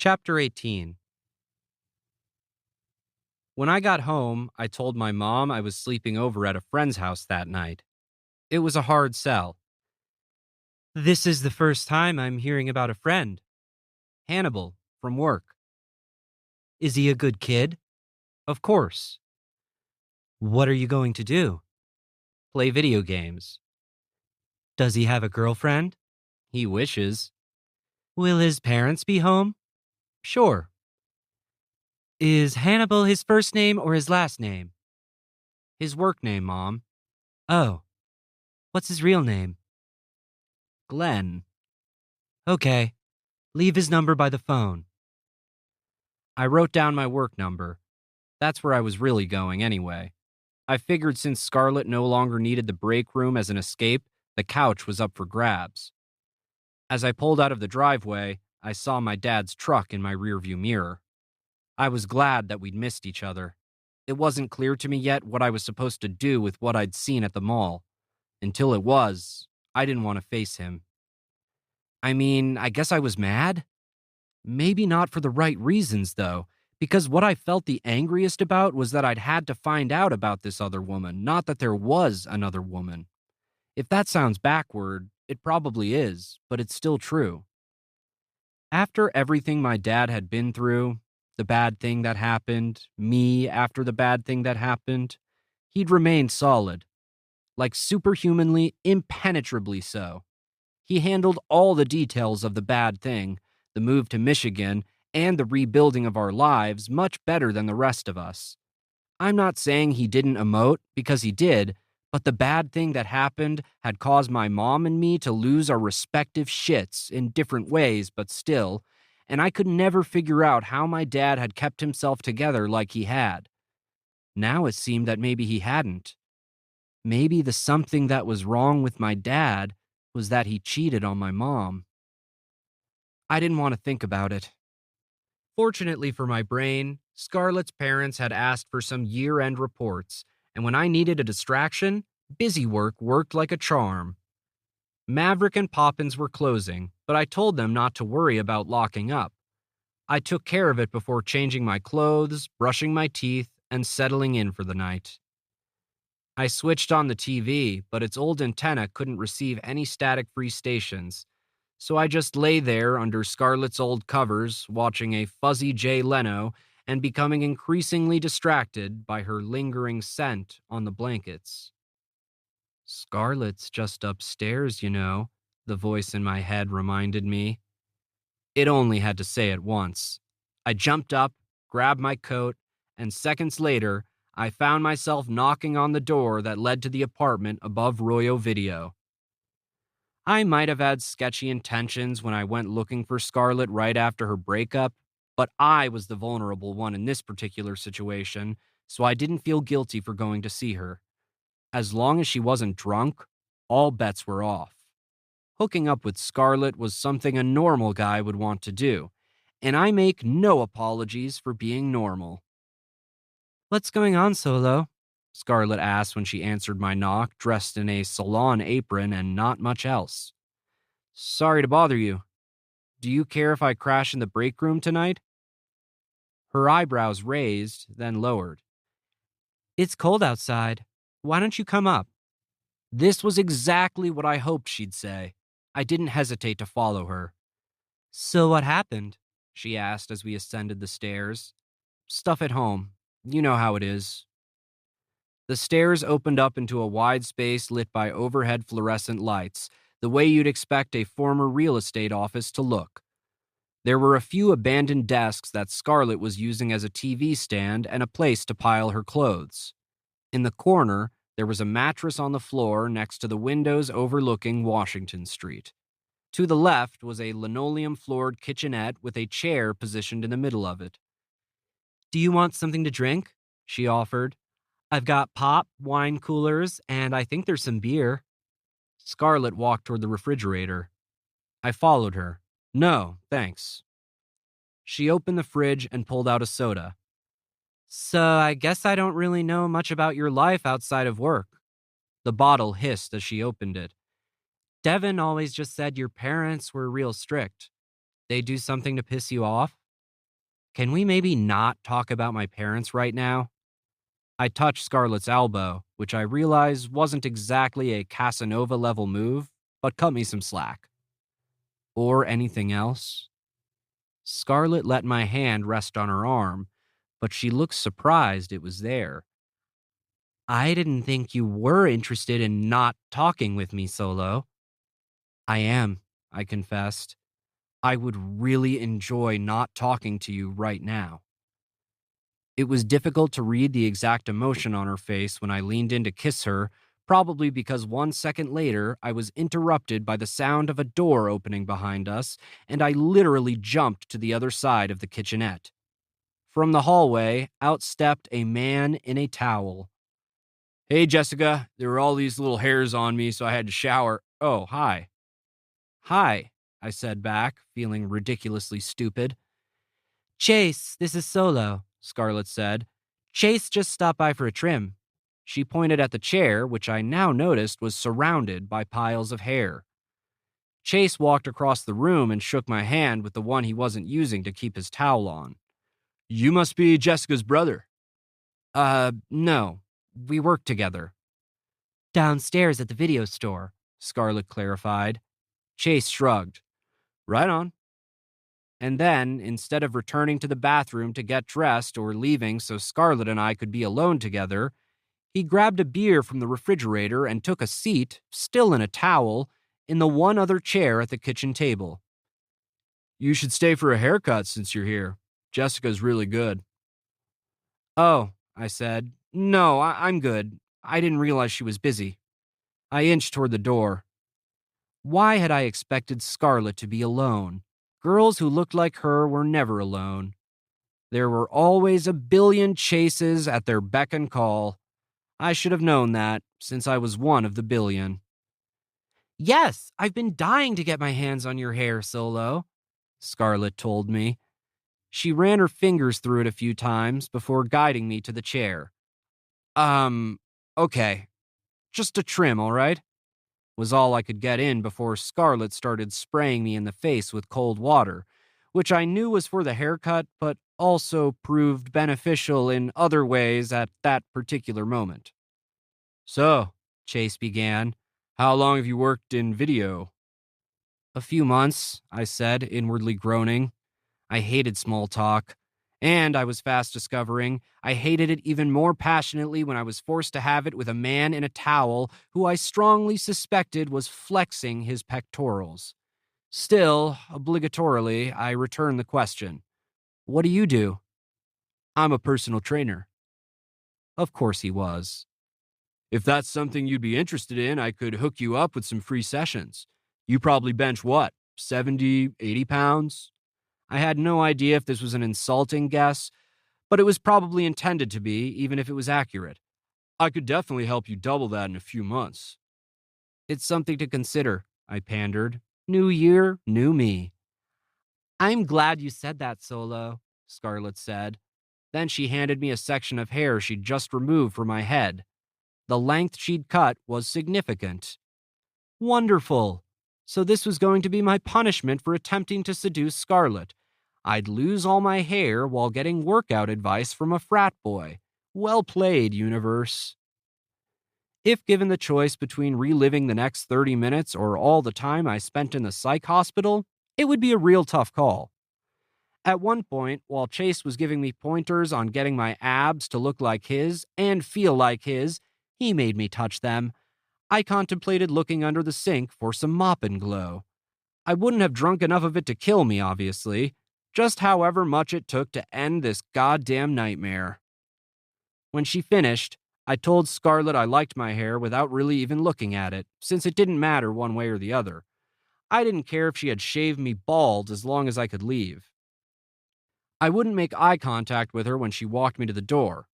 Chapter 18. When I got home, I told my mom I was sleeping over at a friend's house that night. It was a hard sell. This is the first time I'm hearing about a friend. Hannibal, from work. Is he a good kid? Of course. What are you going to do? Play video games. Does he have a girlfriend? He wishes. Will his parents be home? Sure. Is Hannibal his first name or his last name? His work name, Mom. Oh. What's his real name? Glenn. Okay. Leave his number by the phone. I wrote down my work number. That's where I was really going anyway. I figured since Scarlett no longer needed the break room as an escape, the couch was up for grabs. As I pulled out of the driveway, I saw my dad's truck in my rearview mirror. I was glad that we'd missed each other. It wasn't clear to me yet what I was supposed to do with what I'd seen at the mall. Until it was, I didn't want to face him. I guess I was mad? Maybe not for the right reasons, though, because what I felt the angriest about was that I'd had to find out about this other woman, not that there was another woman. If that sounds backward, it probably is, but it's still true. After everything my dad had been through, the bad thing that happened, me after the bad thing that happened, he'd remained solid. Like superhumanly, impenetrably so. He handled all the details of the bad thing, the move to Michigan, and the rebuilding of our lives much better than the rest of us. I'm not saying he didn't emote, because he did, but the bad thing that happened had caused my mom and me to lose our respective shits in different ways, but still, and I could never figure out how my dad had kept himself together like he had. Now it seemed that maybe he hadn't. Maybe the something that was wrong with my dad was that he cheated on my mom. I didn't want to think about it. Fortunately for my brain, Scarlett's parents had asked for some year-end reports, and when I needed a distraction, busy work worked like a charm. Maverick and Poppins were closing, but I told them not to worry about locking up. I took care of it before changing my clothes, brushing my teeth, and settling in for the night. I switched on the TV, but its old antenna couldn't receive any static-free stations, so I just lay there under Scarlett's old covers, watching a fuzzy Jay Leno and becoming increasingly distracted by her lingering scent on the blankets. Scarlett's just upstairs, the voice in my head reminded me. It only had to say it once. I jumped up, grabbed my coat, and seconds later, I found myself knocking on the door that led to the apartment above Royo Video. I might have had sketchy intentions when I went looking for Scarlett right after her breakup, but I was the vulnerable one in this particular situation, so I didn't feel guilty for going to see her. As long as she wasn't drunk, all bets were off. Hooking up with Scarlett was something a normal guy would want to do, and I make no apologies for being normal. "What's going on, Solo?" Scarlett asked when she answered my knock, dressed in a salon apron and not much else. "Sorry to bother you. Do you care if I crash in the break room tonight?" Her eyebrows raised, then lowered. "It's cold outside. Why don't you come up?" This was exactly what I hoped she'd say. I didn't hesitate to follow her. "So what happened?" she asked as we ascended the stairs. "Stuff at home. You know how it is." The stairs opened up into a wide space lit by overhead fluorescent lights, the way you'd expect a former real estate office to look. There were a few abandoned desks that Scarlett was using as a TV stand and a place to pile her clothes. In the corner, there was a mattress on the floor next to the windows overlooking Washington Street. To the left was a linoleum-floored kitchenette with a chair positioned in the middle of it. "Do you want something to drink?" she offered. "I've got pop, wine coolers, and I think there's some beer." Scarlett walked toward the refrigerator. I followed her. "No, thanks." She opened the fridge and pulled out a soda. "So I guess I don't really know much about your life outside of work." The bottle hissed as she opened it. "Devin always just said your parents were real strict. They do something to piss you off?" Can we maybe not talk about my parents right now? I touched Scarlett's elbow, which I realized wasn't exactly a Casanova level move, but cut me some slack. Or anything else? Scarlett let my hand rest on her arm, but she looked surprised it was there. I didn't think you were interested in not talking with me, Solo. I am, I confessed. I would really enjoy not talking to you right now. It was difficult to read the exact emotion on her face when I leaned in to kiss her, probably because 1 second later I was interrupted by the sound of a door opening behind us, and I literally jumped to the other side of the kitchenette. From the hallway, out stepped a man in a towel. Hey, Jessica, there were all these little hairs on me, so I had to shower. Oh, hi. Hi, I said back, feeling ridiculously stupid. Chase, this is Solo, Scarlett said. Chase just stopped by for a trim. She pointed at the chair, which I now noticed was surrounded by piles of hair. Chase walked across the room and shook my hand with the one he wasn't using to keep his towel on. You must be Jessica's brother. No. We work together. Downstairs at the video store, Scarlett clarified. Chase shrugged. Right on. And then, instead of returning to the bathroom to get dressed or leaving so Scarlett and I could be alone together, he grabbed a beer from the refrigerator and took a seat, still in a towel, in the one other chair at the kitchen table. You should stay for a haircut since you're here. Jessica's really good. Oh, I said. No, I'm good. I didn't realize she was busy. I inched toward the door. Why had I expected Scarlett to be alone? Girls who looked like her were never alone. There were always a billion chases at their beck and call. I should have known that, since I was one of the billion. Yes, I've been dying to get my hands on your hair, Solo, Scarlett told me. She ran her fingers through it a few times before guiding me to the chair. Okay. Just a trim, all right? Was all I could get in before Scarlett started spraying me in the face with cold water, which I knew was for the haircut, but also proved beneficial in other ways at that particular moment. So, Chase began, how long have you worked in video? A few months, I said, inwardly groaning. I hated small talk. And I was fast discovering I hated it even more passionately when I was forced to have it with a man in a towel who I strongly suspected was flexing his pectorals. Still, obligatorily, I returned the question. What do you do? I'm a personal trainer. Of course he was. If that's something you'd be interested in, I could hook you up with some free sessions. You probably bench what, 70, 80 pounds? I had no idea if this was an insulting guess, but it was probably intended to be, even if it was accurate. I could definitely help you double that in a few months. It's something to consider, I pandered. New year, new me. I'm glad you said that, Solo, Scarlett said. Then she handed me a section of hair she'd just removed from my head. The length she'd cut was significant. Wonderful. So this was going to be my punishment for attempting to seduce Scarlett. I'd lose all my hair while getting workout advice from a frat boy. Well played, universe. If given the choice between reliving the next 30 minutes or all the time I spent in the psych hospital, it would be a real tough call. At one point, while Chase was giving me pointers on getting my abs to look like his and feel like his, he made me touch them. I contemplated looking under the sink for some mop and glow. I wouldn't have drunk enough of it to kill me, obviously, just however much it took to end this goddamn nightmare. When she finished, I told Scarlett I liked my hair without really even looking at it, since it didn't matter one way or the other. I didn't care if she had shaved me bald as long as I could leave. I wouldn't make eye contact with her when she walked me to the door.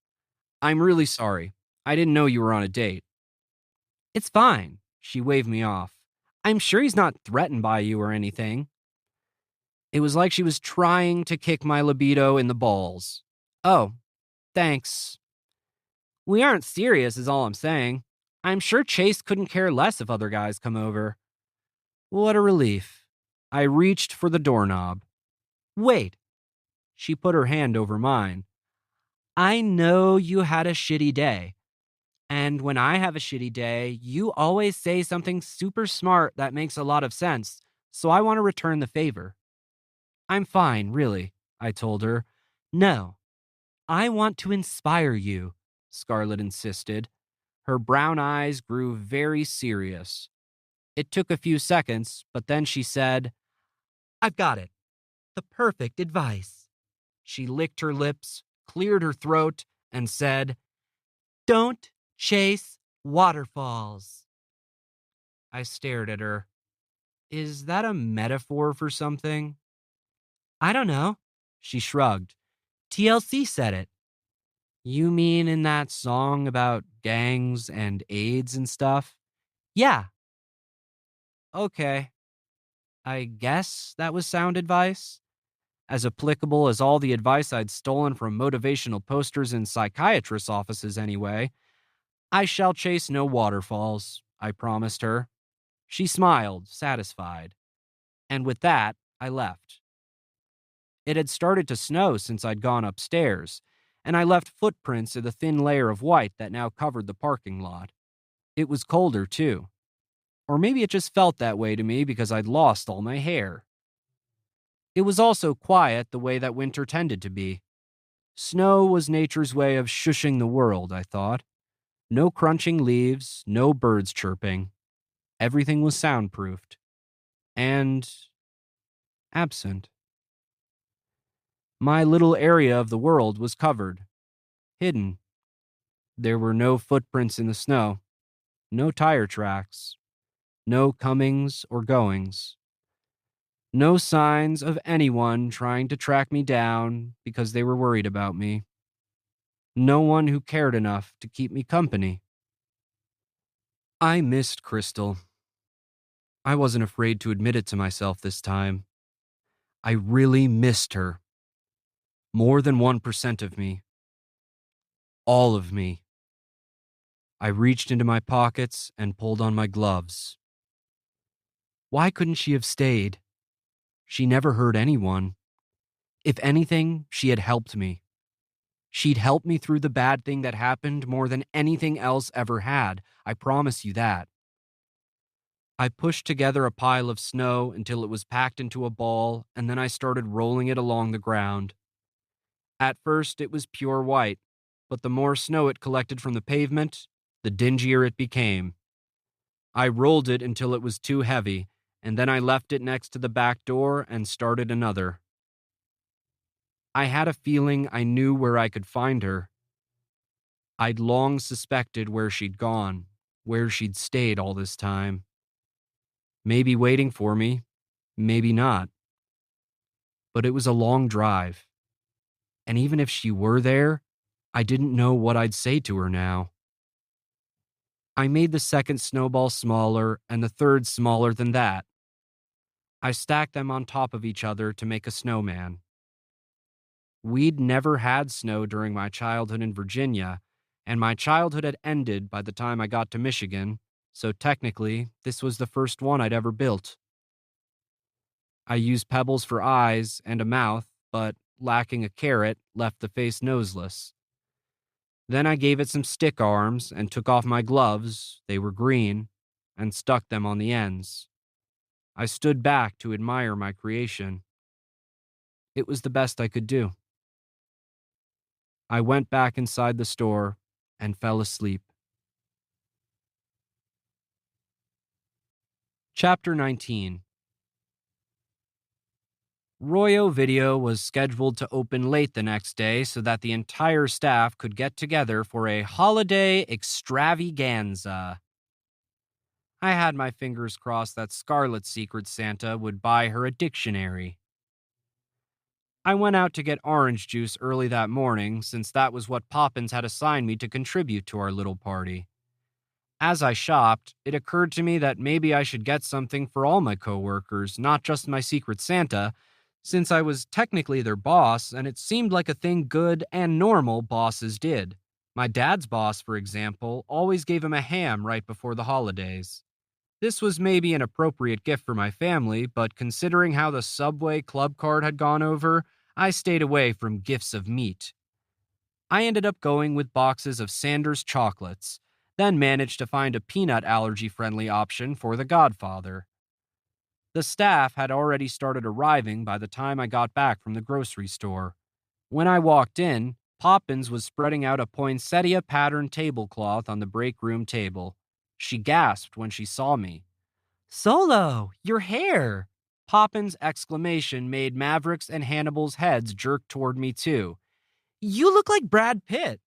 I'm really sorry. I didn't know you were on a date. It's fine, she waved me off. I'm sure he's not threatened by you or anything. It was like she was trying to kick my libido in the balls. Oh, thanks. We aren't serious, is all I'm saying. I'm sure Chase couldn't care less if other guys come over. What a relief. I reached for the doorknob. Wait. She put her hand over mine. I know you had a shitty day. And when I have a shitty day, you always say something super smart that makes a lot of sense. So I want to return the favor. I'm fine, really, I told her. No, I want to inspire you, Scarlett insisted. Her brown eyes grew very serious. It took a few seconds, but then she said, I've got it. The perfect advice. She licked her lips, cleared her throat, and said, Don't chase waterfalls. I stared at her. Is that a metaphor for something? I don't know. She shrugged. TLC said it. You mean in that song about gangs and AIDS and stuff? Yeah. Okay. I guess that was sound advice. As applicable as all the advice I'd stolen from motivational posters in psychiatrists' offices anyway. I shall chase no waterfalls, I promised her. She smiled, satisfied. And with that, I left. It had started to snow since I'd gone upstairs, and I left footprints in the thin layer of white that now covered the parking lot. It was colder, too. Or maybe it just felt that way to me because I'd lost all my hair. It was also quiet the way that winter tended to be. Snow was nature's way of shushing the world, I thought. No crunching leaves, no birds chirping. Everything was soundproofed. And absent. My little area of the world was covered. Hidden. There were no footprints in the snow. No tire tracks. No comings or goings. No signs of anyone trying to track me down because they were worried about me. No one who cared enough to keep me company. I missed Crystal. I wasn't afraid to admit it to myself this time. I really missed her. More than 1% of me. All of me. I reached into my pockets and pulled on my gloves. Why couldn't she have stayed? She never hurt anyone. If anything, she had helped me. She'd helped me through the bad thing that happened more than anything else ever had. I promise you that. I pushed together a pile of snow until it was packed into a ball, and then I started rolling it along the ground. At first, it was pure white, but the more snow it collected from the pavement, the dingier it became. I rolled it until it was too heavy, and then I left it next to the back door and started another. I had a feeling I knew where I could find her. I'd long suspected where she'd gone, where she'd stayed all this time. Maybe waiting for me, maybe not. But it was a long drive. And even if she were there, I didn't know what I'd say to her now. I made the second snowball smaller and the third smaller than that. I stacked them on top of each other to make a snowman. We'd never had snow during my childhood in Virginia, and my childhood had ended by the time I got to Michigan, so technically, this was the first one I'd ever built. I used pebbles for eyes and a mouth, but lacking a carrot, left the face noseless. Then I gave it some stick arms and took off my gloves, they were green, and stuck them on the ends. I stood back to admire my creation. It was the best I could do. I went back inside the store and fell asleep. Chapter 19. Royo Video was scheduled to open late the next day so that the entire staff could get together for a holiday extravaganza. I had my fingers crossed that Scarlett's Secret Santa would buy her a dictionary. I went out to get orange juice early that morning since that was what Poppins had assigned me to contribute to our little party. As I shopped, it occurred to me that maybe I should get something for all my coworkers, not just my Secret Santa, since I was technically their boss and it seemed like a thing good and normal bosses did. My dad's boss, for example, always gave him a ham right before the holidays. This was maybe an appropriate gift for my family, but considering how the Subway club card had gone over, I stayed away from gifts of meat. I ended up going with boxes of Sanders chocolates, then managed to find a peanut allergy-friendly option for the Godfather. The staff had already started arriving by the time I got back from the grocery store. When I walked in, Poppins was spreading out a poinsettia patterned tablecloth on the break room table. She gasped when she saw me. Solo, your hair! Poppins' exclamation made Maverick's and Hannibal's heads jerk toward me, too. You look like Brad Pitt.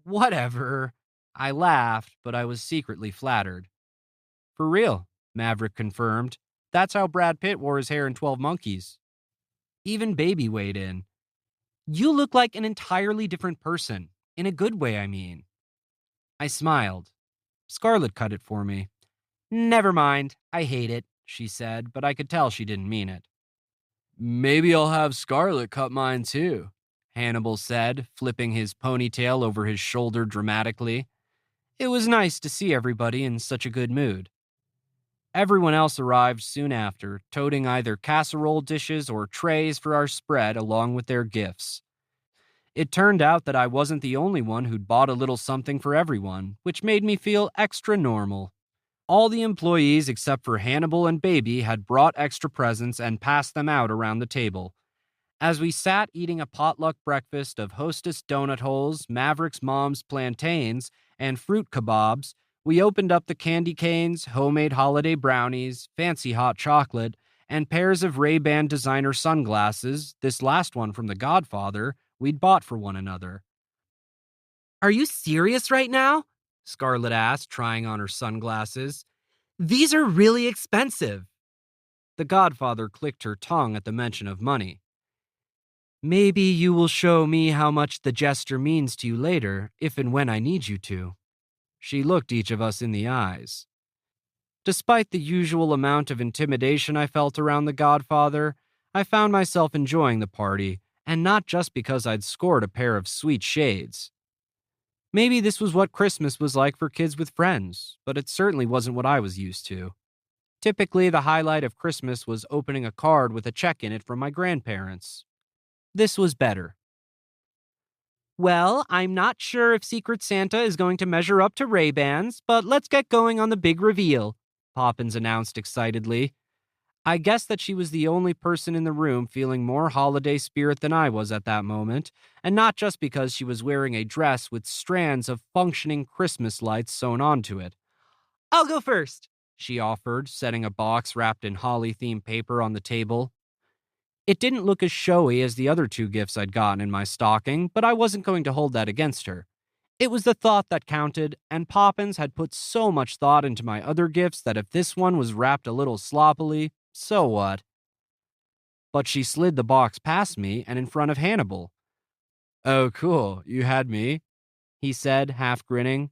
Whatever. I laughed, but I was secretly flattered. For real, Maverick confirmed. That's how Brad Pitt wore his hair in 12 Monkeys. Even Baby weighed in. You look like an entirely different person. In a good way, I mean. I smiled. Scarlett cut it for me. Never mind. I hate it, she said, but I could tell she didn't mean it. Maybe I'll have Scarlett cut mine too, Hannibal said, flipping his ponytail over his shoulder dramatically. It was nice to see everybody in such a good mood. Everyone else arrived soon after, toting either casserole dishes or trays for our spread along with their gifts. It turned out that I wasn't the only one who'd bought a little something for everyone, which made me feel extra normal. All the employees except for Hannibal and Baby had brought extra presents and passed them out around the table. As we sat eating a potluck breakfast of Hostess donut holes, Maverick's mom's plantains, and fruit kebabs, we opened up the candy canes, homemade holiday brownies, fancy hot chocolate, and pairs of Ray-Ban designer sunglasses, this last one from The Godfather, we'd bought for one another. Are you serious right now? Scarlett asked, trying on her sunglasses. These are really expensive. The Godfather clicked her tongue at the mention of money. Maybe you will show me how much the gesture means to you later, if and when I need you to. She looked each of us in the eyes. Despite the usual amount of intimidation I felt around the Godfather, I found myself enjoying the party, and not just because I'd scored a pair of sweet shades. Maybe this was what Christmas was like for kids with friends, but it certainly wasn't what I was used to. Typically, the highlight of Christmas was opening a card with a check in it from my grandparents. This was better. Well, I'm not sure if Secret Santa is going to measure up to Ray-Bans, but let's get going on the big reveal, Poppins announced excitedly. I guessed that she was the only person in the room feeling more holiday spirit than I was at that moment, and not just because she was wearing a dress with strands of functioning Christmas lights sewn onto it. I'll go first, she offered, setting a box wrapped in holly-themed paper on the table. It didn't look as showy as the other two gifts I'd gotten in my stocking, but I wasn't going to hold that against her. It was the thought that counted, and Poppins had put so much thought into my other gifts that if this one was wrapped a little sloppily, so what? But she slid the box past me and in front of Hannibal. Oh, cool. You had me, he said, half grinning.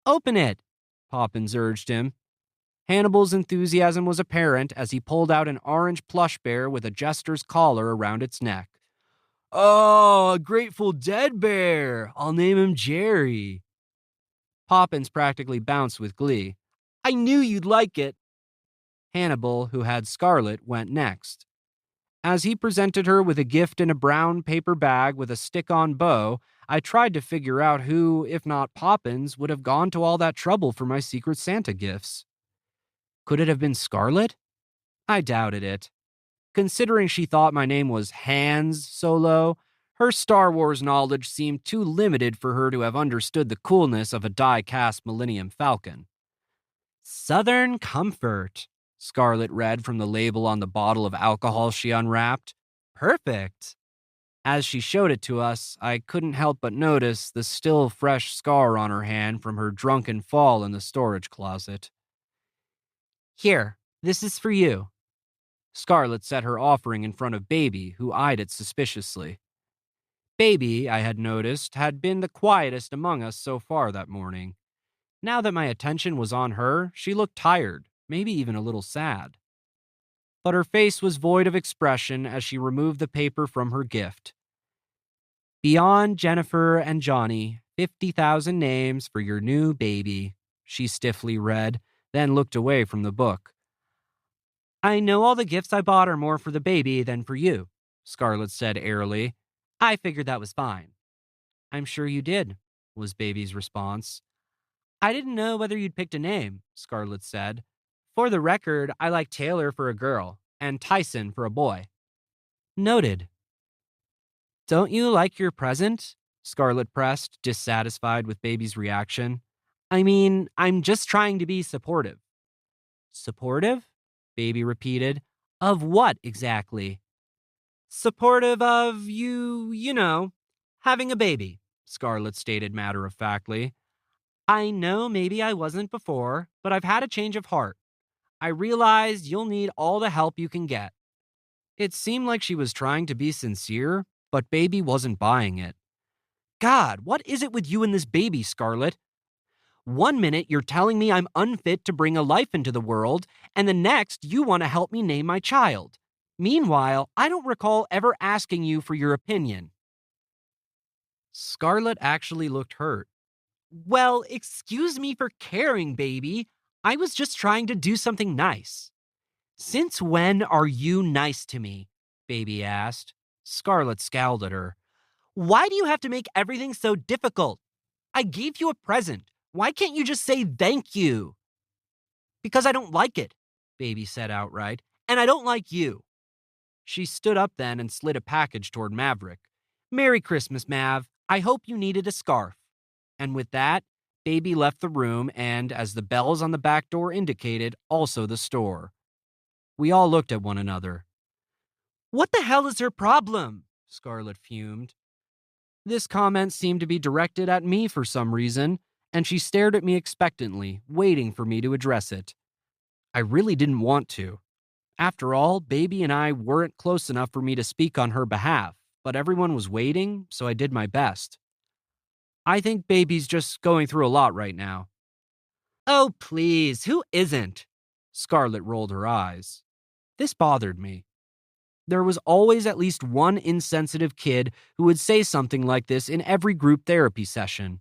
Open it, Poppins urged him. Hannibal's enthusiasm was apparent as he pulled out an orange plush bear with a jester's collar around its neck. Oh, a Grateful Dead bear! I'll name him Jerry. Poppins practically bounced with glee. I knew you'd like it. Hannibal, who had Scarlett, went next. As he presented her with a gift in a brown paper bag with a stick-on bow, I tried to figure out who, if not Poppins, would have gone to all that trouble for my Secret Santa gifts. Could it have been Scarlett? I doubted it. Considering she thought my name was Hans Solo, her Star Wars knowledge seemed too limited for her to have understood the coolness of a die-cast Millennium Falcon. Southern Comfort, Scarlett read from the label on the bottle of alcohol she unwrapped. Perfect. As she showed it to us, I couldn't help but notice the still fresh scar on her hand from her drunken fall in the storage closet. Here, this is for you. Scarlett set her offering in front of Baby, who eyed it suspiciously. Baby, I had noticed, had been the quietest among us so far that morning. Now that my attention was on her, she looked tired, maybe even a little sad. But her face was void of expression as she removed the paper from her gift. Beyond Jennifer and Johnny, 50,000 names for your new baby, she stiffly read, then looked away from the book. I know all the gifts I bought are more for the baby than for you, Scarlett said airily. I figured that was fine. I'm sure you did, was Baby's response. I didn't know whether you'd picked a name, Scarlett said. For the record, I like Taylor for a girl and Tyson for a boy. Noted. Don't you like your present? Scarlett pressed, dissatisfied with Baby's reaction. I mean, I'm just trying to be supportive. Supportive? Baby repeated. Of what exactly? Supportive of having a baby, Scarlett stated matter of factly. I know maybe I wasn't before, but I've had a change of heart. I realized you'll need all the help you can get. It seemed like she was trying to be sincere, but Baby wasn't buying it. God, what is it with you and this baby, Scarlett? One minute you're telling me I'm unfit to bring a life into the world, and the next you want to help me name my child. Meanwhile, I don't recall ever asking you for your opinion. Scarlett actually looked hurt. Well, excuse me for caring, baby. I was just trying to do something nice. Since when are you nice to me? Baby asked. Scarlett scowled at her. Why do you have to make everything so difficult? I gave you a present. Why can't you just say thank you? Because I don't like it, Baby said outright, and I don't like you. She stood up then and slid a package toward Maverick. Merry Christmas, Mav. I hope you needed a scarf. And with that, Baby left the room and, as the bells on the back door indicated, also the store. We all looked at one another. What the hell is her problem? Scarlett fumed. This comment seemed to be directed at me for some reason, and she stared at me expectantly, waiting for me to address it. I really didn't want to. After all, Baby and I weren't close enough for me to speak on her behalf, but everyone was waiting, so I did my best. I think Baby's just going through a lot right now. Oh, please, who isn't? Scarlett rolled her eyes. This bothered me. There was always at least one insensitive kid who would say something like this in every group therapy session.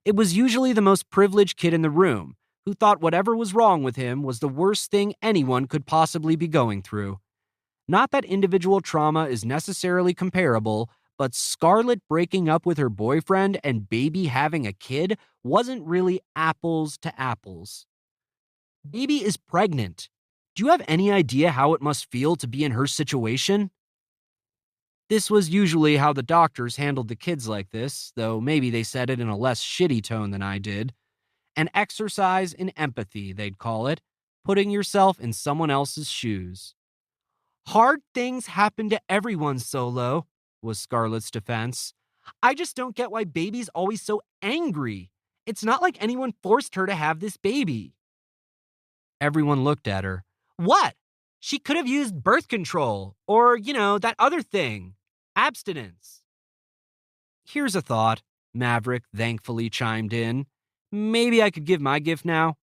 It was usually the most privileged kid in the room, who thought whatever was wrong with him was the worst thing anyone could possibly be going through. Not that individual trauma is necessarily comparable, but Scarlett breaking up with her boyfriend and Baby having a kid wasn't really apples to apples. Baby is pregnant. Do you have any idea how it must feel to be in her situation? This was usually how the doctors handled the kids like this, though maybe they said it in a less shitty tone than I did. An exercise in empathy, they'd call it, putting yourself in someone else's shoes. Hard things happen to everyone, Solo, was Scarlett's defense. I just don't get why Baby's always so angry. It's not like anyone forced her to have this baby. Everyone looked at her. What? She could have used birth control, or, that other thing. Abstinence. Here's a thought, Maverick thankfully chimed in. Maybe I could give my gift now.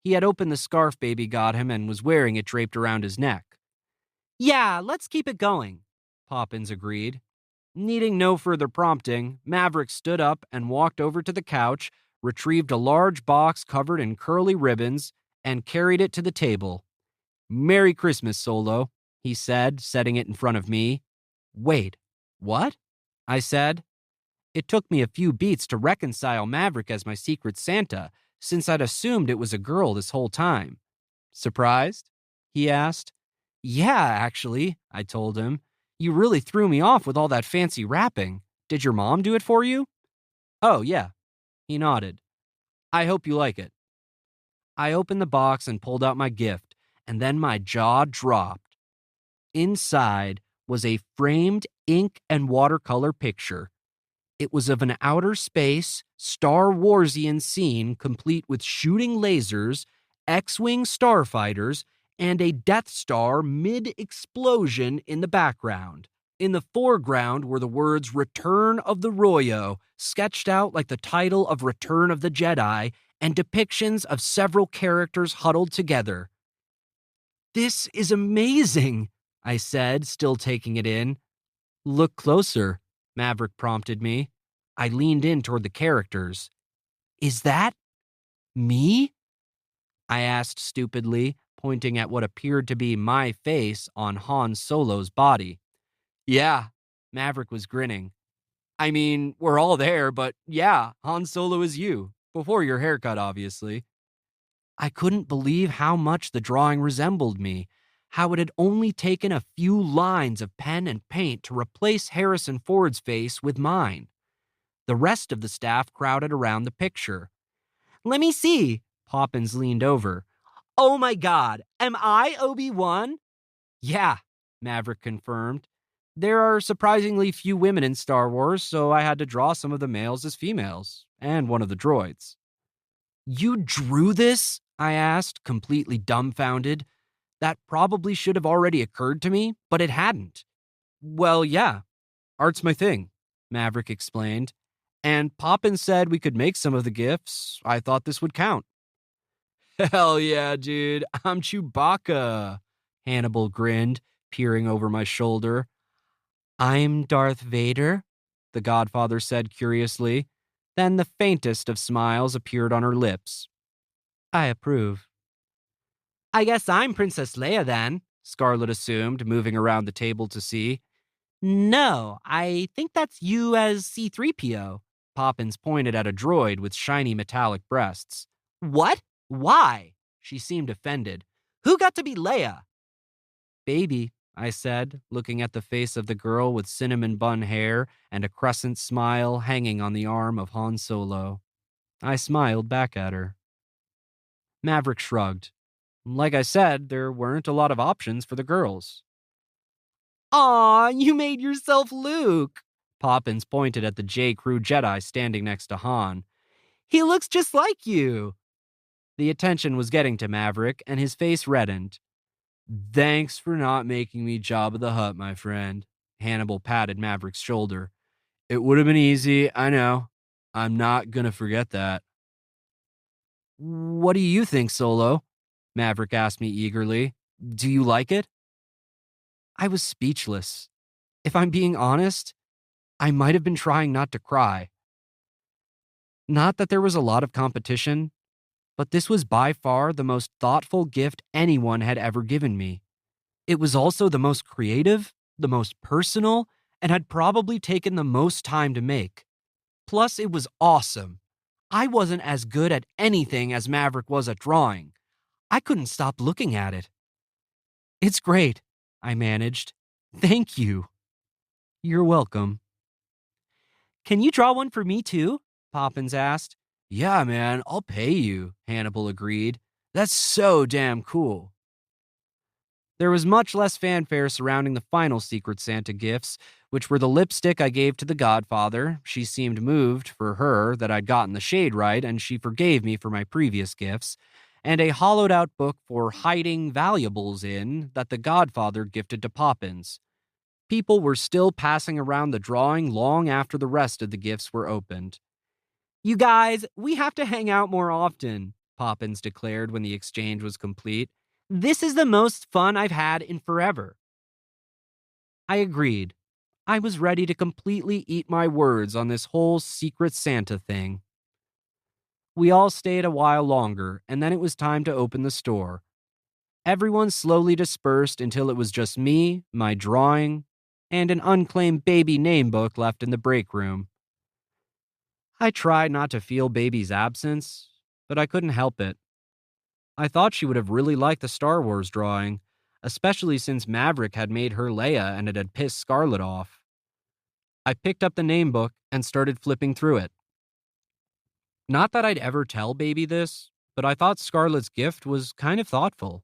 He had opened the scarf Baby got him and was wearing it draped around his neck. Yeah, let's keep it going, Poppins agreed. Needing no further prompting, Maverick stood up and walked over to the couch, retrieved a large box covered in curly ribbons, and carried it to the table. Merry Christmas, Solo, he said, setting it in front of me. Wait, what? I said. It took me a few beats to reconcile Maverick as my secret Santa, since I'd assumed it was a girl this whole time. Surprised? He asked. Yeah, actually, I told him. You really threw me off with all that fancy wrapping. Did your mom do it for you? Oh, yeah. He nodded. I hope you like it. I opened the box and pulled out my gift, and then my jaw dropped. Inside was a framed ink and watercolor picture. It was of an outer space, Star Warsian scene complete with shooting lasers, X-Wing starfighters, and a Death Star mid-explosion in the background. In the foreground were the words Return of the Royo, sketched out like the title of Return of the Jedi, and depictions of several characters huddled together. This is amazing, I said, still taking it in. Look closer, Maverick prompted me. I leaned in toward the characters. Is that me? I asked stupidly, pointing at what appeared to be my face on Han Solo's body. Yeah, Maverick was grinning. I mean, we're all there, but yeah, Han Solo is you. Before your haircut, obviously. I couldn't believe how much the drawing resembled me, how it had only taken a few lines of pen and paint to replace Harrison Ford's face with mine. The rest of the staff crowded around the picture. Let me see. Poppins leaned over. Oh my god, am I Obi-Wan? Yeah, Maverick confirmed. There are surprisingly few women in Star Wars, so I had to draw some of the males as females, and one of the droids. You drew this? I asked, completely dumbfounded. That probably should have already occurred to me, but it hadn't. Well, yeah, art's my thing, Maverick explained. And Poppin said we could make some of the gifts. I thought this would count. Hell yeah, dude. I'm Chewbacca. Hannibal grinned, peering over my shoulder. I'm Darth Vader, the Godfather said curiously. Then the faintest of smiles appeared on her lips. I approve. I guess I'm Princess Leia then, Scarlet assumed, moving around the table to see. No, I think that's you as C3PO. Poppins pointed at a droid with shiny metallic breasts. What? Why? She seemed offended. Who got to be Leia? Baby, I said, looking at the face of the girl with cinnamon bun hair and a crescent smile hanging on the arm of Han Solo. I smiled back at her. Maverick shrugged. Like I said, there weren't a lot of options for the girls. Aw, you made yourself Luke. Poppins pointed at the J. Crew Jedi standing next to Han. He looks just like you. The attention was getting to Maverick, and his face reddened. Thanks for not making me Jabba the Hutt, my friend. Hannibal patted Maverick's shoulder. It would have been easy, I know. I'm not gonna forget that. What do you think, Solo? Maverick asked me eagerly. Do you like it? I was speechless. If I'm being honest, I might have been trying not to cry. Not that there was a lot of competition, but this was by far the most thoughtful gift anyone had ever given me. It was also the most creative, the most personal, and had probably taken the most time to make. Plus, it was awesome. I wasn't as good at anything as Maverick was at drawing. I couldn't stop looking at it. It's great, I managed. Thank you. You're welcome. Can you draw one for me too? Poppins asked. Yeah, man, I'll pay you, Hannibal agreed. That's so damn cool. There was much less fanfare surrounding the final Secret Santa gifts, which were the lipstick I gave to the Godfather. She seemed moved, for her, that I'd gotten the shade right, and she forgave me for my previous gifts, and a hollowed out book for hiding valuables in that the Godfather gifted to Poppins. People were still passing around the drawing long after the rest of the gifts were opened. You guys, we have to hang out more often, Poppins declared when the exchange was complete. This is the most fun I've had in forever. I agreed. I was ready to completely eat my words on this whole Secret Santa thing. We all stayed a while longer, and then it was time to open the store. Everyone slowly dispersed until it was just me, my drawing, and an unclaimed baby name book left in the break room. I tried not to feel baby's absence, but I couldn't help it. I thought she would have really liked the Star Wars drawing, especially since Maverick had made her Leia and it had pissed Scarlet off. I picked up the name book and started flipping through it. Not that I'd ever tell Baby this, but I thought Scarlet's gift was kind of thoughtful.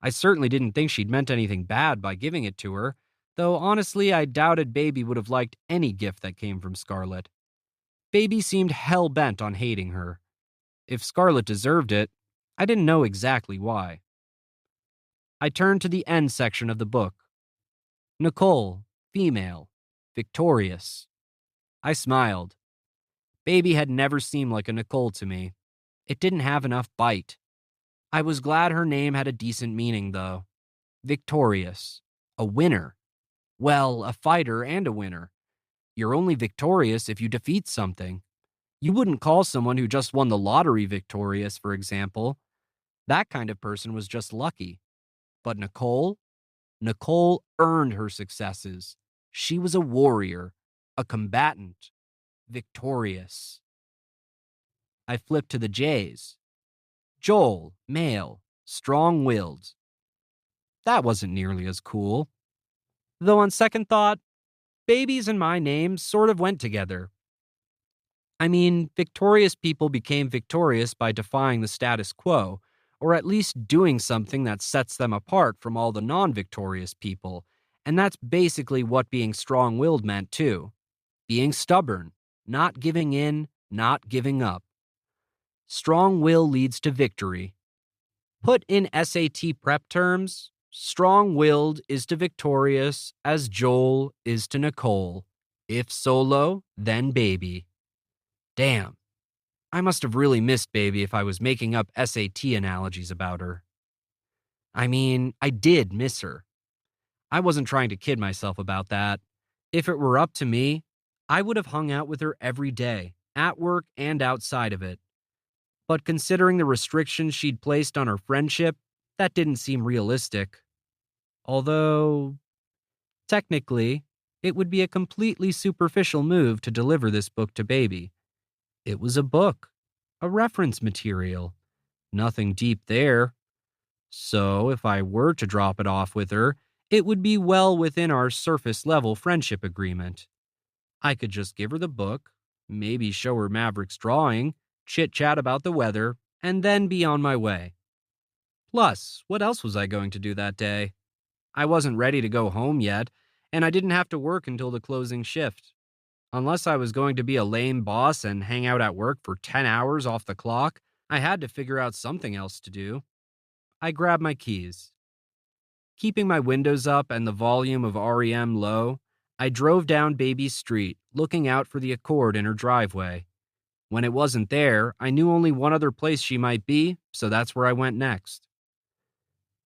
I certainly didn't think she'd meant anything bad by giving it to her, though honestly I doubted Baby would have liked any gift that came from Scarlet. Baby seemed hell-bent on hating her. If Scarlet deserved it, I didn't know exactly why. I turned to the end section of the book. Nicole, female, victorious. I smiled. Baby had never seemed like a Nicole to me. It didn't have enough bite. I was glad her name had a decent meaning, though. Victorious. A winner. Well, a fighter and a winner. You're only victorious if you defeat something. You wouldn't call someone who just won the lottery victorious, for example. That kind of person was just lucky. But Nicole? Nicole earned her successes. She was a warrior, a combatant, victorious. I flipped to the J's. Joel, male, strong-willed. That wasn't nearly as cool. Though on second thought, babies and my name sort of went together. I mean, victorious people became victorious by defying the status quo, or at least doing something that sets them apart from all the non victorious people. And that's basically what being strong willed meant, too. Being stubborn, not giving in, not giving up. Strong will leads to victory. Put in SAT prep terms, strong willed is to victorious as Joel is to Nicole. If solo, then baby. Damn. I must have really missed baby if I was making up SAT analogies about her. I mean, I did miss her. I wasn't trying to kid myself about that. If it were up to me, I would have hung out with her every day, at work and outside of it. But considering the restrictions she'd placed on our friendship, that didn't seem realistic. Although, technically, it would be a completely superficial move to deliver this book to baby. It was a book, a reference material. Nothing deep there. So, if I were to drop it off with her, it would be well within our surface level friendship agreement. I could just give her the book, maybe show her Maverick's drawing, chit-chat about the weather, and then be on my way. Plus, what else was I going to do that day? I wasn't ready to go home yet, and I didn't have to work until the closing shift. Unless I was going to be a lame boss and hang out at work for 10 hours off the clock, I had to figure out something else to do. I grabbed my keys. Keeping my windows up and the volume of REM low, I drove down Baby Street, looking out for the Accord in her driveway. When it wasn't there, I knew only one other place she might be, so that's where I went next.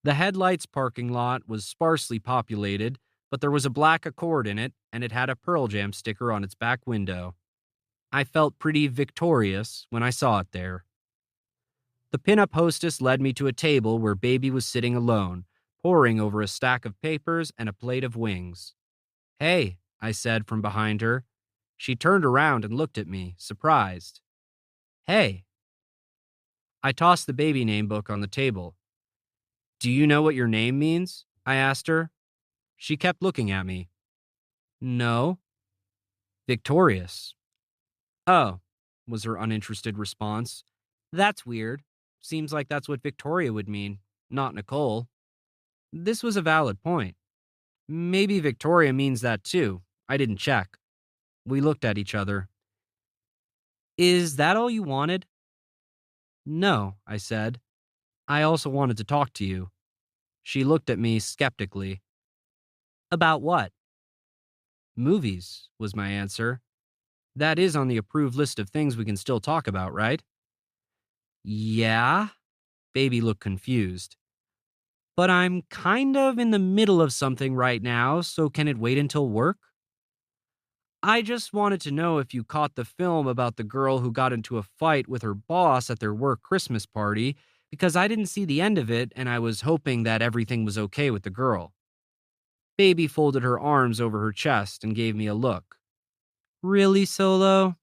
The Headlights parking lot was sparsely populated, but there was a black Accord in it, and it had a Pearl Jam sticker on its back window. I felt pretty victorious when I saw it there. The pinup hostess led me to a table where Baby was sitting alone, poring over a stack of papers and a plate of wings. "Hey," I said from behind her. She turned around and looked at me, surprised. "Hey." I tossed the baby name book on the table. "Do you know what your name means?" I asked her. She kept looking at me. "No." "Victorious." "Oh," was her uninterested response. "That's weird. Seems like that's what Victoria would mean, not Nicole." This was a valid point. Maybe Victoria means that too. I didn't check. We looked at each other. "Is that all you wanted?" "No," I said. "I also wanted to talk to you." She looked at me skeptically. "About what?" "Movies," was my answer. "That is on the approved list of things we can still talk about, right?" "Yeah?" Baby looked confused. "But I'm kind of in the middle of something right now, so can it wait until work?" "I just wanted to know if you caught the film about the girl who got into a fight with her boss at their work Christmas party, because I didn't see the end of it and I was hoping that everything was okay with the girl." Baby folded her arms over her chest and gave me a look. "Really, Solo?"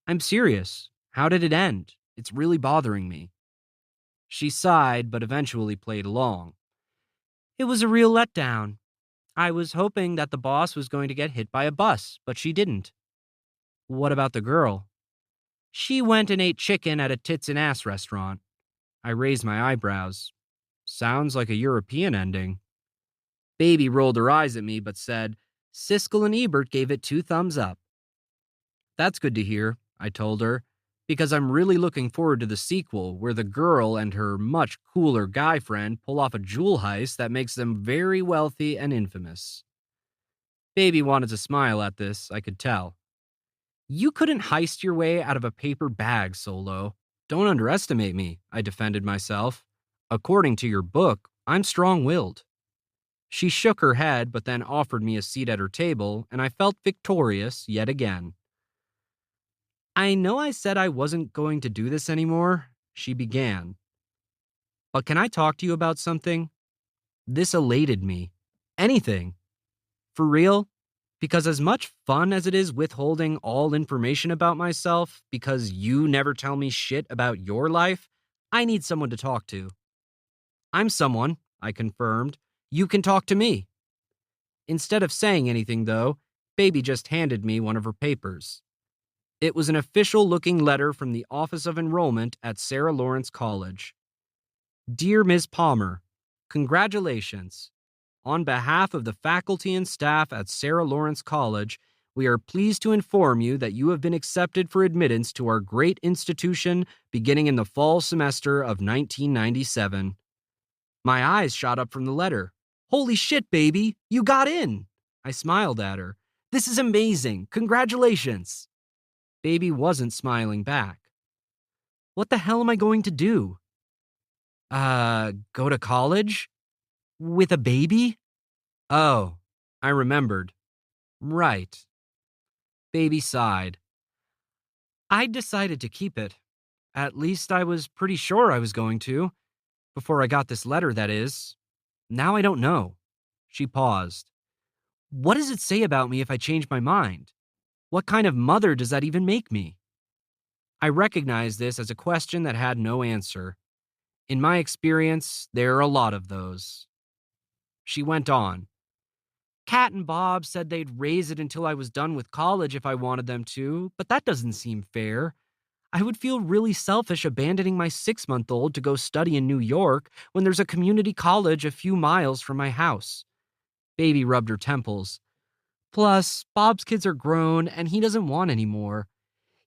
"I'm serious. How did it end? It's really bothering me." She sighed, but eventually played along. "It was a real letdown. I was hoping that the boss was going to get hit by a bus, but she didn't." "What about the girl?" "She went and ate chicken at a tits and ass restaurant." I raised my eyebrows. "Sounds like a European ending." Baby rolled her eyes at me but said, "Siskel and Ebert gave it 2 thumbs up." "That's good to hear," I told her, "because I'm really looking forward to the sequel where the girl and her much cooler guy friend pull off a jewel heist that makes them very wealthy and infamous." Baby wanted to smile at this, I could tell. "You couldn't heist your way out of a paper bag, Solo. Don't underestimate me," I defended myself. "According to your book, I'm strong-willed." She shook her head but then offered me a seat at her table, and I felt victorious yet again. "I know I said I wasn't going to do this anymore," she began. "But can I talk to you about something?" This elated me. "Anything." "For real?" Because as much fun as it is withholding all information about myself because you never tell me shit about your life, I need someone to talk to. I'm someone, I confirmed. You can talk to me. Instead of saying anything, though, Baby just handed me one of her papers. It was an official looking letter from the Office of Enrollment at Sarah Lawrence College. Dear Ms. Palmer, congratulations. On behalf of the faculty and staff at Sarah Lawrence College, we are pleased to inform you that you have been accepted for admittance to our great institution beginning in the fall semester of 1997. My eyes shot up from the letter. Holy shit, baby, you got in! I smiled at her. This is amazing. Congratulations. Baby wasn't smiling back. What the hell am I going to do? Go to college? With a baby? Oh, I remembered. Right. Baby sighed. I decided to keep it. At least I was pretty sure I was going to. Before I got this letter, that is. Now I don't know. She paused. What does it say about me if I change my mind? What kind of mother does that even make me? I recognized this as a question that had no answer. In my experience, there are a lot of those. She went on. Kat and Bob said they'd raise it until I was done with college if I wanted them to, but that doesn't seem fair. I would feel really selfish abandoning my 6-month-old to go study in New York when there's a community college a few miles from my house. Baby rubbed her temples. Plus, Bob's kids are grown and he doesn't want any more.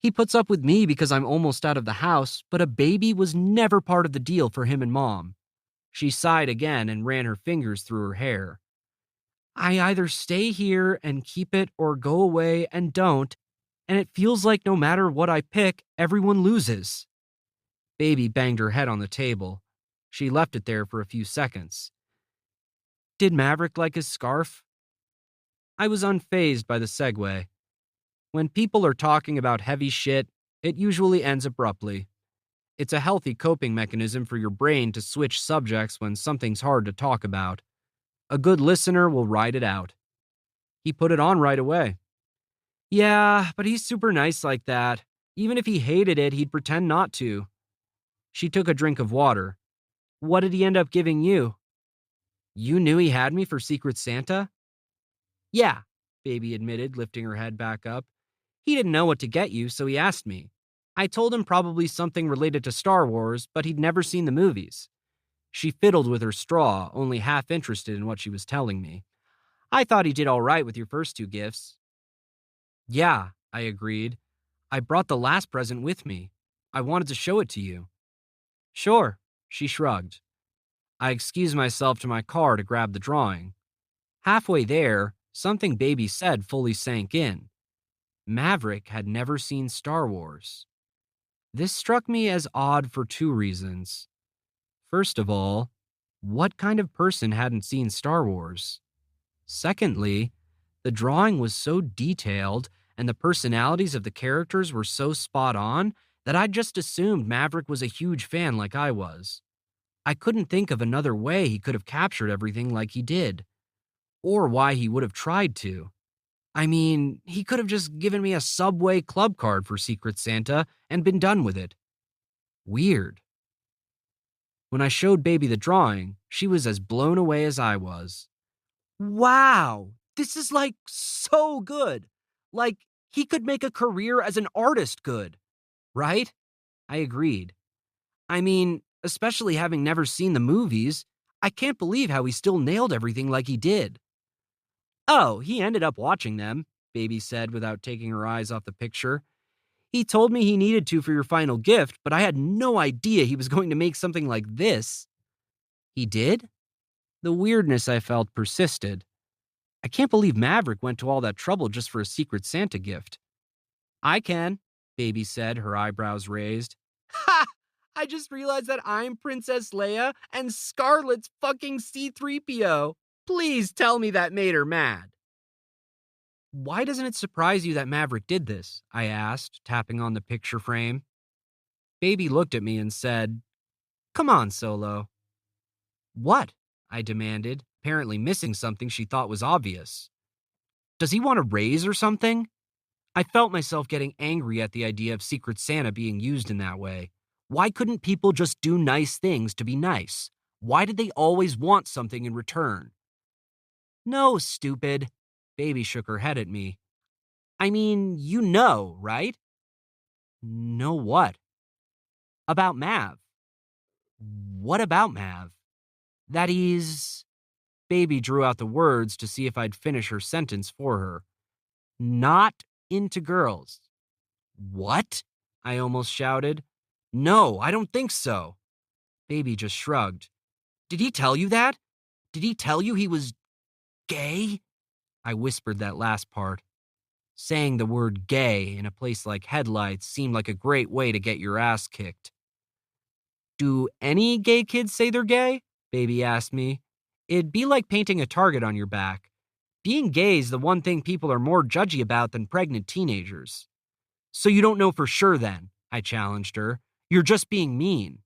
He puts up with me because I'm almost out of the house, but a baby was never part of the deal for him and Mom. She sighed again and ran her fingers through her hair. I either stay here and keep it or go away and don't, and it feels like no matter what I pick, everyone loses. Baby banged her head on the table. She left it there for a few seconds. Did Maverick like his scarf? I was unfazed by the segue. When people are talking about heavy shit, it usually ends abruptly. It's a healthy coping mechanism for your brain to switch subjects when something's hard to talk about. A good listener will ride it out. He put it on right away. Yeah, but he's super nice like that. Even if he hated it, he'd pretend not to. She took a drink of water. What did he end up giving you? You knew he had me for Secret Santa? Yeah, Baby admitted, lifting her head back up. He didn't know what to get you, so he asked me. I told him probably something related to Star Wars, but he'd never seen the movies. She fiddled with her straw, only half interested in what she was telling me. I thought he did all right with your first 2 gifts. Yeah, I agreed. I brought the last present with me. I wanted to show it to you. Sure, she shrugged. I excused myself to my car to grab the drawing. Halfway there, something Baby said fully sank in. Maverick had never seen Star Wars. This struck me as odd for 2 reasons. First of all, what kind of person hadn't seen Star Wars? Secondly, the drawing was so detailed and the personalities of the characters were so spot on that I just assumed Maverick was a huge fan like I was. I couldn't think of another way he could have captured everything like he did, or why he would have tried to. I mean, he could have just given me a Subway club card for Secret Santa and been done with it. Weird. When I showed Baby the drawing, she was as blown away as I was. Wow, this is like so good. Like, he could make a career as an artist good, right? I agreed. I mean, especially having never seen the movies, I can't believe how he still nailed everything like he did. Oh, he ended up watching them, Baby said without taking her eyes off the picture. He told me he needed to for your final gift, but I had no idea he was going to make something like this. He did? The weirdness I felt persisted. I can't believe Maverick went to all that trouble just for a Secret Santa gift. I can, Baby said, her eyebrows raised. Ha! I just realized that I'm Princess Leia and Scarlet's fucking C-3PO. Please tell me that made her mad. Why doesn't it surprise you that Maverick did this? I asked, tapping on the picture frame. Baby looked at me and said, Come on, Solo. What? I demanded, apparently missing something she thought was obvious. Does he want a raise or something? I felt myself getting angry at the idea of Secret Santa being used in that way. Why couldn't people just do nice things to be nice? Why did they always want something in return? No, stupid. Baby shook her head at me. I mean, you know, right? Know what? About Mav. What about Mav? That he's. Baby drew out the words to see if I'd finish her sentence for her. Not into girls. What? I almost shouted. No, I don't think so. Baby just shrugged. Did he tell you that? Did he tell you he was gay? I whispered that last part. Saying the word gay in a place like Headlights seemed like a great way to get your ass kicked. Do any gay kids say they're gay? Baby asked me. It'd be like painting a target on your back. Being gay is the one thing people are more judgy about than pregnant teenagers. So you don't know for sure then, I challenged her. You're just being mean.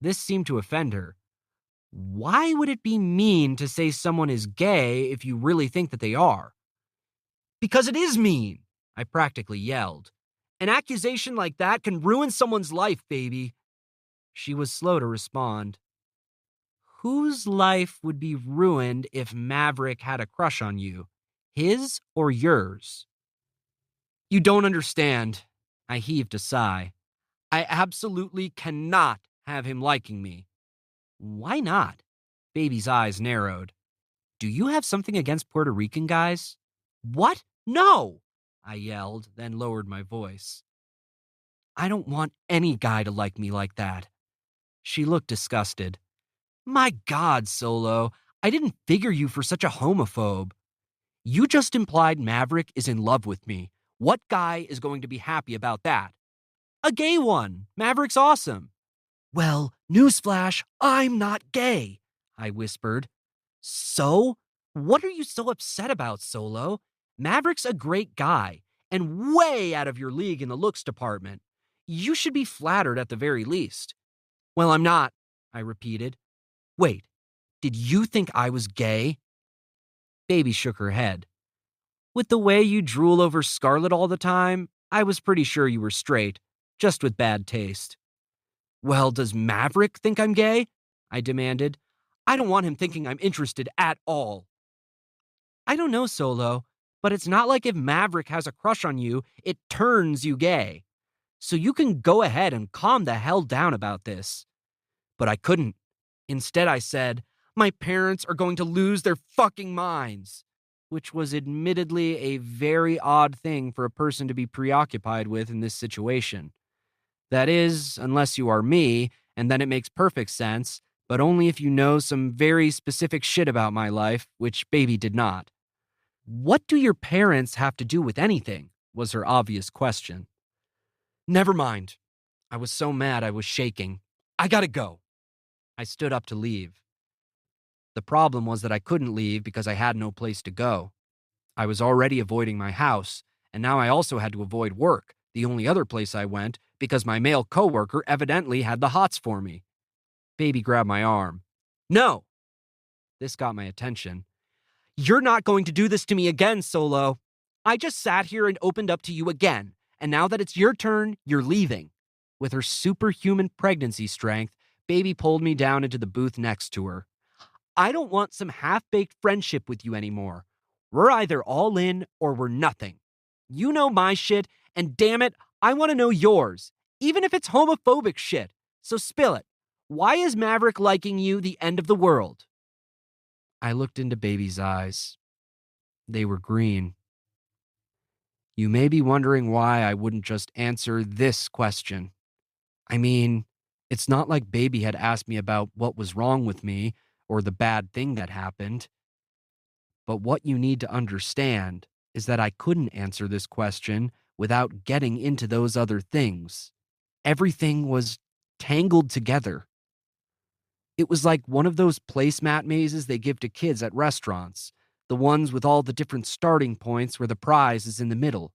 This seemed to offend her. Why would it be mean to say someone is gay if you really think that they are? Because it is mean, I practically yelled. An accusation like that can ruin someone's life, baby. She was slow to respond. Whose life would be ruined if Maverick had a crush on you? His or yours? You don't understand. I heaved a sigh. I absolutely cannot have him liking me. Why not? Baby's eyes narrowed. Do you have something against Puerto Rican guys? What? No! I yelled, then lowered my voice. I don't want any guy to like me like that. She looked disgusted. My God, Solo, I didn't figure you for such a homophobe. You just implied Maverick is in love with me. What guy is going to be happy about that? A gay one. Maverick's awesome. Well, newsflash, I'm not gay, I whispered. So? What are you so upset about, Solo? Maverick's a great guy, and way out of your league in the looks department. You should be flattered at the very least. Well, I'm not, I repeated. Wait, did you think I was gay? Baby shook her head. With the way you drool over Scarlet all the time, I was pretty sure you were straight, just with bad taste. Well, does Maverick think I'm gay? I demanded. I don't want him thinking I'm interested at all. I don't know, Solo, but it's not like if Maverick has a crush on you, it turns you gay. So you can go ahead and calm the hell down about this. But I couldn't. Instead, I said, my parents are going to lose their fucking minds. Which was admittedly a very odd thing for a person to be preoccupied with in this situation. That is, unless you are me, and then it makes perfect sense, but only if you know some very specific shit about my life, which Baby did not. What do your parents have to do with anything? Was her obvious question. Never mind. I was so mad I was shaking. I gotta go. I stood up to leave. The problem was that I couldn't leave because I had no place to go. I was already avoiding my house, and now I also had to avoid work, the only other place I went, because my male coworker evidently had the hots for me. Baby grabbed my arm. No! This got my attention. You're not going to do this to me again, Solo. I just sat here and opened up to you again, and now that it's your turn, you're leaving. With her superhuman pregnancy strength, Baby pulled me down into the booth next to her. I don't want some half-baked friendship with you anymore. We're either all in or we're nothing. You know my shit, and damn it, I want to know yours, even if it's homophobic shit. So spill it. Why is Maverick liking you the end of the world? I looked into Baby's eyes. They were green. You may be wondering why I wouldn't just answer this question. I mean, it's not like Baby had asked me about what was wrong with me or the bad thing that happened. But what you need to understand is that I couldn't answer this question without getting into those other things. Everything was tangled together. It was like one of those placemat mazes they give to kids at restaurants, the ones with all the different starting points where the prize is in the middle.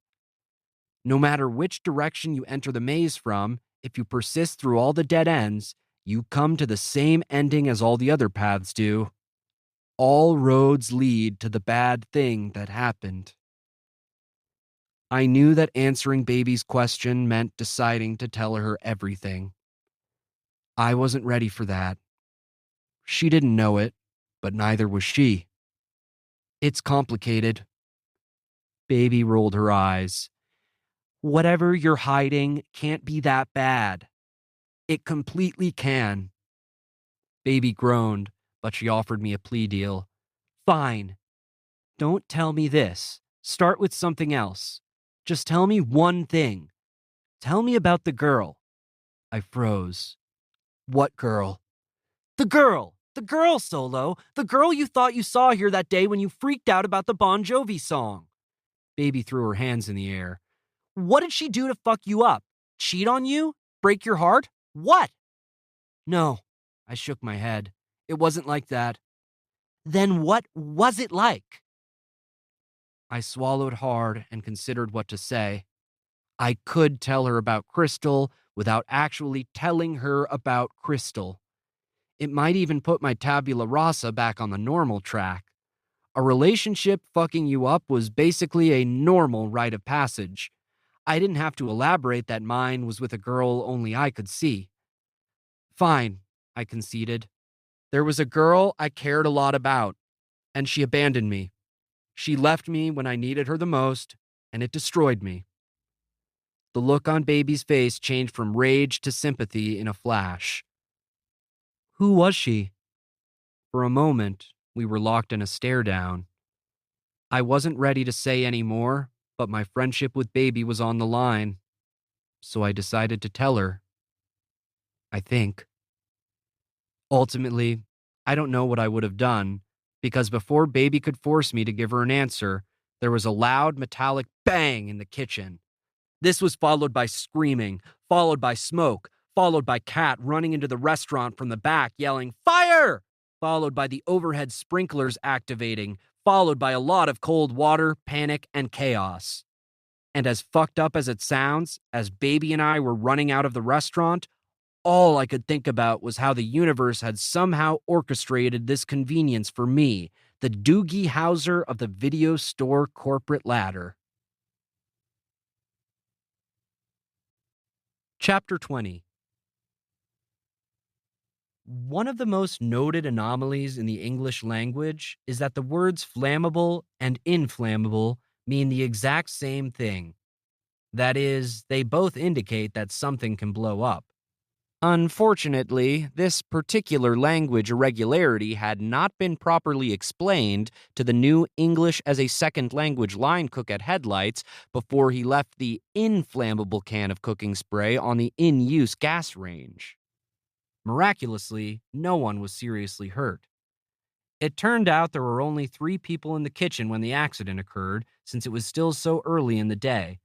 No matter which direction you enter the maze from, if you persist through all the dead ends, you come to the same ending as all the other paths do. all roads lead to the bad thing that happened. I knew that answering Baby's question meant deciding to tell her everything. I wasn't ready for that. She didn't know it, but neither was she. It's complicated. Baby rolled her eyes. Whatever you're hiding can't be that bad. It completely can. Baby groaned, but she offered me a plea deal. Fine. Don't tell me this. Start with something else. Just tell me one thing. Tell me about the girl. I froze. What girl? The girl! The girl, Solo! The girl you thought you saw here that day when you freaked out about the Bon Jovi song. Baby threw her hands in the air. What did she do to fuck you up? Cheat on you? Break your heart? What? No. I shook my head. It wasn't like that. Then what was it like? I swallowed hard and considered what to say. I could tell her about Crystal without actually telling her about Crystal. It might even put my tabula rasa back on the normal track. A relationship fucking you up was basically a normal rite of passage. I didn't have to elaborate that mine was with a girl only I could see. Fine, I conceded. There was a girl I cared a lot about, and she abandoned me. She left me when I needed her the most, and it destroyed me. The look on Baby's face changed from rage to sympathy in a flash. Who was she? For a moment, we were locked in a stare down. I wasn't ready to say any more, but my friendship with Baby was on the line, so I decided to tell her. I think. Ultimately, I don't know what I would have done, because before Baby could force me to give her an answer, there was a loud metallic bang in the kitchen. This was followed by screaming, followed by smoke, followed by Kat running into the restaurant from the back yelling, "Fire!" Followed by the overhead sprinklers activating, followed by a lot of cold water, panic, and chaos. And as fucked up as it sounds, as Baby and I were running out of the restaurant, all I could think about was how the universe had somehow orchestrated this convenience for me, the Doogie Howser of the video store corporate ladder. Chapter 20. One of the most noted anomalies in the English language is that the words flammable and inflammable mean the exact same thing. That is, they both indicate that something can blow up. Unfortunately, this particular language irregularity had not been properly explained to the new English as a second language line cook at Headlights before he left the inflammable can of cooking spray on the in-use gas range. Miraculously, no one was seriously hurt. It turned out there were only 3 people in the kitchen when the accident occurred, since it was still so early in the day.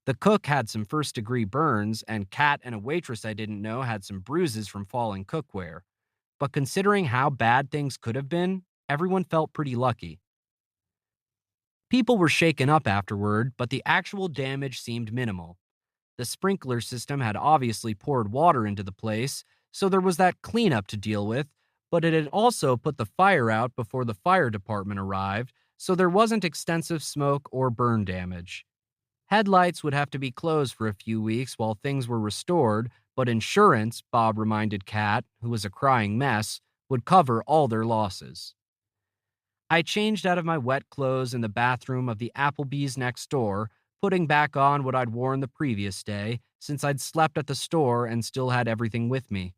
The cook had some first-degree burns, and Kat and a waitress I didn't know had some bruises from falling cookware. But considering how bad things could have been, everyone felt pretty lucky. People were shaken up afterward, but the actual damage seemed minimal. The sprinkler system had obviously poured water into the place, so there was that cleanup to deal with, but it had also put the fire out before the fire department arrived, so there wasn't extensive smoke or burn damage. Headlights would have to be closed for a few weeks while things were restored, but insurance, Bob reminded Kat, who was a crying mess, would cover all their losses. I changed out of my wet clothes in the bathroom of the Applebee's next door, putting back on what I'd worn the previous day, since I'd slept at the store and still had everything with me.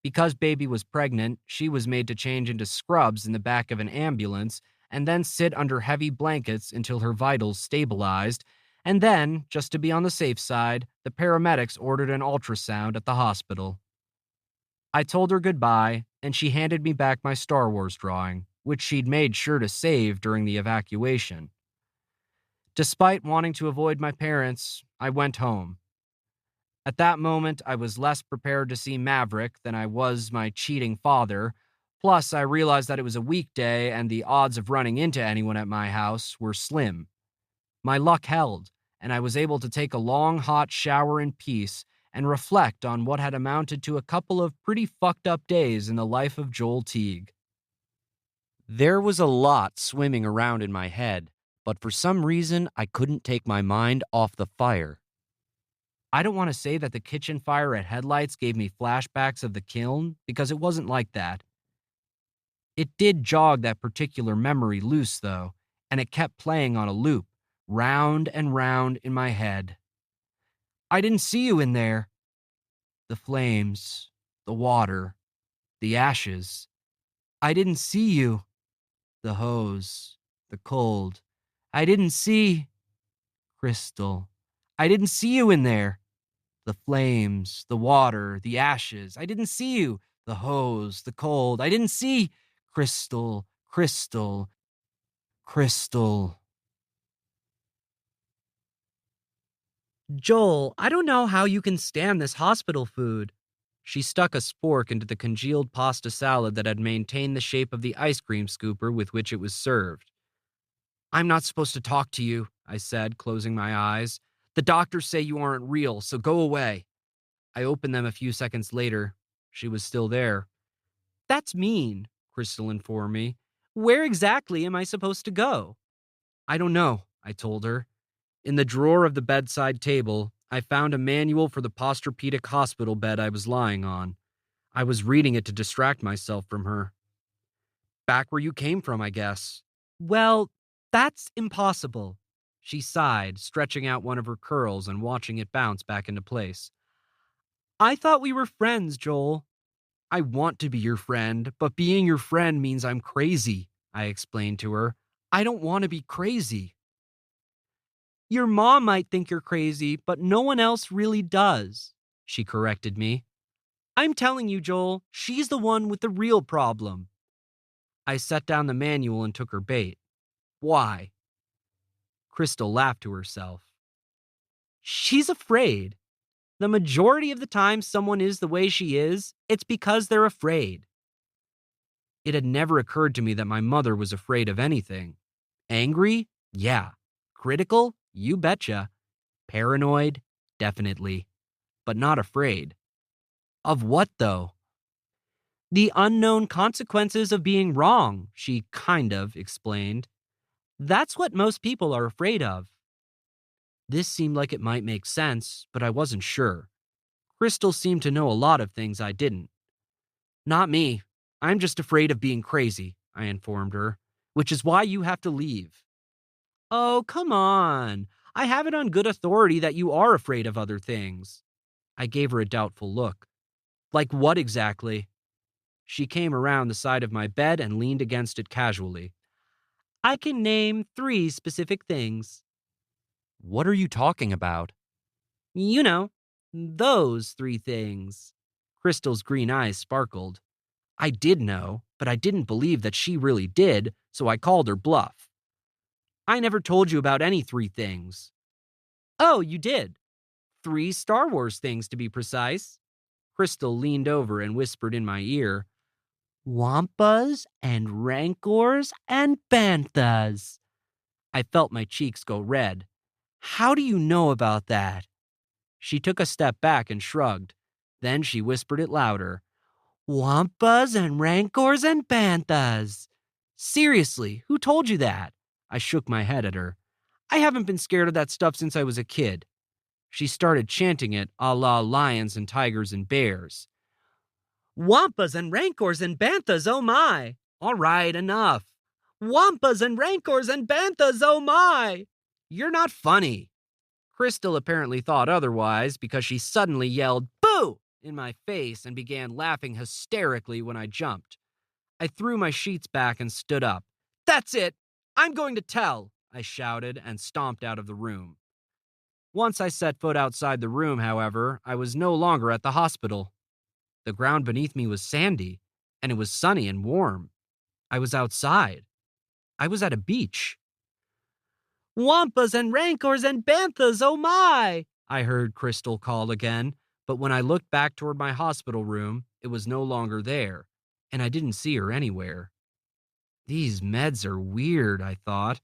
Because Baby was pregnant, she was made to change into scrubs in the back of an ambulance and then sit under heavy blankets until her vitals stabilized, and then, just to be on the safe side, the paramedics ordered an ultrasound at the hospital. I told her goodbye, and she handed me back my Star Wars drawing, which she'd made sure to save during the evacuation. Despite wanting to avoid my parents, I went home. At that moment, I was less prepared to see Maverick than I was my cheating father. Plus, I realized that it was a weekday and the odds of running into anyone at my house were slim. My luck held, and I was able to take a long, hot shower in peace and reflect on what had amounted to a couple of pretty fucked up days in the life of Joel Teague. There was a lot swimming around in my head, but for some reason I couldn't take my mind off the fire. I don't want to say that the kitchen fire at Headlights gave me flashbacks of the kiln, because it wasn't like that. It did jog that particular memory loose, though, and it kept playing on a loop, round and round in my head. I didn't see you in there. The flames, the water, the ashes. I didn't see you. The hose, the cold. I didn't see. Crystal. I didn't see you in there. The flames, the water, the ashes. I didn't see you. The hose, the cold. I didn't see. Crystal, crystal, crystal. Joel, I don't know how you can stand this hospital food. She stuck a spork into the congealed pasta salad that had maintained the shape of the ice cream scooper with which it was served. I'm not supposed to talk to you, I said, closing my eyes. The doctors say you aren't real, so go away. I opened them a few seconds later. She was still there. That's mean, Crystal informed me. Where exactly am I supposed to go? I don't know, I told her. In the drawer of the bedside table, I found a manual for the posturpedic hospital bed I was lying on. I was reading it to distract myself from her. Back where you came from, I guess. Well, that's impossible. She sighed, stretching out one of her curls and watching it bounce back into place. I thought we were friends, Joel. I want to be your friend, but being your friend means I'm crazy, I explained to her. I don't want to be crazy. Your mom might think you're crazy, but no one else really does, she corrected me. I'm telling you, Joel, she's the one with the real problem. I set down the manual and took her bait. Why? Crystal laughed to herself. She's afraid. The majority of the time someone is the way she is, it's because they're afraid. It had never occurred to me that my mother was afraid of anything. Angry? Yeah. Critical? You betcha. Paranoid? Definitely. But not afraid. Of what, though? The unknown consequences of being wrong, she kind of explained. That's what most people are afraid of. This seemed like it might make sense, but I wasn't sure. Crystal seemed to know a lot of things I didn't. Not me. I'm just afraid of being crazy, I informed her, which is why you have to leave. Oh, come on. I have it on good authority that you are afraid of other things. I gave her a doubtful look. Like what exactly? She came around the side of my bed and leaned against it casually. I can name 3 specific things. What are you talking about? You know, those 3 things. Crystal's green eyes sparkled. I did know, but I didn't believe that she really did, so I called her bluff. I never told you about any 3 things. Oh, you did. 3 Star Wars things, to be precise. Crystal leaned over and whispered in my ear, Wampas and Rancors and Banthas. I felt my cheeks go red. How do you know about that? She took a step back and shrugged. Then she whispered it louder. Wampas and Rancors and Banthas. Seriously, who told you that? I shook my head at her. I haven't been scared of that stuff since I was a kid. She started chanting it a la lions and tigers and bears. Wampas and Rancors and Banthas, oh my! All right, enough. Wampas and Rancors and Banthas, oh my! You're not funny. Crystal apparently thought otherwise because she suddenly yelled, Boo! In my face and began laughing hysterically when I jumped. I threw my sheets back and stood up. That's it! I'm going to tell! I shouted and stomped out of the room. Once I set foot outside the room, however, I was no longer at the hospital. The ground beneath me was sandy, and it was sunny and warm. I was outside. I was at a beach. Wampas and Rancors and Banthas, oh my! I heard Crystal call again, but when I looked back toward my hospital room, it was no longer there, and I didn't see her anywhere. These meds are weird, I thought,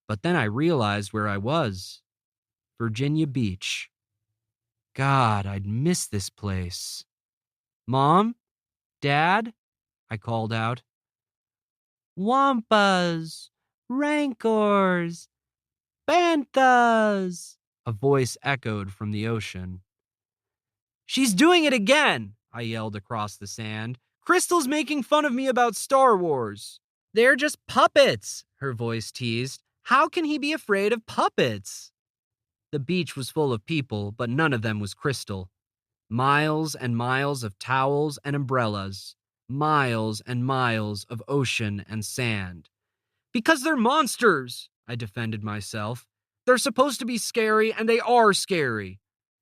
but then I realized where I was. Virginia Beach. God, I'd miss this place. Mom? Dad? I called out. Wampas, rancors, banthas, a voice echoed from the ocean. She's doing it again, I yelled across the sand. Crystal's making fun of me about Star Wars. They're just puppets, her voice teased. How can he be afraid of puppets? The beach was full of people, but none of them was Crystal. Miles and miles of towels and umbrellas. Miles and miles of ocean and sand. Because they're monsters, I defended myself. They're supposed to be scary, and they are scary.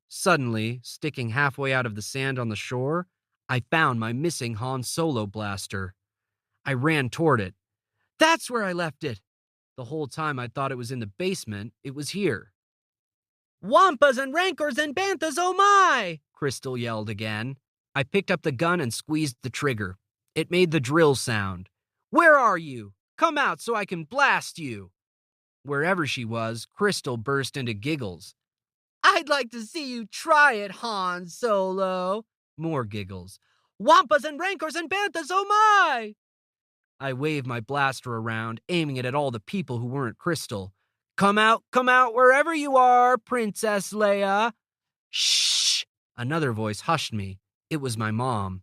Suddenly, sticking halfway out of the sand on the shore, I found my missing Han Solo blaster. I ran toward it. That's where I left it. The whole time I thought it was in the basement, it was here. Wampas and rancors and banthas, oh my! Crystal yelled again. I picked up the gun and squeezed the trigger. It made the drill sound. Where are you? Come out so I can blast you. Wherever she was, Crystal burst into giggles. I'd like to see you try it, Han Solo. More giggles. Wampas and rancors and banthas, oh my! I waved my blaster around, aiming it at all the people who weren't Crystal. Come out, wherever you are, Princess Leia. Shh! Another voice hushed me. It was my mom.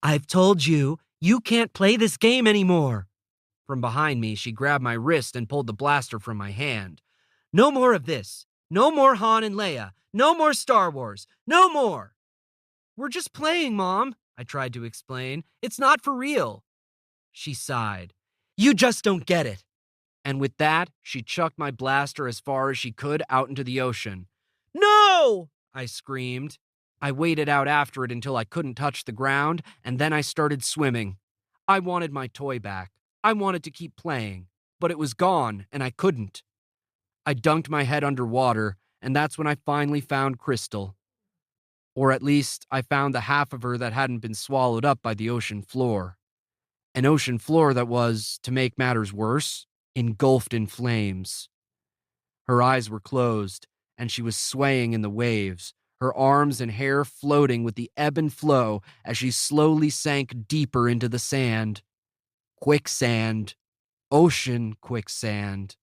I've told you, you can't play this game anymore. From behind me, she grabbed my wrist and pulled the blaster from my hand. No more of this. No more Han and Leia. No more Star Wars. No more. We're just playing, Mom, I tried to explain. It's not for real. She sighed. You just don't get it. And with that, she chucked my blaster as far as she could out into the ocean. No! I screamed. I waded out after it until I couldn't touch the ground, and then I started swimming. I wanted my toy back. I wanted to keep playing, but it was gone, and I couldn't. I dunked my head underwater, and that's when I finally found Crystal. Or at least, I found the half of her that hadn't been swallowed up by the ocean floor. An ocean floor that was, to make matters worse, engulfed in flames. Her eyes were closed, and she was swaying in the waves, her arms and hair floating with the ebb and flow as she slowly sank deeper into the sand. Quicksand. Ocean quicksand.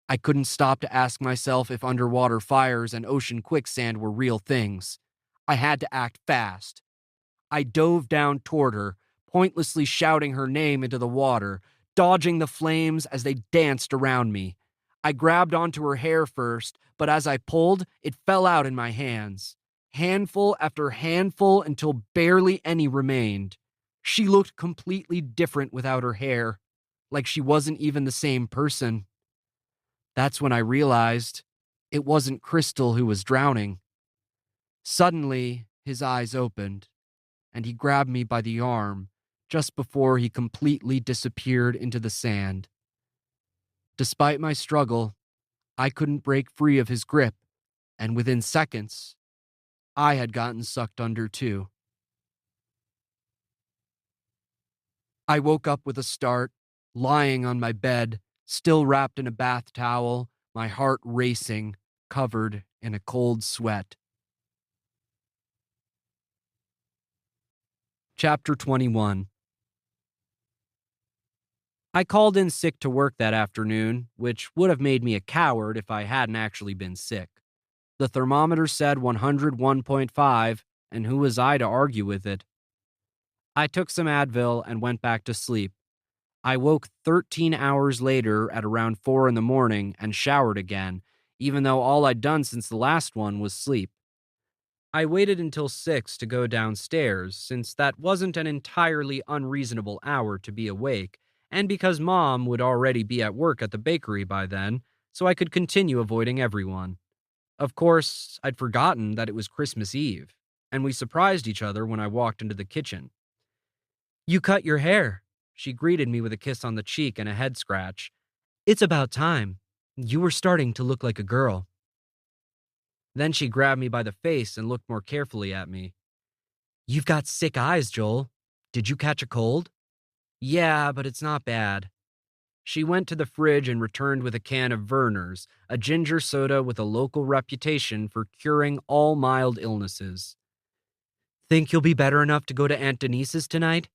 I couldn't stop to ask myself if underwater fires and ocean quicksand were real things. I had to act fast. I dove down toward her, pointlessly shouting her name into the water, dodging the flames as they danced around me. I grabbed onto her hair first, but as I pulled, it fell out in my hands. Handful after handful until barely any remained. She looked completely different without her hair, like she wasn't even the same person. That's when I realized it wasn't Crystal who was drowning. Suddenly, his eyes opened, and he grabbed me by the arm just before he completely disappeared into the sand. Despite my struggle, I couldn't break free of his grip, and within seconds, I had gotten sucked under too. I woke up with a start, lying on my bed, still wrapped in a bath towel, my heart racing, covered in a cold sweat. Chapter 21. I called in sick to work that afternoon, which would have made me a coward if I hadn't actually been sick. The thermometer said 101.5, and who was I to argue with it? I took some Advil and went back to sleep. I woke 13 hours later at around 4 in the morning and showered again, even though all I'd done since the last one was sleep. I waited until 6 to go downstairs, since that wasn't an entirely unreasonable hour to be awake, and because Mom would already be at work at the bakery by then, so I could continue avoiding everyone. Of course, I'd forgotten that it was Christmas Eve, and we surprised each other when I walked into the kitchen. You cut your hair, she greeted me with a kiss on the cheek and a head scratch. It's about time. You were starting to look like a girl. Then she grabbed me by the face and looked more carefully at me. You've got sick eyes, Joel. Did you catch a cold? Yeah, but it's not bad. She went to the fridge and returned with a can of Verner's, a ginger soda with a local reputation for curing all mild illnesses. Think you'll be better enough to go to Aunt Denise's tonight?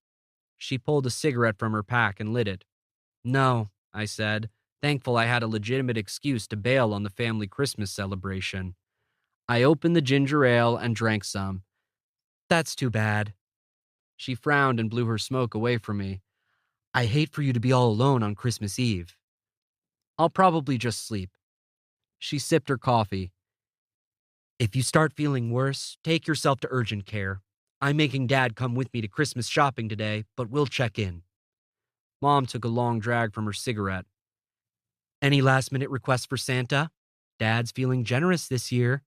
She pulled a cigarette from her pack and lit it. No, I said, thankful I had a legitimate excuse to bail on the family Christmas celebration. I opened the ginger ale and drank some. That's too bad. She frowned and blew her smoke away from me. I hate for you to be all alone on Christmas Eve. I'll probably just sleep. She sipped her coffee. If you start feeling worse, take yourself to urgent care. I'm making Dad come with me to Christmas shopping today, but we'll check in. Mom took a long drag from her cigarette. Any last-minute requests for Santa? Dad's feeling generous this year.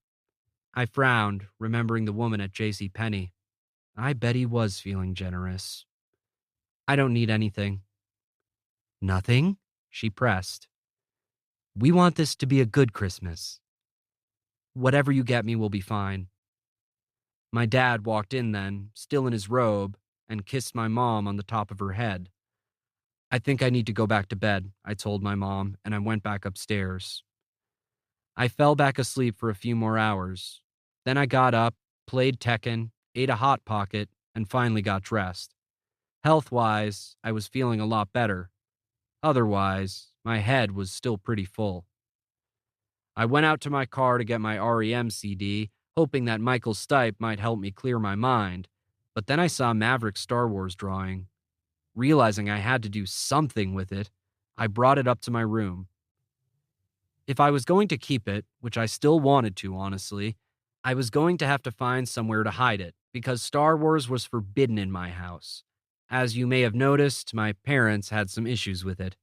I frowned, remembering the woman at J.C. Penney. I bet he was feeling generous. I don't need anything. Nothing? She pressed. We want this to be a good Christmas. Whatever you get me will be fine. My dad walked in then, still in his robe, and kissed my mom on the top of her head. I think I need to go back to bed, I told my mom, and I went back upstairs. I fell back asleep for a few more hours. Then I got up, played Tekken, ate a Hot Pocket, and finally got dressed. Health-wise, I was feeling a lot better. Otherwise, my head was still pretty full. I went out to my car to get my REM CD, hoping that Michael Stipe might help me clear my mind, but then I saw Maverick's Star Wars drawing. Realizing I had to do something with it, I brought it up to my room. If I was going to keep it, which I still wanted to, honestly, I was going to have to find somewhere to hide it, because Star Wars was forbidden in my house. As you may have noticed, my parents had some issues with it.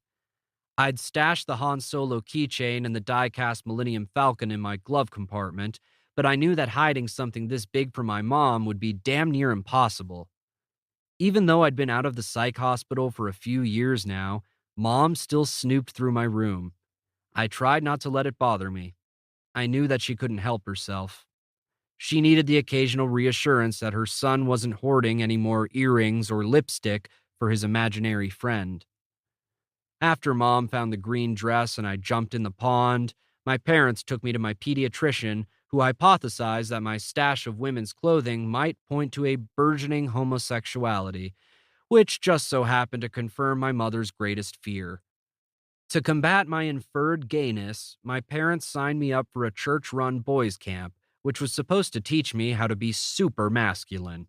I'd stashed the Han Solo keychain and the die-cast Millennium Falcon in my glove compartment, but I knew that hiding something this big from my mom would be damn near impossible. Even though I'd been out of the psych hospital for a few years now, Mom still snooped through my room. I tried not to let it bother me. I knew that she couldn't help herself. She needed the occasional reassurance that her son wasn't hoarding any more earrings or lipstick for his imaginary friend. After Mom found the green dress and I jumped in the pond, my parents took me to my pediatrician, who hypothesized that my stash of women's clothing might point to a burgeoning homosexuality, which just so happened to confirm my mother's greatest fear. To combat my inferred gayness, my parents signed me up for a church-run boys' camp, which was supposed to teach me how to be super masculine.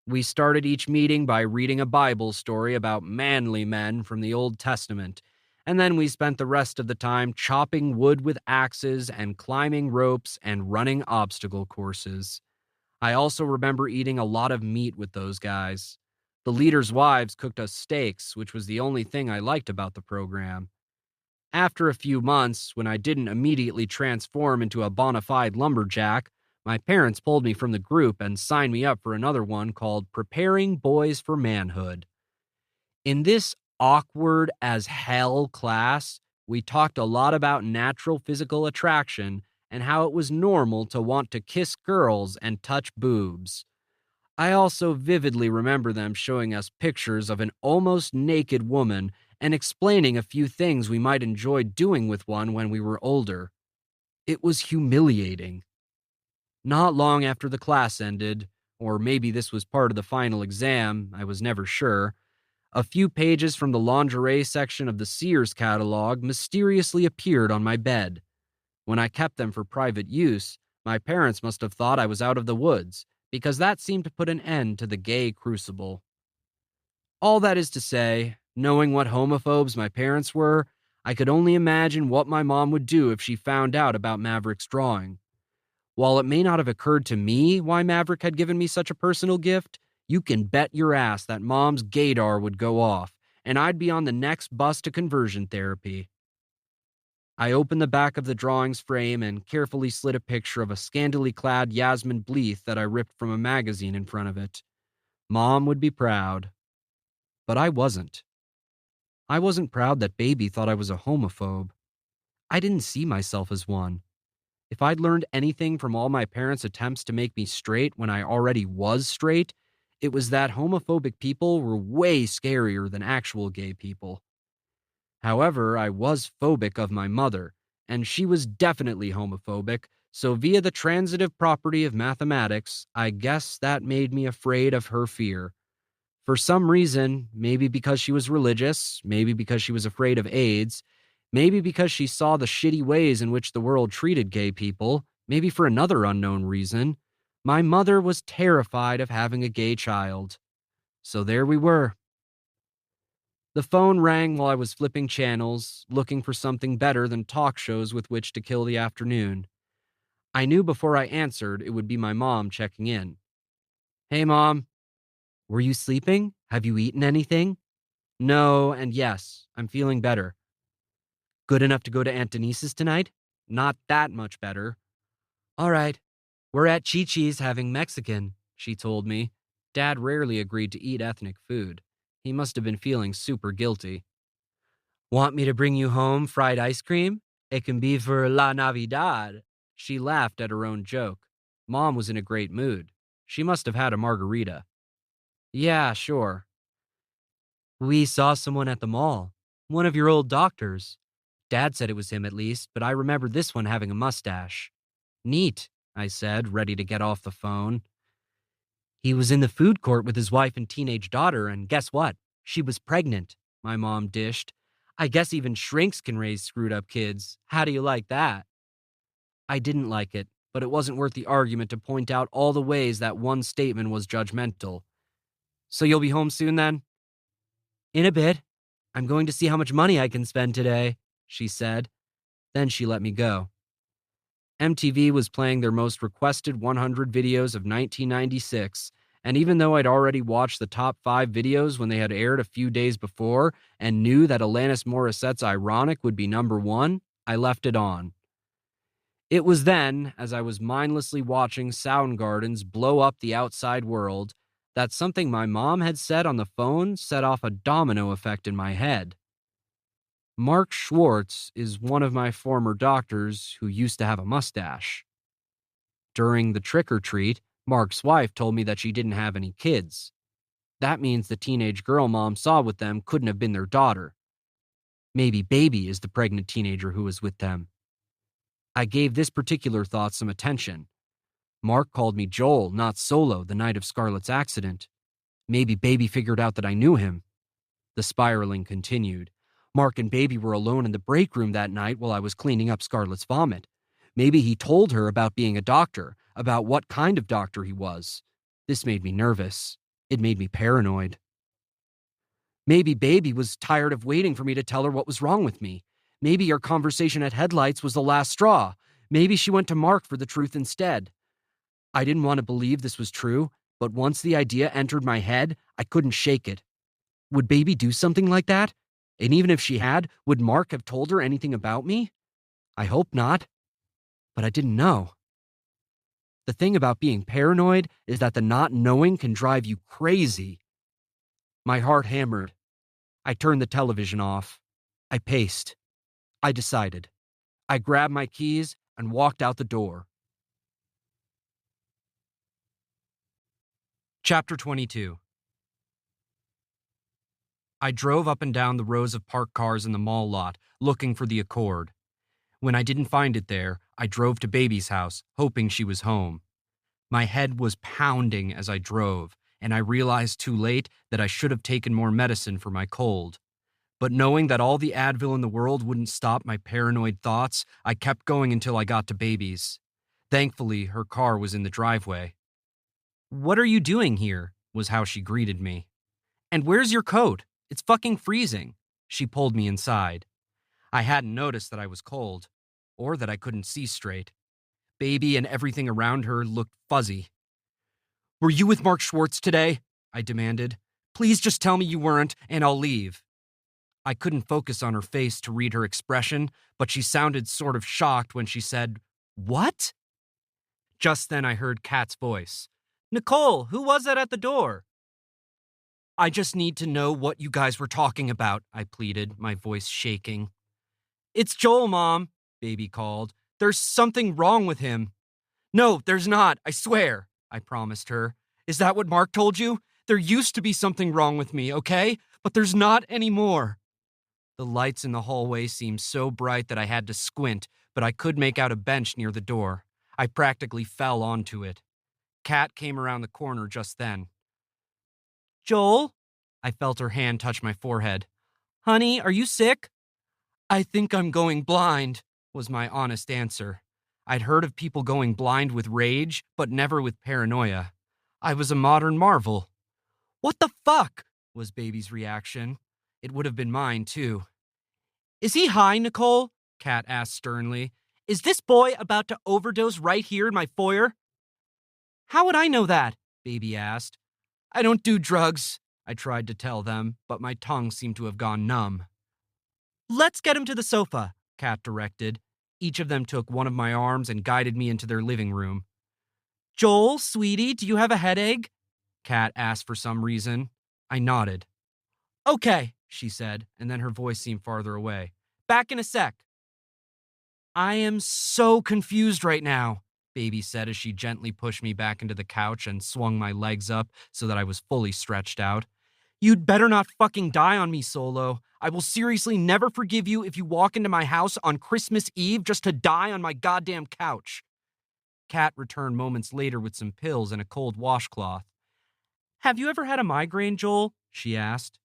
We started each meeting by reading a Bible story about manly men from the Old Testament, and then we spent the rest of the time chopping wood with axes and climbing ropes and running obstacle courses. I also remember eating a lot of meat with those guys. The leaders' wives cooked us steaks, which was the only thing I liked about the program. After a few months, when I didn't immediately transform into a bona fide lumberjack, my parents pulled me from the group and signed me up for another one called Preparing Boys for Manhood. In this awkward as hell class, we talked a lot about natural physical attraction and how it was normal to want to kiss girls and touch boobs. I also vividly remember them showing us pictures of an almost naked woman and explaining a few things we might enjoy doing with one when we were older. It was humiliating. Not long after the class ended, or maybe this was part of the final exam, I was never sure, a few pages from the lingerie section of the Sears catalog mysteriously appeared on my bed. When I kept them for private use, my parents must have thought I was out of the woods, because that seemed to put an end to the gay crucible. All that is to say, knowing what homophobes my parents were, I could only imagine what my mom would do if she found out about Maverick's drawing. While it may not have occurred to me why Maverick had given me such a personal gift, you can bet your ass that Mom's gaydar would go off, and I'd be on the next bus to conversion therapy. I opened the back of the drawing's frame and carefully slid a picture of a scantily clad Yasmin Bleeth that I ripped from a magazine in front of it. Mom would be proud. But I wasn't. I wasn't proud that Baby thought I was a homophobe. I didn't see myself as one. If I'd learned anything from all my parents' attempts to make me straight when I already was straight, it was that homophobic people were way scarier than actual gay people. However, I was phobic of my mother, and she was definitely homophobic, so via the transitive property of mathematics, I guess that made me afraid of her fear. For some reason, maybe because she was religious, maybe because she was afraid of AIDS, maybe because she saw the shitty ways in which the world treated gay people, maybe for another unknown reason, my mother was terrified of having a gay child. So there we were. The phone rang while I was flipping channels, looking for something better than talk shows with which to kill the afternoon. I knew before I answered it would be my mom checking in. Hey, Mom. Were you sleeping? Have you eaten anything? No, and yes, I'm feeling better. Good enough to go to Aunt Denise's tonight? Not that much better. All right. We're at Chi-Chi's having Mexican, she told me. Dad rarely agreed to eat ethnic food. He must have been feeling super guilty. Want me to bring you home fried ice cream? It can be for La Navidad. She laughed at her own joke. Mom was in a great mood. She must have had a margarita. Yeah, sure. We saw someone at the mall. One of your old doctors. Dad said it was him at least, but I remember this one having a mustache. Neat, I said, ready to get off the phone. He was in the food court with his wife and teenage daughter, and guess what? She was pregnant, my mom dished. I guess even shrinks can raise screwed up kids. How do you like that? I didn't like it, but it wasn't worth the argument to point out all the ways that one statement was judgmental. So you'll be home soon then? In a bit. I'm going to see how much money I can spend today, she said. Then she let me go. MTV was playing their most requested 100 videos of 1996, and even though I'd already watched the top 5 videos when they had aired a few days before and knew that Alanis Morissette's Ironic would be number 1, I left it on. It was then, as I was mindlessly watching Soundgarden's Blow Up the Outside World, that something my mom had said on the phone set off a domino effect in my head. Mark Schwartz is one of my former doctors who used to have a mustache. During the trick-or-treat, Mark's wife told me that she didn't have any kids. That means the teenage girl Mom saw with them couldn't have been their daughter. Maybe Baby is the pregnant teenager who was with them. I gave this particular thought some attention. Mark called me Joel, not Solo, the night of Scarlett's accident. Maybe Baby figured out that I knew him. The spiraling continued. Mark and Baby were alone in the break room that night while I was cleaning up Scarlett's vomit. Maybe he told her about being a doctor, about what kind of doctor he was. This made me nervous. It made me paranoid. Maybe Baby was tired of waiting for me to tell her what was wrong with me. Maybe our conversation at Headlights was the last straw. Maybe she went to Mark for the truth instead. I didn't want to believe this was true, but once the idea entered my head, I couldn't shake it. Would Baby do something like that? And even if she had, would Mark have told her anything about me? I hope not. But I didn't know. The thing about being paranoid is that the not knowing can drive you crazy. My heart hammered. I turned the television off. I paced. I decided. I grabbed my keys and walked out the door. Chapter 22. I drove up and down the rows of parked cars in the mall lot, looking for the Accord. When I didn't find it there, I drove to Baby's house, hoping she was home. My head was pounding as I drove, and I realized too late that I should have taken more medicine for my cold. But knowing that all the Advil in the world wouldn't stop my paranoid thoughts, I kept going until I got to Baby's. Thankfully, her car was in the driveway. "What are you doing here?" was how she greeted me. "And where's your coat? It's fucking freezing." She pulled me inside. I hadn't noticed that I was cold, or that I couldn't see straight. Baby and everything around her looked fuzzy. "Were you with Mark Schwartz today?" I demanded. "Please just tell me you weren't, and I'll leave." I couldn't focus on her face to read her expression, but she sounded sort of shocked when she said, "What?" Just then I heard Kat's voice. "Nicole, who was that at the door?" "I just need to know what you guys were talking about," I pleaded, my voice shaking. "It's Joel, Mom," Baby called. "There's something wrong with him." "No, there's not, I swear," I promised her. "Is that what Mark told you? There used to be something wrong with me, okay? But there's not anymore." The lights in the hallway seemed so bright that I had to squint, but I could make out a bench near the door. I practically fell onto it. Kat came around the corner just then. "Joel, I felt her hand touch my forehead. Honey, are you sick? I think I'm going blind, was my honest answer. I'd heard of people going blind with rage, but never with paranoia. I was a modern marvel. What the fuck? Was Baby's reaction. It would have been mine, too. Is he high, Nicole? Kat asked sternly. Is this boy about to overdose right here in my foyer? How would I know that? Baby asked. I don't do drugs, I tried to tell them, but my tongue seemed to have gone numb. Let's get him to the sofa, Kat directed. Each of them took one of my arms and guided me into their living room. Joel, sweetie, do you have a headache? Kat asked for some reason. I nodded. Okay, she said, and then her voice seemed farther away. Back in a sec. I am so confused right now, Baby said as she gently pushed me back into the couch and swung my legs up so that I was fully stretched out. You'd better not fucking die on me, Solo. I will seriously never forgive you if you walk into my house on Christmas Eve just to die on my goddamn couch. Kat returned moments later with some pills and a cold washcloth. Have you ever had a migraine, Joel? She asked.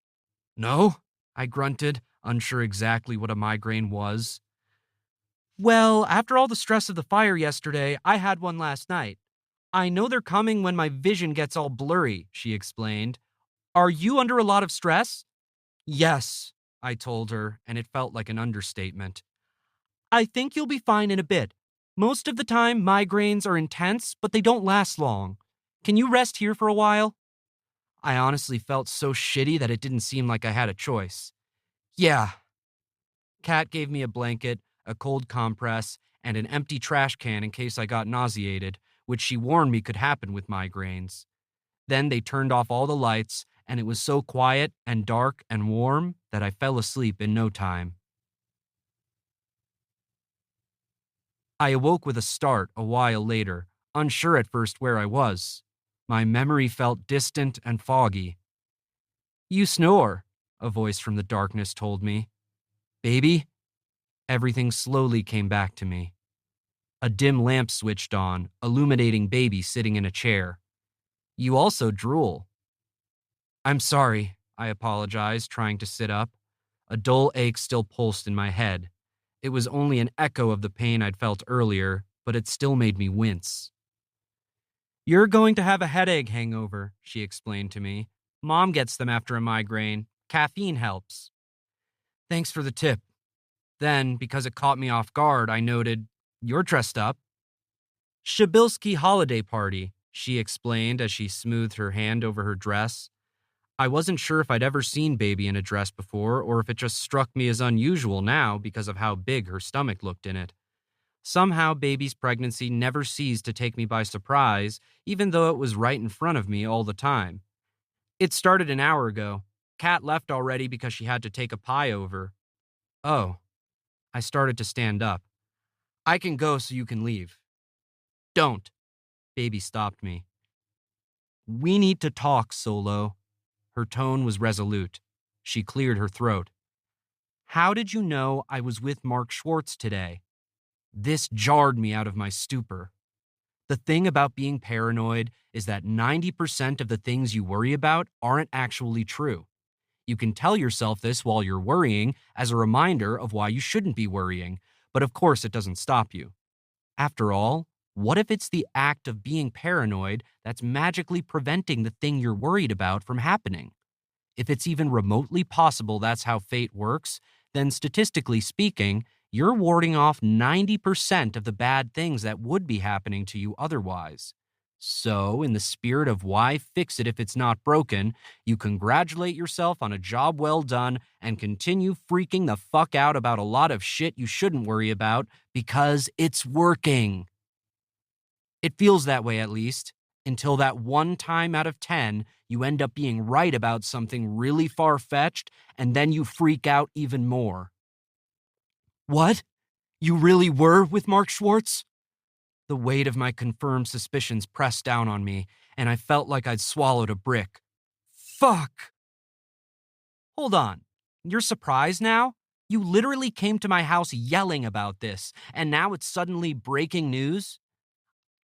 No, I grunted, unsure exactly what a migraine was. Well, after all the stress of the fire yesterday, I had one last night. I know they're coming when my vision gets all blurry, she explained. Are you under a lot of stress? Yes, I told her, and it felt like an understatement. I think you'll be fine in a bit. Most of the time, migraines are intense, but they don't last long. Can you rest here for a while? I honestly felt so shitty that it didn't seem like I had a choice. Yeah. Kat gave me a blanket, a cold compress, and an empty trash can in case I got nauseated, which she warned me could happen with migraines. Then they turned off all the lights, and it was so quiet and dark and warm that I fell asleep in no time. I awoke with a start a while later, unsure at first where I was. My memory felt distant and foggy. You snore, a voice from the darkness told me. Baby? Everything slowly came back to me. A dim lamp switched on, illuminating Baby sitting in a chair. You also drool. I'm sorry, I apologized, trying to sit up. A dull ache still pulsed in my head. It was only an echo of the pain I'd felt earlier, but it still made me wince. You're going to have a headache hangover, she explained to me. Mom gets them after a migraine. Caffeine helps. Thanks for the tip. Then, because it caught me off guard, I noted, You're dressed up. Shabilsky holiday party, she explained as she smoothed her hand over her dress. I wasn't sure if I'd ever seen Baby in a dress before or if it just struck me as unusual now because of how big her stomach looked in it. Somehow Baby's pregnancy never ceased to take me by surprise, even though it was right in front of me all the time. It started an hour ago. Kat left already because she had to take a pie over. Oh. I started to stand up. I can go so you can leave. Don't. Baby stopped me. We need to talk, Solo. Her tone was resolute. She cleared her throat. How did you know I was with Mark Schwartz today? This jarred me out of my stupor. The thing about being paranoid is that 90% of the things you worry about aren't actually true. You can tell yourself this while you're worrying as a reminder of why you shouldn't be worrying, but of course it doesn't stop you. After all, what if it's the act of being paranoid that's magically preventing the thing you're worried about from happening? If it's even remotely possible that's how fate works, then statistically speaking, you're warding off 90% of the bad things that would be happening to you otherwise. So, in the spirit of why fix it if it's not broken, you congratulate yourself on a job well done and continue freaking the fuck out about a lot of shit you shouldn't worry about because it's working. It feels that way, at least, until that one time out of 10, you end up being right about something really far-fetched, and then you freak out even more. What? You really were with Mark Schwartz? The weight of my confirmed suspicions pressed down on me, and I felt like I'd swallowed a brick. Fuck! Hold on. You're surprised now? You literally came to my house yelling about this, and now it's suddenly breaking news?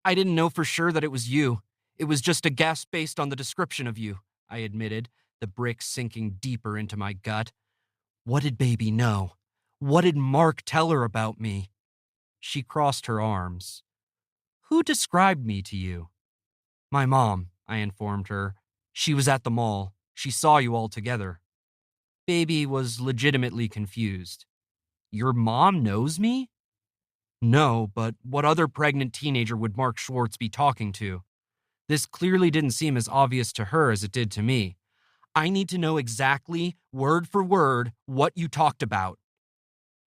I didn't know for sure that it was you. It was just a guess based on the description of you, I admitted, the brick sinking deeper into my gut. What did baby know? What did Mark tell her about me? She crossed her arms. Who described me to you? My mom, I informed her. She was at the mall. She saw you all together. Baby was legitimately confused. Your mom knows me? No, but what other pregnant teenager would Mark Schwartz be talking to? This clearly didn't seem as obvious to her as it did to me. I need to know exactly, word for word, what you talked about.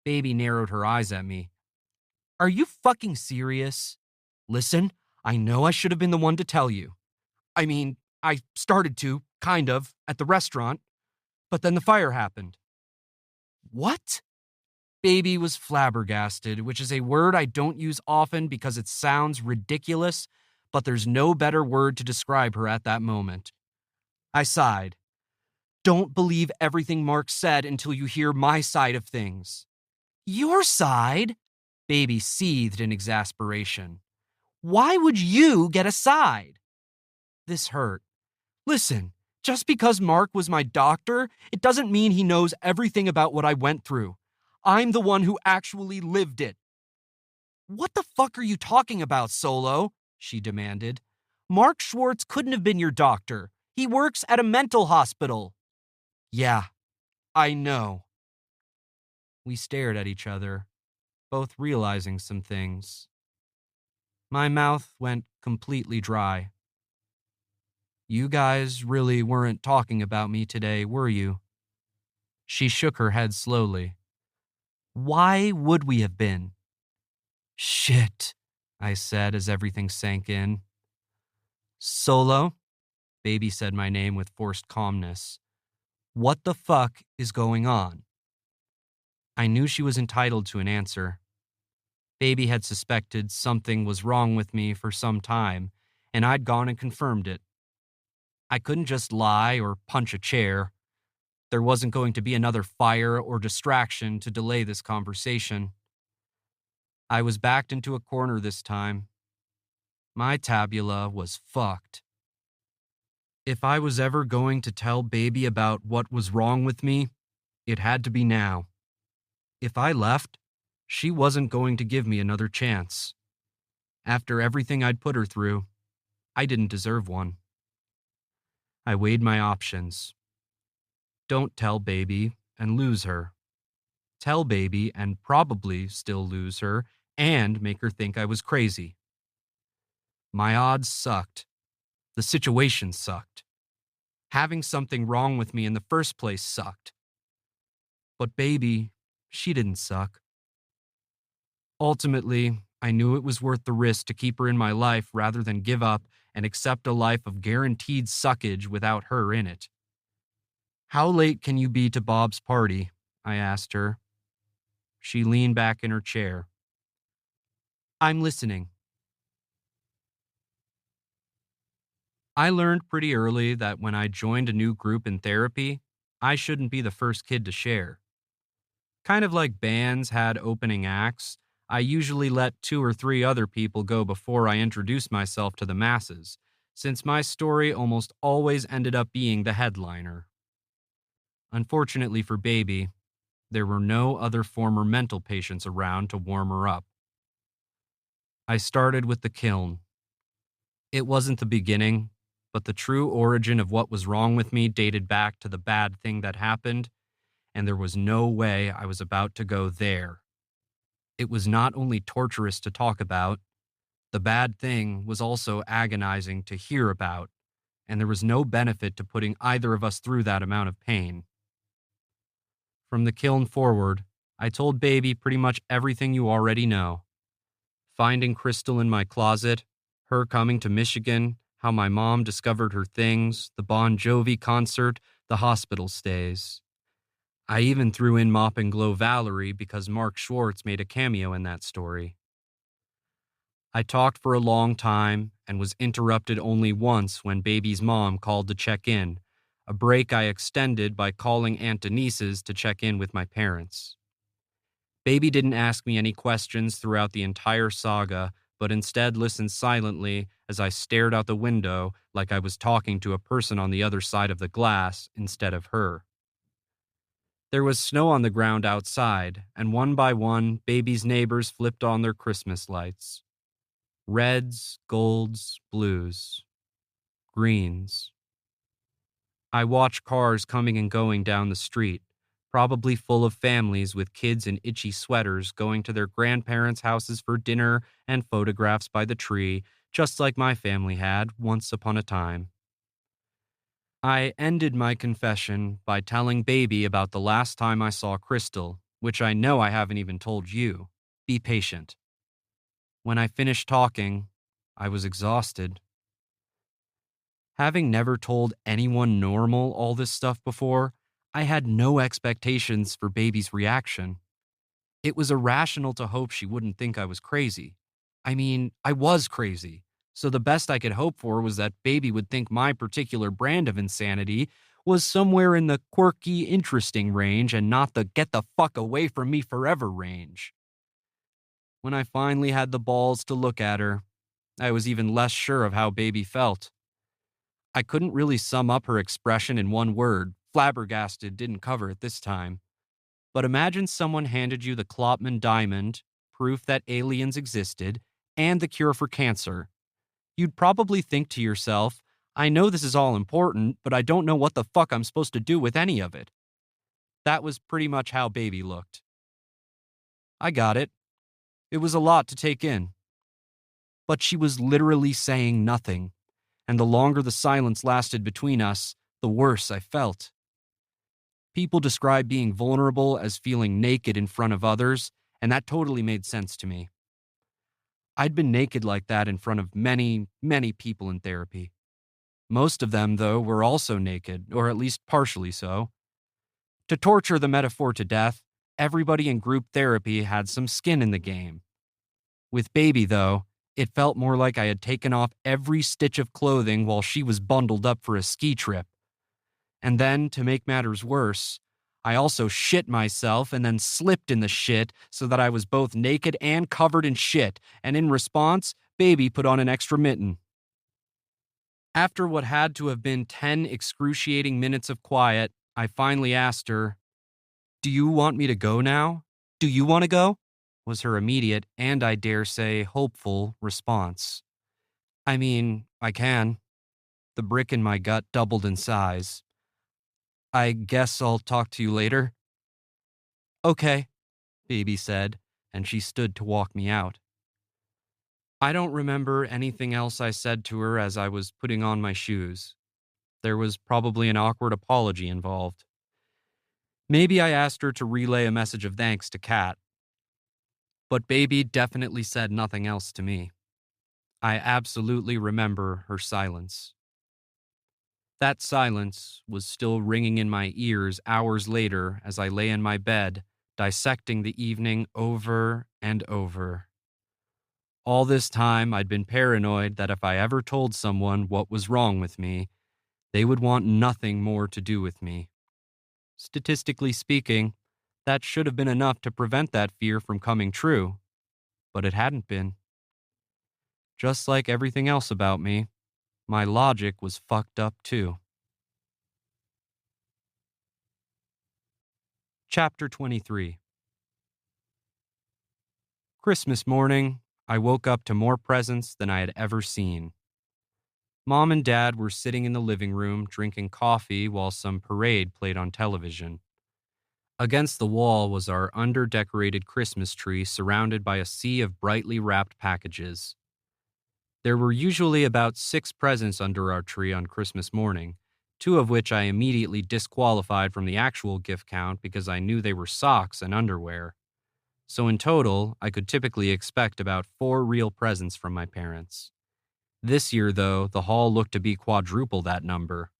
Baby narrowed her eyes at me. Are you fucking serious? Listen, I know I should have been the one to tell you. I mean, I started to, kind of, at the restaurant, but then the fire happened. What? Baby was flabbergasted, which is a word I don't use often because it sounds ridiculous, but there's no better word to describe her at that moment. I sighed. Don't believe everything Mark said until you hear my side of things. Your side? Baby seethed in exasperation. Why would you get a side? This hurt. Listen, just because Mark was my doctor, it doesn't mean he knows everything about what I went through. I'm the one who actually lived it. What the fuck are you talking about, Solo? She demanded. Mark Schwartz couldn't have been your doctor. He works at a mental hospital. Yeah, I know. We stared at each other, both realizing some things. My mouth went completely dry. You guys really weren't talking about me today, were you? She shook her head slowly. Why would we have been? Shit, I said as everything sank in. Solo? Baby said my name with forced calmness. What the fuck is going on? I knew she was entitled to an answer. Baby had suspected something was wrong with me for some time, and I'd gone and confirmed it. I couldn't just lie or punch a chair. There wasn't going to be another fire or distraction to delay this conversation. I was backed into a corner this time. My tabula was fucked. If I was ever going to tell Baby about what was wrong with me, it had to be now. If I left, she wasn't going to give me another chance. After everything I'd put her through, I didn't deserve one. I weighed my options. Don't tell Baby and lose her. Tell Baby and probably still lose her and make her think I was crazy. My odds sucked. The situation sucked. Having something wrong with me in the first place sucked. But Baby, she didn't suck. Ultimately, I knew it was worth the risk to keep her in my life rather than give up and accept a life of guaranteed suckage without her in it. How late can you be to Bob's party? I asked her. She leaned back in her chair. I'm listening. I learned pretty early that when I joined a new group in therapy, I shouldn't be the first kid to share. Kind of like bands had opening acts, I usually let 2 or 3 other people go before I introduced myself to the masses, since my story almost always ended up being the headliner. Unfortunately for Baby, there were no other former mental patients around to warm her up. I started with the kiln. It wasn't the beginning, but the true origin of what was wrong with me dated back to the bad thing that happened, and there was no way I was about to go there. It was not only torturous to talk about, the bad thing was also agonizing to hear about, and there was no benefit to putting either of us through that amount of pain. From the kiln forward, I told Baby pretty much everything you already know. Finding Crystal in my closet, her coming to Michigan, how my mom discovered her things, the Bon Jovi concert, the hospital stays. I even threw in Mop and Glow Valerie because Mark Schwartz made a cameo in that story. I talked for a long time and was interrupted only once when Baby's mom called to check in, a break I extended by calling Aunt Denise's to check in with my parents. Baby didn't ask me any questions throughout the entire saga, but instead listened silently as I stared out the window like I was talking to a person on the other side of the glass instead of her. There was snow on the ground outside, and one by one, baby's neighbors flipped on their Christmas lights. Reds, golds, blues, greens. I watched cars coming and going down the street, probably full of families with kids in itchy sweaters going to their grandparents' houses for dinner and photographs by the tree, just like my family had once upon a time. I ended my confession by telling Baby about the last time I saw Crystal, which I know I haven't even told you. Be patient. When I finished talking, I was exhausted. Having never told anyone normal all this stuff before, I had no expectations for Baby's reaction. It was irrational to hope she wouldn't think I was crazy. I mean, I was crazy. So the best I could hope for was that Baby would think my particular brand of insanity was somewhere in the quirky, interesting range and not the get the fuck away from me forever range. When I finally had the balls to look at her, I was even less sure of how Baby felt. I couldn't really sum up her expression in one word. Flabbergasted didn't cover it this time. But imagine someone handed you the Klopman diamond, proof that aliens existed, and the cure for cancer. You'd probably think to yourself, I know this is all important, but I don't know what the fuck I'm supposed to do with any of it. That was pretty much how Baby looked. I got it. It was a lot to take in. But she was literally saying nothing, and the longer the silence lasted between us, the worse I felt. People describe being vulnerable as feeling naked in front of others, and that totally made sense to me. I'd been naked like that in front of many, many people in therapy. Most of them, though, were also naked, or at least partially so. To torture the metaphor to death, everybody in group therapy had some skin in the game. With Baby, though, it felt more like I had taken off every stitch of clothing while she was bundled up for a ski trip. And then, to make matters worse, I also shit myself and then slipped in the shit so that I was both naked and covered in shit, and in response, Baby put on an extra mitten. After what had to have been 10 excruciating minutes of quiet, I finally asked her, "Do you want me to go now? Do you want to go?" was her immediate and, I dare say, hopeful response. I mean, I can. The brick in my gut doubled in size. I guess I'll talk to you later. Okay, Baby said, and she stood to walk me out. I don't remember anything else I said to her as I was putting on my shoes. There was probably an awkward apology involved. Maybe I asked her to relay a message of thanks to Kat. But Baby definitely said nothing else to me. I absolutely remember her silence. That silence was still ringing in my ears hours later as I lay in my bed, dissecting the evening over and over. All this time, I'd been paranoid that if I ever told someone what was wrong with me, they would want nothing more to do with me. Statistically speaking, that should have been enough to prevent that fear from coming true, but it hadn't been. Just like everything else about me, my logic was fucked up too. Chapter 23. Christmas morning, I woke up to more presents than I had ever seen. Mom and Dad were sitting in the living room drinking coffee while some parade played on television. Against the wall was our under-decorated Christmas tree surrounded by a sea of brightly wrapped packages. There were usually about 6 presents under our tree on Christmas morning, 2 of which I immediately disqualified from the actual gift count because I knew they were socks and underwear. So in total, I could typically expect about 4 real presents from my parents. This year, though, the haul looked to be quadruple that number.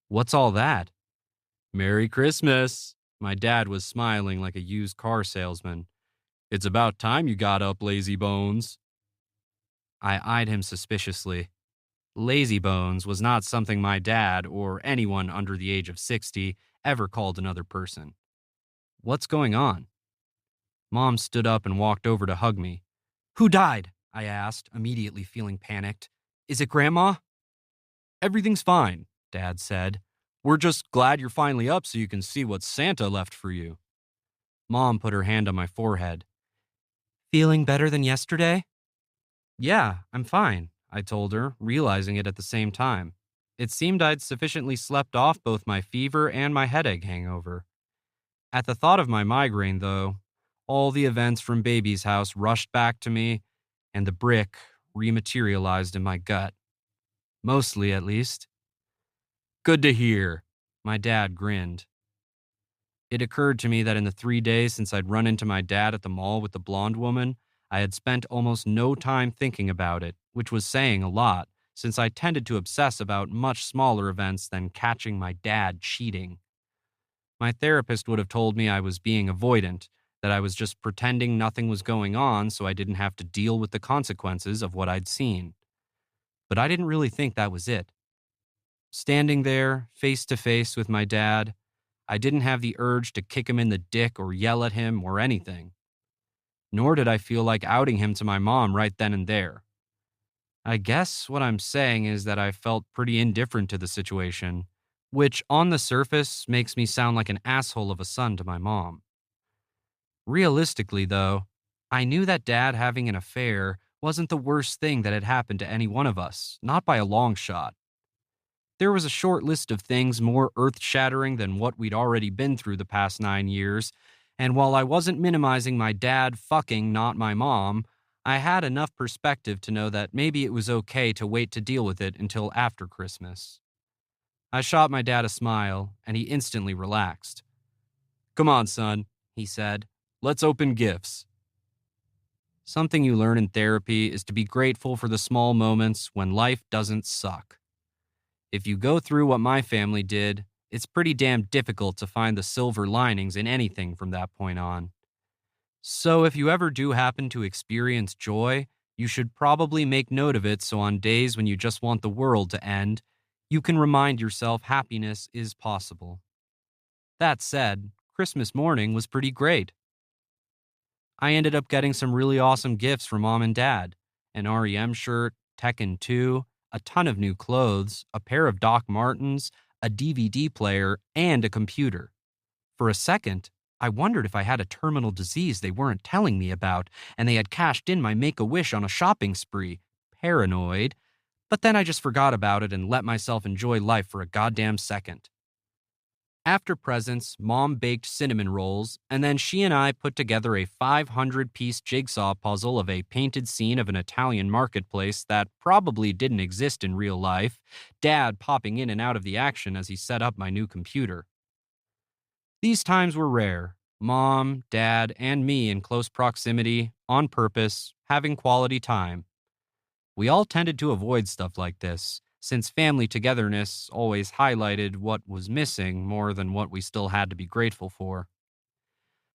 What's all that? Merry Christmas! My dad was smiling like a used car salesman. It's about time you got up, lazy bones. I eyed him suspiciously. Lazy bones was not something my dad, or anyone under the age of 60, ever called another person. What's going on? Mom stood up and walked over to hug me. Who died? I asked, immediately feeling panicked. Is it Grandma? Everything's fine, Dad said. We're just glad you're finally up so you can see what Santa left for you. Mom put her hand on my forehead. Feeling better than yesterday? Yeah, I'm fine, I told her, realizing it at the same time. It seemed I'd sufficiently slept off both my fever and my headache hangover. At the thought of my migraine, though, all the events from Baby's house rushed back to me, and the brick rematerialized in my gut. Mostly, at least. Good to hear. My dad grinned. It occurred to me that in the 3 days since I'd run into my dad at the mall with the blonde woman, I had spent almost no time thinking about it, which was saying a lot, since I tended to obsess about much smaller events than catching my dad cheating. My therapist would have told me I was being avoidant, that I was just pretending nothing was going on so I didn't have to deal with the consequences of what I'd seen. But I didn't really think that was it. Standing there, face to face with my dad, I didn't have the urge to kick him in the dick or yell at him or anything. Nor did I feel like outing him to my mom right then and there. I guess what I'm saying is that I felt pretty indifferent to the situation, which on the surface makes me sound like an asshole of a son to my mom. Realistically, though, I knew that Dad having an affair wasn't the worst thing that had happened to any one of us, not by a long shot. There was a short list of things more earth-shattering than what we'd already been through the past 9 years, and while I wasn't minimizing my dad fucking not my mom, I had enough perspective to know that maybe it was okay to wait to deal with it until after Christmas. I shot my dad a smile, and he instantly relaxed. Come on, son, he said. Let's open gifts. Something you learn in therapy is to be grateful for the small moments when life doesn't suck. If you go through what my family did, it's pretty damn difficult to find the silver linings in anything from that point on. So if you ever do happen to experience joy, you should probably make note of it so on days when you just want the world to end, you can remind yourself happiness is possible. That said, Christmas morning was pretty great. I ended up getting some really awesome gifts from Mom and Dad: an REM shirt, Tekken 2, a ton of new clothes, a pair of Doc Martens, a DVD player, and a computer. For a second, I wondered if I had a terminal disease they weren't telling me about and they had cashed in my Make-A-Wish on a shopping spree. Paranoid. But then I just forgot about it and let myself enjoy life for a goddamn second. After presents, Mom baked cinnamon rolls, and then she and I put together a 500-piece jigsaw puzzle of a painted scene of an Italian marketplace that probably didn't exist in real life, Dad popping in and out of the action as he set up my new computer. These times were rare. Mom, Dad, and me in close proximity, on purpose, having quality time. We all tended to avoid stuff like this, since family togetherness always highlighted what was missing more than what we still had to be grateful for.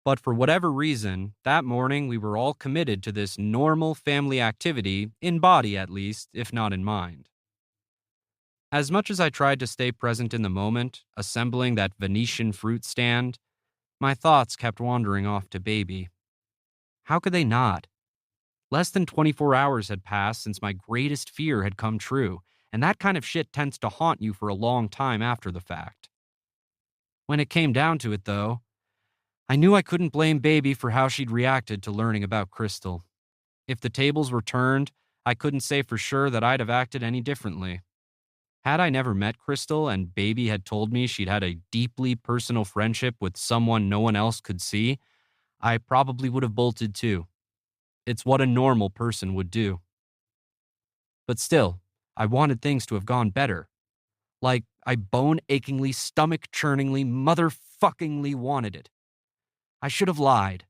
But for whatever reason, that morning we were all committed to this normal family activity, in body at least, if not in mind. As much as I tried to stay present in the moment, assembling that Venetian fruit stand, my thoughts kept wandering off to Baby. How could they not? Less than 24 hours had passed since my greatest fear had come true, and that kind of shit tends to haunt you for a long time after the fact. When it came down to it, though, I knew I couldn't blame Baby for how she'd reacted to learning about Crystal. If the tables were turned, I couldn't say for sure that I'd have acted any differently. Had I never met Crystal and Baby had told me she'd had a deeply personal friendship with someone no one else could see, I probably would have bolted too. It's what a normal person would do. But still, I wanted things to have gone better. Like, I bone-achingly, stomach-churningly, motherfuckingly wanted it. I should have lied.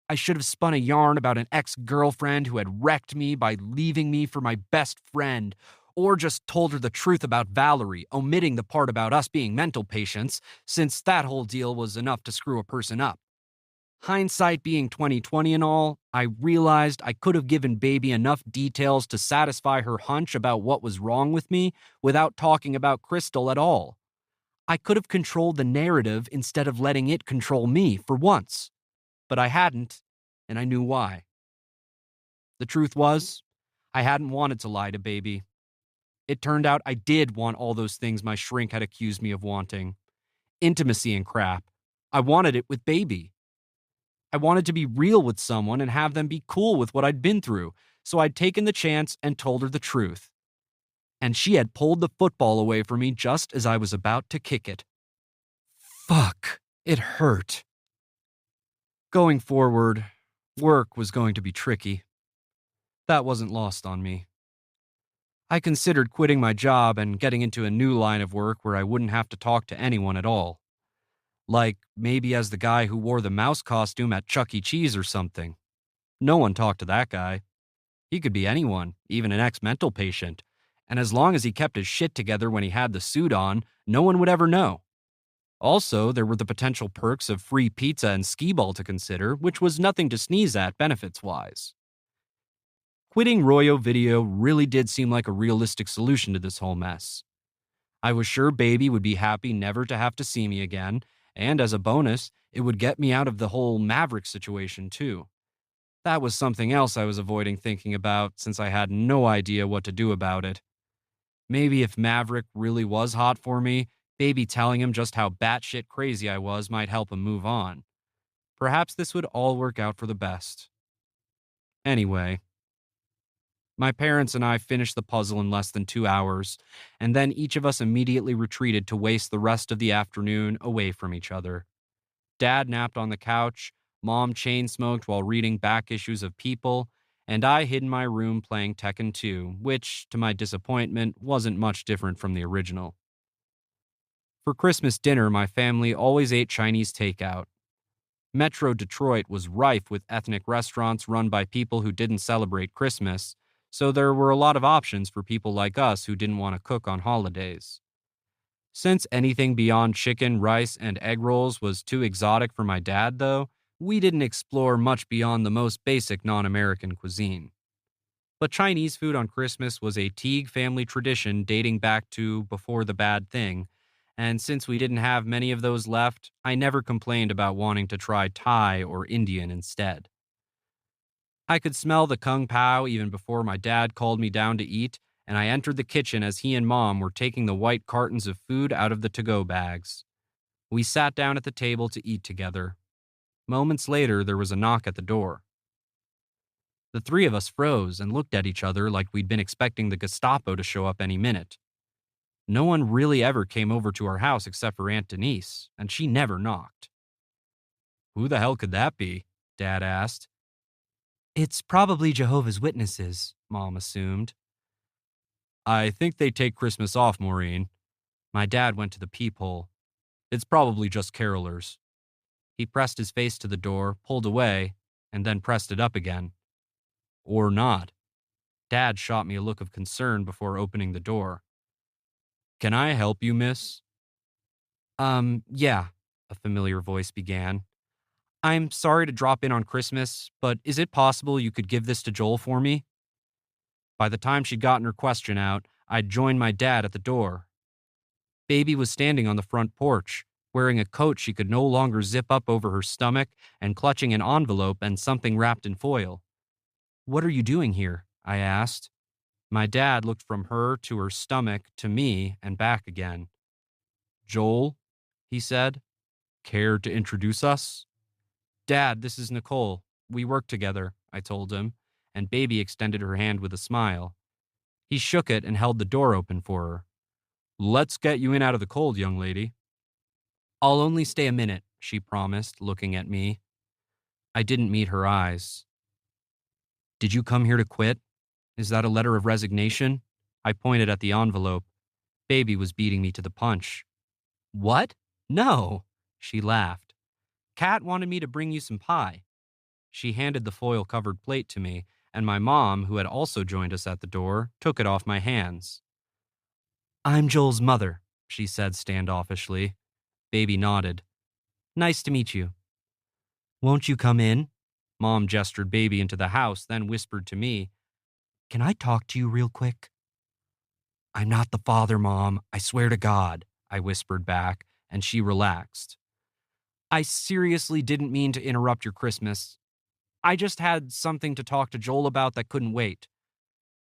I should have spun a yarn about an ex-girlfriend who had wrecked me by leaving me for my best friend, or just told her the truth about Valerie, omitting the part about us being mental patients, since that whole deal was enough to screw a person up. Hindsight being 20/20 and all, I realized I could have given Baby enough details to satisfy her hunch about what was wrong with me without talking about Crystal at all. I could have controlled the narrative instead of letting it control me for once. But I hadn't, and I knew why. The truth was, I hadn't wanted to lie to baby. It turned out I did want all those things my shrink had accused me of wanting. Intimacy and crap. I wanted it with baby. I wanted to be real with someone and have them be cool with what I'd been through, so I'd taken the chance and told her the truth. And she had pulled the football away from me just as I was about to kick it. Fuck, it hurt. Going forward, work was going to be tricky. That wasn't lost on me. I considered quitting my job and getting into a new line of work where I wouldn't have to talk to anyone at all. Like maybe as the guy who wore the mouse costume at Chuck E. Cheese or something. No one talked to that guy. He could be anyone, even an ex-mental patient. And as long as he kept his shit together when he had the suit on, no one would ever know. Also, there were the potential perks of free pizza and skee-ball to consider, which was nothing to sneeze at benefits-wise. Quitting Royo Video really did seem like a realistic solution to this whole mess. I was sure baby would be happy never to have to see me again, and as a bonus, it would get me out of the whole Maverick situation too. That was something else I was avoiding thinking about since I had no idea what to do about it. Maybe if Maverick really was hot for me, baby telling him just how batshit crazy I was might help him move on. Perhaps this would all work out for the best. Anyway, my parents and I finished the puzzle in less than 2 hours, and then each of us immediately retreated to waste the rest of the afternoon away from each other. Dad napped on the couch, Mom chain smoked while reading back issues of People, and I hid in my room playing Tekken 2, which, to my disappointment, wasn't much different from the original. For Christmas dinner, my family always ate Chinese takeout. Metro Detroit was rife with ethnic restaurants run by people who didn't celebrate Christmas, so there were a lot of options for people like us who didn't want to cook on holidays. Since anything beyond chicken, rice, and egg rolls was too exotic for my dad, though, we didn't explore much beyond the most basic non-American cuisine. But Chinese food on Christmas was a Teague family tradition dating back to before the bad thing, and since we didn't have many of those left, I never complained about wanting to try Thai or Indian instead. I could smell the kung pao even before my dad called me down to eat, and I entered the kitchen as he and Mom were taking the white cartons of food out of the to-go bags. We sat down at the table to eat together. Moments later, there was a knock at the door. The three of us froze and looked at each other like we'd been expecting the Gestapo to show up any minute. No one really ever came over to our house except for Aunt Denise, and she never knocked. "Who the hell could that be?" Dad asked. "It's probably Jehovah's Witnesses," Mom assumed. "I think they take Christmas off, Maureen." My dad went to the peephole. "It's probably just carolers." He pressed his face to the door, pulled away, and then pressed it up again. "Or not." Dad shot me a look of concern before opening the door. "Can I help you, miss?" Yeah," a familiar voice began. "I'm sorry to drop in on Christmas, but is it possible you could give this to Joel for me?" By the time she'd gotten her question out, I'd joined my dad at the door. Baby was standing on the front porch, wearing a coat she could no longer zip up over her stomach and clutching an envelope and something wrapped in foil. "What are you doing here?" I asked. My dad looked from her to her stomach to me and back again. "Joel," he said, "care to introduce us?" "Dad, this is Nicole. We work together," I told him, and Baby extended her hand with a smile. He shook it and held the door open for her. "Let's get you in out of the cold, young lady." "I'll only stay a minute," she promised, looking at me. I didn't meet her eyes. "Did you come here to quit? Is that a letter of resignation?" I pointed at the envelope. Baby was beating me to the punch. "What? No," she laughed. "Kat wanted me to bring you some pie." She handed the foil-covered plate to me, and my mom, who had also joined us at the door, took it off my hands. "I'm Joel's mother," she said standoffishly. Baby nodded. "Nice to meet you." "Won't you come in?" Mom gestured Baby into the house, then whispered to me, "Can I talk to you real quick?" "I'm not the father, Mom. I swear to God," I whispered back, and she relaxed. "I seriously didn't mean to interrupt your Christmas." I just had something to talk to Joel about that couldn't wait.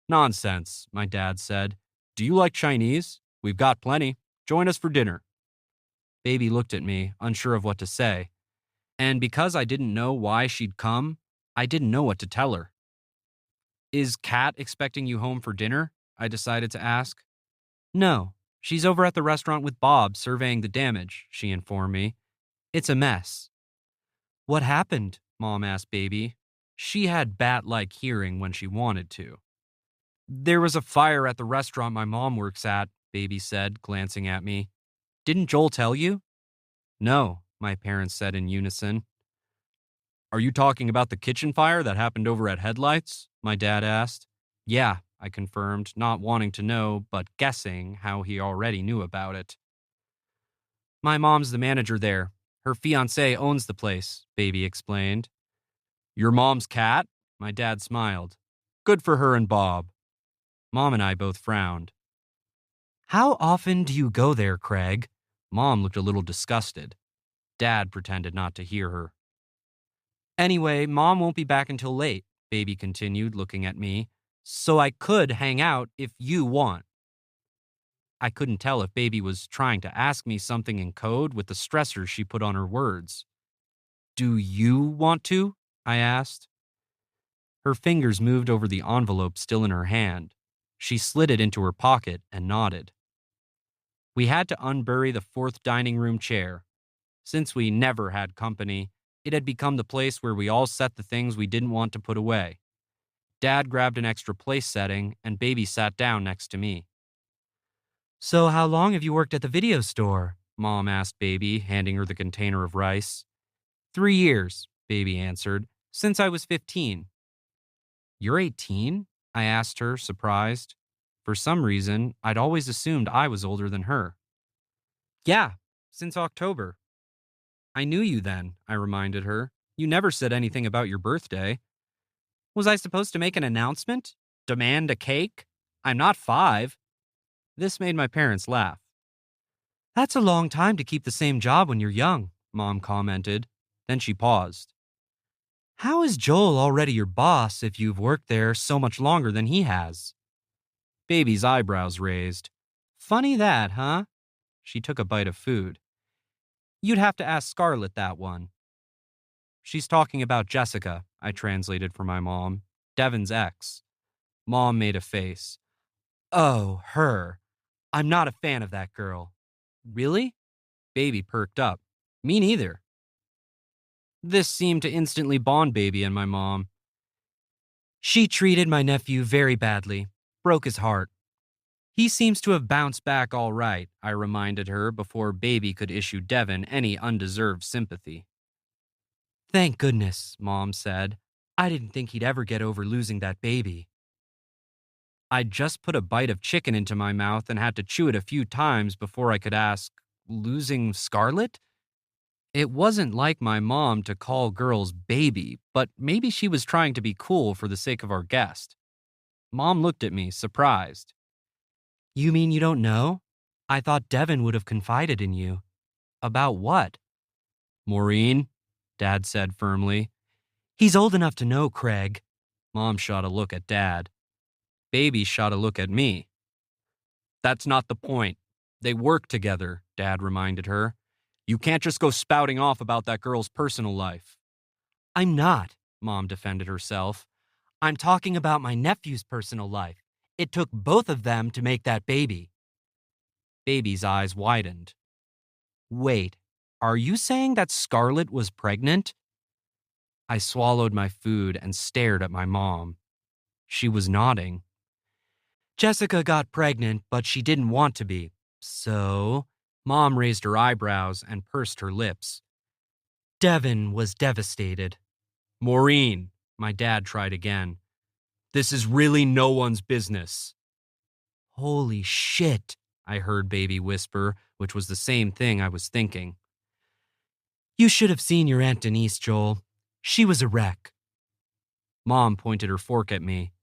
Nonsense, my dad said. Do you like Chinese? We've got plenty. Join us for dinner. Baby looked at me, unsure of what to say. And because I didn't know why she'd come, I didn't know what to tell her. Is Kat expecting you home for dinner? I decided to ask. No, she's over at the restaurant with Bob surveying the damage, she informed me. It's a mess. What happened? Mom asked Baby. She had bat-like hearing when she wanted to. There was a fire at the restaurant my mom works at, Baby said, glancing at me. Didn't Joel tell you? No, my parents said in unison. Are you talking about the kitchen fire that happened over at Headlights? My dad asked. Yeah, I confirmed, not wanting to know, but guessing how he already knew about it. My mom's the manager there. Her fiancé owns the place, Baby explained. Your mom's cat? My dad smiled. Good for her and Bob. Mom and I both frowned. How often do you go there, Craig? Mom looked a little disgusted. Dad pretended not to hear her. Anyway, Mom won't be back until late, Baby continued, looking at me. So I could hang out if you want. I couldn't tell if Baby was trying to ask me something in code with the stressors she put on her words. Do you want to? I asked. Her fingers moved over the envelope still in her hand. She slid it into her pocket and nodded. We had to unbury the fourth dining room chair. Since we never had company, it had become the place where we all set the things we didn't want to put away. Dad grabbed an extra place setting, and Baby sat down next to me. So how long have you worked at the video store? Mom asked Baby, handing her the container of rice. 3 years, Baby answered, since I was 15. You're 18? I asked her, surprised. For some reason, I'd always assumed I was older than her. Yeah, since October. I knew you then, I reminded her. You never said anything about your birthday. Was I supposed to make an announcement? Demand a cake? I'm not 5. This made my parents laugh. That's a long time to keep the same job when you're young, Mom commented. Then she paused. How is Joel already your boss if you've worked there so much longer than he has? Baby's eyebrows raised. Funny that, huh? She took a bite of food. You'd have to ask Scarlett that one. She's talking about Jessica, I translated for my mom. Devin's ex. Mom made a face. Oh, her. I'm not a fan of that girl. Really? Baby perked up. Me neither. This seemed to instantly bond Baby and my mom. She treated my nephew very badly. Broke his heart. He seems to have bounced back all right, I reminded her before Baby could issue Devin any undeserved sympathy. Thank goodness, Mom said. I didn't think he'd ever get over losing that baby. I'd just put a bite of chicken into my mouth and had to chew it a few times before I could ask, losing Scarlett? It wasn't like my mom to call girls baby, but maybe she was trying to be cool for the sake of our guest. Mom looked at me, surprised. You mean you don't know? I thought Devin would have confided in you. About what? Maureen, Dad said firmly. He's old enough to know, Craig. Mom shot a look at Dad. Baby shot a look at me. That's not the point. They work together, Dad reminded her. You can't just go spouting off about that girl's personal life. I'm not, Mom defended herself. I'm talking about my nephew's personal life. It took both of them to make that baby. Baby's eyes widened. Wait, are you saying that Scarlett was pregnant? I swallowed my food and stared at my mom. She was nodding. Jessica got pregnant, but she didn't want to be. So, Mom raised her eyebrows and pursed her lips. Devin was devastated. Maureen, my dad tried again. This is really no one's business. Holy shit, I heard Baby whisper, which was the same thing I was thinking. You should have seen your Aunt Denise, Joel. She was a wreck. Mom pointed her fork at me.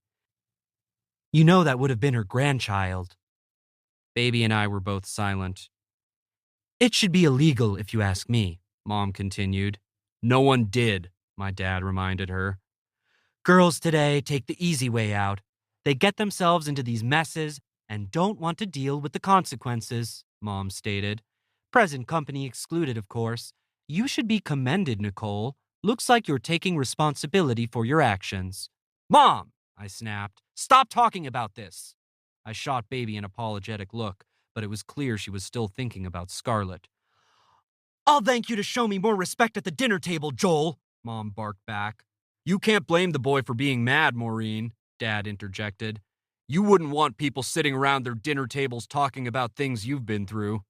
You know that would have been her grandchild. Baby and I were both silent. It should be illegal if you ask me, Mom continued. No one did, my dad reminded her. Girls today take the easy way out. They get themselves into these messes and don't want to deal with the consequences, Mom stated. Present company excluded, of course. You should be commended, Nicole. Looks like you're taking responsibility for your actions. Mom, I snapped. Stop talking about this. I shot Baby an apologetic look, but it was clear she was still thinking about Scarlett. I'll thank you to show me more respect at the dinner table, Joel, Mom barked back. You can't blame the boy for being mad, Maureen, Dad interjected. You wouldn't want people sitting around their dinner tables talking about things you've been through.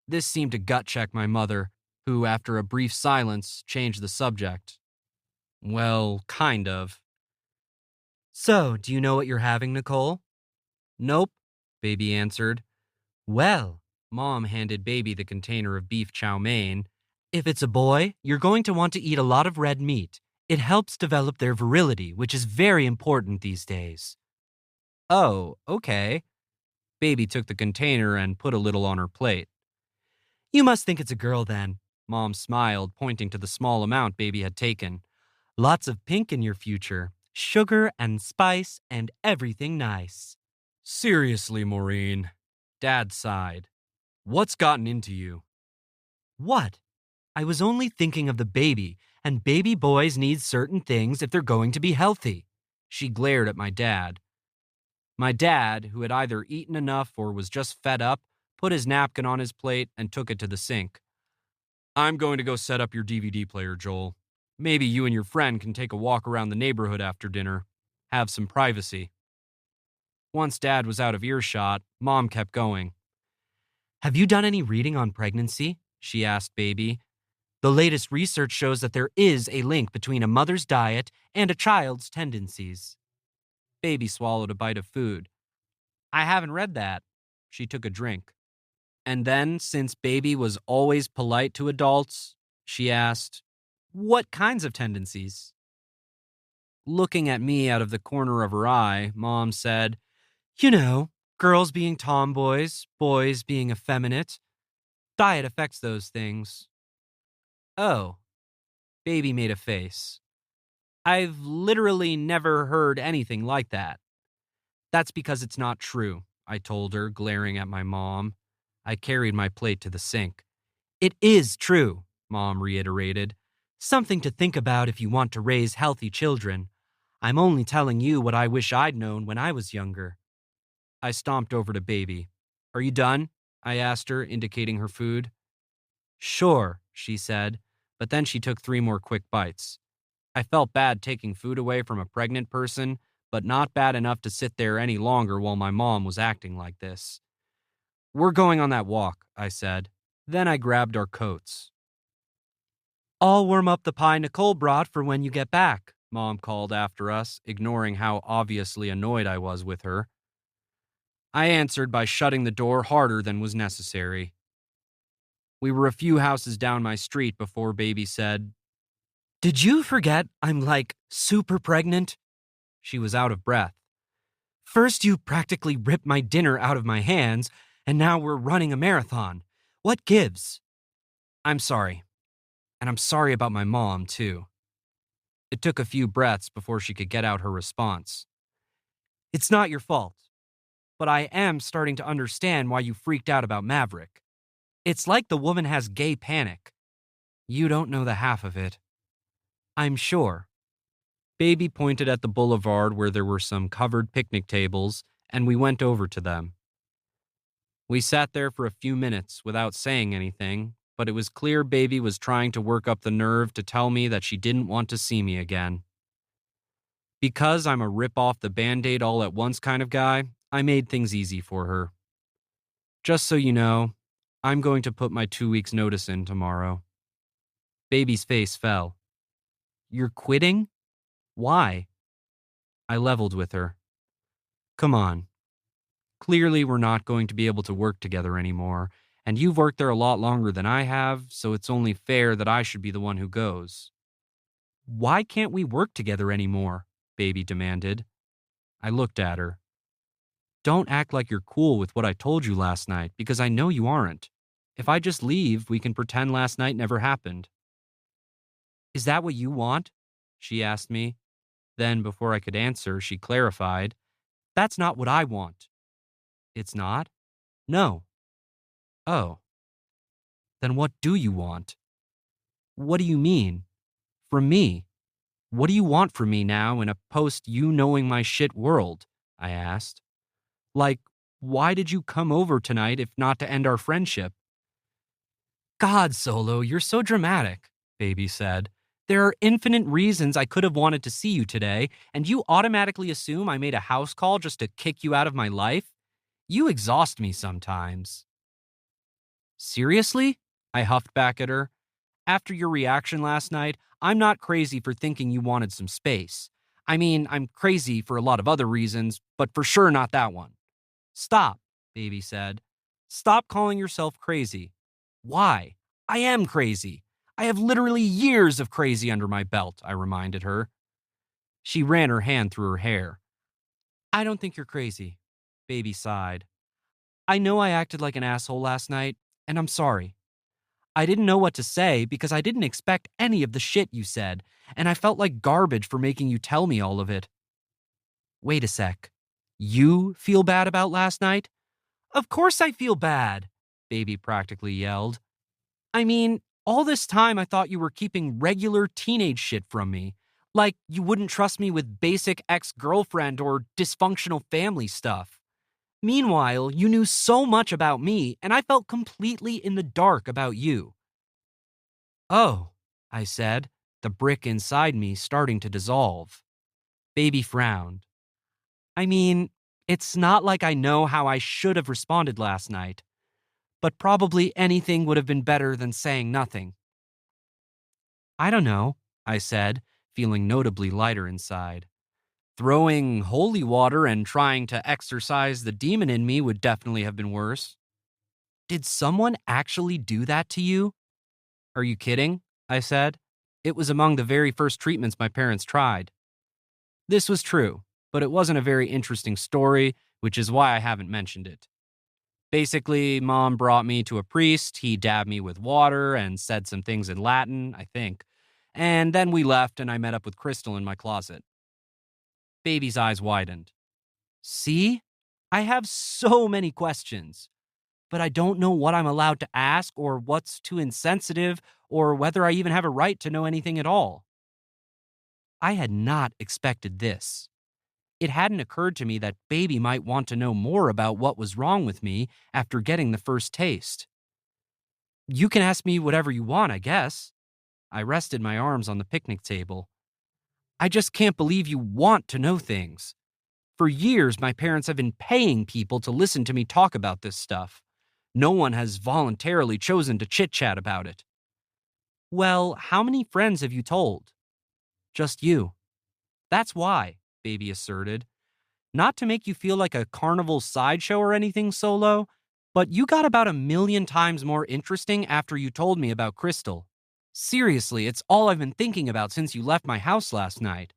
This seemed to gut check my mother, who, after a brief silence, changed the subject. Well, kind of. So, do you know what you're having, Nicole? Nope, Baby answered. Well, Mom handed Baby the container of beef chow mein. If it's a boy, you're going to want to eat a lot of red meat. It helps develop their virility, which is very important these days. Oh, okay. Baby took the container and put a little on her plate. You must think it's a girl then, Mom smiled, pointing to the small amount Baby had taken. Lots of pink in your future. Sugar and spice and everything nice. Seriously, Maureen. Dad sighed. What's gotten into you? What? I was only thinking of the baby, and baby boys need certain things if they're going to be healthy. She glared at my dad. My dad, who had either eaten enough or was just fed up, put his napkin on his plate and took it to the sink. I'm going to go set up your DVD player, Joel. Maybe you and your friend can take a walk around the neighborhood after dinner. Have some privacy. Once Dad was out of earshot, Mom kept going. Have you done any reading on pregnancy? She asked Baby. The latest research shows that there is a link between a mother's diet and a child's tendencies. Baby swallowed a bite of food. I haven't read that. She took a drink. And then, since Baby was always polite to adults, she asked, what kinds of tendencies? Looking at me out of the corner of her eye, Mom said, You know, girls being tomboys, boys being effeminate. Diet affects those things. Oh, Baby made a face. I've literally never heard anything like that. That's because it's not true, I told her, glaring at my mom. I carried my plate to the sink. It is true, Mom reiterated. Something to think about if you want to raise healthy children. I'm only telling you what I wish I'd known when I was younger. I stomped over to Baby. Are you done? I asked her, indicating her food. Sure, she said, but then she took 3 more quick bites. I felt bad taking food away from a pregnant person, but not bad enough to sit there any longer while my mom was acting like this. We're going on that walk, I said. Then I grabbed our coats. I'll warm up the pie Nicole brought for when you get back, Mom called after us, ignoring how obviously annoyed I was with her. I answered by shutting the door harder than was necessary. We were a few houses down my street before Baby said, Did you forget I'm super pregnant? She was out of breath. First you practically ripped my dinner out of my hands, and now we're running a marathon. What gives? I'm sorry. And I'm sorry about my mom, too. It took a few breaths before she could get out her response. It's not your fault, but I am starting to understand why you freaked out about Maverick. It's like the woman has gay panic. You don't know the half of it. I'm sure. Baby pointed at the boulevard where there were some covered picnic tables, and we went over to them. We sat there for a few minutes without saying anything, but it was clear Baby was trying to work up the nerve to tell me that she didn't want to see me again. Because I'm a rip-off-the-Band-Aid all-at-once kind of guy, I made things easy for her. Just so you know, I'm going to put my 2 weeks' notice in tomorrow. Baby's face fell. You're quitting? Why? I leveled with her. Come on. Clearly, we're not going to be able to work together anymore, and you've worked there a lot longer than I have, so it's only fair that I should be the one who goes. Why can't we work together anymore? Baby demanded. I looked at her. Don't act like you're cool with what I told you last night, because I know you aren't. If I just leave, we can pretend last night never happened. Is that what you want? She asked me. Then, before I could answer, she clarified, That's not what I want. It's not? No. Oh. Then what do you want? What do you mean? From me? What do you want from me now in a post you knowing my shit world? I asked. Like, why did you come over tonight if not to end our friendship? God, Solo, you're so dramatic, Baby said. There are infinite reasons I could have wanted to see you today, and you automatically assume I made a house call just to kick you out of my life? You exhaust me sometimes. Seriously? I huffed back at her. After your reaction last night, I'm not crazy for thinking you wanted some space. I mean, I'm crazy for a lot of other reasons, but for sure not that one. Stop, Baby said. Stop calling yourself crazy. Why? I am crazy. I have literally years of crazy under my belt, I reminded her. She ran her hand through her hair. I don't think you're crazy, Baby sighed. I know I acted like an asshole last night, and I'm sorry. I didn't know what to say because I didn't expect any of the shit you said, and I felt like garbage for making you tell me all of it. Wait a sec. You feel bad about last night? Of course I feel bad, Baby practically yelled. I mean, all this time I thought you were keeping regular teenage shit from me. Like you wouldn't trust me with basic ex-girlfriend or dysfunctional family stuff. Meanwhile, you knew so much about me, and I felt completely in the dark about you. Oh, I said, the brick inside me starting to dissolve. Baby frowned. I mean, it's not like I know how I should have responded last night, but probably anything would have been better than saying nothing. I don't know, I said, feeling notably lighter inside. Throwing holy water and trying to exorcise the demon in me would definitely have been worse. Did someone actually do that to you? Are you kidding? I said. It was among the very first treatments my parents tried. This was true, but it wasn't a very interesting story, which is why I haven't mentioned it. Basically, Mom brought me to a priest, he dabbed me with water and said some things in Latin, I think. And then we left and I met up with Crystal in my closet. Baby's eyes widened. See? I have so many questions, but I don't know what I'm allowed to ask or what's too insensitive or whether I even have a right to know anything at all. I had not expected this. It hadn't occurred to me that Baby might want to know more about what was wrong with me after getting the first taste. You can ask me whatever you want, I guess. I rested my arms on the picnic table. I just can't believe you want to know things. For years, my parents have been paying people to listen to me talk about this stuff. No one has voluntarily chosen to chit-chat about it. Well, how many friends have you told? Just you. That's why, Baby asserted. Not to make you feel like a carnival sideshow or anything, Solo, but you got about 1,000,000 times more interesting after you told me about Crystal. Seriously, it's all I've been thinking about since you left my house last night.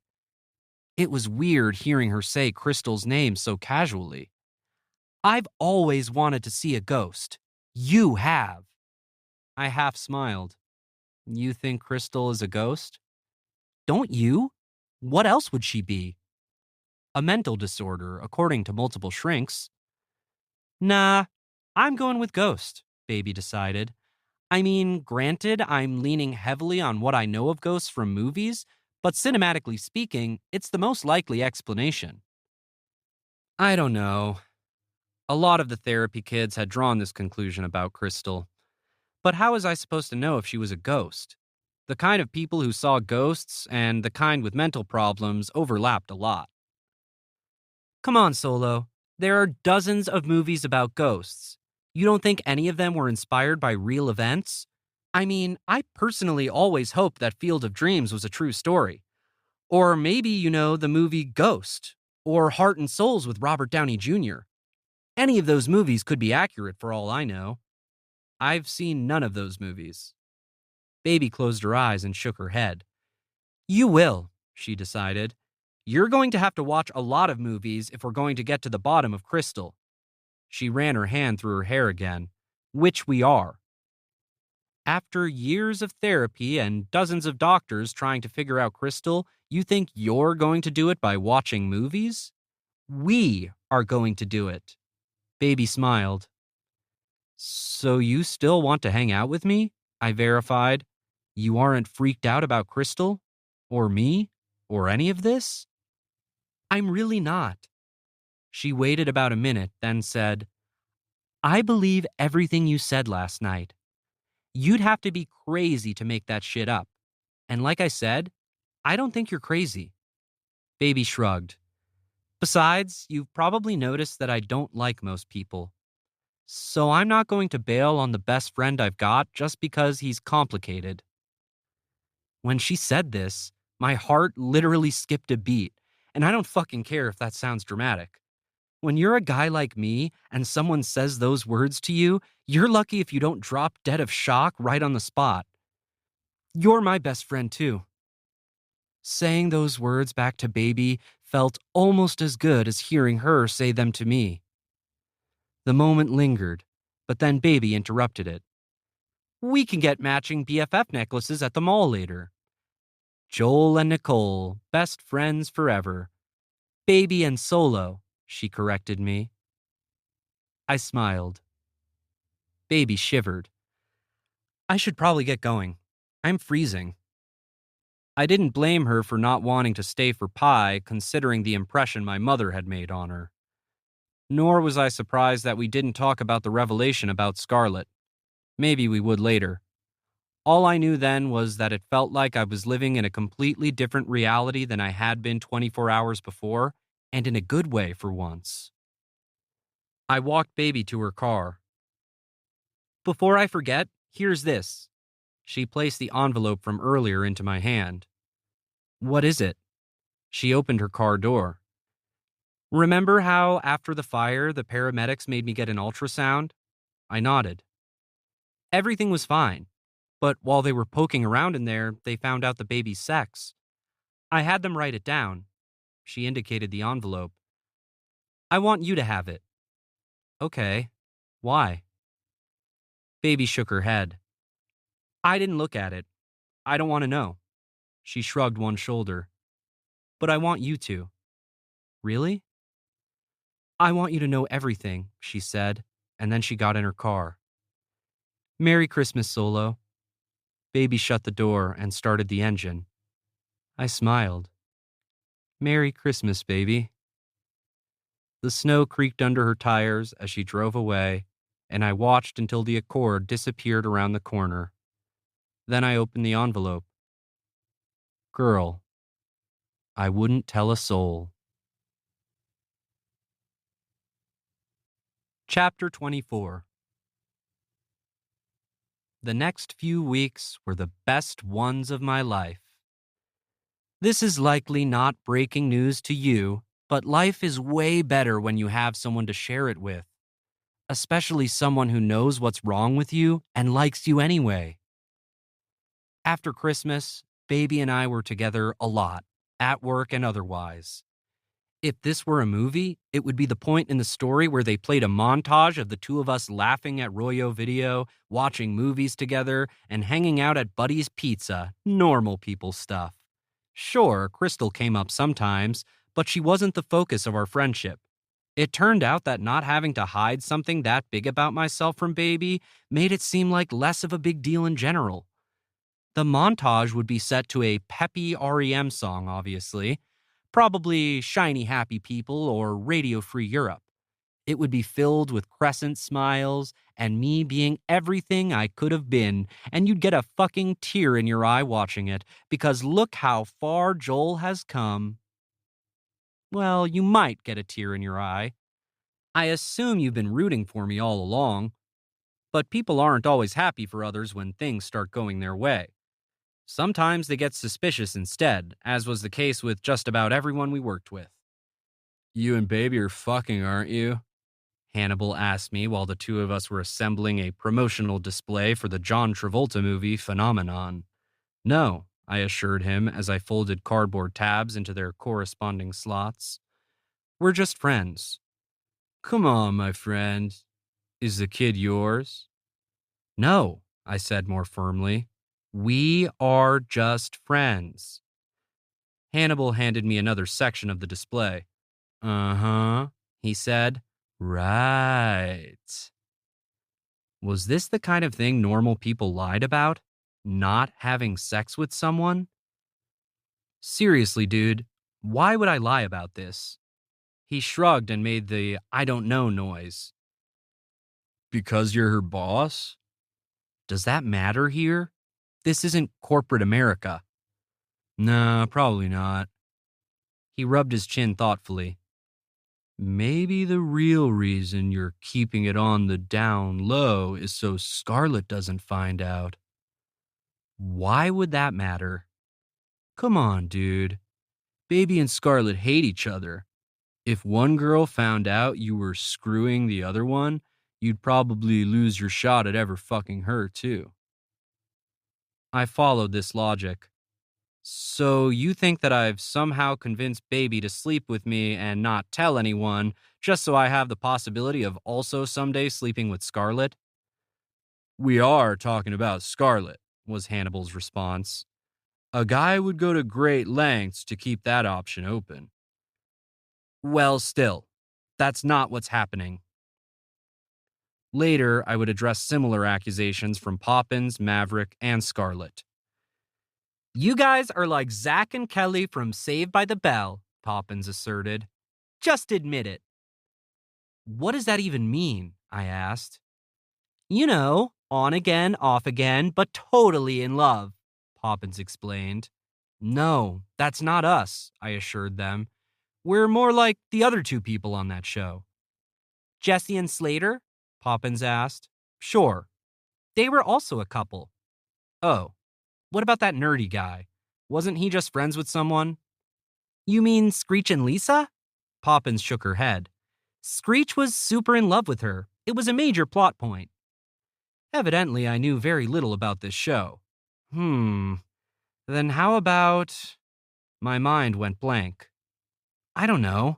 It was weird hearing her say Crystal's name so casually. I've always wanted to see a ghost. You have. I half smiled. You think Crystal is a ghost? Don't you? What else would she be? A mental disorder, according to multiple shrinks. Nah, I'm going with ghost, Baby decided. I mean, granted, I'm leaning heavily on what I know of ghosts from movies, but cinematically speaking, it's the most likely explanation. I don't know. A lot of the therapy kids had drawn this conclusion about Crystal. But how was I supposed to know if she was a ghost? The kind of people who saw ghosts and the kind with mental problems overlapped a lot. Come on, Solo. There are dozens of movies about ghosts. You don't think any of them were inspired by real events? I mean, I personally always hoped that Field of Dreams was a true story. Or maybe, the movie Ghost. Or Heart and Souls with Robert Downey Jr. Any of those movies could be accurate for all I know. I've seen none of those movies. Baby closed her eyes and shook her head. You will, she decided. You're going to have to watch a lot of movies if we're going to get to the bottom of Crystal. She ran her hand through her hair again. Which we are. After years of therapy and dozens of doctors trying to figure out Crystal, you think you're going to do it by watching movies? We are going to do it. Baby smiled. So you still want to hang out with me? I verified. You aren't freaked out about Crystal? Or me? Or any of this? I'm really not. She waited about a minute, then said, I believe everything you said last night. You'd have to be crazy to make that shit up. And like I said, I don't think you're crazy. Baby shrugged. Besides, you've probably noticed that I don't like most people. So I'm not going to bail on the best friend I've got just because he's complicated. When she said this, my heart literally skipped a beat, and I don't fucking care if that sounds dramatic. When you're a guy like me and someone says those words to you, you're lucky if you don't drop dead of shock right on the spot. You're my best friend too. Saying those words back to Baby felt almost as good as hearing her say them to me. The moment lingered, but then Baby interrupted it. We can get matching BFF necklaces at the mall later. Joel and Nicole, best friends forever. Baby and Solo, she corrected me. I smiled. Baby shivered. I should probably get going. I'm freezing. I didn't blame her for not wanting to stay for pie, considering the impression my mother had made on her. Nor was I surprised that we didn't talk about the revelation about Scarlet. Maybe we would later. All I knew then was that it felt like I was living in a completely different reality than I had been 24 hours before, and in a good way for once. I walked Baby to her car. Before I forget, here's this. She placed the envelope from earlier into my hand. What is it? She opened her car door. Remember how, after the fire, the paramedics made me get an ultrasound? I nodded. Everything was fine, but while they were poking around in there, they found out the baby's sex. I had them write it down. She indicated the envelope. I want you to have it. Okay. Why? Baby shook her head. I didn't look at it. I don't want to know. She shrugged one shoulder. But I want you to. Really? I want you to know everything, she said, and then she got in her car. Merry Christmas, Solo. Baby shut the door and started the engine. I smiled. Merry Christmas, baby. The snow creaked under her tires as she drove away, and I watched until the Accord disappeared around the corner. Then I opened the envelope. Girl, I wouldn't tell a soul. Chapter 24. The next few weeks were the best ones of my life. This is likely not breaking news to you, but life is way better when you have someone to share it with, especially someone who knows what's wrong with you and likes you anyway. After Christmas, Baby and I were together a lot, at work and otherwise. If this were a movie, it would be the point in the story where they played a montage of the two of us laughing at Royo Video, watching movies together, and hanging out at Buddy's Pizza, normal people stuff. Sure, Crystal came up sometimes, but she wasn't the focus of our friendship. It turned out that not having to hide something that big about myself from Baby made it seem like less of a big deal in general. The montage would be set to a peppy REM song, obviously. Probably Shiny Happy People or Radio Free Europe. It would be filled with crescent smiles and me being everything I could have been, and you'd get a fucking tear in your eye watching it, because look how far Joel has come. Well, you might get a tear in your eye. I assume you've been rooting for me all along, but people aren't always happy for others when things start going their way. Sometimes they get suspicious instead, as was the case with just about everyone we worked with. You and Baby are fucking, aren't you? Hannibal asked me while the two of us were assembling a promotional display for the John Travolta movie Phenomenon. No, I assured him as I folded cardboard tabs into their corresponding slots. We're just friends. Come on, my friend. Is the kid yours? No, I said more firmly. We are just friends. Hannibal handed me another section of the display. Uh-huh, he said. Right. Was this the kind of thing normal people lied about? Not having sex with someone? Seriously, dude, why would I lie about this? He shrugged and made the I don't know noise. Because you're her boss? Does that matter here? This isn't corporate America. Nah, probably not. He rubbed his chin thoughtfully. Maybe the real reason you're keeping it on the down low is so Scarlett doesn't find out. Why would that matter? Come on, dude. Baby and Scarlett hate each other. If one girl found out you were screwing the other one, you'd probably lose your shot at ever fucking her, too. I followed this logic. So you think that I've somehow convinced Baby to sleep with me and not tell anyone, just so I have the possibility of also someday sleeping with Scarlett? We are talking about Scarlett, was Hannibal's response. A guy would go to great lengths to keep that option open. Well, still, that's not what's happening. Later, I would address similar accusations from Poppins, Maverick, and Scarlett. You guys are like Zach and Kelly from Saved by the Bell, Poppins asserted. Just admit it. What does that even mean? I asked. You know, on again, off again, but totally in love, Poppins explained. No, that's not us, I assured them. We're more like the other two people on that show. Jesse and Slater? Poppins asked. Sure. They were also a couple. Oh, what about that nerdy guy? Wasn't he just friends with someone? You mean Screech and Lisa? Poppins shook her head. Screech was super in love with her. It was a major plot point. Evidently, I knew very little about this show. Then how about... My mind went blank. I don't know.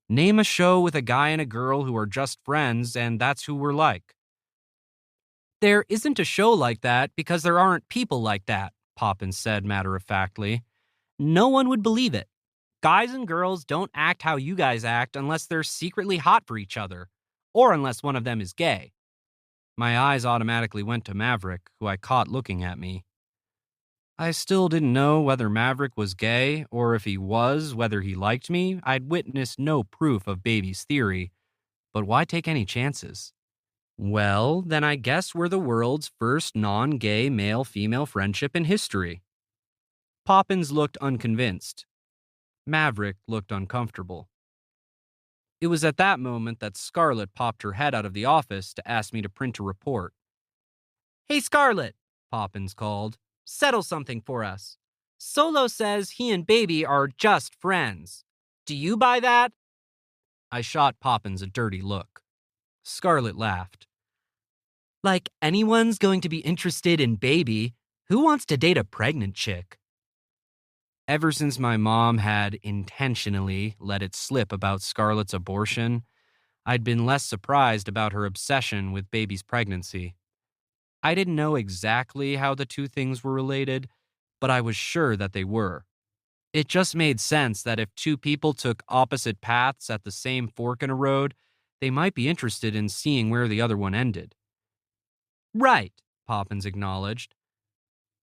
Name a show with a guy and a girl who are just friends, and that's who we're like. There isn't a show like that because there aren't people like that, Poppins said matter-of-factly. No one would believe it. Guys and girls don't act how you guys act unless they're secretly hot for each other, or unless one of them is gay. My eyes automatically went to Maverick, who I caught looking at me. I still didn't know whether Maverick was gay, or if he was, whether he liked me. I'd witnessed no proof of Baby's theory, but why take any chances? Well, then I guess we're the world's first non-gay male-female friendship in history. Poppins looked unconvinced. Maverick looked uncomfortable. It was at that moment that Scarlett popped her head out of the office to ask me to print a report. Hey, Scarlett, Poppins called. Settle something for us. Solo says he and Baby are just friends. Do you buy that? I shot Poppins a dirty look. Scarlett laughed. Like anyone's going to be interested in Baby. Who wants to date a pregnant chick? Ever since my mom had intentionally let it slip about Scarlett's abortion, I'd been less surprised about her obsession with Baby's pregnancy. I didn't know exactly how the two things were related, but I was sure that they were. It just made sense that if two people took opposite paths at the same fork in a road, they might be interested in seeing where the other one ended. Right, Poppins acknowledged.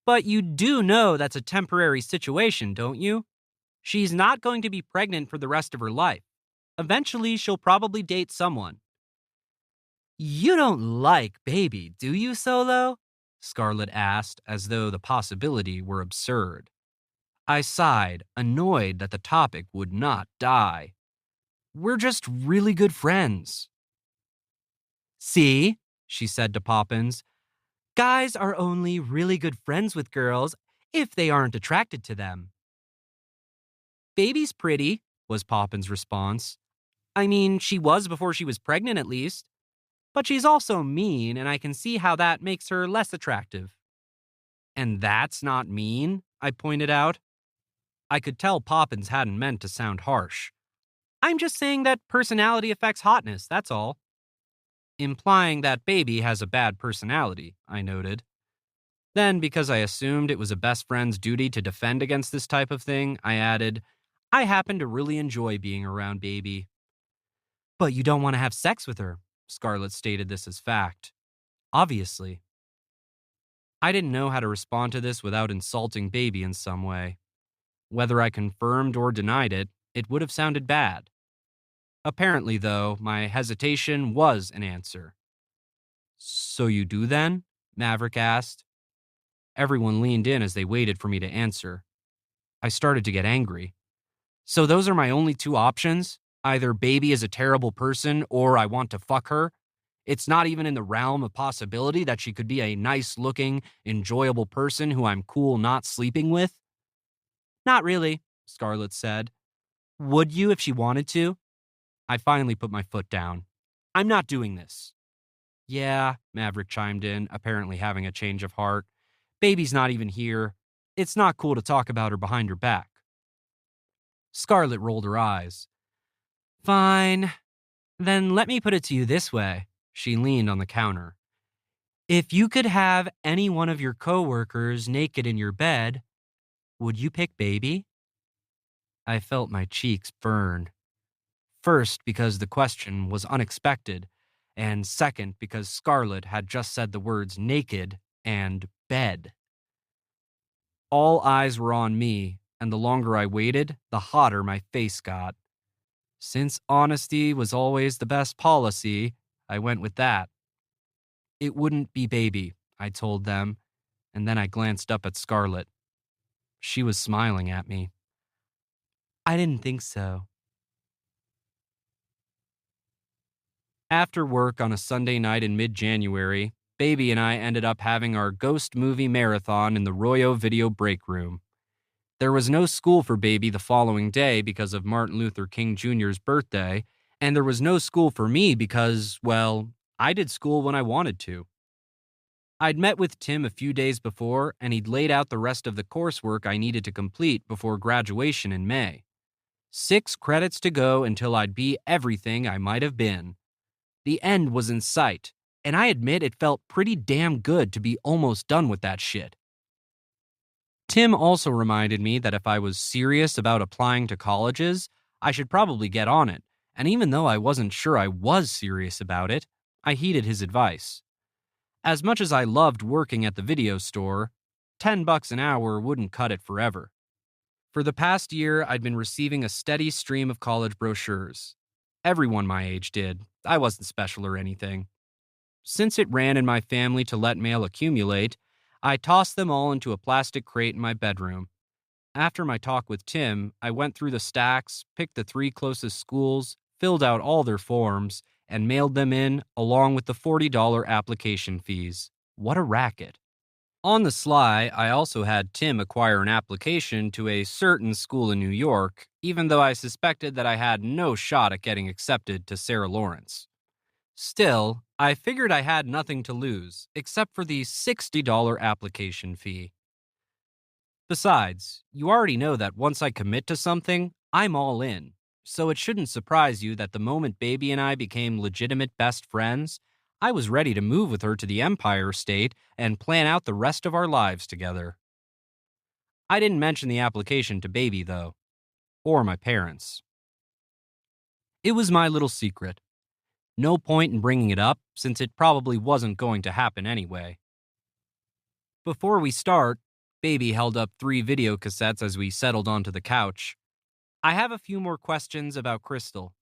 But you do know that's a temporary situation, don't you? She's not going to be pregnant for the rest of her life. Eventually, she'll probably date someone. You don't like Baby, do you, Solo? Scarlett asked, as though the possibility were absurd. I sighed, annoyed that the topic would not die. We're just really good friends. See, she said to Poppins, guys are only really good friends with girls if they aren't attracted to them. Baby's pretty, was Poppins' response. I mean, she was before she was pregnant at least. But she's also mean, and I can see how that makes her less attractive. And that's not mean, I pointed out. I could tell Poppins hadn't meant to sound harsh. I'm just saying that personality affects hotness, that's all. Implying that Baby has a bad personality, I noted. Then, because I assumed it was a best friend's duty to defend against this type of thing, I added, I happen to really enjoy being around Baby. But you don't want to have sex with her, Scarlett stated this as fact. Obviously. I didn't know how to respond to this without insulting Baby in some way. Whether I confirmed or denied it, it would have sounded bad. Apparently, though, my hesitation was an answer. So you do then? Maverick asked. Everyone leaned in as they waited for me to answer. I started to get angry. So those are my only two options? Either Baby is a terrible person or I want to fuck her? It's not even in the realm of possibility that she could be a nice-looking, enjoyable person who I'm cool not sleeping with? Not really, Scarlett said. Would you if she wanted to? I finally put my foot down. I'm not doing this. Yeah, Maverick chimed in, apparently having a change of heart. Baby's not even here. It's not cool to talk about her behind her back. Scarlett rolled her eyes. Fine. Then let me put it to you this way. She leaned on the counter. If you could have any one of your coworkers naked in your bed, would you pick Baby? I felt my cheeks burn. First, because the question was unexpected, and second, because Scarlett had just said the words naked and bed. All eyes were on me, and the longer I waited, the hotter my face got. Since honesty was always the best policy, I went with that. It wouldn't be Baby, I told them, and then I glanced up at Scarlett. She was smiling at me. I didn't think so. After work on a Sunday night in mid-January, Baby and I ended up having our ghost movie marathon in the Royo video break room. There was no school for Baby the following day because of Martin Luther King Jr.'s birthday, and there was no school for me because, well, I did school when I wanted to. I'd met with Tim a few days before, and he'd laid out the rest of the coursework I needed to complete before graduation in May. 6 credits to go until I'd be everything I might have been. The end was in sight, and I admit it felt pretty damn good to be almost done with that shit. Tim also reminded me that if I was serious about applying to colleges, I should probably get on it, and even though I wasn't sure I was serious about it, I heeded his advice. As much as I loved working at the video store, $10 an hour wouldn't cut it forever. For the past year, I'd been receiving a steady stream of college brochures. Everyone my age did. I wasn't special or anything. Since it ran in my family to let mail accumulate, I tossed them all into a plastic crate in my bedroom. After my talk with Tim, I went through the stacks, picked the 3 closest schools, filled out all their forms, and mailed them in along with the $40 application fees. What a racket. On the sly, I also had Tim acquire an application to a certain school in New York, even though I suspected that I had no shot at getting accepted to Sarah Lawrence. Still, I figured I had nothing to lose, except for the $60 application fee. Besides, you already know that once I commit to something, I'm all in, so it shouldn't surprise you that the moment Baby and I became legitimate best friends, I was ready to move with her to the Empire State and plan out the rest of our lives together. I didn't mention the application to Baby, though, or my parents. It was my little secret. No point in bringing it up, since it probably wasn't going to happen anyway. Before we start, Baby held up 3 video cassettes as we settled onto the couch. I have a few more questions about Crystal.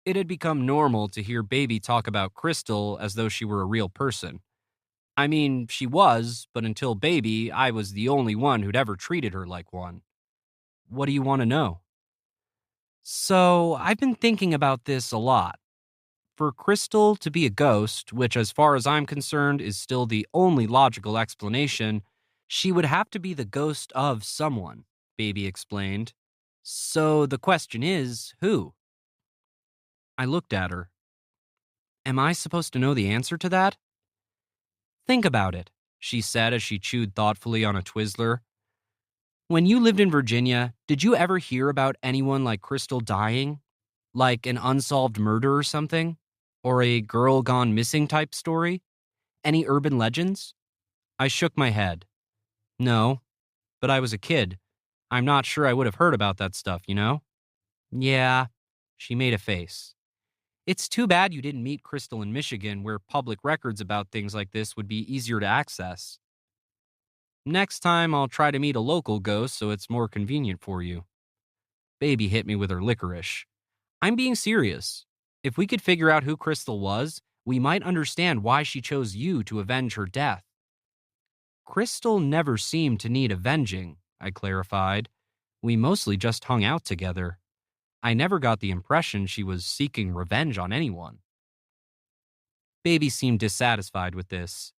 It had become normal to hear Baby talk about Crystal as though she were a real person. I mean, she was, but until Baby, I was the only one who'd ever treated her like one. What do you want to know? So, I've been thinking about this a lot. For Crystal to be a ghost, which as far as I'm concerned is still the only logical explanation, she would have to be the ghost of someone, Baby explained. So the question is, who? I looked at her. Am I supposed to know the answer to that? Think about it, she said as she chewed thoughtfully on a Twizzler. When you lived in Virginia, did you ever hear about anyone like Crystal dying? Like an unsolved murder or something? Or a girl gone missing type story? Any urban legends? I shook my head. No, but I was a kid. I'm not sure I would have heard about that stuff, you know? Yeah. She made a face. It's too bad you didn't meet Crystal in Michigan, where public records about things like this would be easier to access. Next time, I'll try to meet a local ghost so it's more convenient for you. Baby hit me with her licorice. I'm being serious. If we could figure out who Crystal was, we might understand why she chose you to avenge her death. Crystal never seemed to need avenging, I clarified. We mostly just hung out together. I never got the impression she was seeking revenge on anyone. Baby seemed dissatisfied with this.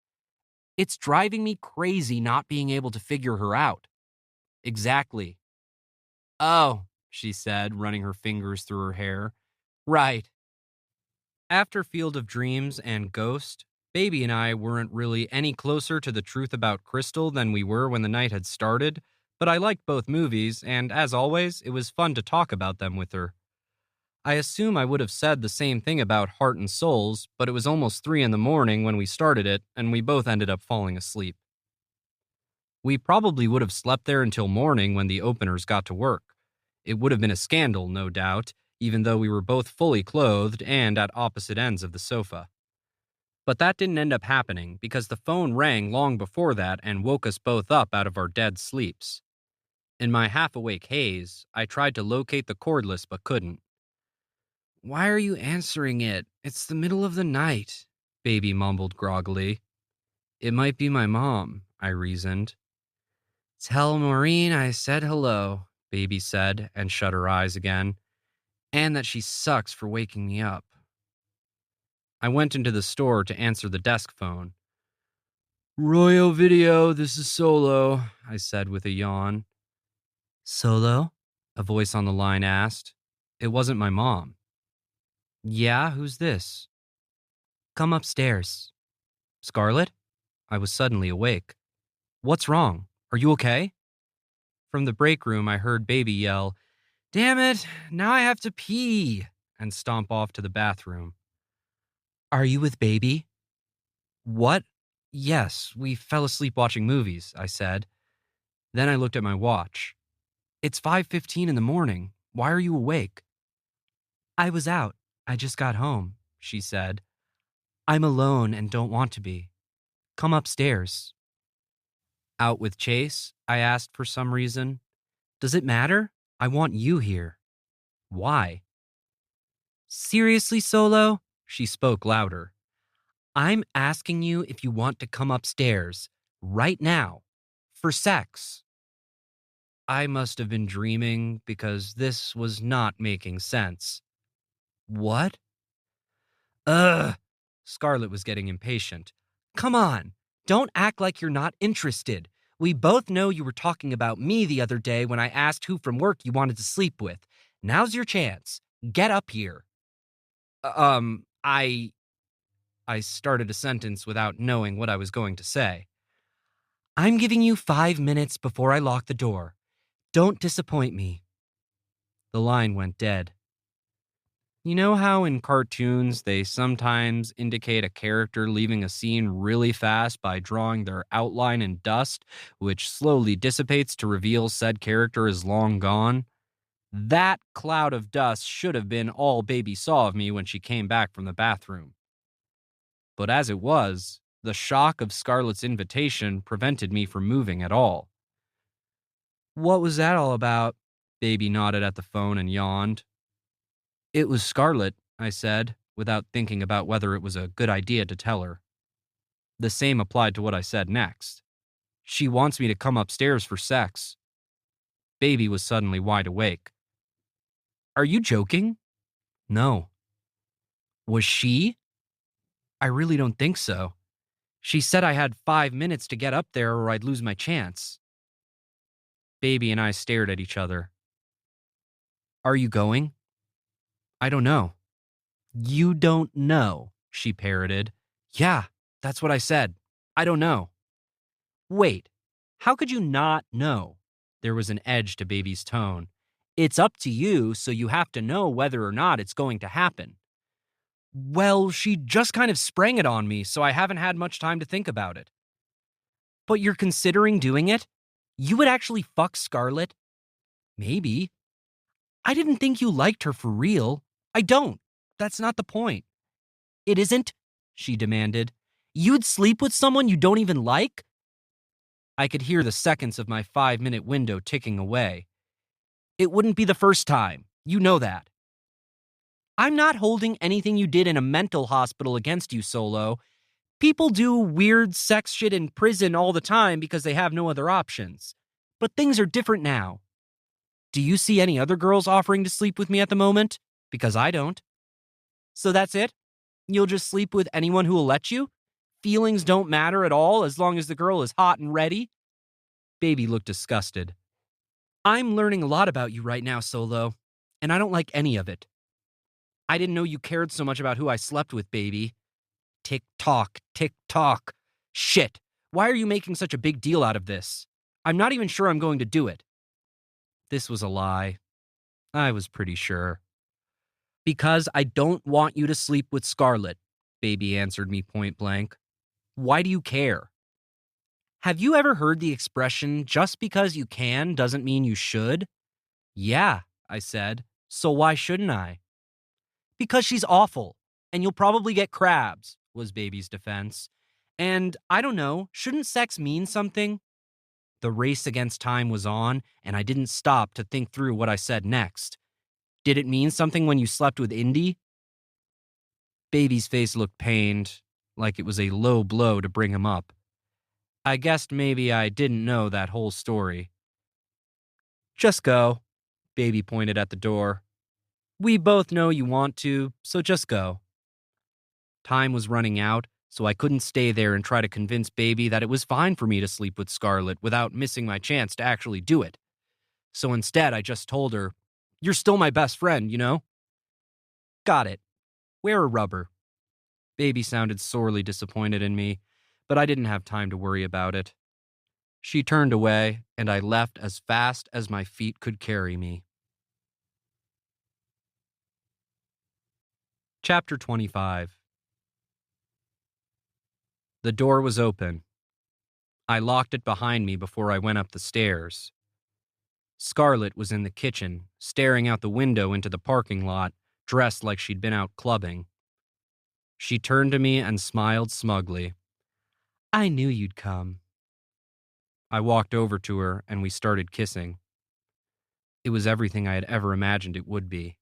It's driving me crazy not being able to figure her out. Exactly. Oh, she said, running her fingers through her hair. Right. After Field of Dreams and Ghost, Baby and I weren't really any closer to the truth about Crystal than we were when the night had started, but I liked both movies, and as always, it was fun to talk about them with her. I assume I would have said the same thing about Heart and Souls, but it was almost 3 in the morning when we started it, and we both ended up falling asleep. We probably would have slept there until morning when the openers got to work. It would have been a scandal, no doubt, even though we were both fully clothed and at opposite ends of the sofa. But that didn't end up happening because the phone rang long before that and woke us both up out of our dead sleeps. In my half-awake haze, I tried to locate the cordless but couldn't. Why are you answering it? It's the middle of the night, Baby mumbled groggily. It might be my mom, I reasoned. Tell Maureen I said hello, Baby said and shut her eyes again, and that she sucks for waking me up. I went into the store to answer the desk phone. Royo Video, this is Solo, I said with a yawn. Solo? A voice on the line asked. It wasn't my mom. Yeah, who's this? Come upstairs. Scarlett? I was suddenly awake. What's wrong? Are you okay? From the break room, I heard Baby yell, Damn it, now I have to pee, and stomp off to the bathroom. Are you with Baby? What? Yes, we fell asleep watching movies, I said. Then I looked at my watch. It's 5:15 in the morning. Why are you awake? I was out. I just got home, she said. I'm alone and don't want to be. Come upstairs. Out with Chase? I asked for some reason. Does it matter? I want you here. Why? Seriously, Solo? She spoke louder. I'm asking you if you want to come upstairs, right now, for sex. I must have been dreaming because this was not making sense. What? Ugh. Scarlett was getting impatient. Come on, don't act like you're not interested. We both know you were talking about me the other day when I asked who from work you wanted to sleep with. Now's your chance. Get up here. I started a sentence without knowing what I was going to say. I'm giving you 5 minutes before I lock the door. Don't disappoint me. The line went dead. You know how in cartoons they sometimes indicate a character leaving a scene really fast by drawing their outline in dust, which slowly dissipates to reveal said character is long gone? That cloud of dust should have been all Baby saw of me when she came back from the bathroom. But as it was, the shock of Scarlett's invitation prevented me from moving at all. What was that all about? Baby nodded at the phone and yawned. It was Scarlett, I said, without thinking about whether it was a good idea to tell her. The same applied to what I said next. She wants me to come upstairs for sex. Baby was suddenly wide awake. Are you joking? No. Was she? I really don't think so. She said I had 5 minutes to get up there or I'd lose my chance. Baby and I stared at each other. Are you going? I don't know. You don't know, she parroted. Yeah, that's what I said. I don't know. Wait, how could you not know? There was an edge to Baby's tone. It's up to you, so you have to know whether or not it's going to happen. Well, she just kind of sprang it on me, so I haven't had much time to think about it. But you're considering doing it? You would actually fuck Scarlett? Maybe. I didn't think you liked her for real. I don't. That's not the point. It isn't? She demanded. You'd sleep with someone you don't even like? I could hear the seconds of my 5-minute window ticking away. It wouldn't be the first time. You know that. I'm not holding anything you did in a mental hospital against you, Solo. People do weird sex shit in prison all the time because they have no other options. But things are different now. Do you see any other girls offering to sleep with me at the moment? Because I don't. So that's it? You'll just sleep with anyone who will let you? Feelings don't matter at all as long as the girl is hot and ready? Baby looked disgusted. I'm learning a lot about you right now, Solo, and I don't like any of it. I didn't know you cared so much about who I slept with, baby. Tick tock, tick tock. Shit, why are you making such a big deal out of this? I'm not even sure I'm going to do it. This was a lie. I was pretty sure. Because I don't want you to sleep with Scarlett, Baby answered me point blank. Why do you care? Have you ever heard the expression, just because you can doesn't mean you should? Yeah, I said. So why shouldn't I? Because she's awful, and you'll probably get crabs, was Baby's defense. And I don't know, shouldn't sex mean something? The race against time was on, and I didn't stop to think through what I said next. Did it mean something when you slept with Indy? Baby's face looked pained, like it was a low blow to bring him up. I guessed maybe I didn't know that whole story. Just go, Baby pointed at the door. We both know you want to, so just go. Time was running out, so I couldn't stay there and try to convince Baby that it was fine for me to sleep with Scarlett without missing my chance to actually do it. So instead, I just told her, "You're still my best friend, you know?" Got it. Wear a rubber. Baby sounded sorely disappointed in me, but I didn't have time to worry about it. She turned away, and I left as fast as my feet could carry me. Chapter 25. The door was open. I locked it behind me before I went up the stairs. Scarlett was in the kitchen, staring out the window into the parking lot, dressed like she'd been out clubbing. She turned to me and smiled smugly. I knew you'd come. I walked over to her and we started kissing. It was everything I had ever imagined it would be.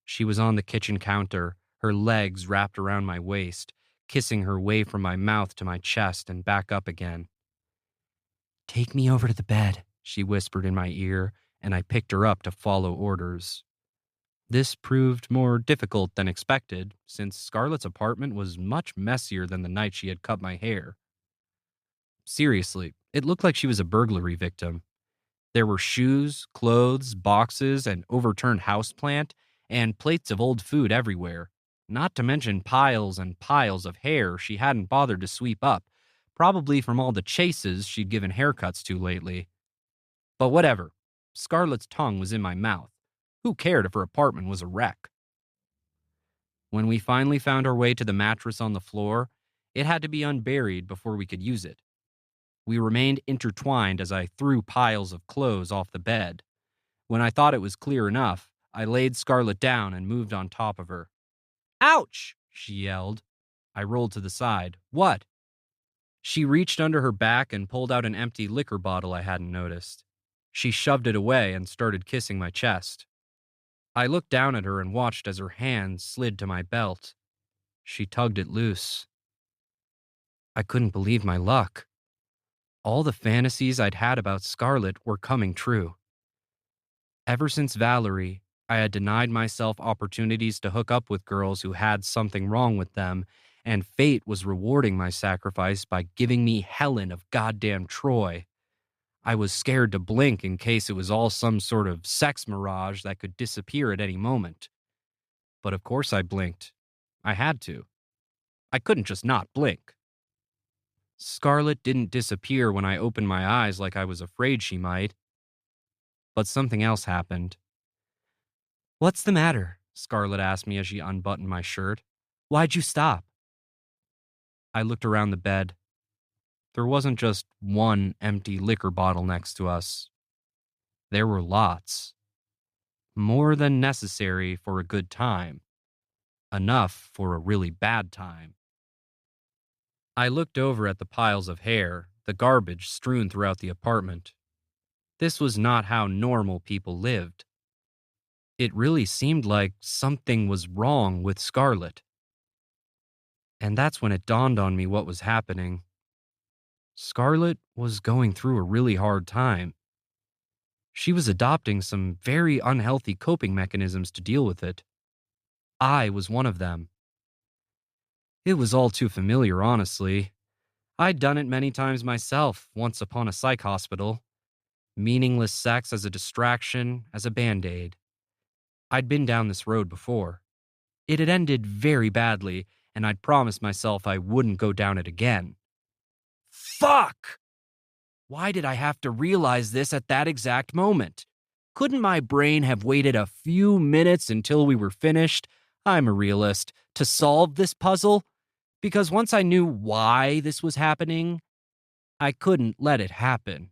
She was on the kitchen counter, her legs wrapped around my waist, kissing her way from my mouth to my chest and back up again. Take me over to the bed, she whispered in my ear, and I picked her up to follow orders. This proved more difficult than expected, since Scarlett's apartment was much messier than the night she had cut my hair. Seriously, it looked like she was a burglary victim. There were shoes, clothes, boxes, an overturned houseplant, and plates of old food everywhere, not to mention piles and piles of hair she hadn't bothered to sweep up, probably from all the chases she'd given haircuts to lately. But whatever, Scarlett's tongue was in my mouth. Who cared if her apartment was a wreck? When we finally found our way to the mattress on the floor, it had to be unburied before we could use it. We remained intertwined as I threw piles of clothes off the bed. When I thought it was clear enough, I laid Scarlett down and moved on top of her. Ouch! She yelled. I rolled to the side. What? She reached under her back and pulled out an empty liquor bottle I hadn't noticed. She shoved it away and started kissing my chest. I looked down at her and watched as her hand slid to my belt. She tugged it loose. I couldn't believe my luck. All the fantasies I'd had about Scarlett were coming true. Ever since Valerie, I had denied myself opportunities to hook up with girls who had something wrong with them, and fate was rewarding my sacrifice by giving me Helen of goddamn Troy. I was scared to blink in case it was all some sort of sex mirage that could disappear at any moment. But of course I blinked. I had to. I couldn't just not blink. Scarlett didn't disappear when I opened my eyes like I was afraid she might. But something else happened. What's the matter? Scarlett asked me as she unbuttoned my shirt. Why'd you stop? I looked around the bed. There wasn't just one empty liquor bottle next to us. There were lots. More than necessary for a good time. Enough for a really bad time. I looked over at the piles of hair, the garbage strewn throughout the apartment. This was not how normal people lived. It really seemed like something was wrong with Scarlett. And that's when it dawned on me what was happening. Scarlett was going through a really hard time. She was adopting some very unhealthy coping mechanisms to deal with it. I was one of them. It was all too familiar, honestly. I'd done it many times myself, once upon a psych hospital. Meaningless sex as a distraction, as a band-aid. I'd been down this road before. It had ended very badly, and I'd promised myself I wouldn't go down it again. Fuck! Why did I have to realize this at that exact moment? Couldn't my brain have waited a few minutes until we were finished? I'm a realist. To solve this puzzle? Because once I knew why this was happening, I couldn't let it happen.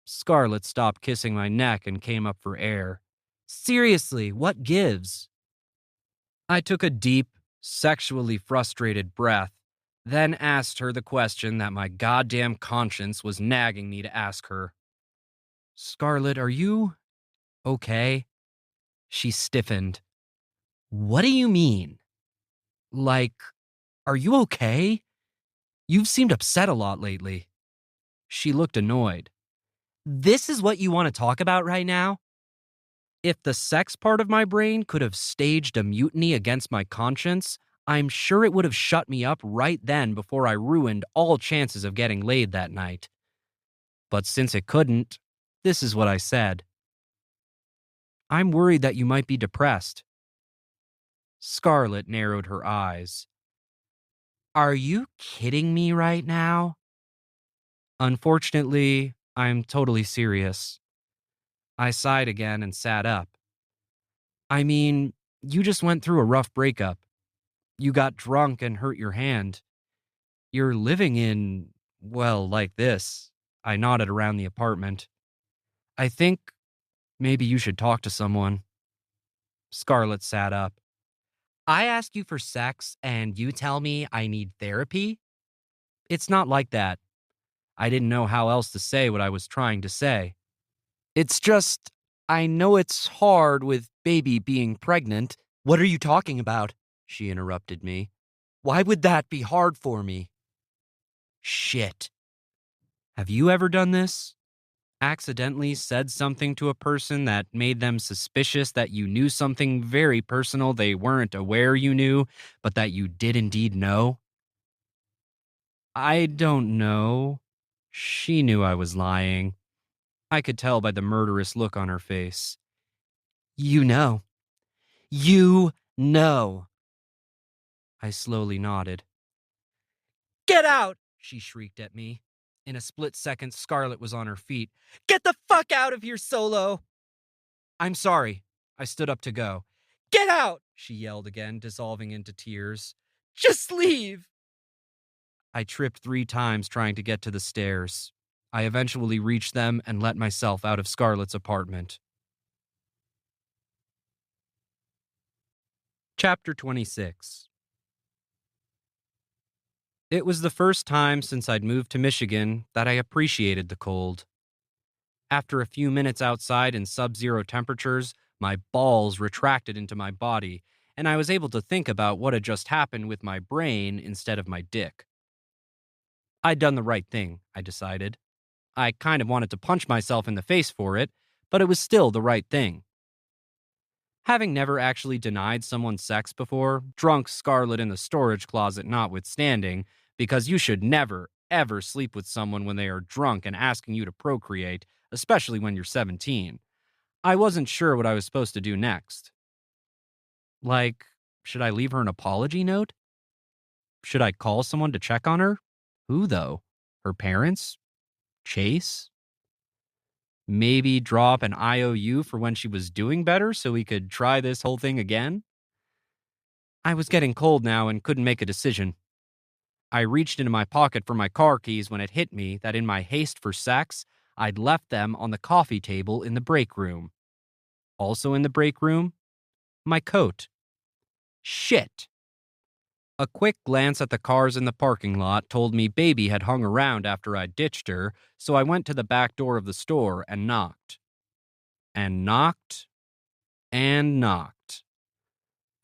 Scarlett stopped kissing my neck and came up for air. Seriously, what gives? I took a deep, sexually frustrated breath, then asked her the question that my goddamn conscience was nagging me to ask her. Scarlett, are you okay? She stiffened. What do you mean? Like, are you okay? You've seemed upset a lot lately. She looked annoyed. This is what you want to talk about right now? If the sex part of my brain could have staged a mutiny against my conscience, I'm sure it would have shut me up right then before I ruined all chances of getting laid that night. But since it couldn't, this is what I said. I'm worried that you might be depressed. Scarlett narrowed her eyes. Are you kidding me right now? Unfortunately, I'm totally serious. I sighed again and sat up. I mean, you just went through a rough breakup. You got drunk and hurt your hand. You're living in, well, like this. I nodded around the apartment. I think maybe you should talk to someone. Scarlett sat up. I ask you for sex and you tell me I need therapy? It's not like that. I didn't know how else to say what I was trying to say. It's just, I know it's hard with baby being pregnant. What are you talking about? She interrupted me. Why would that be hard for me? Shit. Have you ever done this? Accidentally said something to a person that made them suspicious that you knew something very personal they weren't aware you knew, but that you did indeed know? I don't know. She knew I was lying. I could tell by the murderous look on her face. You know. You know. I slowly nodded. Get out! She shrieked at me. In a split second, Scarlett was on her feet. Get the fuck out of here, Solo! I'm sorry. I stood up to go. Get out! She yelled again, dissolving into tears. Just leave! I tripped 3 times trying to get to the stairs. I eventually reached them and let myself out of Scarlett's apartment. Chapter 26. It was the first time since I'd moved to Michigan that I appreciated the cold. After a few minutes outside in sub-zero temperatures, my balls retracted into my body, and I was able to think about what had just happened with my brain instead of my dick. I'd done the right thing, I decided. I kind of wanted to punch myself in the face for it, but it was still the right thing. Having never actually denied someone sex before, drunk Scarlett in the storage closet notwithstanding, because you should never, ever sleep with someone when they are drunk and asking you to procreate, especially when you're 17. I wasn't sure what I was supposed to do next. Like, should I leave her an apology note? Should I call someone to check on her? Who, though? Her parents? Chase? Maybe drop an IOU for when she was doing better so we could try this whole thing again? I was getting cold now and couldn't make a decision. I reached into my pocket for my car keys when it hit me that in my haste for sex, I'd left them on the coffee table in the break room. Also in the break room, my coat. Shit. A quick glance at the cars in the parking lot told me Baby had hung around after I ditched her, so I went to the back door of the store and knocked. And knocked. And knocked.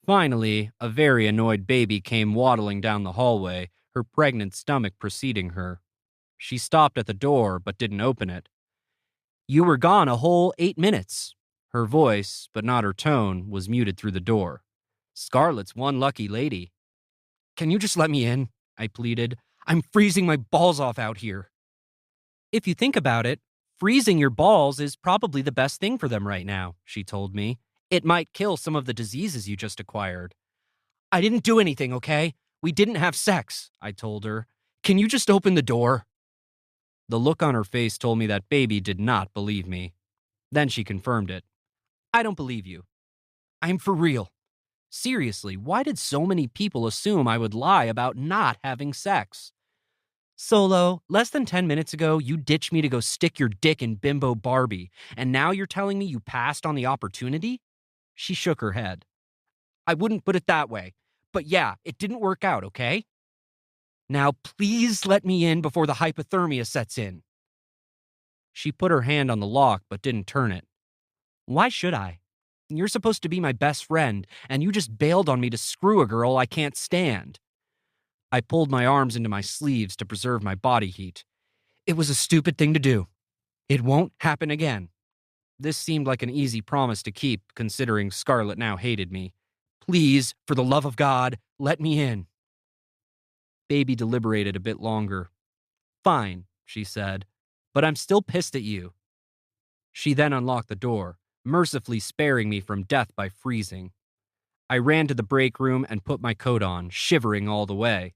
Finally, a very annoyed Baby came waddling down the hallway, her pregnant stomach preceding her. She stopped at the door but didn't open it. "You were gone a whole 8 minutes." Her voice, but not her tone, was muted through the door. "Scarlett's one lucky lady." "Can you just let me in?" I pleaded. "I'm freezing my balls off out here." "If you think about it, freezing your balls is probably the best thing for them right now," she told me. "It might kill some of the diseases you just acquired." "I didn't do anything, okay? We didn't have sex," I told her. "Can you just open the door?" The look on her face told me that Baby did not believe me. Then she confirmed it. "I don't believe you. I'm for real. Seriously, why did so many people assume I would lie about not having sex? Solo, less than 10 minutes ago, you ditched me to go stick your dick in Bimbo Barbie, and now you're telling me you passed on the opportunity?" She shook her head. "I wouldn't put it that way. But yeah, it didn't work out, okay? Now please let me in before the hypothermia sets in." She put her hand on the lock but didn't turn it. "Why should I? You're supposed to be my best friend, and you just bailed on me to screw a girl I can't stand." I pulled my arms into my sleeves to preserve my body heat. "It was a stupid thing to do. It won't happen again." This seemed like an easy promise to keep, considering Scarlett now hated me. "Please, for the love of God, let me in." Baby deliberated a bit longer. "Fine," she said, "but I'm still pissed at you." She then unlocked the door, mercifully sparing me from death by freezing. I ran to the break room and put my coat on, shivering all the way.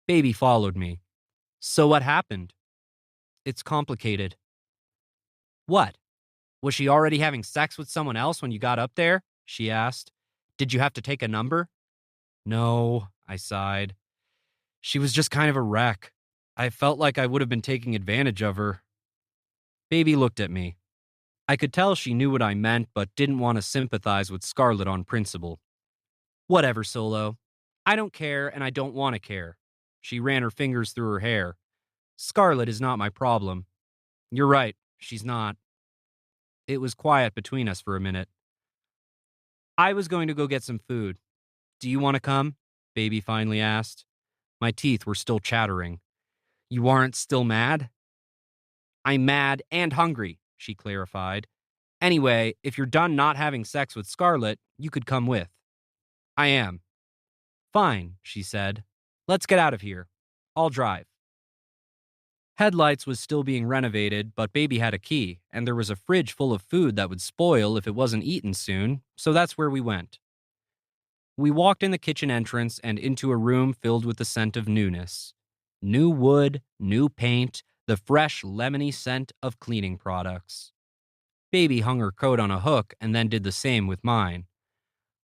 Baby followed me. "So what happened?" "It's complicated." "What? Was she already having sex with someone else when you got up there?" she asked. "Did you have to take a number?" "No," I sighed. "She was just kind of a wreck. I felt like I would have been taking advantage of her." Baby looked at me. I could tell she knew what I meant but didn't want to sympathize with Scarlett on principle. "Whatever, Solo. I don't care and I don't want to care." She ran her fingers through her hair. "Scarlett is not my problem." "You're right, she's not." It was quiet between us for a minute. "I was going to go get some food. Do you want to come?" Baby finally asked. My teeth were still chattering. "You aren't still mad?" "I'm mad and hungry," she clarified. "Anyway, if you're done not having sex with Scarlett, you could come with." "I am." "Fine," she said. "Let's get out of here. I'll drive." Headlights was still being renovated, but Baby had a key, and there was a fridge full of food that would spoil if it wasn't eaten soon, so that's where we went. We walked in the kitchen entrance and into a room filled with the scent of newness. New wood, new paint, the fresh, lemony scent of cleaning products. Baby hung her coat on a hook and then did the same with mine.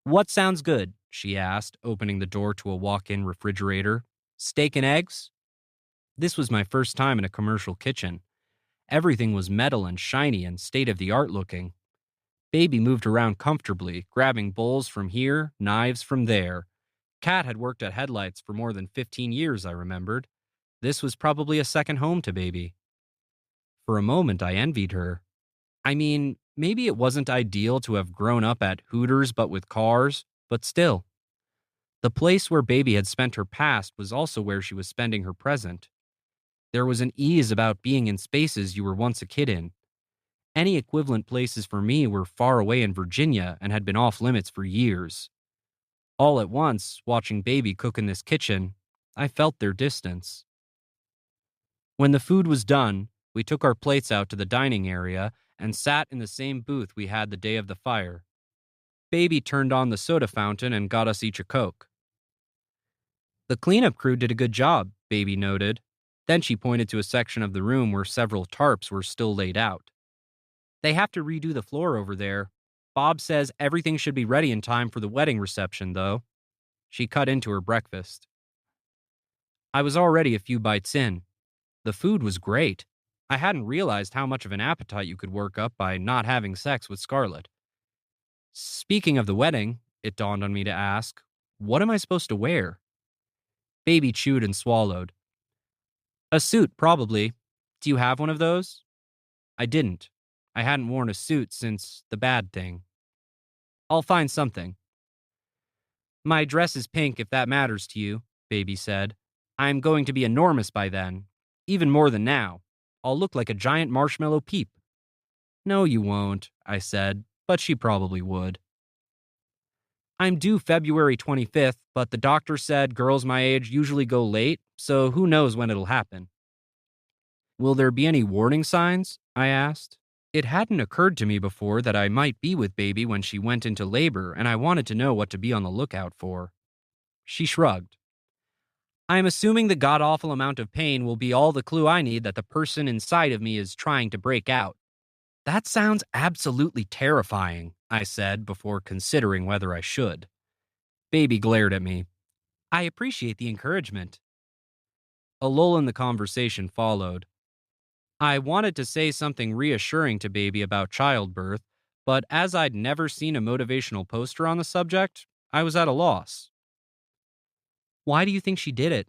"What sounds good?" she asked, opening the door to a walk-in refrigerator. "Steak and eggs?" This was my first time in a commercial kitchen. Everything was metal and shiny and state-of-the-art looking. Baby moved around comfortably, grabbing bowls from here, knives from there. Kat had worked at Headlights for more than 15 years, I remembered. This was probably a second home to Baby. For a moment, I envied her. I mean, maybe it wasn't ideal to have grown up at Hooters but with cars, but still. The place where Baby had spent her past was also where she was spending her present. There was an ease about being in spaces you were once a kid in. Any equivalent places for me were far away in Virginia and had been off limits for years. All at once, watching Baby cook in this kitchen, I felt their distance. When the food was done, we took our plates out to the dining area and sat in the same booth we had the day of the fire. Baby turned on the soda fountain and got us each a Coke. "The cleanup crew did a good job," Baby noted. Then she pointed to a section of the room where several tarps were still laid out. "They have to redo the floor over there. Bob says everything should be ready in time for the wedding reception, though." She cut into her breakfast. I was already a few bites in. The food was great. I hadn't realized how much of an appetite you could work up by not having sex with Scarlett. Speaking of the wedding, it dawned on me to ask, what am I supposed to wear? Baby chewed and swallowed. A suit, probably. Do you have one of those? I didn't. I hadn't worn a suit since the bad thing. I'll find something. My dress is pink if that matters to you, Baby said. I'm going to be enormous by then. Even more than now. I'll look like a giant marshmallow peep. No, you won't, I said, but she probably would. I'm due February 25th, but the doctor said girls my age usually go late, so who knows when it'll happen. Will there be any warning signs? I asked. It hadn't occurred to me before that I might be with Baby when she went into labor, and I wanted to know what to be on the lookout for. She shrugged. I'm assuming the god-awful amount of pain will be all the clue I need that the person inside of me is trying to break out. That sounds absolutely terrifying, I said before considering whether I should. Baby glared at me. I appreciate the encouragement. A lull in the conversation followed. I wanted to say something reassuring to Baby about childbirth, but as I'd never seen a motivational poster on the subject, I was at a loss. Why do you think she did it?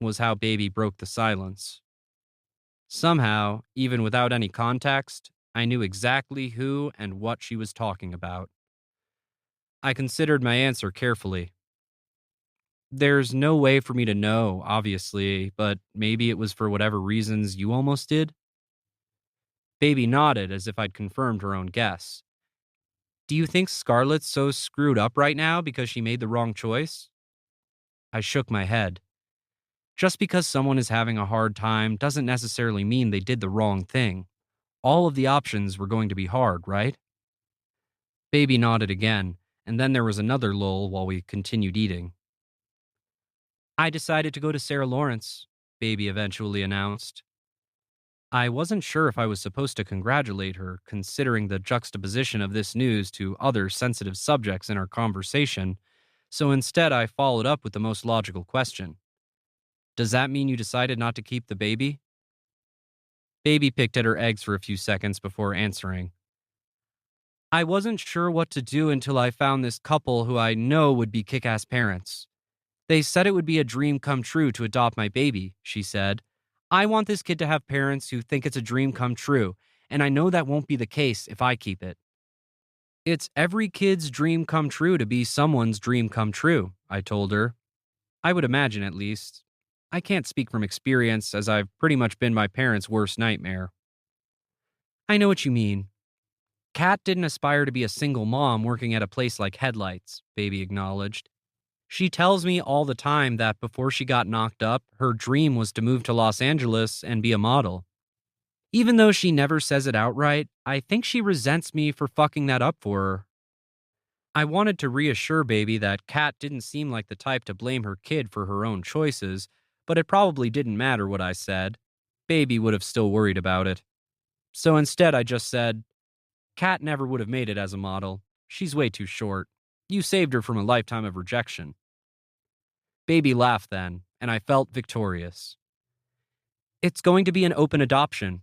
Was how Baby broke the silence. Somehow, even without any context, I knew exactly who and what she was talking about. I considered my answer carefully. There's no way for me to know, obviously, but maybe it was for whatever reasons you almost did? Baby nodded as if I'd confirmed her own guess. Do you think Scarlett's so screwed up right now because she made the wrong choice? I shook my head. Just because someone is having a hard time doesn't necessarily mean they did the wrong thing. All of the options were going to be hard, right? Baby nodded again, and then there was another lull while we continued eating. I decided to go to Sarah Lawrence, Baby eventually announced. I wasn't sure if I was supposed to congratulate her, considering the juxtaposition of this news to other sensitive subjects in our conversation, so instead I followed up with the most logical question. Does that mean you decided not to keep the baby? Baby picked at her eggs for a few seconds before answering. I wasn't sure what to do until I found this couple who I know would be kick-ass parents. They said it would be a dream come true to adopt my baby, she said. I want this kid to have parents who think it's a dream come true, and I know that won't be the case if I keep it. It's every kid's dream come true to be someone's dream come true, I told her. I would imagine, at least. I can't speak from experience, as I've pretty much been my parents' worst nightmare. I know what you mean. Kat didn't aspire to be a single mom working at a place like Headlights, Baby acknowledged. She tells me all the time that before she got knocked up, her dream was to move to Los Angeles and be a model. Even though she never says it outright, I think she resents me for fucking that up for her. I wanted to reassure Baby that Kat didn't seem like the type to blame her kid for her own choices, but it probably didn't matter what I said. Baby would have still worried about it. So instead I just said, Kat never would have made it as a model. She's way too short. You saved her from a lifetime of rejection. Baby laughed then, and I felt victorious. It's going to be an open adoption.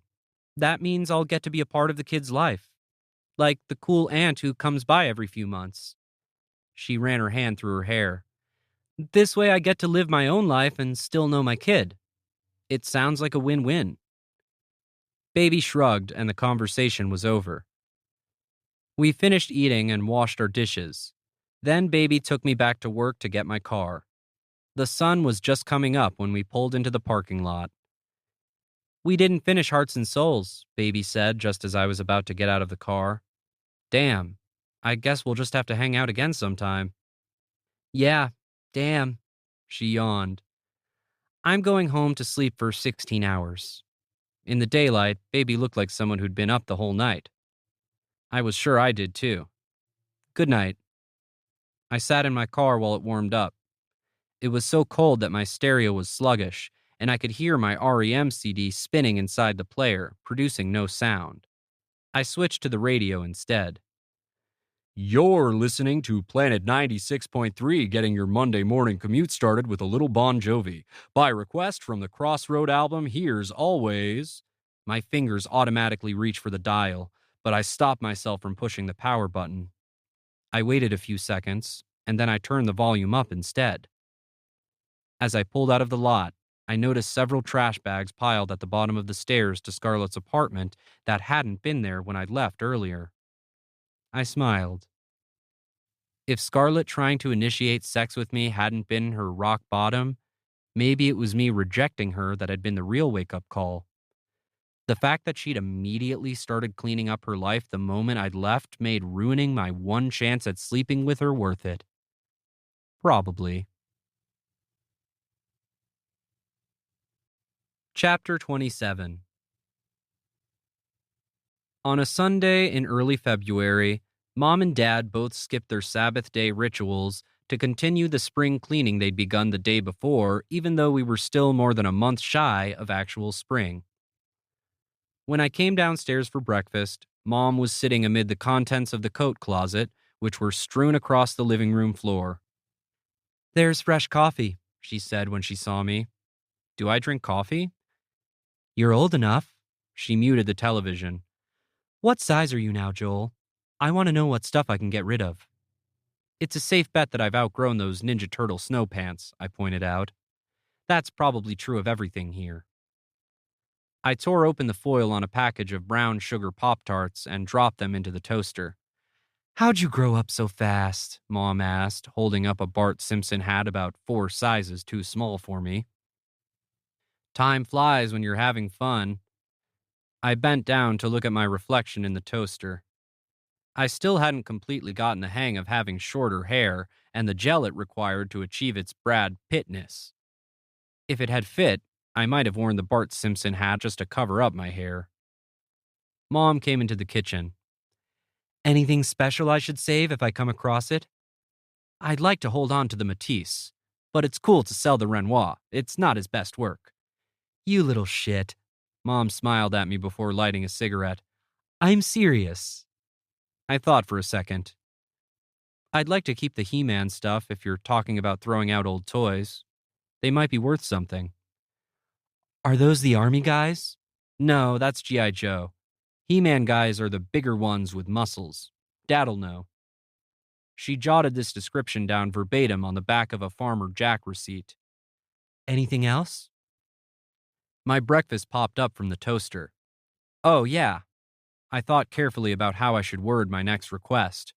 That means I'll get to be a part of the kid's life. Like the cool aunt who comes by every few months. She ran her hand through her hair. This way I get to live my own life and still know my kid. It sounds like a win-win. Baby shrugged, and the conversation was over. We finished eating and washed our dishes. Then Baby took me back to work to get my car. The sun was just coming up when we pulled into the parking lot. We didn't finish Hearts and Souls, Baby said just as I was about to get out of the car. Damn. I guess we'll just have to hang out again sometime. Yeah, damn. She yawned. I'm going home to sleep for 16 hours. In the daylight, Baby looked like someone who'd been up the whole night. I was sure I did too. Good night. I sat in my car while it warmed up. It was so cold that my stereo was sluggish, and I could hear my REM CD spinning inside the player, producing no sound. I switched to the radio instead. You're listening to Planet 96.3, getting your Monday morning commute started with a little Bon Jovi. By request from the Crossroad album, here's Always. My fingers automatically reach for the dial, but I stop myself from pushing the power button. I waited a few seconds, and then I turned the volume up instead. As I pulled out of the lot, I noticed several trash bags piled at the bottom of the stairs to Scarlett's apartment that hadn't been there when I left earlier. I smiled. If Scarlett trying to initiate sex with me hadn't been her rock bottom, maybe it was me rejecting her that had been the real wake up call. The fact that she'd immediately started cleaning up her life the moment I'd left made ruining my one chance at sleeping with her worth it. Probably. Chapter 27. On a Sunday in early February, Mom and Dad both skipped their Sabbath day rituals to continue the spring cleaning they'd begun the day before, even though we were still more than a month shy of actual spring. When I came downstairs for breakfast, Mom was sitting amid the contents of the coat closet, which were strewn across the living room floor. "There's fresh coffee," she said when she saw me. "Do I drink coffee?" "You're old enough." She muted the television. "What size are you now, Joel? I want to know what stuff I can get rid of." "It's a safe bet that I've outgrown those Ninja Turtle snow pants," I pointed out. "That's probably true of everything here." I tore open the foil on a package of brown sugar Pop-Tarts and dropped them into the toaster. "How'd you grow up so fast?" Mom asked, holding up a Bart Simpson hat about 4 sizes too small for me. "Time flies when you're having fun." I bent down to look at my reflection in the toaster. I still hadn't completely gotten the hang of having shorter hair and the gel it required to achieve its Brad Pittness. If it had fit, I might have worn the Bart Simpson hat just to cover up my hair. Mom came into the kitchen. "Anything special I should save if I come across it?" "I'd like to hold on to the Matisse, but it's cool to sell the Renoir. It's not his best work." "You little shit." Mom smiled at me before lighting a cigarette. "I'm serious." I thought for a second. "I'd like to keep the He-Man stuff if you're talking about throwing out old toys. They might be worth something." "Are those the army guys?" "No, that's G.I. Joe. He-Man guys are the bigger ones with muscles. Dad'll know." She jotted this description down verbatim on the back of a Farmer Jack receipt. "Anything else?" My breakfast popped up from the toaster. "Oh, yeah." I thought carefully about how I should word my next request.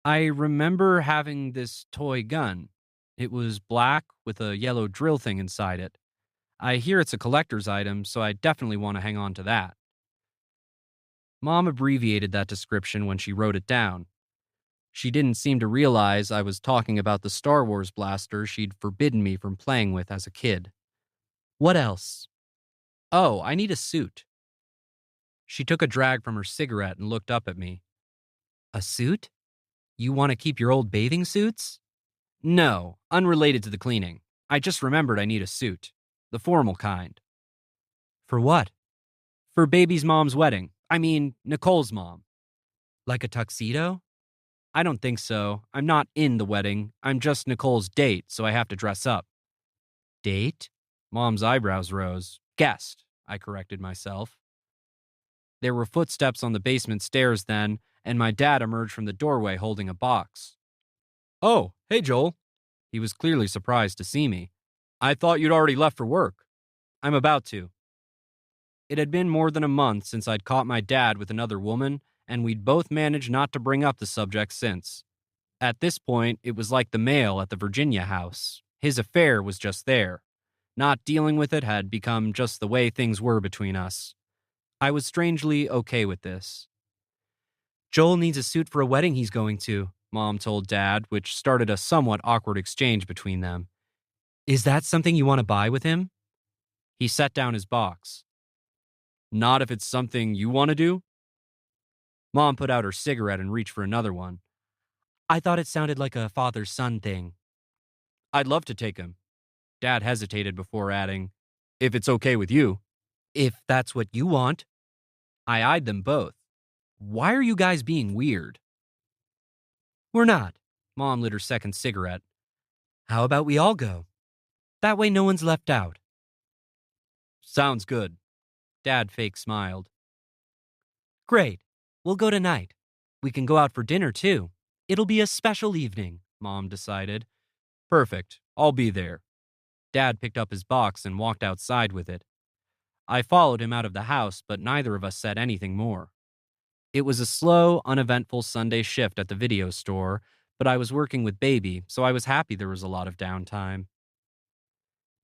"I remember having this toy gun. It was black with a yellow drill thing inside it. I hear it's a collector's item, so I definitely want to hang on to that." Mom abbreviated that description when she wrote it down. She didn't seem to realize I was talking about the Star Wars blaster she'd forbidden me from playing with as a kid. "What else?" "Oh, I need a suit." She took a drag from her cigarette and looked up at me. "A suit? You want to keep your old bathing suits?" "No, unrelated to the cleaning. I just remembered I need a suit. The formal kind." "For what?" "For baby's mom's wedding. I mean, Nicole's mom." "Like a tuxedo?" "I don't think so. I'm not in the wedding. I'm just Nicole's date, so I have to dress up." "Date?" Mom's eyebrows rose. "Guest," I corrected myself. There were footsteps on the basement stairs then, and my dad emerged from the doorway holding a box. "Oh, hey, Joel." He was clearly surprised to see me. "I thought you'd already left for work." "I'm about to." It had been more than a month since I'd caught my dad with another woman, and we'd both managed not to bring up the subject since. At this point, it was like the mail at the Virginia house. His affair was just there. Not dealing with it had become just the way things were between us. I was strangely okay with this. "Joel needs a suit for a wedding he's going to," Mom told Dad, which started a somewhat awkward exchange between them. "Is that something you want to buy with him?" He set down his box. "Not if it's something you want to do." Mom put out her cigarette and reached for another one. "I thought it sounded like a father-son thing." "I'd love to take him." Dad hesitated before adding, "If it's okay with you." "If that's what you want." I eyed them both. "Why are you guys being weird?" We're not. Mom lit her second cigarette. How about we all go? That way no one's left out. Sounds good. Dad fake smiled. Great. We'll go tonight. We can go out for dinner too. It'll be a special evening, Mom decided. Perfect. I'll be there. Dad picked up his box and walked outside with it. I followed him out of the house, but neither of us said anything more. It was a slow, uneventful Sunday shift at the video store, but I was working with Baby, so I was happy there was a lot of downtime.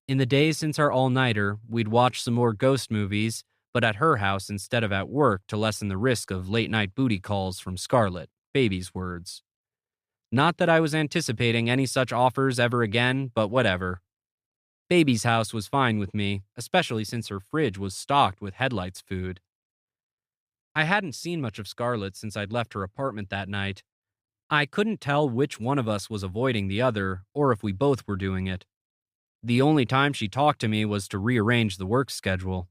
In the days since our all-nighter, we'd watch some more ghost movies, but at her house instead of at work to lessen the risk of late-night booty calls from Scarlett, Baby's words. Not that I was anticipating any such offers ever again, but whatever. Baby's house was fine with me, especially since her fridge was stocked with Headlights food. I hadn't seen much of Scarlett since I'd left her apartment that night. I couldn't tell which one of us was avoiding the other, or if we both were doing it. The only time she talked to me was to rearrange the work schedule.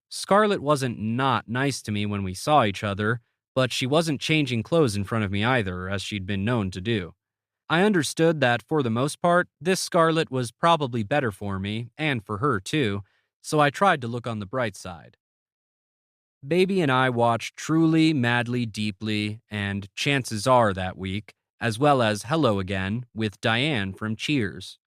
Scarlett wasn't not nice to me when we saw each other, but she wasn't changing clothes in front of me either, as she'd been known to do. I understood that, for the most part, this Scarlett was probably better for me, and for her too, so I tried to look on the bright side. Baby and I watched Truly, Madly, Deeply, and Chances Are that week, as well as Hello Again with Diane from Cheers.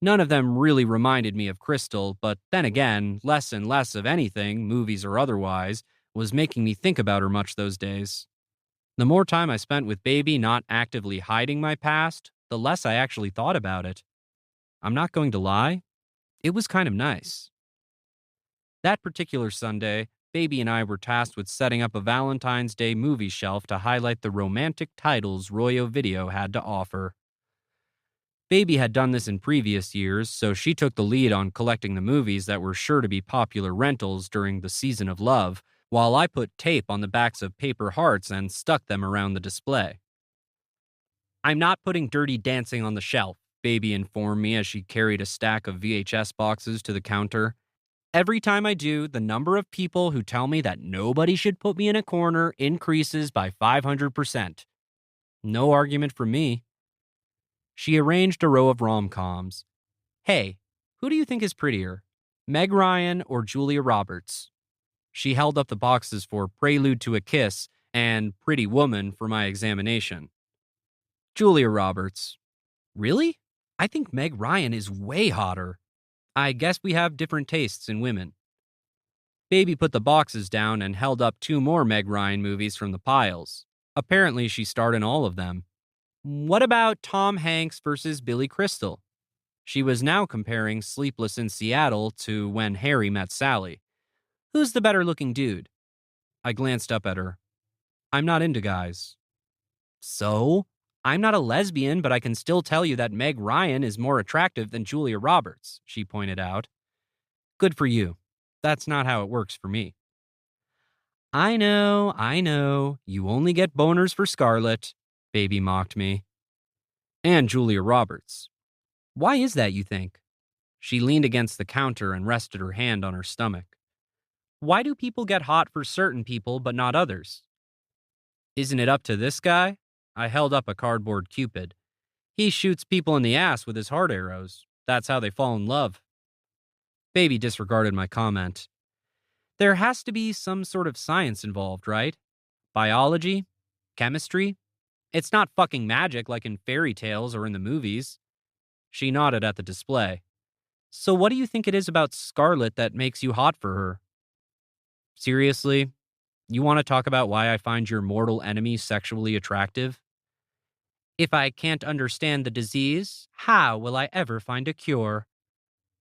None of them really reminded me of Crystal, but then again, less and less of anything, movies or otherwise, was making me think about her much those days. The more time I spent with Baby not actively hiding my past, the less I actually thought about it. I'm not going to lie, it was kind of nice. That particular Sunday, Baby and I were tasked with setting up a Valentine's Day movie shelf to highlight the romantic titles Royo Video had to offer. Baby had done this in previous years, so she took the lead on collecting the movies that were sure to be popular rentals during the season of love, while I put tape on the backs of paper hearts and stuck them around the display. I'm not putting Dirty Dancing on the shelf, Baby informed me as she carried a stack of VHS boxes to the counter. Every time I do, the number of people who tell me that nobody should put me in a corner increases by 500%. No argument from me. She arranged a row of rom-coms. Hey, who do you think is prettier, Meg Ryan or Julia Roberts? She held up the boxes for Prelude to a Kiss and Pretty Woman for my examination. Julia Roberts. Really? I think Meg Ryan is way hotter. I guess we have different tastes in women. Baby put the boxes down and held up 2 more Meg Ryan movies from the piles. Apparently she starred in all of them. What about Tom Hanks versus Billy Crystal? She was now comparing Sleepless in Seattle to When Harry Met Sally. Who's the better looking dude? I glanced up at her. I'm not into guys. So? I'm not a lesbian, but I can still tell you that Meg Ryan is more attractive than Julia Roberts, she pointed out. Good for you. That's not how it works for me. I know. You only get boners for Scarlett, Baby mocked me. And Julia Roberts. Why is that, you think? She leaned against the counter and rested her hand on her stomach. Why do people get hot for certain people but not others? Isn't it up to this guy? I held up a cardboard Cupid. He shoots people in the ass with his heart arrows. That's how they fall in love. Baby disregarded my comment. There has to be some sort of science involved, right? Biology? Chemistry? It's not fucking magic like in fairy tales or in the movies. She nodded at the display. So what do you think it is about Scarlett that makes you hot for her? Seriously? You want to talk about why I find your mortal enemy sexually attractive? If I can't understand the disease, how will I ever find a cure?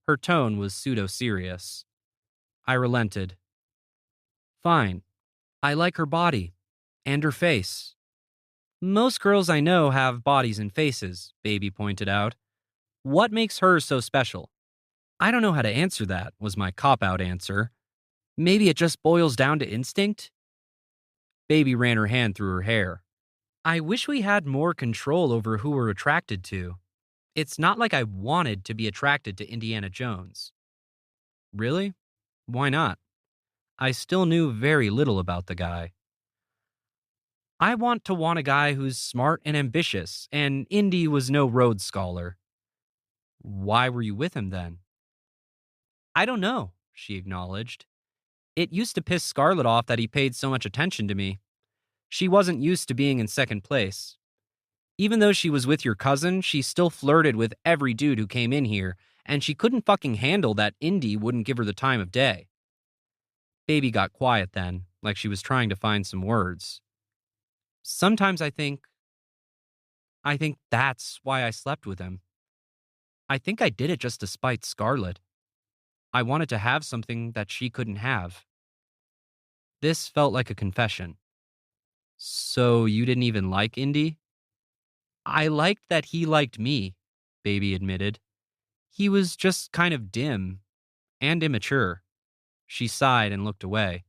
Her tone was pseudo-serious. I relented. Fine. I like her body. And her face. Most girls I know have bodies and faces, Baby pointed out. What makes hers so special? I don't know how to answer that, was my cop-out answer. Maybe it just boils down to instinct? Baby ran her hand through her hair. I wish we had more control over who we're attracted to. It's not like I wanted to be attracted to Indiana Jones. Really? Why not? I still knew very little about the guy. I want a guy who's smart and ambitious, and Indy was no Rhodes Scholar. Why were you with him then? I don't know, she acknowledged. It used to piss Scarlett off that he paid so much attention to me. She wasn't used to being in second place. Even though she was with your cousin, she still flirted with every dude who came in here, and she couldn't fucking handle that Indy wouldn't give her the time of day. Baby got quiet then, like she was trying to find some words. Sometimes I think that's why I slept with him. I think I did it just to spite Scarlett. I wanted to have something that she couldn't have. This felt like a confession. So you didn't even like Indy? I liked that he liked me, Baby admitted. He was just kind of dim and immature. She sighed and looked away.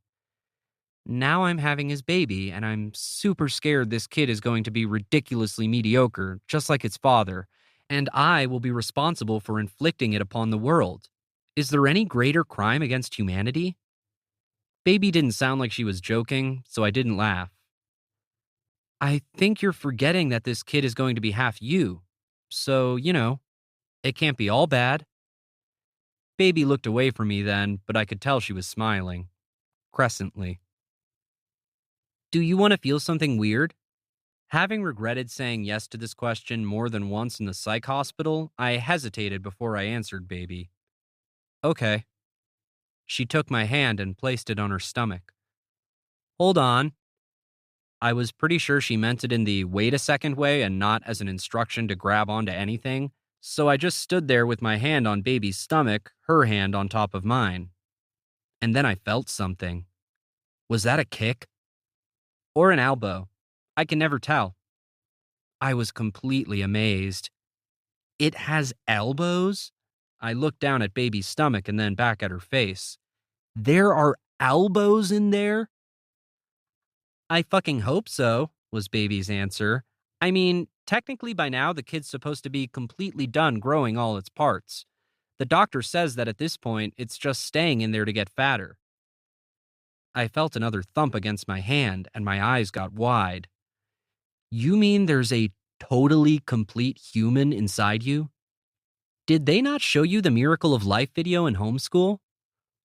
Now I'm having his baby, and I'm super scared this kid is going to be ridiculously mediocre, just like its father, and I will be responsible for inflicting it upon the world. Is there any greater crime against humanity? Baby didn't sound like she was joking, so I didn't laugh. I think you're forgetting that this kid is going to be half you. So, it can't be all bad. Baby looked away from me then, but I could tell she was smiling. Crescently. Do you want to feel something weird? Having regretted saying yes to this question more than once in the psych hospital, I hesitated before I answered Baby. Okay. She took my hand and placed it on her stomach. Hold on. I was pretty sure she meant it in the wait a second way and not as an instruction to grab onto anything, so I just stood there with my hand on Baby's stomach, her hand on top of mine. And then I felt something. Was that a kick? Or an elbow? I can never tell. I was completely amazed. It has elbows? I looked down at Baby's stomach and then back at her face. There are elbows in there? I fucking hope so, was Baby's answer. I mean, technically by now the kid's supposed to be completely done growing all its parts. The doctor says that at this point it's just staying in there to get fatter. I felt another thump against my hand and my eyes got wide. You mean there's a totally complete human inside you? Did they not show you the Miracle of Life video in homeschool?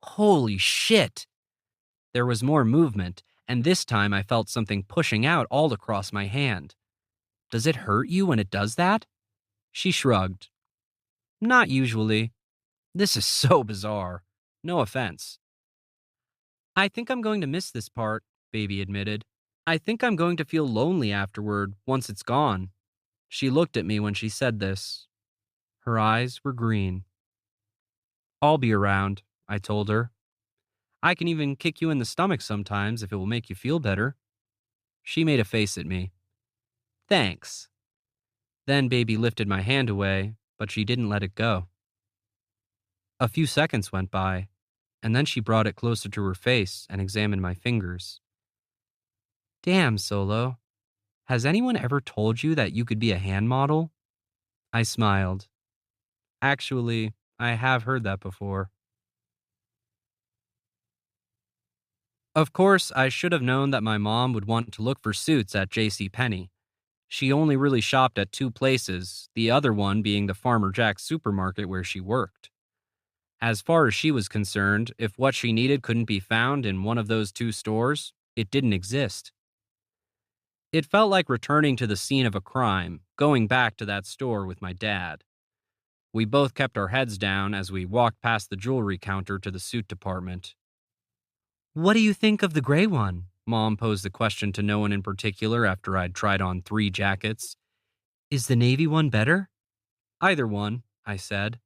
Holy shit! There was more movement, and this time I felt something pushing out all across my hand. Does it hurt you when it does that? She shrugged. Not usually. This is so bizarre. No offense. I think I'm going to miss this part, Baby admitted. I think I'm going to feel lonely afterward once it's gone. She looked at me when she said this. Her eyes were green. I'll be around, I told her. I can even kick you in the stomach sometimes if it will make you feel better. She made a face at me. Thanks. Then Baby lifted my hand away, but she didn't let it go. A few seconds went by, and then she brought it closer to her face and examined my fingers. Damn, Solo. Has anyone ever told you that you could be a hand model? I smiled. Actually, I have heard that before. Of course, I should have known that my mom would want to look for suits at JCPenney. She only really shopped at two places, the other one being the Farmer Jack's supermarket where she worked. As far as she was concerned, if what she needed couldn't be found in one of those two stores, it didn't exist. It felt like returning to the scene of a crime, going back to that store with my dad. We both kept our heads down as we walked past the jewelry counter to the suit department. What do you think of the gray one? Mom posed the question to no one in particular after I'd tried on 3 jackets. Is the navy one better? Either one, I said.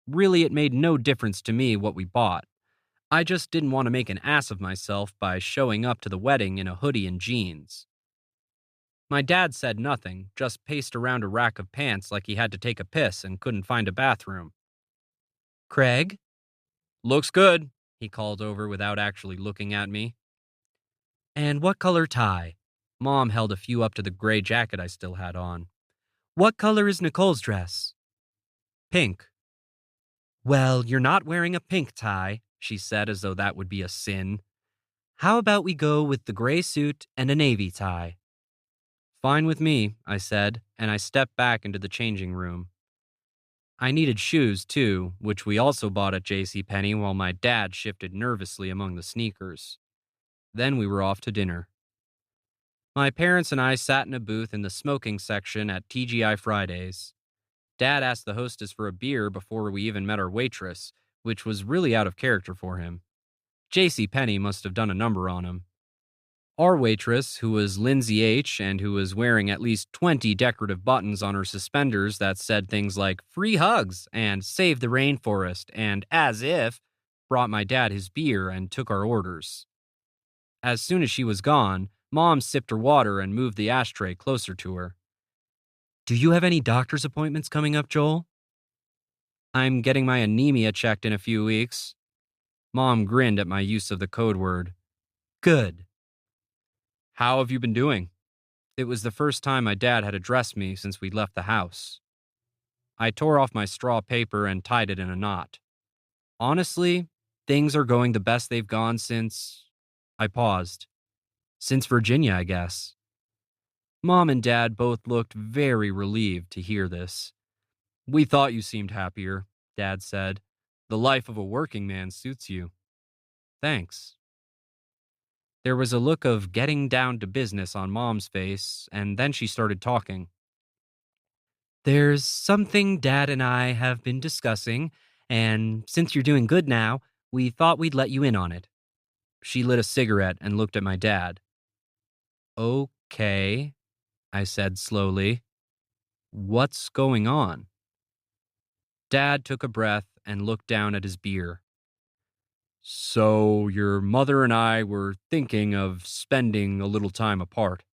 Really, it made no difference to me what we bought. I just didn't want to make an ass of myself by showing up to the wedding in a hoodie and jeans. My dad said nothing, just paced around a rack of pants like he had to take a piss and couldn't find a bathroom. Craig? Looks good, he called over without actually looking at me. And what color tie? Mom held a few up to the gray jacket I still had on. What color is Nicole's dress? Pink. Well, you're not wearing a pink tie, she said as though that would be a sin. How about we go with the gray suit and a navy tie? Fine with me, I said, and I stepped back into the changing room. I needed shoes, too, which we also bought at JCPenney while my dad shifted nervously among the sneakers. Then we were off to dinner. My parents and I sat in a booth in the smoking section at TGI Fridays. Dad asked the hostess for a beer before we even met our waitress, which was really out of character for him. JCPenney must have done a number on him. Our waitress, who was Lindsay H. and who was wearing at least 20 decorative buttons on her suspenders that said things like free hugs and save the rainforest and as if, brought my dad his beer and took our orders. As soon as she was gone, Mom sipped her water and moved the ashtray closer to her. Do you have any doctor's appointments coming up, Joel? I'm getting my anemia checked in a few weeks. Mom grinned at my use of the code word. Good. How have you been doing? It was the first time my dad had addressed me since we'd left the house. I tore off my straw paper and tied it in a knot. Honestly, things are going the best they've gone since... I paused. Since Virginia, I guess. Mom and Dad both looked very relieved to hear this. We thought you seemed happier, Dad said. The life of a working man suits you. Thanks. There was a look of getting down to business on Mom's face, and then she started talking. There's something Dad and I have been discussing, and since you're doing good now, we thought we'd let you in on it. She lit a cigarette and looked at my dad. Okay, I said slowly. What's going on? Dad took a breath and looked down at his beer. So your mother and I were thinking of spending a little time apart.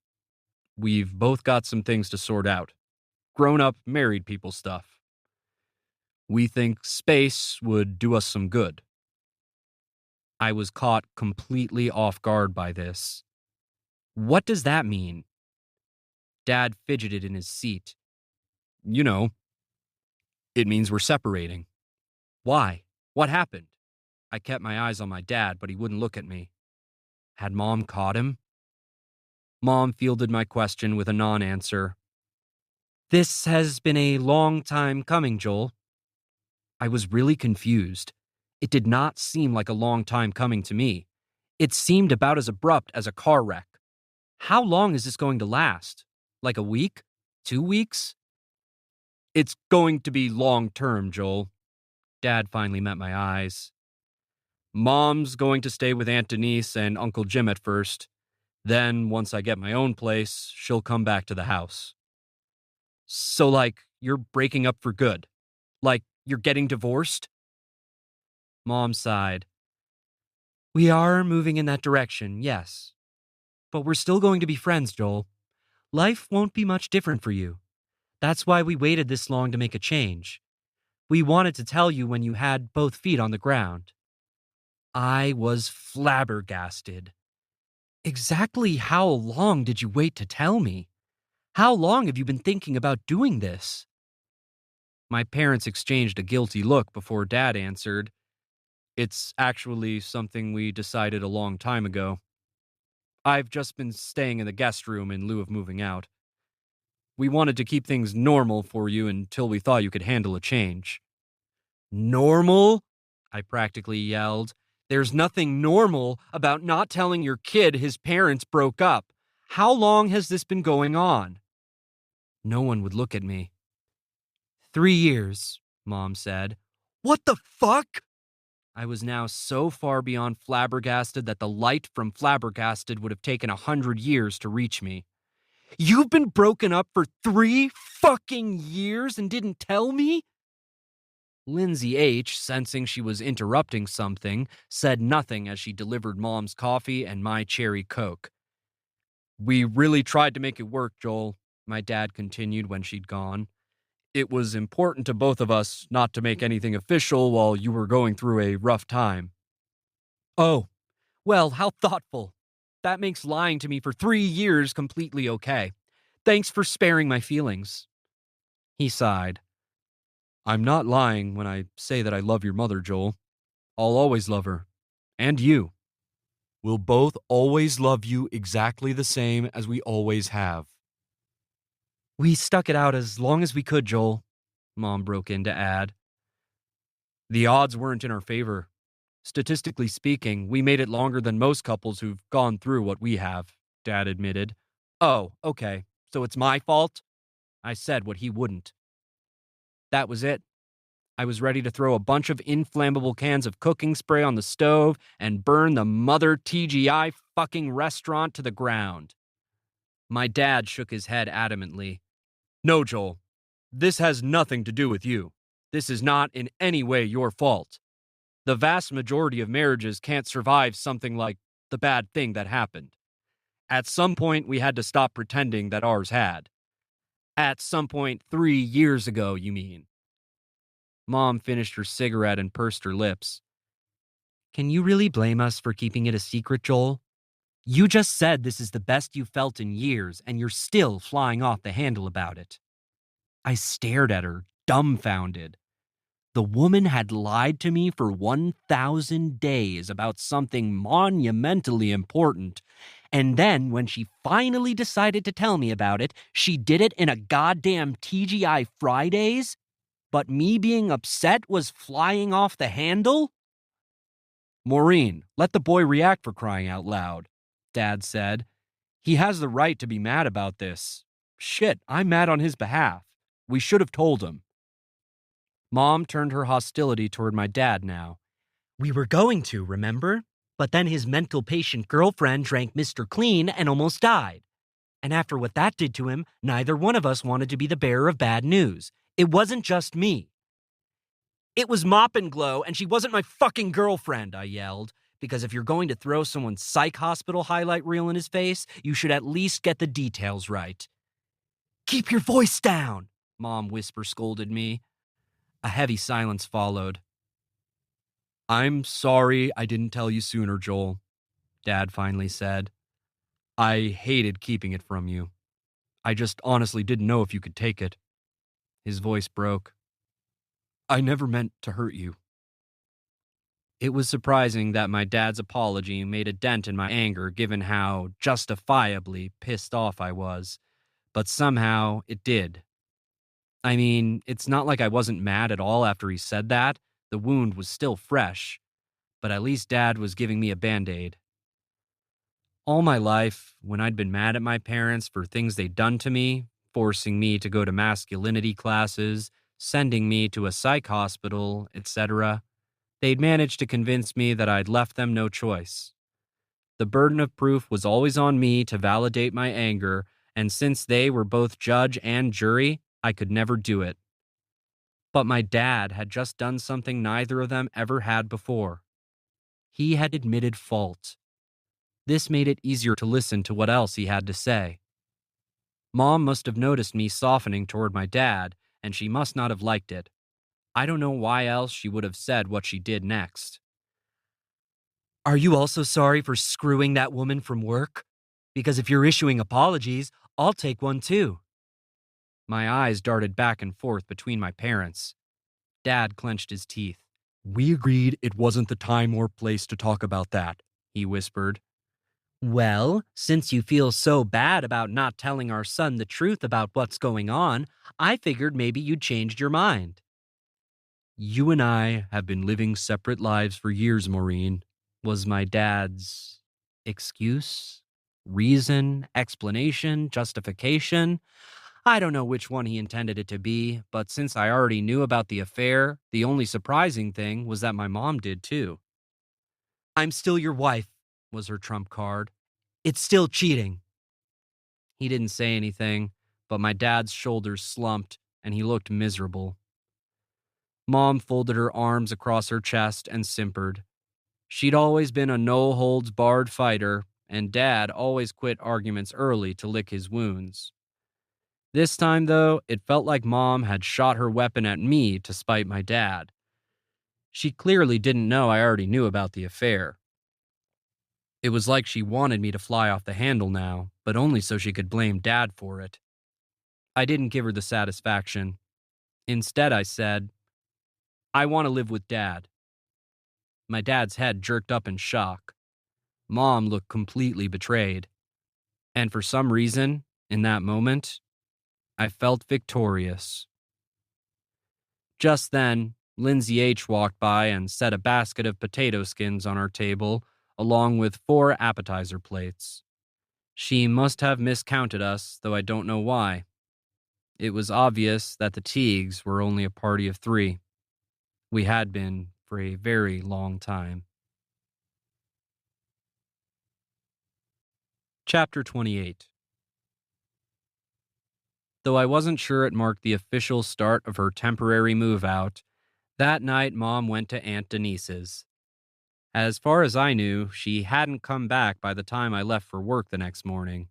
We've both got some things to sort out. Grown-up, married people stuff. We think space would do us some good. I was caught completely off guard by this. What does that mean? Dad fidgeted in his seat. You know, it means we're separating. Why? What happened? I kept my eyes on my dad, but he wouldn't look at me. Had Mom caught him? Mom fielded my question with a non-answer. This has been a long time coming, Joel. I was really confused. It did not seem like a long time coming to me. It seemed about as abrupt as a car wreck. How long is this going to last? Like a week? 2 weeks? It's going to be long-term, Joel. Dad finally met my eyes. Mom's going to stay with Aunt Denise and Uncle Jim at first. Then, once I get my own place, she'll come back to the house. So, you're breaking up for good? Like, you're getting divorced? Mom sighed. We are moving in that direction, yes. But we're still going to be friends, Joel. Life won't be much different for you. That's why we waited this long to make a change. We wanted to tell you when you had both feet on the ground. I was flabbergasted. Exactly how long did you wait to tell me? How long have you been thinking about doing this? My parents exchanged a guilty look before Dad answered. It's actually something we decided a long time ago. I've just been staying in the guest room in lieu of moving out. We wanted to keep things normal for you until we thought you could handle a change. Normal? I practically yelled. There's nothing normal about not telling your kid his parents broke up. How long has this been going on? No one would look at me. 3 years, Mom said. What the fuck? I was now so far beyond flabbergasted that the light from flabbergasted would have taken 100 years to reach me. You've been broken up for 3 fucking years and didn't tell me? Lindsay H., sensing she was interrupting something, said nothing as she delivered Mom's coffee and my cherry Coke. We really tried to make it work, Joel, my dad continued when she'd gone. It was important to both of us not to make anything official while you were going through a rough time. Oh, well, how thoughtful. That makes lying to me for 3 years completely okay. Thanks for sparing my feelings. He sighed. I'm not lying when I say that I love your mother, Joel. I'll always love her. And you. We'll both always love you exactly the same as we always have. We stuck it out as long as we could, Joel, Mom broke in to add. The odds weren't in our favor. Statistically speaking, we made it longer than most couples who've gone through what we have, Dad admitted. Oh, okay, so it's my fault? I said what he wouldn't. That was it. I was ready to throw a bunch of inflammable cans of cooking spray on the stove and burn the mother TGI fucking restaurant to the ground. My dad shook his head adamantly. No, Joel. This has nothing to do with you. This is not in any way your fault. The vast majority of marriages can't survive something like the bad thing that happened. At some point, we had to stop pretending that ours had. At some point 3 years ago, you mean. Mom finished her cigarette and pursed her lips. Can you really blame us for keeping it a secret, Joel? You just said this is the best you've felt in years, and you're still flying off the handle about it. I stared at her, dumbfounded. The woman had lied to me for 1,000 days about something monumentally important, and then when she finally decided to tell me about it, she did it in a goddamn TGI Fridays? But me being upset was flying off the handle? Maureen, let the boy react, for crying out loud, Dad said. He has the right to be mad about this. Shit, I'm mad on his behalf. We should have told him. Mom turned her hostility toward my dad now. We were going to, remember? But then his mental patient girlfriend drank Mr. Clean and almost died. And after what that did to him, neither one of us wanted to be the bearer of bad news. It wasn't just me. It was Mop and Glow, and she wasn't my fucking girlfriend, I yelled. Because if you're going to throw someone's psych hospital highlight reel in his face, you should at least get the details right. Keep your voice down, Mom whisper scolded me. A heavy silence followed. I'm sorry I didn't tell you sooner, Joel, Dad finally said. I hated keeping it from you. I just honestly didn't know if you could take it. His voice broke. I never meant to hurt you. It was surprising that my dad's apology made a dent in my anger given how justifiably pissed off I was, but somehow it did. I mean, it's not like I wasn't mad at all after he said that. The wound was still fresh, but at least Dad was giving me a Band-Aid. All my life, when I'd been mad at my parents for things they'd done to me, forcing me to go to masculinity classes, sending me to a psych hospital, etc., they'd managed to convince me that I'd left them no choice. The burden of proof was always on me to validate my anger, and since they were both judge and jury, I could never do it. But my dad had just done something neither of them ever had before. He had admitted fault. This made it easier to listen to what else he had to say. Mom must have noticed me softening toward my dad, and she must not have liked it. I don't know why else she would have said what she did next. Are you also sorry for screwing that woman from work? Because if you're issuing apologies, I'll take one too. My eyes darted back and forth between my parents. Dad clenched his teeth. We agreed it wasn't the time or place to talk about that, he whispered. Well, since you feel so bad about not telling our son the truth about what's going on, I figured maybe you'd changed your mind. You and I have been living separate lives for years, Maureen, was my dad's excuse, reason, explanation, justification. I don't know which one he intended it to be, but since I already knew about the affair, the only surprising thing was that my mom did too. I'm still your wife, was her trump card. It's still cheating. He didn't say anything, but my dad's shoulders slumped and he looked miserable. Mom folded her arms across her chest and simpered. She'd always been a no-holds-barred fighter, and Dad always quit arguments early to lick his wounds. This time, though, it felt like Mom had shot her weapon at me to spite my dad. She clearly didn't know I already knew about the affair. It was like she wanted me to fly off the handle now, but only so she could blame Dad for it. I didn't give her the satisfaction. Instead, I said, I want to live with Dad. My dad's head jerked up in shock. Mom looked completely betrayed. And for some reason, in that moment, I felt victorious. Just then, Lindsay H. walked by and set a basket of potato skins on our table, along with 4 appetizer plates. She must have miscounted us, though I don't know why. It was obvious that the Teagues were only a party of 3. We had been for a very long time. Chapter 28. Though I wasn't sure it marked the official start of her temporary move out, that night Mom went to Aunt Denise's. As far as I knew, she hadn't come back by the time I left for work the next morning.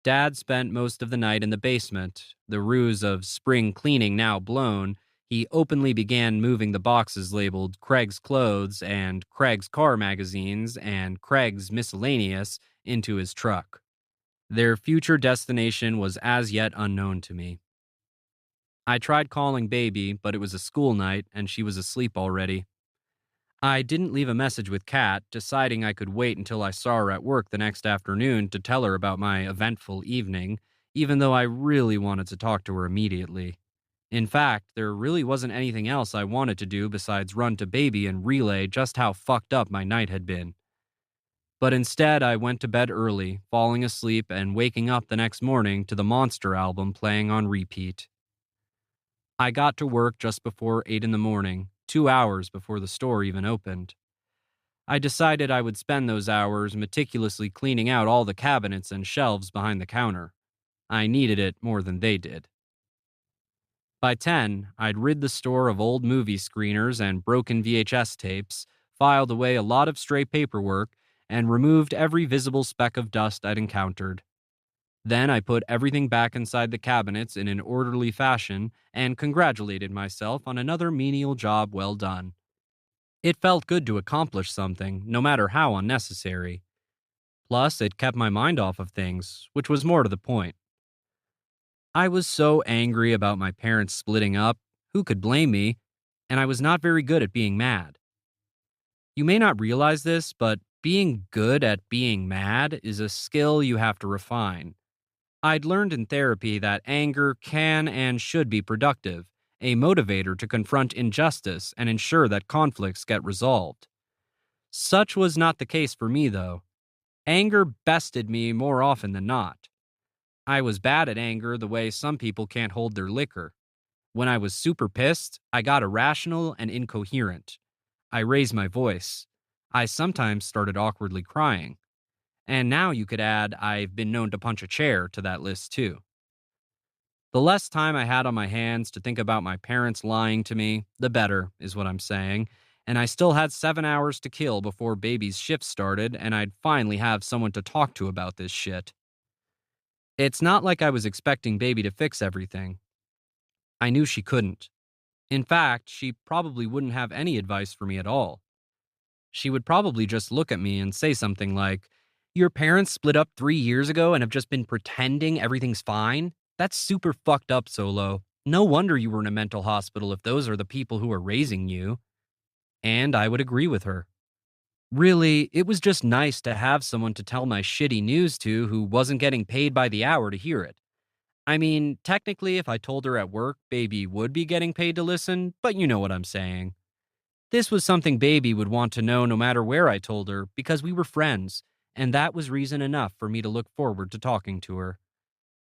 Dad spent most of the night in the basement, the ruse of spring cleaning now blown. He openly began moving the boxes labeled Craig's Clothes and Craig's Car Magazines and Craig's Miscellaneous into his truck. Their future destination was as yet unknown to me. I tried calling Baby, but it was a school night and she was asleep already. I didn't leave a message with Kat, deciding I could wait until I saw her at work the next afternoon to tell her about my eventful evening, even though I really wanted to talk to her immediately. In fact, there really wasn't anything else I wanted to do besides run to Baby and relay just how fucked up my night had been. But instead, I went to bed early, falling asleep and waking up the next morning to the Monster album playing on repeat. I got to work just before 8 in the morning, 2 hours before the store even opened. I decided I would spend those hours meticulously cleaning out all the cabinets and shelves behind the counter. I needed it more than they did. By 10, I'd rid the store of old movie screeners and broken VHS tapes, filed away a lot of stray paperwork, and removed every visible speck of dust I'd encountered. Then I put everything back inside the cabinets in an orderly fashion and congratulated myself on another menial job well done. It felt good to accomplish something, no matter how unnecessary. Plus, it kept my mind off of things, which was more to the point. I was so angry about my parents splitting up, who could blame me? And I was not very good at being mad. You may not realize this, but being good at being mad is a skill you have to refine. I'd learned in therapy that anger can and should be productive, a motivator to confront injustice and ensure that conflicts get resolved. Such was not the case for me, though. Anger bested me more often than not. I was bad at anger the way some people can't hold their liquor. When I was super pissed, I got irrational and incoherent. I raised my voice. I sometimes started awkwardly crying. And now you could add I've been known to punch a chair to that list too. The less time I had on my hands to think about my parents lying to me, the better, is what I'm saying. And I still had 7 hours to kill before Baby's shift started, and I'd finally have someone to talk to about this shit. It's not like I was expecting Baby to fix everything. I knew she couldn't. In fact, she probably wouldn't have any advice for me at all. She would probably just look at me and say something like, "Your parents split up 3 years ago and have just been pretending everything's fine? That's super fucked up, Solo. No wonder you were in a mental hospital if those are the people who are raising you." And I would agree with her. Really, it was just nice to have someone to tell my shitty news to who wasn't getting paid by the hour to hear it. I mean, technically, if I told her at work, Baby would be getting paid to listen, but you know what I'm saying. This was something Baby would want to know no matter where I told her because we were friends, and that was reason enough for me to look forward to talking to her.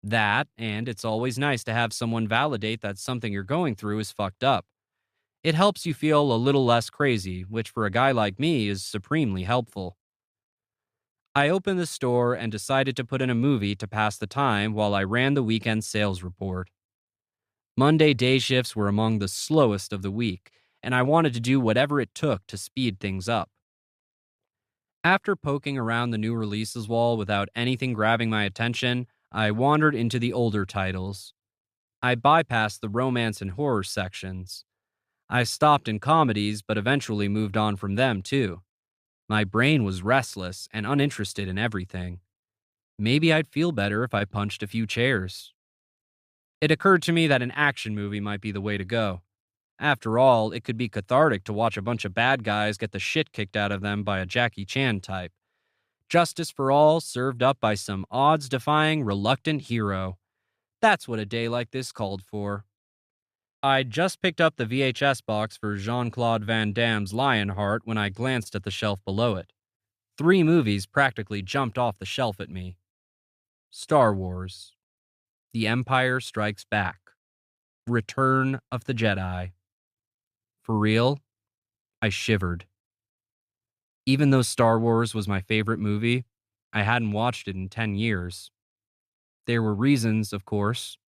That, and it's always nice to have someone validate that something you're going through is fucked up. It helps you feel a little less crazy, which for a guy like me is supremely helpful. I opened the store and decided to put in a movie to pass the time while I ran the weekend sales report. Monday day shifts were among the slowest of the week, and I wanted to do whatever it took to speed things up. After poking around the new releases wall without anything grabbing my attention, I wandered into the older titles. I bypassed the romance and horror sections. I stopped in comedies, but eventually moved on from them too. My brain was restless and uninterested in everything. Maybe I'd feel better if I punched a few chairs. It occurred to me that an action movie might be the way to go. After all, it could be cathartic to watch a bunch of bad guys get the shit kicked out of them by a Jackie Chan type. Justice for all served up by some odds-defying, reluctant hero. That's what a day like this called for. I'd just picked up the VHS box for Jean-Claude Van Damme's Lionheart when I glanced at the shelf below it. 3 movies practically jumped off the shelf at me. Star Wars, The Empire Strikes Back, Return of the Jedi. For real, I shivered. Even though Star Wars was my favorite movie, I hadn't watched it in 10 years. There were reasons, of course,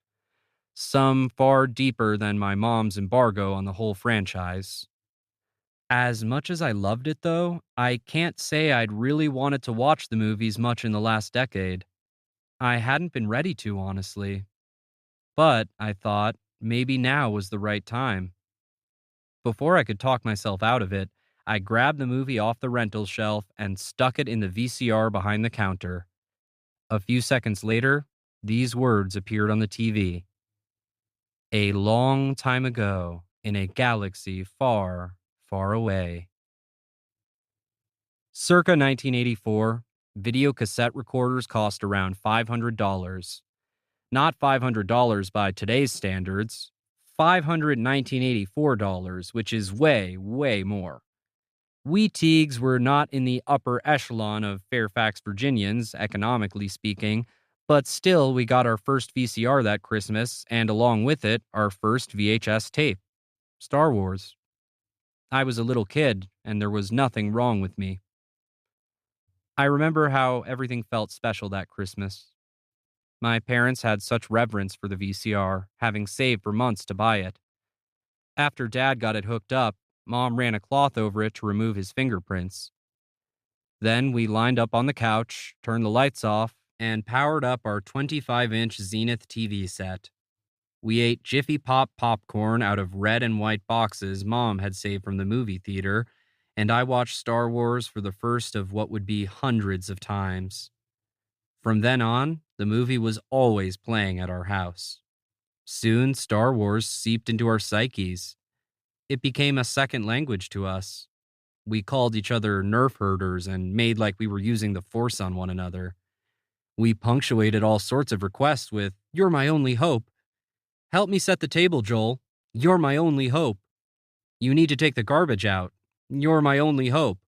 some far deeper than my mom's embargo on the whole franchise. As much as I loved it, though, I can't say I'd really wanted to watch the movies much in the last decade. I hadn't been ready to, honestly. But I thought maybe now was the right time. Before I could talk myself out of it, I grabbed the movie off the rental shelf and stuck it in the VCR behind the counter. A few seconds later, these words appeared on the TV. A long time ago, in a galaxy far, far away. Circa 1984, video cassette recorders cost around $500. Not $500 by today's standards, $584, which is way, way more. We Teagues were not in the upper echelon of Fairfax Virginians, economically speaking, but still we got our first VCR that Christmas, and along with it, our first VHS tape. Star Wars. I was a little kid, and there was nothing wrong with me. I remember how everything felt special that Christmas. My parents had such reverence for the VCR, having saved for months to buy it. After Dad got it hooked up, Mom ran a cloth over it to remove his fingerprints. Then we lined up on the couch, turned the lights off, and powered up our 25-inch Zenith TV set. We ate Jiffy Pop popcorn out of red and white boxes Mom had saved from the movie theater, and I watched Star Wars for the first of what would be hundreds of times. From then on, the movie was always playing at our house. Soon, Star Wars seeped into our psyches. It became a second language to us. We called each other nerf herders and made like we were using the Force on one another. We punctuated all sorts of requests with, "You're my only hope." "Help me set the table, Joel. You're my only hope." "You need to take the garbage out. You're my only hope."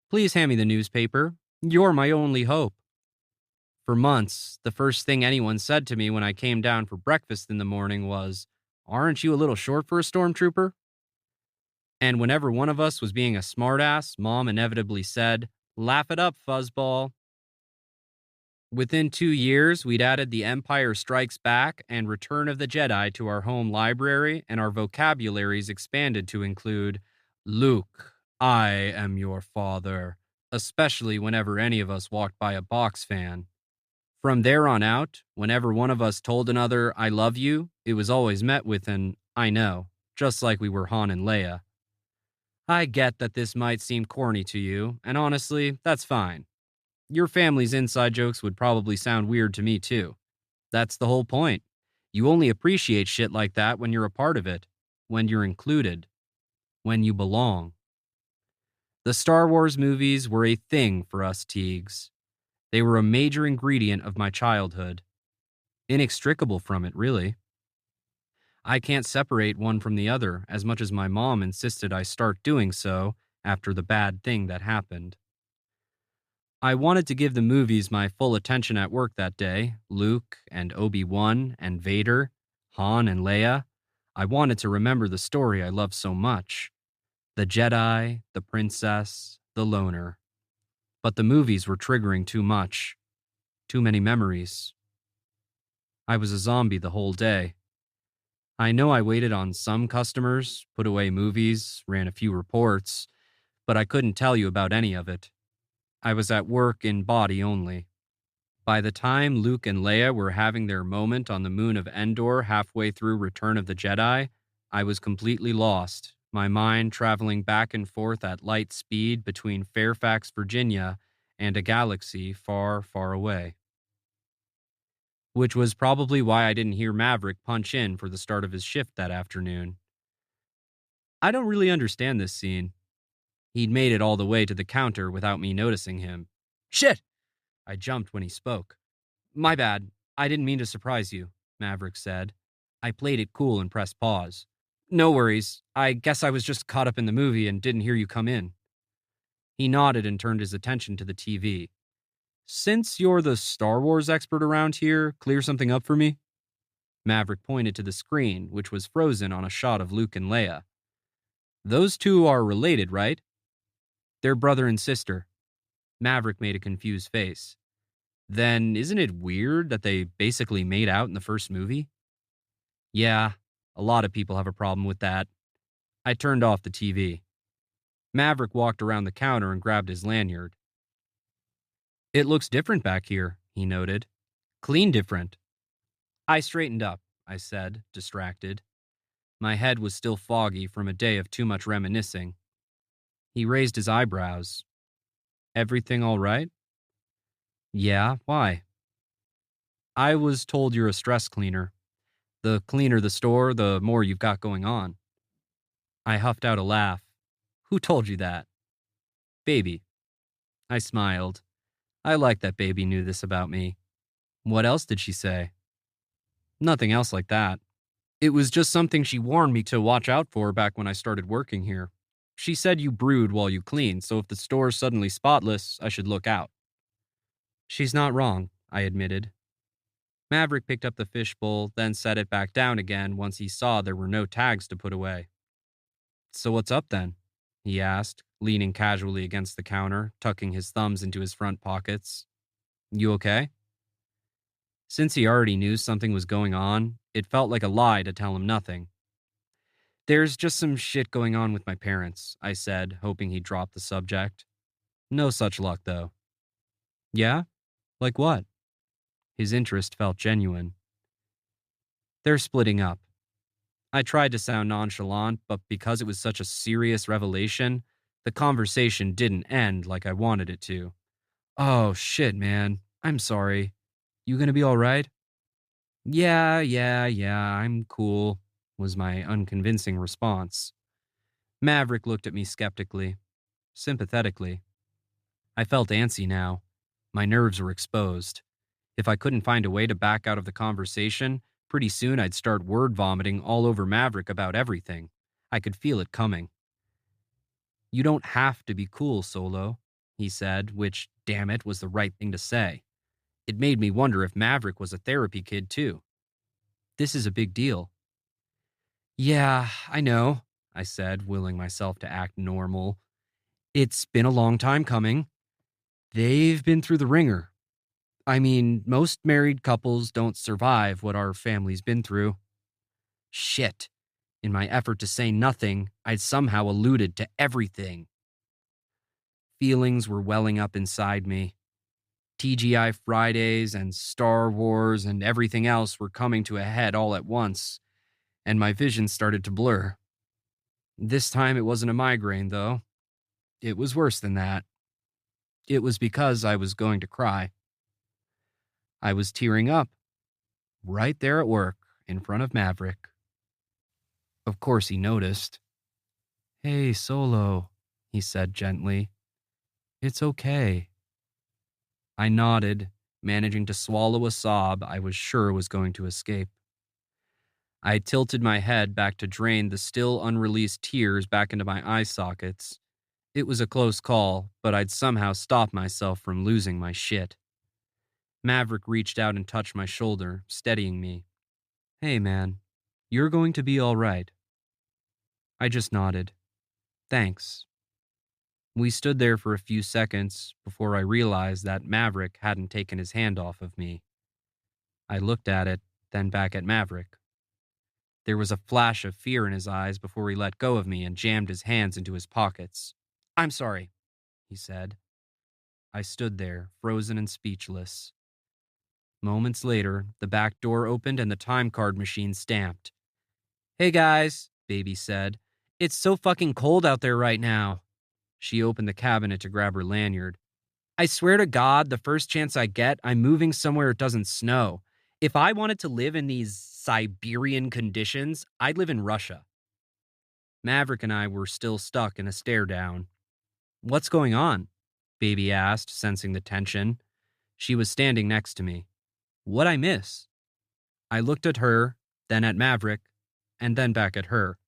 "Please hand me the newspaper. You're my only hope." For months, the first thing anyone said to me when I came down for breakfast in the morning was, "Aren't you a little short for a stormtrooper?" And whenever one of us was being a smartass, Mom inevitably said, "Laugh it up, fuzzball." Within 2 years, we'd added The Empire Strikes Back and Return of the Jedi to our home library, and our vocabularies expanded to include, "Luke, I am your father," especially whenever any of us walked by a box fan. From there on out, whenever one of us told another, "I love you," it was always met with an, "I know," just like we were Han and Leia. I get that this might seem corny to you, and honestly, that's fine. Your family's inside jokes would probably sound weird to me too. That's the whole point. You only appreciate shit like that when you're a part of it, when you're included, when you belong. The Star Wars movies were a thing for us Teagues. They were a major ingredient of my childhood. Inextricable from it, really. I can't separate one from the other as much as my mom insisted I start doing so after the bad thing that happened. I wanted to give the movies my full attention at work that day. Luke and Obi-Wan and Vader, Han and Leia. I wanted to remember the story I loved so much. The Jedi, the princess, the loner. But the movies were triggering too much. Too many memories. I was a zombie the whole day. I know I waited on some customers, put away movies, ran a few reports, but I couldn't tell you about any of it. I was at work in body only. By the time Luke and Leia were having their moment on the moon of Endor halfway through Return of the Jedi, I was completely lost, my mind traveling back and forth at light speed between Fairfax, Virginia, and a galaxy far, far away. Which was probably why I didn't hear Maverick punch in for the start of his shift that afternoon. I don't really understand this scene. He'd made it all the way to the counter without me noticing him. "Shit!" I jumped when he spoke. "My bad. I didn't mean to surprise you." Maverick said. I played it cool and pressed pause. No worries. I guess I was just caught up in the movie and didn't hear you come in. He nodded and turned his attention to the TV. Since you're the Star Wars expert around here, clear something up for me? Maverick pointed to the screen, which was frozen on a shot of Luke and Leia. Those two are related, right? They're brother and sister. Maverick made a confused face. Then isn't it weird that they basically made out in the first movie? Yeah, a lot of people have a problem with that. I turned off the TV. Maverick walked around the counter and grabbed his lanyard. It looks different back here, he noted. Clean different. I straightened up, I said, distracted. My head was still foggy from a day of too much reminiscing. He raised his eyebrows. Everything all right? Yeah, why? I was told you're a stress cleaner. The cleaner the store, the more you've got going on. I huffed out a laugh. Who told you that? Baby. I smiled. I liked that Baby knew this about me. What else did she say? Nothing else like that. It was just something she warned me to watch out for back when I started working here. She said you brood while you clean, so if the store's suddenly spotless, I should look out. She's not wrong, I admitted. Maverick picked up the fishbowl, then set it back down again once he saw there were no tags to put away. So what's up then? He asked, leaning casually against the counter, tucking his thumbs into his front pockets. You okay? Since he already knew something was going on, it felt like a lie to tell him nothing. There's just some shit going on with my parents, I said, hoping he'd drop the subject. No such luck, though. Yeah? Like what? His interest felt genuine. They're splitting up. I tried to sound nonchalant, but because it was such a serious revelation, the conversation didn't end like I wanted it to. Oh, shit, man. I'm sorry. You gonna be all right? Yeah, I'm cool, was my unconvincing response. Maverick looked at me skeptically, sympathetically. I felt antsy now. My nerves were exposed. If I couldn't find a way to back out of the conversation, pretty soon I'd start word vomiting all over Maverick about everything. I could feel it coming. You don't have to be cool, Solo, he said, which, damn it, was the right thing to say. It made me wonder if Maverick was a therapy kid, too. This is a big deal. Yeah, I know, I said, willing myself to act normal. It's been a long time coming. They've been through the ringer. I mean, most married couples don't survive what our family's been through. Shit. In my effort to say nothing, I'd somehow alluded to everything. Feelings were welling up inside me. TGI Fridays and Star Wars and everything else were coming to a head all at once, and my vision started to blur. This time it wasn't a migraine, though. It was worse than that. It was because I was going to cry. I was tearing up, right there at work, in front of Maverick. Of course he noticed. Hey, Solo, he said gently. It's okay. I nodded, managing to swallow a sob I was sure was going to escape. I tilted my head back to drain the still unreleased tears back into my eye sockets. It was a close call, but I'd somehow stopped myself from losing my shit. Maverick reached out and touched my shoulder, steadying me. Hey, man, you're going to be all right. I just nodded. Thanks. We stood there for a few seconds before I realized that Maverick hadn't taken his hand off of me. I looked at it, then back at Maverick. There was a flash of fear in his eyes before he let go of me and jammed his hands into his pockets. I'm sorry, he said. I stood there, frozen and speechless. Moments later, the back door opened and the time card machine stamped. Hey guys, Baby said. It's so fucking cold out there right now. She opened the cabinet to grab her lanyard. I swear to God, the first chance I get, I'm moving somewhere it doesn't snow. If I wanted to live in these Siberian conditions, I'd live in Russia. Maverick and I were still stuck in a stare down. What's going on? Baby asked, sensing the tension. She was standing next to me. What'd I miss? I looked at her, then at Maverick, and then back at her.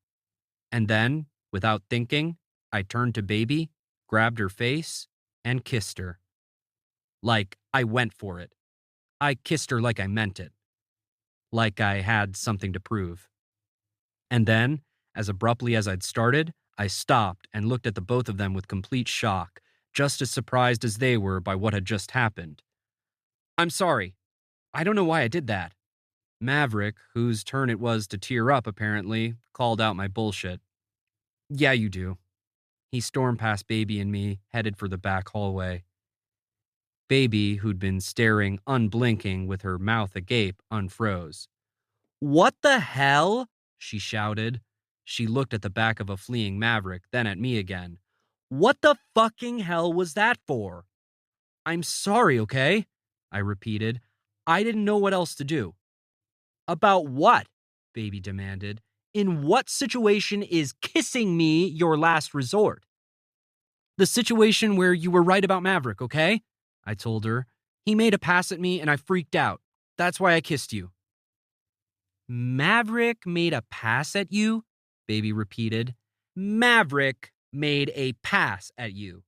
And then, without thinking, I turned to Baby, grabbed her face, and kissed her. Like I went for it. I kissed her like I meant it. Like I had something to prove. And then, as abruptly as I'd started, I stopped and looked at the both of them with complete shock, just as surprised as they were by what had just happened. I'm sorry. I don't know why I did that. Maverick, whose turn it was to tear up apparently, called out my bullshit. Yeah, you do. He stormed past Baby and me, headed for the back hallway. Baby, who'd been staring unblinking with her mouth agape, unfroze. What the hell? She shouted. She looked at the back of a fleeing Maverick, then at me again. What the fucking hell was that for? I'm sorry, okay? I repeated. I didn't know what else to do. About what? Baby demanded. In what situation is kissing me your last resort? The situation where you were right about Maverick, okay? I told her. He made a pass at me and I freaked out. That's why I kissed you. Maverick made a pass at you? Baby repeated. Maverick made a pass at you.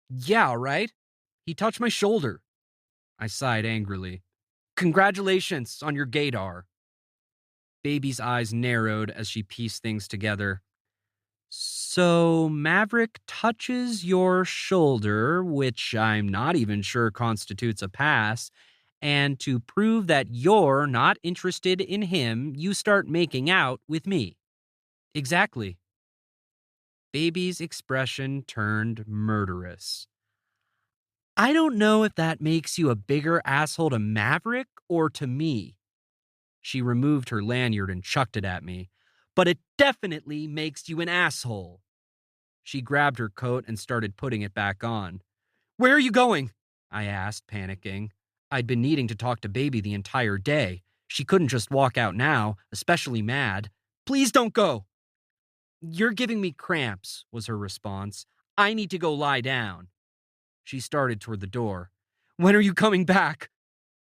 Yeah, all right. He touched my shoulder. I sighed angrily. Congratulations on your gaydar. Baby's eyes narrowed as she pieced things together. So Maverick touches your shoulder, which I'm not even sure constitutes a pass, and to prove that you're not interested in him, you start making out with me. Exactly. Baby's expression turned murderous. I don't know if that makes you a bigger asshole to Maverick or to me. She removed her lanyard and chucked it at me. But it definitely makes you an asshole. She grabbed her coat and started putting it back on. Where are you going? I asked, panicking. I'd been needing to talk to Baby the entire day. She couldn't just walk out now, especially mad. Please don't go. You're giving me cramps, was her response. I need to go lie down. She started toward the door. When are you coming back?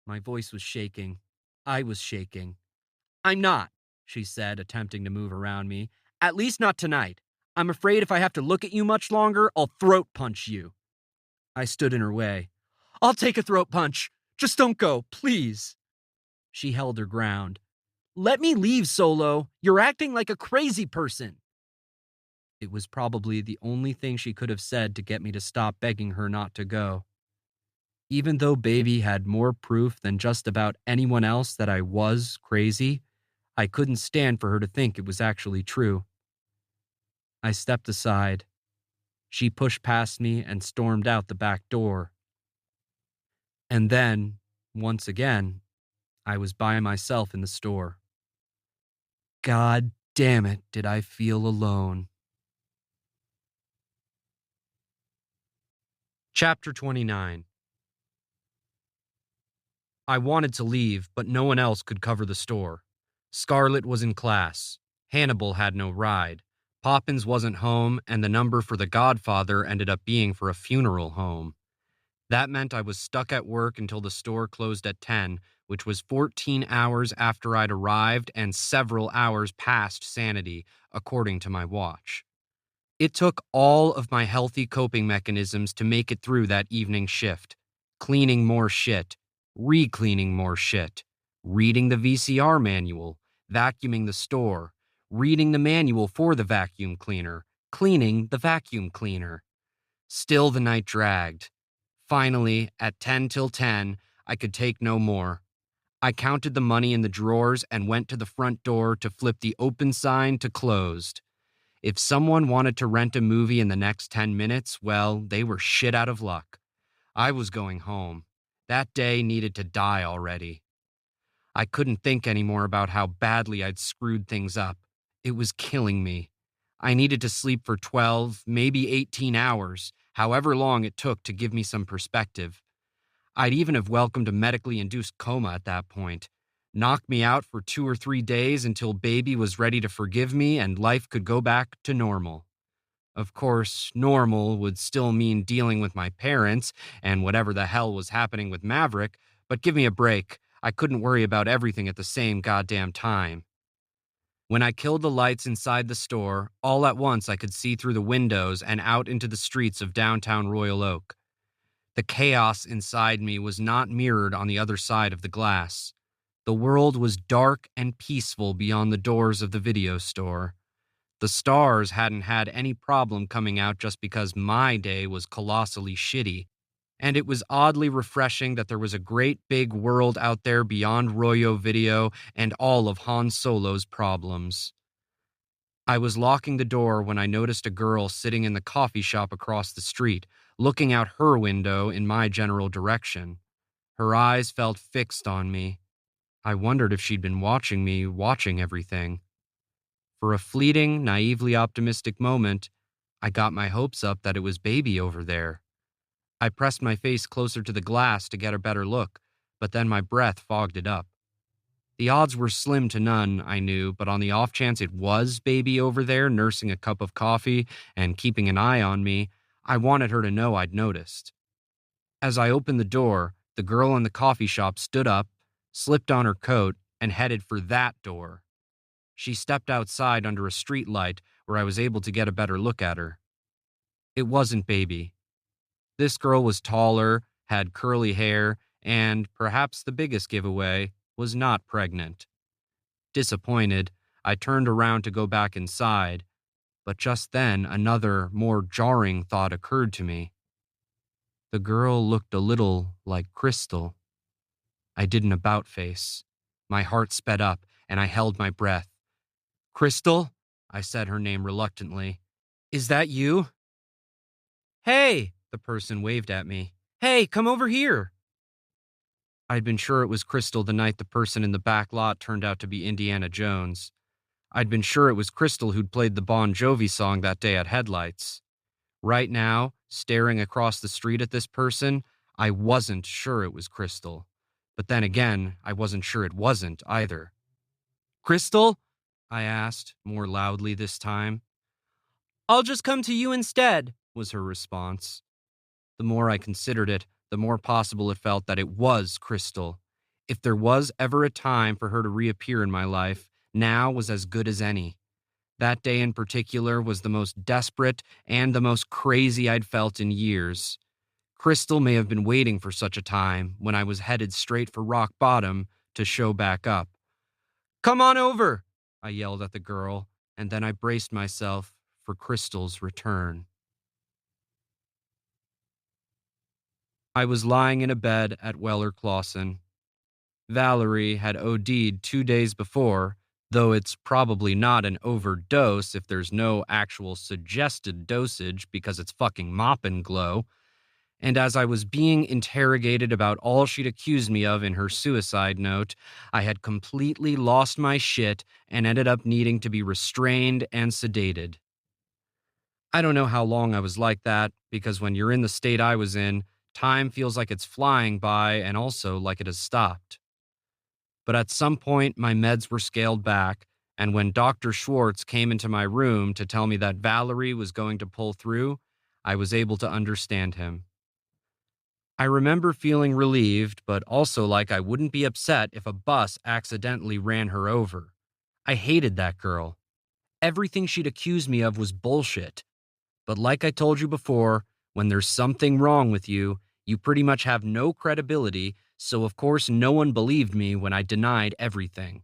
My voice was shaking. I was shaking. I'm not, she said, attempting to move around me. At least not tonight. I'm afraid if I have to look at you much longer, I'll throat punch you. I stood in her way. I'll take a throat punch. Just don't go, please. She held her ground. Let me leave, Solo. You're acting like a crazy person. It was probably the only thing she could have said to get me to stop begging her not to go. Even though Baby had more proof than just about anyone else that I was crazy, I couldn't stand for her to think it was actually true. I stepped aside. She pushed past me and stormed out the back door. And then, once again, I was by myself in the store. God damn it, did I feel alone. Chapter 29. I wanted to leave, but no one else could cover the store. Scarlett was in class. Hannibal had no ride. Poppins wasn't home, and the number for the Godfather ended up being for a funeral home. That meant I was stuck at work until the store closed at 10, which was 14 hours after I'd arrived and several hours past sanity, according to my watch. It took all of my healthy coping mechanisms to make it through that evening shift. Cleaning more shit, re-cleaning more shit, reading the VCR manual, vacuuming the store, reading the manual for the vacuum cleaner, cleaning the vacuum cleaner. Still the night dragged. Finally, at 10 till 10, I could take no more. I counted the money in the drawers and went to the front door to flip the open sign to closed. If someone wanted to rent a movie in the next 10 minutes, well, they were shit out of luck. I was going home. That day needed to die already. I couldn't think anymore about how badly I'd screwed things up. It was killing me. I needed to sleep for 12, maybe 18 hours, however long it took to give me some perspective. I'd even have welcomed a medically induced coma at that point. Knock me out for 2 or 3 days until Baby was ready to forgive me and life could go back to normal. Of course, normal would still mean dealing with my parents and whatever the hell was happening with Maverick, but give me a break. I couldn't worry about everything at the same goddamn time. When I killed the lights inside the store, all at once I could see through the windows and out into the streets of downtown Royal Oak. The chaos inside me was not mirrored on the other side of the glass. The world was dark and peaceful beyond the doors of the video store. The stars hadn't had any problem coming out just because my day was colossally shitty. And it was oddly refreshing that there was a great big world out there beyond Royo Video and all of Han Solo's problems. I was locking the door when I noticed a girl sitting in the coffee shop across the street, looking out her window in my general direction. Her eyes felt fixed on me. I wondered if she'd been watching me, watching everything. For a fleeting, naively optimistic moment, I got my hopes up that it was baby over there. I pressed my face closer to the glass to get a better look, but then my breath fogged it up. The odds were slim to none, I knew, but on the off chance it was baby over there nursing a cup of coffee and keeping an eye on me, I wanted her to know I'd noticed. As I opened the door, the girl in the coffee shop stood up, slipped on her coat, and headed for that door. She stepped outside under a street light where I was able to get a better look at her. It wasn't baby. This girl was taller, had curly hair, and, perhaps the biggest giveaway, was not pregnant. Disappointed, I turned around to go back inside, but just then another, more jarring thought occurred to me. The girl looked a little like Crystal. I did an about face. My heart sped up, and I held my breath. "Crystal?" I said her name reluctantly. "Is that you?" "Hey!" the person waved at me. "Hey, come over here!" I'd been sure it was Crystal the night the person in the back lot turned out to be Indiana Jones. I'd been sure it was Crystal who'd played the Bon Jovi song that day at Headlights. Right now, staring across the street at this person, I wasn't sure it was Crystal. But then again, I wasn't sure it wasn't either. "Crystal?" I asked, more loudly this time. "I'll just come to you instead," was her response. The more I considered it, the more possible it felt that it was Crystal. If there was ever a time for her to reappear in my life, now was as good as any. That day in particular was the most desperate and the most crazy I'd felt in years. Crystal may have been waiting for such a time when I was headed straight for rock bottom to show back up. "Come on over," I yelled at the girl, and then I braced myself for Crystal's return. I was lying in a bed at Weller Clawson. Valerie had OD'd 2 days before, though it's probably not an overdose if there's no actual suggested dosage because it's fucking Mop and Glow. And as I was being interrogated about all she'd accused me of in her suicide note, I had completely lost my shit and ended up needing to be restrained and sedated. I don't know how long I was like that, because when you're in the state I was in, time feels like it's flying by and also like it has stopped. But at some point, my meds were scaled back, and when Dr. Schwartz came into my room to tell me that Valerie was going to pull through, I was able to understand him. I remember feeling relieved, but also like I wouldn't be upset if a bus accidentally ran her over. I hated that girl. Everything she'd accused me of was bullshit. But like I told you before, when there's something wrong with you, you pretty much have no credibility, so of course no one believed me when I denied everything.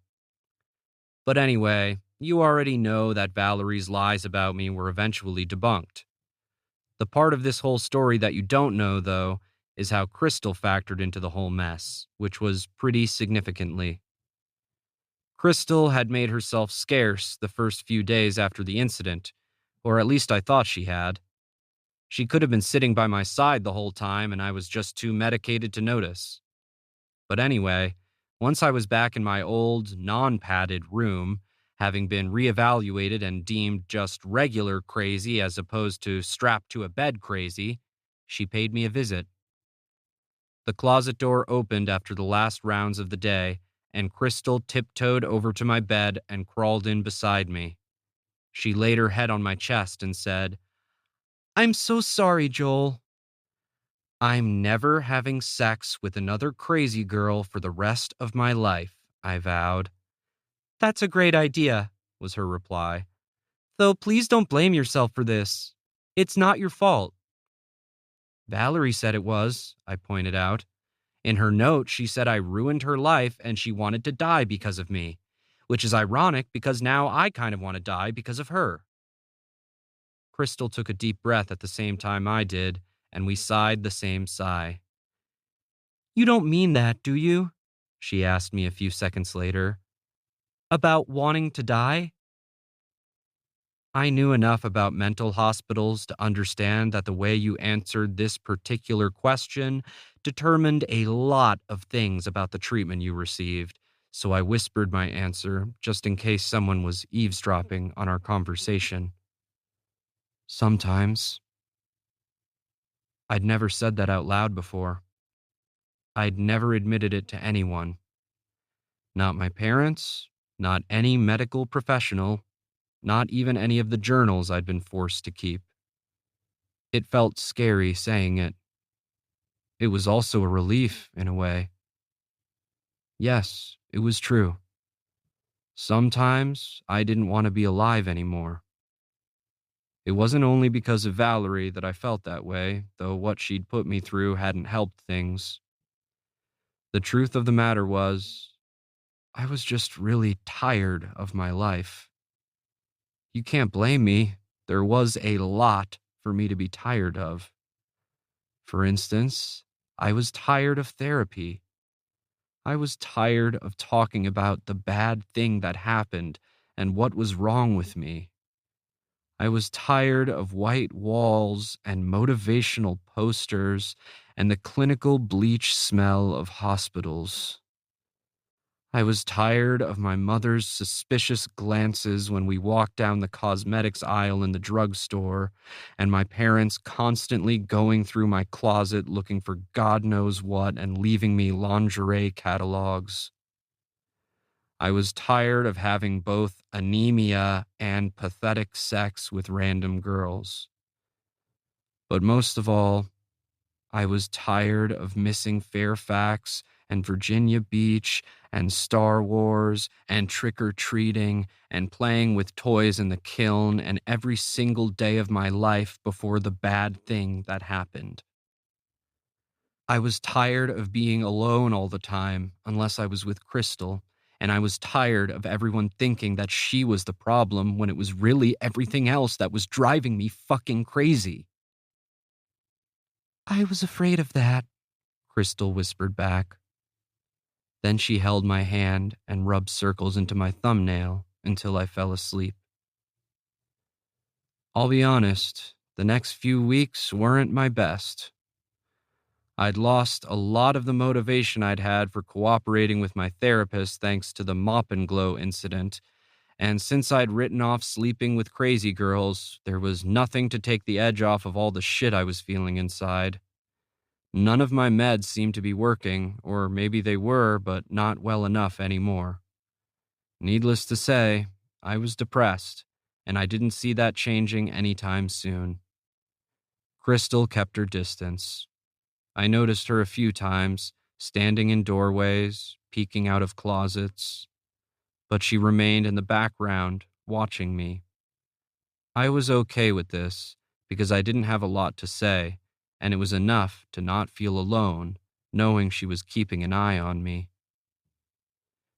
But anyway, you already know that Valerie's lies about me were eventually debunked. The part of this whole story that you don't know, though, is how Crystal factored into the whole mess, which was pretty significantly. Crystal had made herself scarce the first few days after the incident, or at least I thought she had. She could have been sitting by my side the whole time and I was just too medicated to notice. But anyway, once I was back in my old, non-padded room, having been reevaluated and deemed just regular crazy as opposed to strapped to a bed crazy, she paid me a visit. The closet door opened after the last rounds of the day, and Crystal tiptoed over to my bed and crawled in beside me. She laid her head on my chest and said, "I'm so sorry, Joel." I'm never having sex with another crazy girl for the rest of my life, I vowed. That's a great idea, was her reply. Though please don't blame yourself for this. It's not your fault. Valerie said it was, I pointed out. In her note, she said I ruined her life and she wanted to die because of me, which is ironic because now I kind of want to die because of her. Crystal took a deep breath at the same time I did, and we sighed the same sigh. You don't mean that, do you? She asked me a few seconds later. About wanting to die? I knew enough about mental hospitals to understand that the way you answered this particular question determined a lot of things about the treatment you received, so I whispered my answer just in case someone was eavesdropping on our conversation. Sometimes. I'd never said that out loud before. I'd never admitted it to anyone. Not my parents, not any medical professional, not even any of the journals I'd been forced to keep. It felt scary saying it. It was also a relief, in a way. Yes, it was true. Sometimes I didn't want to be alive anymore. It wasn't only because of Valerie that I felt that way, though what she'd put me through hadn't helped things. The truth of the matter was, I was just really tired of my life. You can't blame me. There was a lot for me to be tired of. For instance, I was tired of therapy. I was tired of talking about the bad thing that happened and what was wrong with me. I was tired of white walls and motivational posters and the clinical bleach smell of hospitals. I was tired of my mother's suspicious glances when we walked down the cosmetics aisle in the drugstore, and my parents constantly going through my closet looking for God knows what and leaving me lingerie catalogs. I was tired of having both anemia and pathetic sex with random girls. But most of all, I was tired of missing Fairfax and Virginia Beach and Star Wars and trick-or-treating and playing with toys in the kiln and every single day of my life before the bad thing that happened. I was tired of being alone all the time unless I was with Crystal, and I was tired of everyone thinking that she was the problem when it was really everything else that was driving me fucking crazy. I was afraid of that, Crystal whispered back. Then she held my hand and rubbed circles into my thumbnail until I fell asleep. I'll be honest, the next few weeks weren't my best. I'd lost a lot of the motivation I'd had for cooperating with my therapist thanks to the mop and glow incident, and since I'd written off sleeping with crazy girls, there was nothing to take the edge off of all the shit I was feeling inside. None of my meds seemed to be working, or maybe they were, but not well enough anymore. Needless to say, I was depressed, and I didn't see that changing anytime soon. Crystal kept her distance. I noticed her a few times, standing in doorways, peeking out of closets, but she remained in the background, watching me. I was okay with this, because I didn't have a lot to say, and it was enough to not feel alone, knowing she was keeping an eye on me.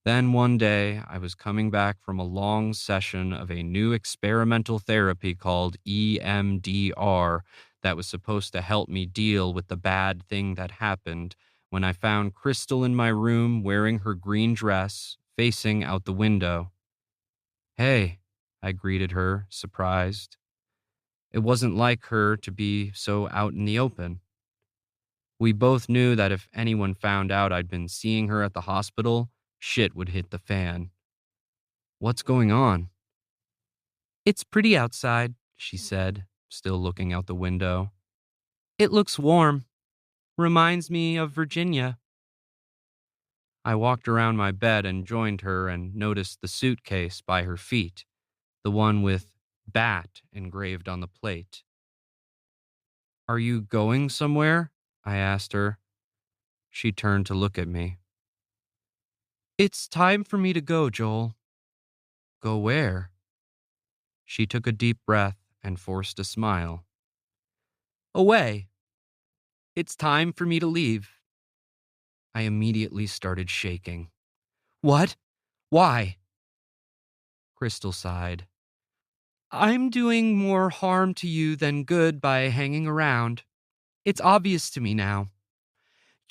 Then one day, I was coming back from a long session of a new experimental therapy called EMDR that was supposed to help me deal with the bad thing that happened when I found Crystal in my room wearing her green dress, facing out the window. Hey, I greeted her, surprised. It wasn't like her to be so out in the open. We both knew that if anyone found out I'd been seeing her at the hospital, shit would hit the fan. What's going on? It's pretty outside, she said, still looking out the window. It looks warm. Reminds me of Virginia. I walked around my bed and joined her and noticed the suitcase by her feet, the one with bat engraved on the plate. Are you going somewhere? I asked her. She turned to look at me. It's time for me to go, Joel. Go where? She took a deep breath and forced a smile. Away. It's time for me to leave. I immediately started shaking. What? Why? Crystal sighed. I'm doing more harm to you than good by hanging around. It's obvious to me now.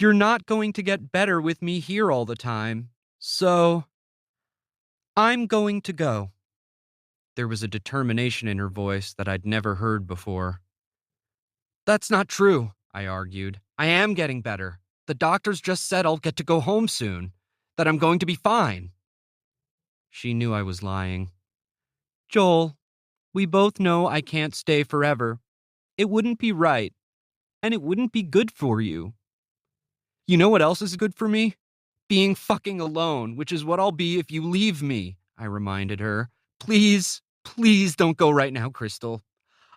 You're not going to get better with me here all the time, so I'm going to go. There was a determination in her voice that I'd never heard before. That's not true, I argued. I am getting better. The doctors just said I'll get to go home soon, that I'm going to be fine. She knew I was lying. Joel, we both know I can't stay forever. It wouldn't be right, and it wouldn't be good for you. You know what else is good for me? Being fucking alone, which is what I'll be if you leave me, I reminded her. Please, please don't go right now, Crystal.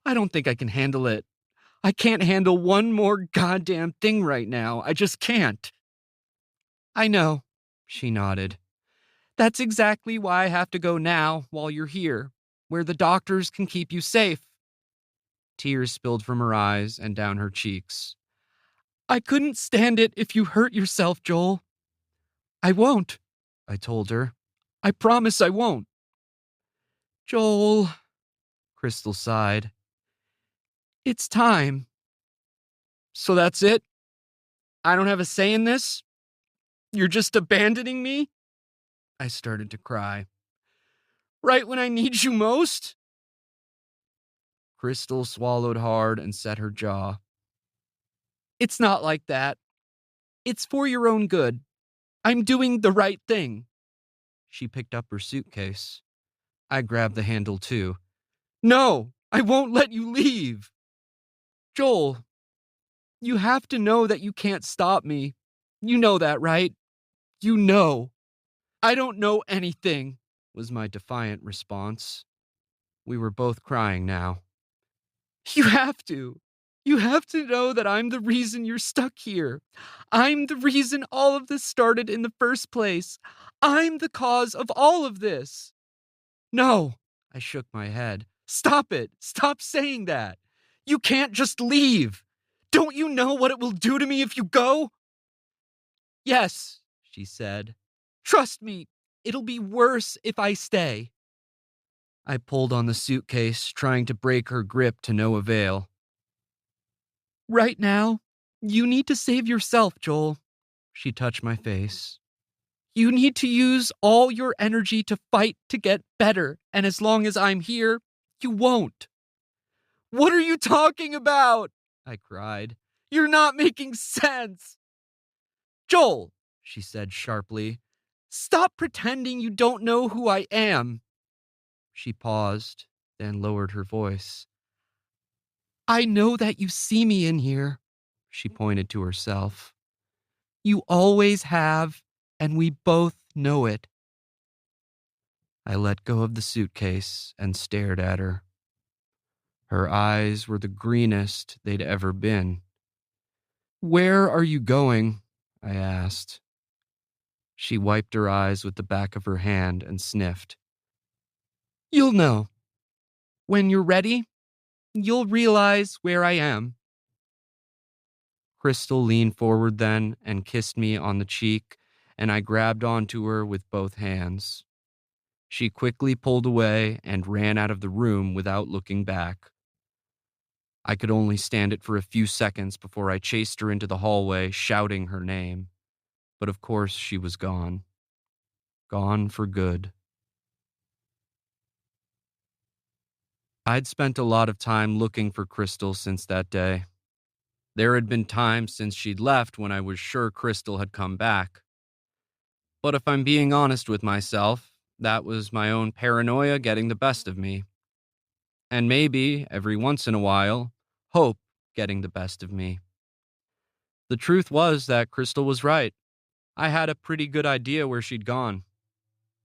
I don't think I can handle it. I can't handle one more goddamn thing right now. I just can't. I know, she nodded. That's exactly why I have to go now while you're here, where the doctors can keep you safe. Tears spilled from her eyes and down her cheeks. I couldn't stand it if you hurt yourself, Joel. I won't, I told her. I promise I won't. Joel, Crystal sighed. It's time. So that's it? I don't have a say in this? You're just abandoning me? I started to cry. Right when I need you most? Crystal swallowed hard and set her jaw. It's not like that. It's for your own good. I'm doing the right thing. She picked up her suitcase. I grabbed the handle too. No, I won't let you leave. Joel, you have to know that you can't stop me. You know that, right? You know. I don't know anything, was my defiant response. We were both crying now. You have to. You have to know that I'm the reason you're stuck here. I'm the reason all of this started in the first place. I'm the cause of all of this. No, I shook my head. Stop it. Stop saying that. You can't just leave. Don't you know what it will do to me if you go? Yes, she said. Trust me, it'll be worse if I stay. I pulled on the suitcase, trying to break her grip to no avail. Right now, you need to save yourself, Joel. She touched my face. You need to use all your energy to fight to get better, and as long as I'm here, you won't. What are you talking about? I cried. You're not making sense. Joel, she said sharply, stop pretending you don't know who I am. She paused, then lowered her voice. I know that you see me in here, she pointed to herself. You always have, and we both know it. I let go of the suitcase and stared at her. Her eyes were the greenest they'd ever been. Where are you going? I asked. She wiped her eyes with the back of her hand and sniffed. You'll know. When you're ready, you'll realize where I am. Crystal leaned forward then and kissed me on the cheek, and I grabbed onto her with both hands. She quickly pulled away and ran out of the room without looking back. I could only stand it for a few seconds before I chased her into the hallway, shouting her name. But of course she was gone. Gone for good. I'd spent a lot of time looking for Crystal since that day. There had been times since she'd left when I was sure Crystal had come back. But if I'm being honest with myself, that was my own paranoia getting the best of me. And maybe, every once in a while, hope getting the best of me. The truth was that Crystal was right. I had a pretty good idea where she'd gone.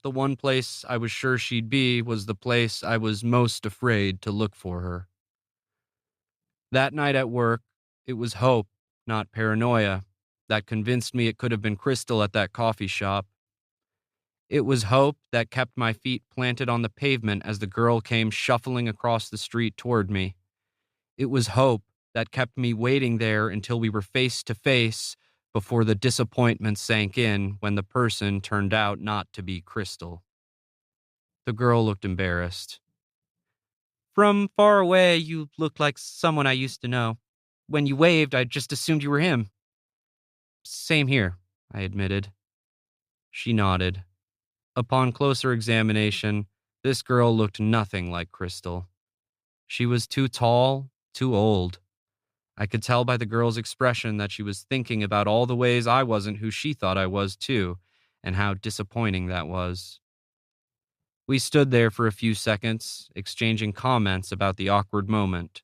The one place I was sure she'd be was the place I was most afraid to look for her. That night at work, it was hope, not paranoia, that convinced me it could have been Crystal at that coffee shop. It was hope that kept my feet planted on the pavement as the girl came shuffling across the street toward me. It was hope that kept me waiting there until we were face to face before the disappointment sank in when the person turned out not to be Crystal. The girl looked embarrassed. From far away, you looked like someone I used to know. When you waved, I just assumed you were him. Same here, I admitted. She nodded. Upon closer examination, this girl looked nothing like Crystal. She was too tall, too old. I could tell by the girl's expression that she was thinking about all the ways I wasn't who she thought I was, too, and how disappointing that was. We stood there for a few seconds, exchanging comments about the awkward moment.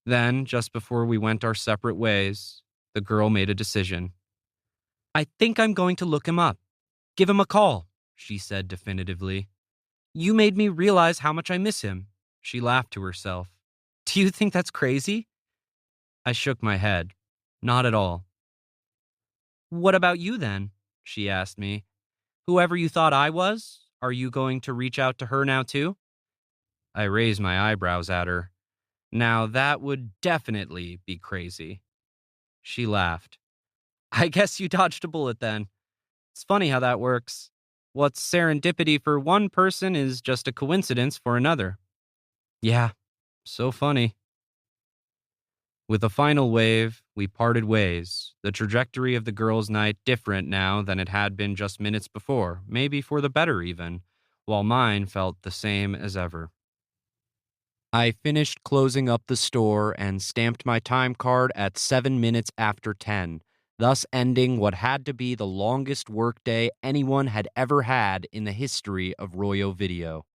Then, just before we went our separate ways, the girl made a decision. I think I'm going to look him up. Give him a call, she said definitively. You made me realize how much I miss him. She laughed to herself. Do you think that's crazy? I shook my head. Not at all. What about you then? She asked me. Whoever you thought I was, are you going to reach out to her now too? I raised my eyebrows at her. Now that would definitely be crazy. She laughed. I guess you dodged a bullet then. It's funny how that works. What's serendipity for one person is just a coincidence for another. Yeah, so funny. With a final wave, we parted ways, the trajectory of the girls' night different now than it had been just minutes before, maybe for the better even, while mine felt the same as ever. I finished closing up the store and stamped my time card at 7 minutes after 10, thus ending what had to be the longest workday anyone had ever had in the history of Royo Video.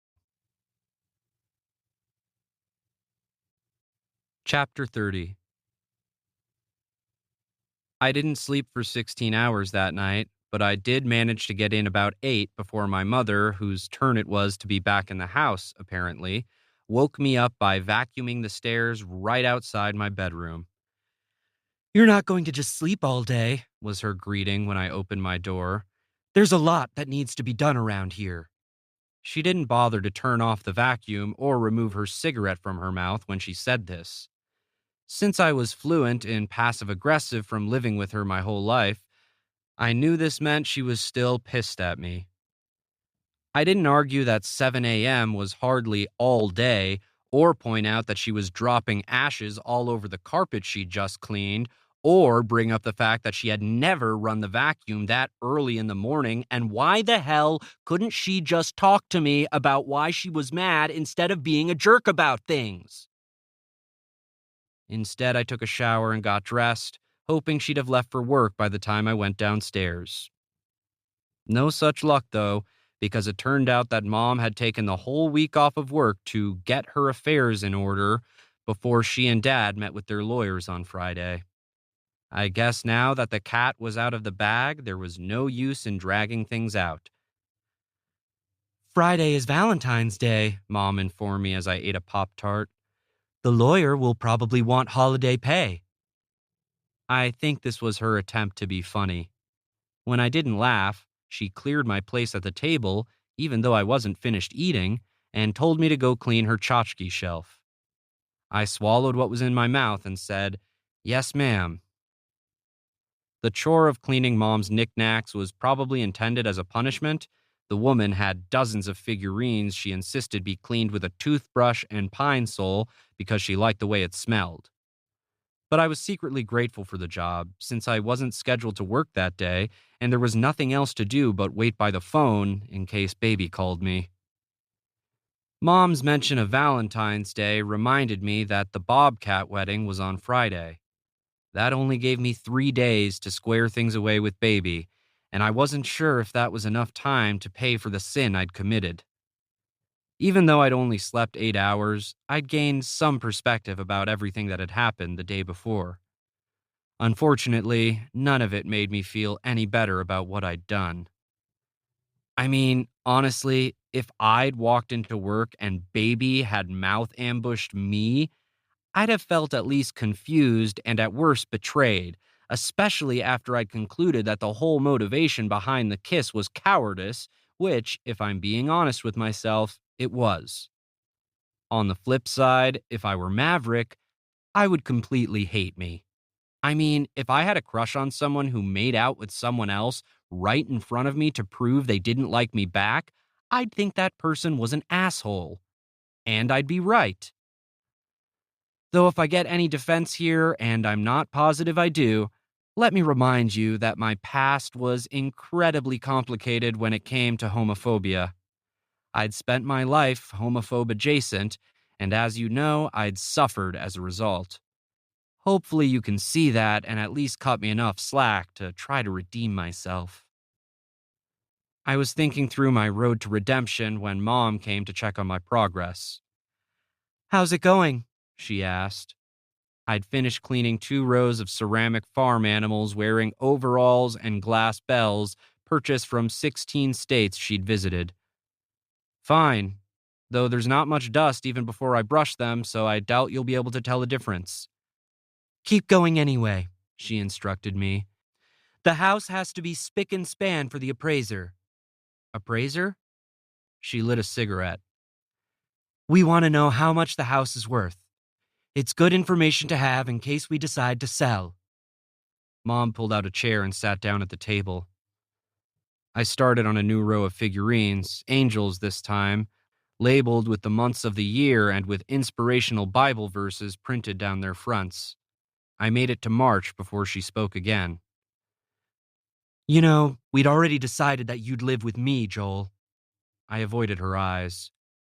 Chapter 30. I didn't sleep for 16 hours that night, but I did manage to get in about 8 before my mother, whose turn it was to be back in the house, apparently, woke me up by vacuuming the stairs right outside my bedroom. You're not going to just sleep all day, was her greeting when I opened my door. There's a lot that needs to be done around here. She didn't bother to turn off the vacuum or remove her cigarette from her mouth when she said this. Since I was fluent in passive aggressive from living with her my whole life, I knew this meant she was still pissed at me. I didn't argue that 7 a.m. was hardly all day or point out that she was dropping ashes all over the carpet she'd just cleaned or bring up the fact that she had never run the vacuum that early in the morning, and why the hell couldn't she just talk to me about why she was mad instead of being a jerk about things? Instead, I took a shower and got dressed, hoping she'd have left for work by the time I went downstairs. No such luck, though, because it turned out that Mom had taken the whole week off of work to get her affairs in order before she and Dad met with their lawyers on Friday. I guess now that the cat was out of the bag, there was no use in dragging things out. Friday is Valentine's Day, Mom informed me as I ate a Pop-Tart. The lawyer will probably want holiday pay. I think this was her attempt to be funny. When I didn't laugh, she cleared my place at the table, even though I wasn't finished eating, and told me to go clean her tchotchke shelf. I swallowed what was in my mouth and said, "Yes, ma'am." The chore of cleaning Mom's knickknacks was probably intended as a punishment. The woman had dozens of figurines she insisted be cleaned with a toothbrush and pine sol because she liked the way it smelled. But I was secretly grateful for the job, since I wasn't scheduled to work that day, and there was nothing else to do but wait by the phone in case Baby called me. Mom's mention of Valentine's Day reminded me that the Bobcat wedding was on Friday. That only gave me 3 days to square things away with Baby, and I wasn't sure if that was enough time to pay for the sin I'd committed. Even though I'd only slept 8 hours, I'd gained some perspective about everything that had happened the day before. Unfortunately, none of it made me feel any better about what I'd done. I mean, honestly, if I'd walked into work and Baby had mouth ambushed me, I'd have felt at least confused and at worst betrayed, especially after I'd concluded that the whole motivation behind the kiss was cowardice, which, if I'm being honest with myself, it was. On the flip side, if I were Maverick, I would completely hate me. I mean, if I had a crush on someone who made out with someone else right in front of me to prove they didn't like me back, I'd think that person was an asshole. And I'd be right. Though if I get any defense here, and I'm not positive I do, let me remind you that my past was incredibly complicated when it came to homophobia. I'd spent my life homophobe adjacent, and as you know, I'd suffered as a result. Hopefully you can see that and at least cut me enough slack to try to redeem myself. I was thinking through my road to redemption when Mom came to check on my progress. "How's it going?" she asked. I'd finished cleaning 2 rows of ceramic farm animals wearing overalls and glass bells purchased from 16 states she'd visited. "Fine, though there's not much dust even before I brush them, so I doubt you'll be able to tell the difference." "Keep going anyway," she instructed me. "The house has to be spick and span for the appraiser." "Appraiser?" She lit a cigarette. "We want to know how much the house is worth. It's good information to have in case we decide to sell." Mom pulled out a chair and sat down at the table. I started on a new row of figurines, angels this time, labeled with the months of the year and with inspirational Bible verses printed down their fronts. I made it to March before she spoke again. "You know, we'd already decided that you'd live with me, Joel." I avoided her eyes.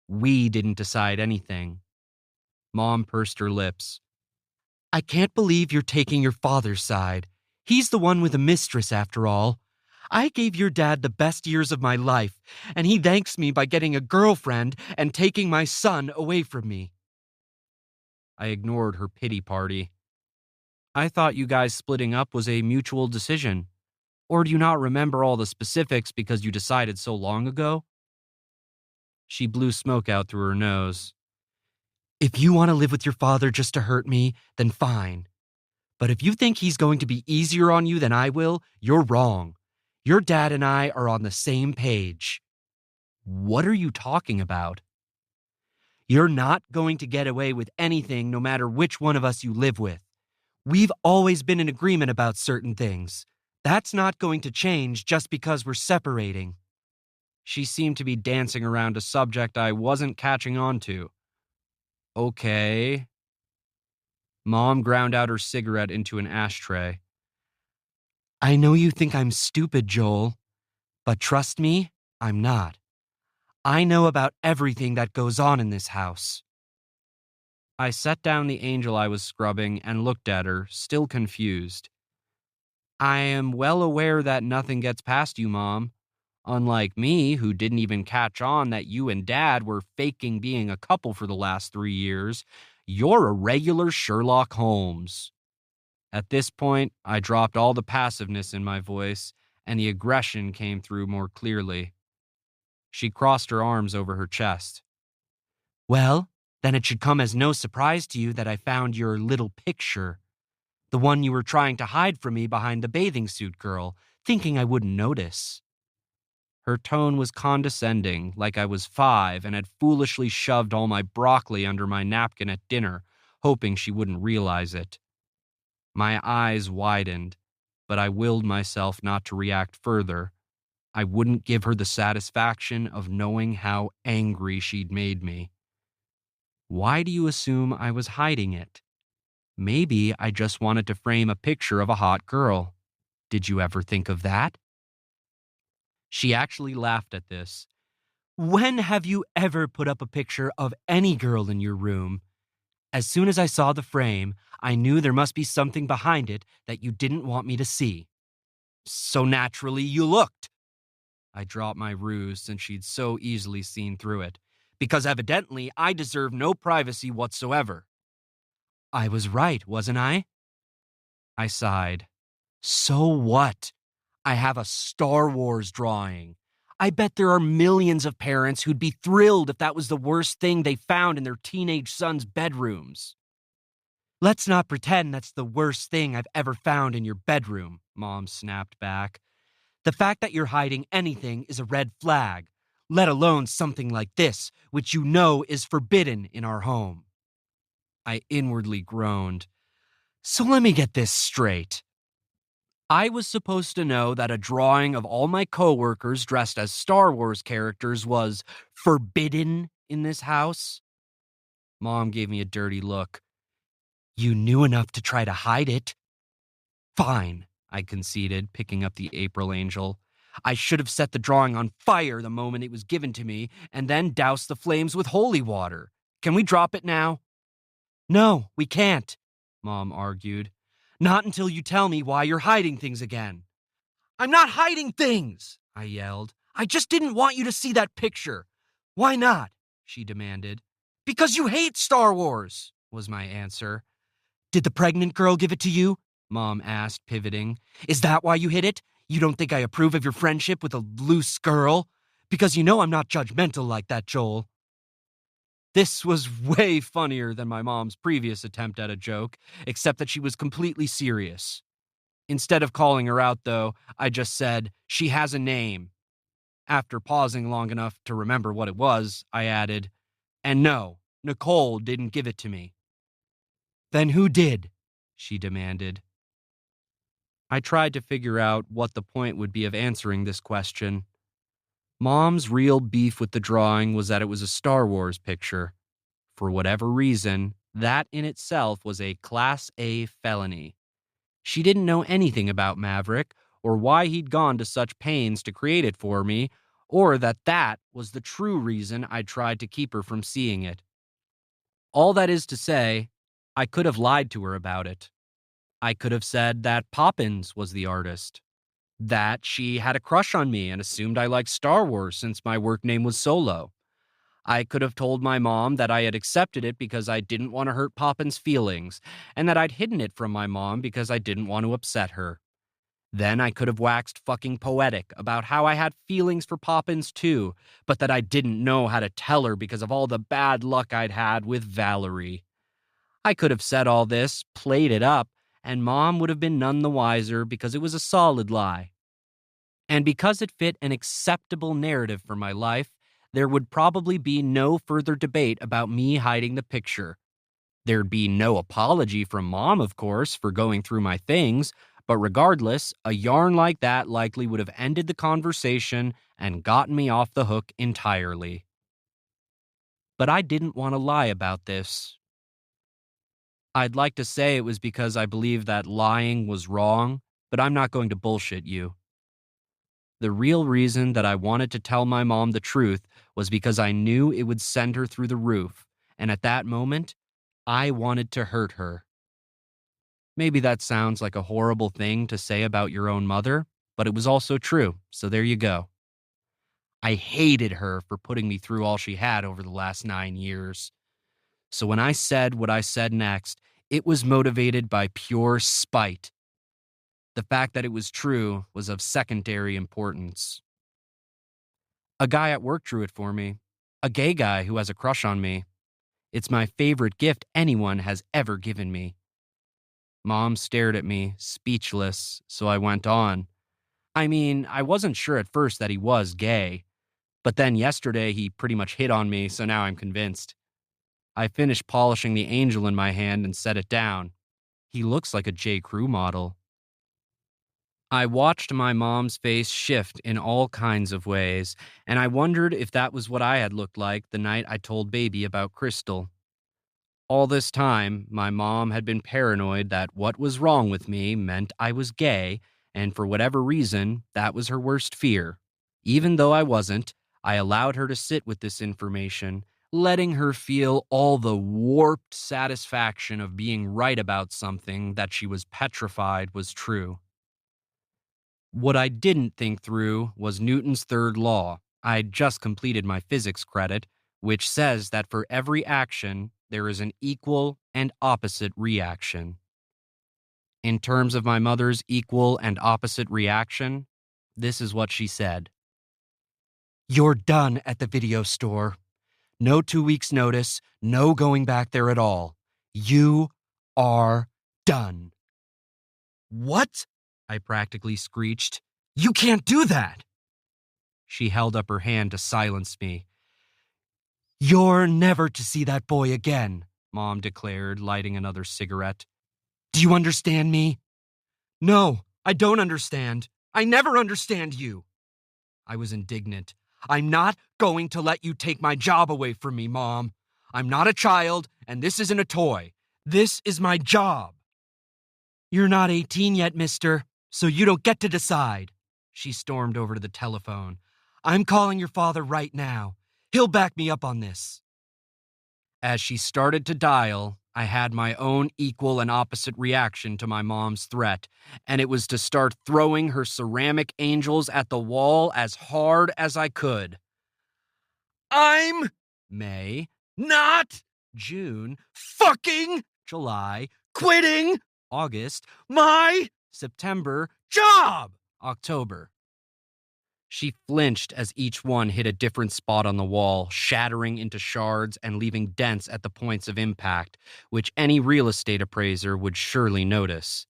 "We didn't decide anything." Mom pursed her lips. "I can't believe you're taking your father's side. He's the one with a mistress, after all. I gave your dad the best years of my life, and he thanks me by getting a girlfriend and taking my son away from me." I ignored her pity party. "I thought you guys splitting up was a mutual decision. Or do you not remember all the specifics because you decided so long ago?" She blew smoke out through her nose. "If you want to live with your father just to hurt me, then fine. But if you think he's going to be easier on you than I will, you're wrong. Your dad and I are on the same page." "What are you talking about?" "You're not going to get away with anything no matter which one of us you live with. We've always been in agreement about certain things. That's not going to change just because we're separating." She seemed to be dancing around a subject I wasn't catching on to. "Okay." Mom ground out her cigarette into an ashtray. "I know you think I'm stupid, Joel, but trust me, I'm not. I know about everything that goes on in this house." I set down the angel I was scrubbing and looked at her, still confused. "I am well aware that nothing gets past you, Mom. Unlike me, who didn't even catch on that you and Dad were faking being a couple for the last 3 years, you're a regular Sherlock Holmes." At this point, I dropped all the passiveness in my voice, and the aggression came through more clearly. She crossed her arms over her chest. "Well, then it should come as no surprise to you that I found your little picture. The one you were trying to hide from me behind the bathing suit girl, thinking I wouldn't notice." Her tone was condescending, like I was 5 and had foolishly shoved all my broccoli under my napkin at dinner, hoping she wouldn't realize it. My eyes widened, but I willed myself not to react further. I wouldn't give her the satisfaction of knowing how angry she'd made me. Why do you assume I was hiding it? Maybe I just wanted to frame a picture of a hot girl. Did you ever think of that? She actually laughed at this. "When have you ever put up a picture of any girl in your room? As soon as I saw the frame, I knew there must be something behind it that you didn't want me to see. So naturally you looked." I dropped my ruse since she'd so easily seen through it, "because evidently I deserve no privacy whatsoever." "I was right, wasn't I?" I sighed. "So what? I have a Star Wars drawing. I bet there are millions of parents who'd be thrilled if that was the worst thing they found in their teenage sons' bedrooms." Let's not pretend that's the worst thing I've ever found in your bedroom, Mom snapped back. The fact that you're hiding anything is a red flag, let alone something like this, which you know is forbidden in our home. I inwardly groaned. So let me get this straight. I was supposed to know that a drawing of all my coworkers dressed as Star Wars characters was forbidden in this house? Mom gave me a dirty look. You knew enough to try to hide it. Fine, I conceded, picking up the April Angel. I should have set the drawing on fire the moment it was given to me and then doused the flames with holy water. Can we drop it now? No, we can't, Mom argued. Not until you tell me why you're hiding things again. I'm not hiding things, I yelled. I just didn't want you to see that picture. Why not? She demanded. Because you hate Star Wars, was my answer. Did the pregnant girl give it to you? Mom asked, pivoting. Is that why you hid it? You don't think I approve of your friendship with a loose girl? Because you know I'm not judgmental like that, Joel. This was way funnier than my mom's previous attempt at a joke, except that she was completely serious. Instead of calling her out, though, I just said, she has a name. After pausing long enough to remember what it was, I added, and no, Nicole didn't give it to me. Then who did? She demanded. I tried to figure out what the point would be of answering this question. Mom's real beef with the drawing was that it was a Star Wars picture. For whatever reason, that in itself was a Class A felony. She didn't know anything about Maverick, or why he'd gone to such pains to create it for me, or that was the true reason I tried to keep her from seeing it. All that is to say, I could have lied to her about it. I could have said that Poppins was the artist, that she had a crush on me and assumed I liked Star Wars since my work name was Solo. I could have told my mom that I had accepted it because I didn't want to hurt Poppins' feelings, and that I'd hidden it from my mom because I didn't want to upset her. Then I could have waxed fucking poetic about how I had feelings for Poppins too, but that I didn't know how to tell her because of all the bad luck I'd had with Valerie. I could have said all this, played it up, and Mom would have been none the wiser because it was a solid lie. And because it fit an acceptable narrative for my life, there would probably be no further debate about me hiding the picture. There'd be no apology from Mom, of course, for going through my things, but regardless, a yarn like that likely would have ended the conversation and gotten me off the hook entirely. But I didn't want to lie about this. I'd like to say it was because I believe that lying was wrong, but I'm not going to bullshit you. The real reason that I wanted to tell my mom the truth was because I knew it would send her through the roof, and at that moment, I wanted to hurt her. Maybe that sounds like a horrible thing to say about your own mother, but it was also true, so there you go. I hated her for putting me through all she had over the last 9 years. So when I said what I said next, it was motivated by pure spite. The fact that it was true was of secondary importance. A guy at work drew it for me. A gay guy who has a crush on me. It's my favorite gift anyone has ever given me. Mom stared at me, speechless, so I went on. I mean, I wasn't sure at first that he was gay, but then yesterday he pretty much hit on me, so now I'm convinced. I finished polishing the angel in my hand and set it down. He looks like a J. Crew model. I watched my mom's face shift in all kinds of ways, and I wondered if that was what I had looked like the night I told Baby about Crystal. All this time, my mom had been paranoid that what was wrong with me meant I was gay, and for whatever reason, that was her worst fear. Even though I wasn't, I allowed her to sit with this information, letting her feel all the warped satisfaction of being right about something that she was petrified was true. What I didn't think through was Newton's third law. I'd just completed my physics credit, which says that for every action, there is an equal and opposite reaction. In terms of my mother's equal and opposite reaction, this is what she said. You're done at the video store. No 2 weeks' notice, no going back there at all. You are done." "What?" I practically screeched. "You can't do that." She held up her hand to silence me. "You're never to see that boy again," Mom declared, lighting another cigarette. "Do you understand me?" "No, I don't understand. I never understand you." I was indignant. "I'm not going to let you take my job away from me, Mom. I'm not a child, and this isn't a toy. This is my job." "You're not 18 yet, mister, so you don't get to decide." She stormed over to the telephone. "I'm calling your father right now. He'll back me up on this." As she started to dial, I had my own equal and opposite reaction to my mom's threat, and it was to start throwing her ceramic angels at the wall as hard as I could. "I'm May, not June, fucking July, quitting August, my September job, October." She flinched as each one hit a different spot on the wall, shattering into shards and leaving dents at the points of impact, which any real estate appraiser would surely notice.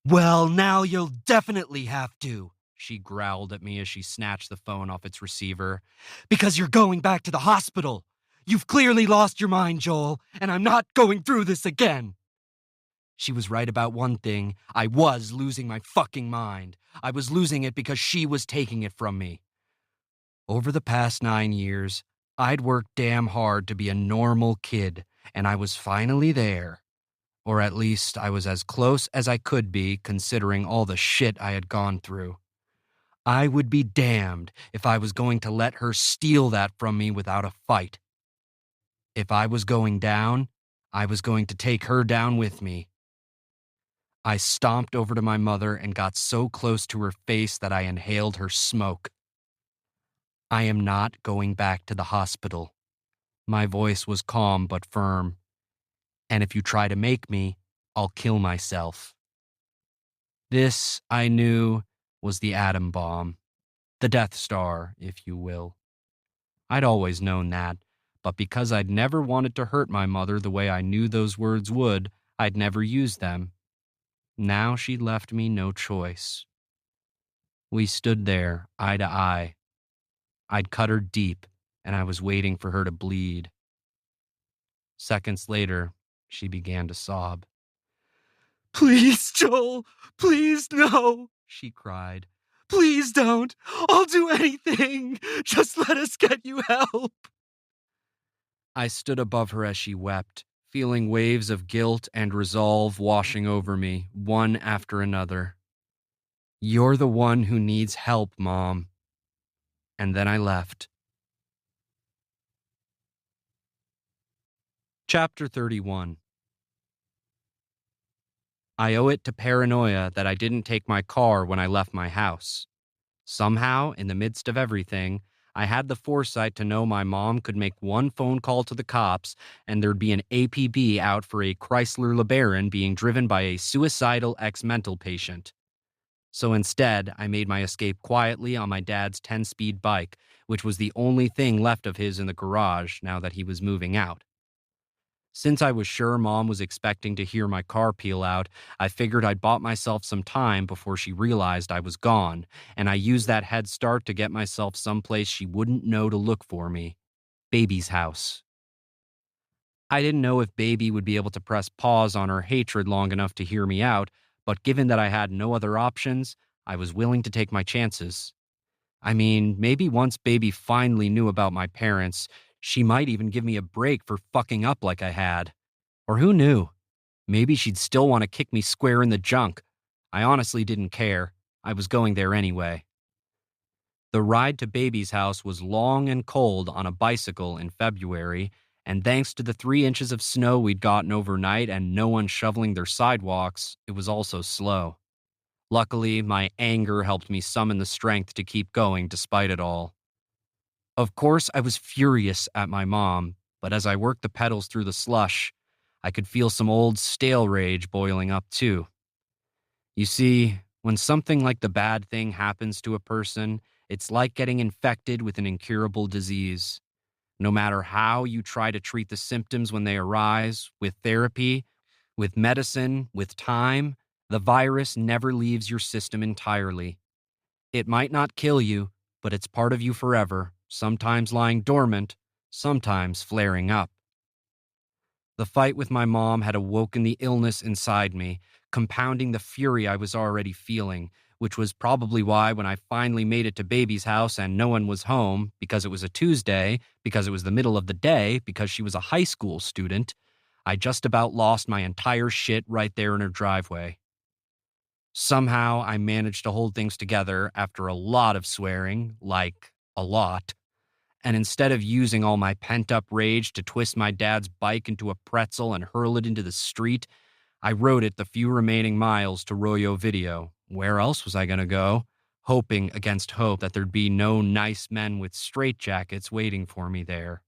"Well, now you'll definitely have to," she growled at me as she snatched the phone off its receiver. "Because you're going back to the hospital. You've clearly lost your mind, Joel, and I'm not going through this again." She was right about one thing. I was losing my fucking mind. I was losing it because she was taking it from me. Over the past 9 years, I'd worked damn hard to be a normal kid, and I was finally there. Or at least I was as close as I could be considering all the shit I had gone through. I would be damned if I was going to let her steal that from me without a fight. If I was going down, I was going to take her down with me. I stomped over to my mother and got so close to her face that I inhaled her smoke. "I am not going back to the hospital." My voice was calm but firm. "And if you try to make me, I'll kill myself." This, I knew, was the atom bomb. The Death Star, if you will. I'd always known that, but because I'd never wanted to hurt my mother the way I knew those words would, I'd never used them. Now she'd left me no choice. We stood there, eye to eye. I'd cut her deep, and I was waiting for her to bleed. Seconds later, she began to sob. "Please, Joel, please no," she cried. "Please don't. I'll do anything. Just let us get you help." I stood above her as she wept, feeling waves of guilt and resolve washing over me, one after another. "You're the one who needs help, Mom." And then I left. Chapter 31. I owe it to paranoia that I didn't take my car when I left my house. Somehow, in the midst of everything, I had the foresight to know my mom could make one phone call to the cops and there'd be an APB out for a Chrysler LeBaron being driven by a suicidal ex-mental patient. So instead, I made my escape quietly on my dad's 10-speed bike, which was the only thing left of his in the garage now that he was moving out. Since I was sure Mom was expecting to hear my car peel out, I figured I'd bought myself some time before she realized I was gone, and I used that head start to get myself someplace she wouldn't know to look for me. Baby's house. I didn't know if Baby would be able to press pause on her hatred long enough to hear me out, but given that I had no other options, I was willing to take my chances. I mean, maybe once Baby finally knew about my parents, she might even give me a break for fucking up like I had. Or who knew? Maybe she'd still want to kick me square in the junk. I honestly didn't care. I was going there anyway. The ride to Baby's house was long and cold on a bicycle in February, and thanks to the 3 inches of snow we'd gotten overnight and no one shoveling their sidewalks, it was also slow. Luckily, my anger helped me summon the strength to keep going despite it all. Of course, I was furious at my mom, but as I worked the pedals through the slush, I could feel some old stale rage boiling up too. You see, when something like the bad thing happens to a person, it's like getting infected with an incurable disease. No matter how you try to treat the symptoms when they arise, with therapy, With medicine, with time, the virus never leaves your system entirely. It might not kill you, but it's part of you forever, sometimes lying dormant, sometimes flaring up. The fight with my mom had awoken the illness inside me, compounding the fury I was already feeling, which was probably why when I finally made it to baby's house and no one was home, because it was a Tuesday, because it was the middle of the day, because she was a high school student, I just about lost my entire shit right there in her driveway. Somehow I managed to hold things together after a lot of swearing, like a lot, and instead of using all my pent up rage to twist my dad's bike into a pretzel and hurl it into the street, I rode it the few remaining miles to Royo Video. Where else was I going to go? Hoping against hope that there'd be no nice men with straitjackets waiting for me there.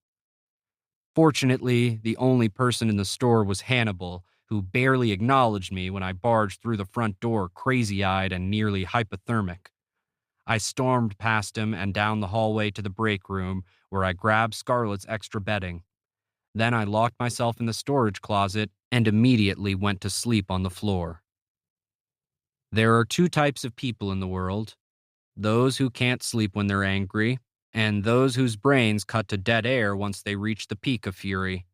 Fortunately, the only person in the store was Hannibal, who barely acknowledged me when I barged through the front door crazy eyed and nearly hypothermic. I stormed past him and down the hallway to the break room, where I grabbed Scarlett's extra bedding. Then I locked myself in the storage closet and immediately went to sleep on the floor. There are two types of people in the world: those who can't sleep when they're angry, and those whose brains cut to dead air once they reach the peak of fury.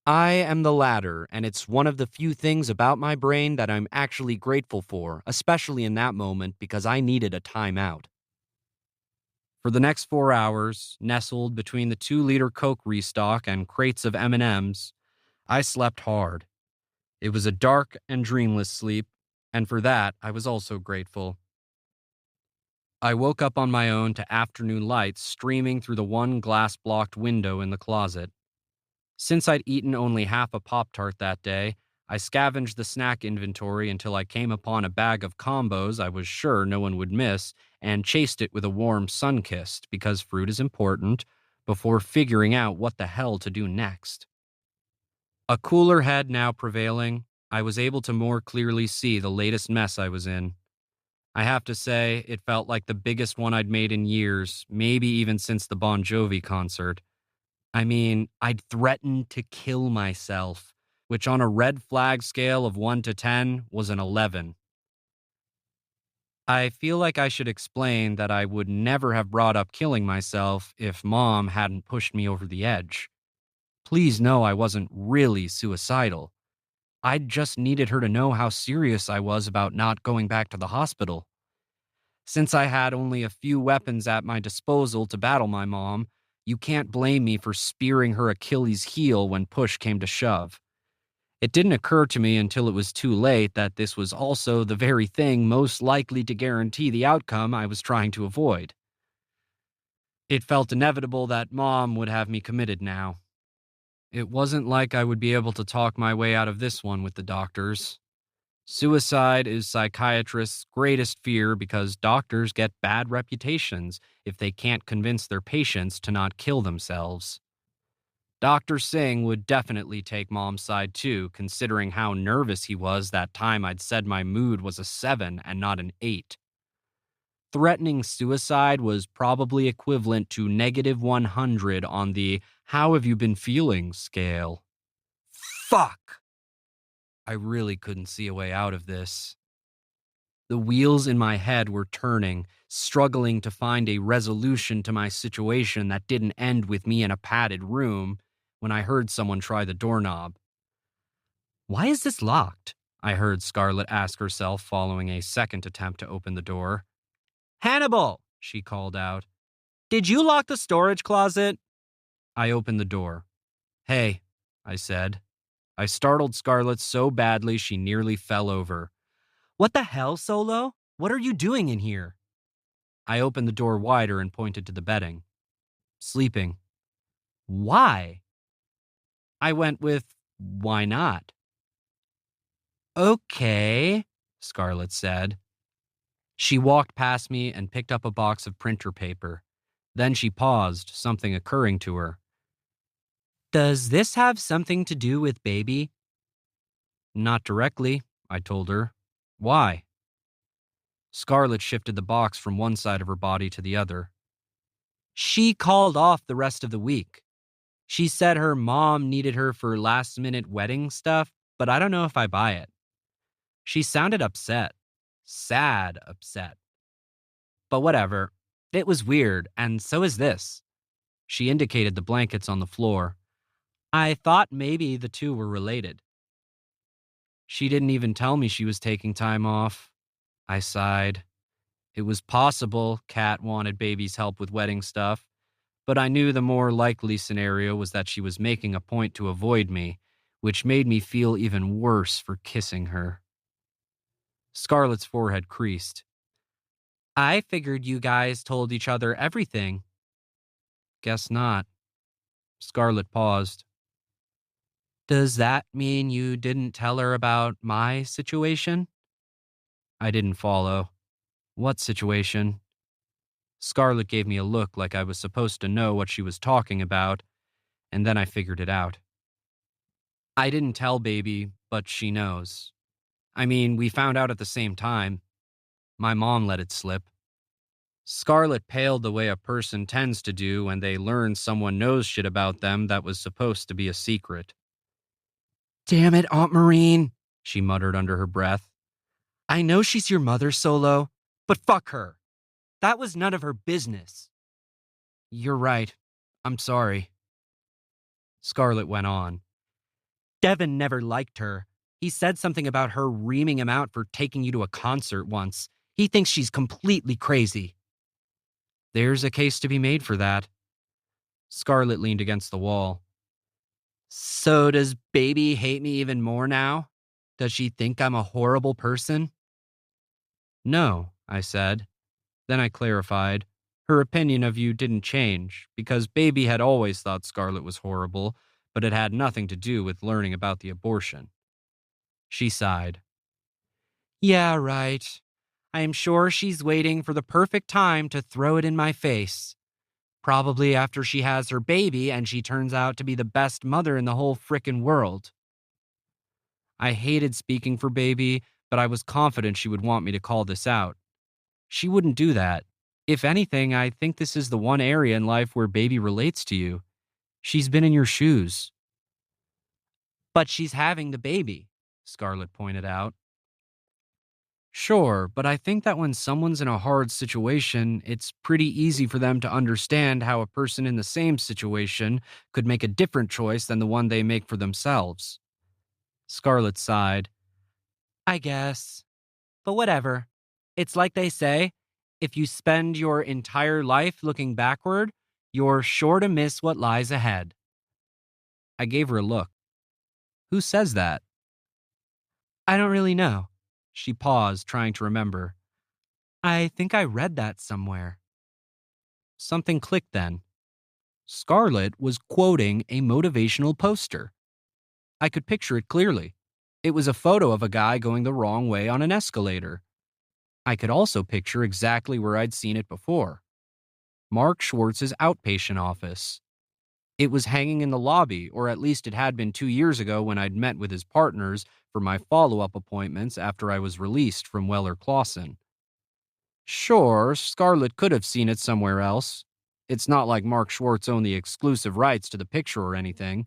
I am the latter, and it's one of the few things about my brain that I'm actually grateful for, especially in that moment because I needed a timeout. For the next 4 hours, nestled between the 2-liter Coke restock and crates of M&Ms, I slept hard. It was a dark and dreamless sleep, and for that I was also grateful. I woke up on my own to afternoon lights streaming through the one glass-blocked window in the closet. Since I'd eaten only half a Pop-Tart that day, I scavenged the snack inventory until I came upon a bag of combos I was sure no one would miss and chased it with a warm Sunkist because fruit is important, before figuring out what the hell to do next. A cooler head now prevailing, I was able to more clearly see the latest mess I was in. I have to say, it felt like the biggest one I'd made in years, maybe even since the Bon Jovi concert. I mean, I'd threatened to kill myself, which on a red flag scale of 1 to 10 was an 11. I feel like I should explain that I would never have brought up killing myself if Mom hadn't pushed me over the edge. Please know I wasn't really suicidal. I just needed her to know how serious I was about not going back to the hospital. Since I had only a few weapons at my disposal to battle my mom, you can't blame me for spearing her Achilles heel when push came to shove. It didn't occur to me until it was too late that this was also the very thing most likely to guarantee the outcome I was trying to avoid. It felt inevitable that Mom would have me committed now. It wasn't like I would be able to talk my way out of this one with the doctors. Suicide is psychiatrists' greatest fear because doctors get bad reputations if they can't convince their patients to not kill themselves. Dr. Singh would definitely take Mom's side too, considering how nervous he was that time I'd said my mood was a 7 and not an 8. Threatening suicide was probably equivalent to -100 on the "how have you been feeling" scale. Fuck! I really couldn't see a way out of this. The wheels in my head were turning, struggling to find a resolution to my situation that didn't end with me in a padded room, when I heard someone try the doorknob. "Why is this locked?" I heard Scarlett ask herself following a second attempt to open the door. "Hannibal!" she called out. "Did you lock the storage closet?" I opened the door. "Hey," I said. I startled Scarlett so badly she nearly fell over. "What the hell, Solo? What are you doing in here?" I opened the door wider and pointed to the bedding. "Sleeping." "Why?" I went with, "Why not?" "Okay," Scarlett said. She walked past me and picked up a box of printer paper. Then she paused, something occurring to her. "Does this have something to do with baby?" "Not directly," I told her. "Why?" Scarlett shifted the box from one side of her body to the other. "She called off the rest of the week. She said her mom needed her for last-minute wedding stuff, but I don't know if I buy it. She sounded upset. Sad upset. But whatever. It was weird, and so is this. She indicated the blankets on the floor. I thought maybe the two were related. She didn't even tell me she was taking time off. I sighed. It was possible Kat wanted baby's help with wedding stuff, but I knew the more likely scenario was that she was making a point to avoid me, which made me feel even worse for kissing her. Scarlett's forehead creased. I figured you guys told each other everything. Guess not. Scarlett paused. Does that mean you didn't tell her about my situation? I didn't follow. What situation? Scarlett gave me a look like I was supposed to know what she was talking about, and then I figured it out. I didn't tell baby, but she knows. I mean, we found out at the same time. My mom let it slip. Scarlett paled the way a person tends to do when they learn someone knows shit about them that was supposed to be a secret. Damn it, Aunt Maureen, she muttered under her breath. I know she's your mother, Solo, but fuck her. That was none of her business. You're right. I'm sorry. Scarlett went on. Devin never liked her. He said something about her reaming him out for taking you to a concert once. He thinks she's completely crazy. There's a case to be made for that. Scarlett leaned against the wall. So does baby hate me even more now? Does she think I'm a horrible person? No, I said. Then I clarified. Her opinion of you didn't change, because baby had always thought Scarlett was horrible, but it had nothing to do with learning about the abortion. She sighed. Yeah, right. I am sure she's waiting for the perfect time to throw it in my face. Probably after she has her baby and she turns out to be the best mother in the whole frickin' world. I hated speaking for baby, but I was confident she would want me to call this out. She wouldn't do that. If anything, I think this is the one area in life where baby relates to you. She's been in your shoes. But she's having the baby, Scarlett pointed out. Sure, but I think that when someone's in a hard situation, it's pretty easy for them to understand how a person in the same situation could make a different choice than the one they make for themselves. Scarlett sighed. I guess. But whatever. It's like they say, if you spend your entire life looking backward, you're sure to miss what lies ahead. I gave her a look. Who says that? I don't really know. She paused, trying to remember. I think I read that somewhere. Something clicked then. Scarlett was quoting a motivational poster. I could picture it clearly. It was a photo of a guy going the wrong way on an escalator. I could also picture exactly where I'd seen it before. Mark Schwartz's outpatient office. It was hanging in the lobby, or at least it had been 2 years ago when I'd met with his partners for my follow-up appointments after I was released from Weller-Clawson. Sure, Scarlett could have seen it somewhere else. It's not like Mark Schwartz owned the exclusive rights to the picture or anything.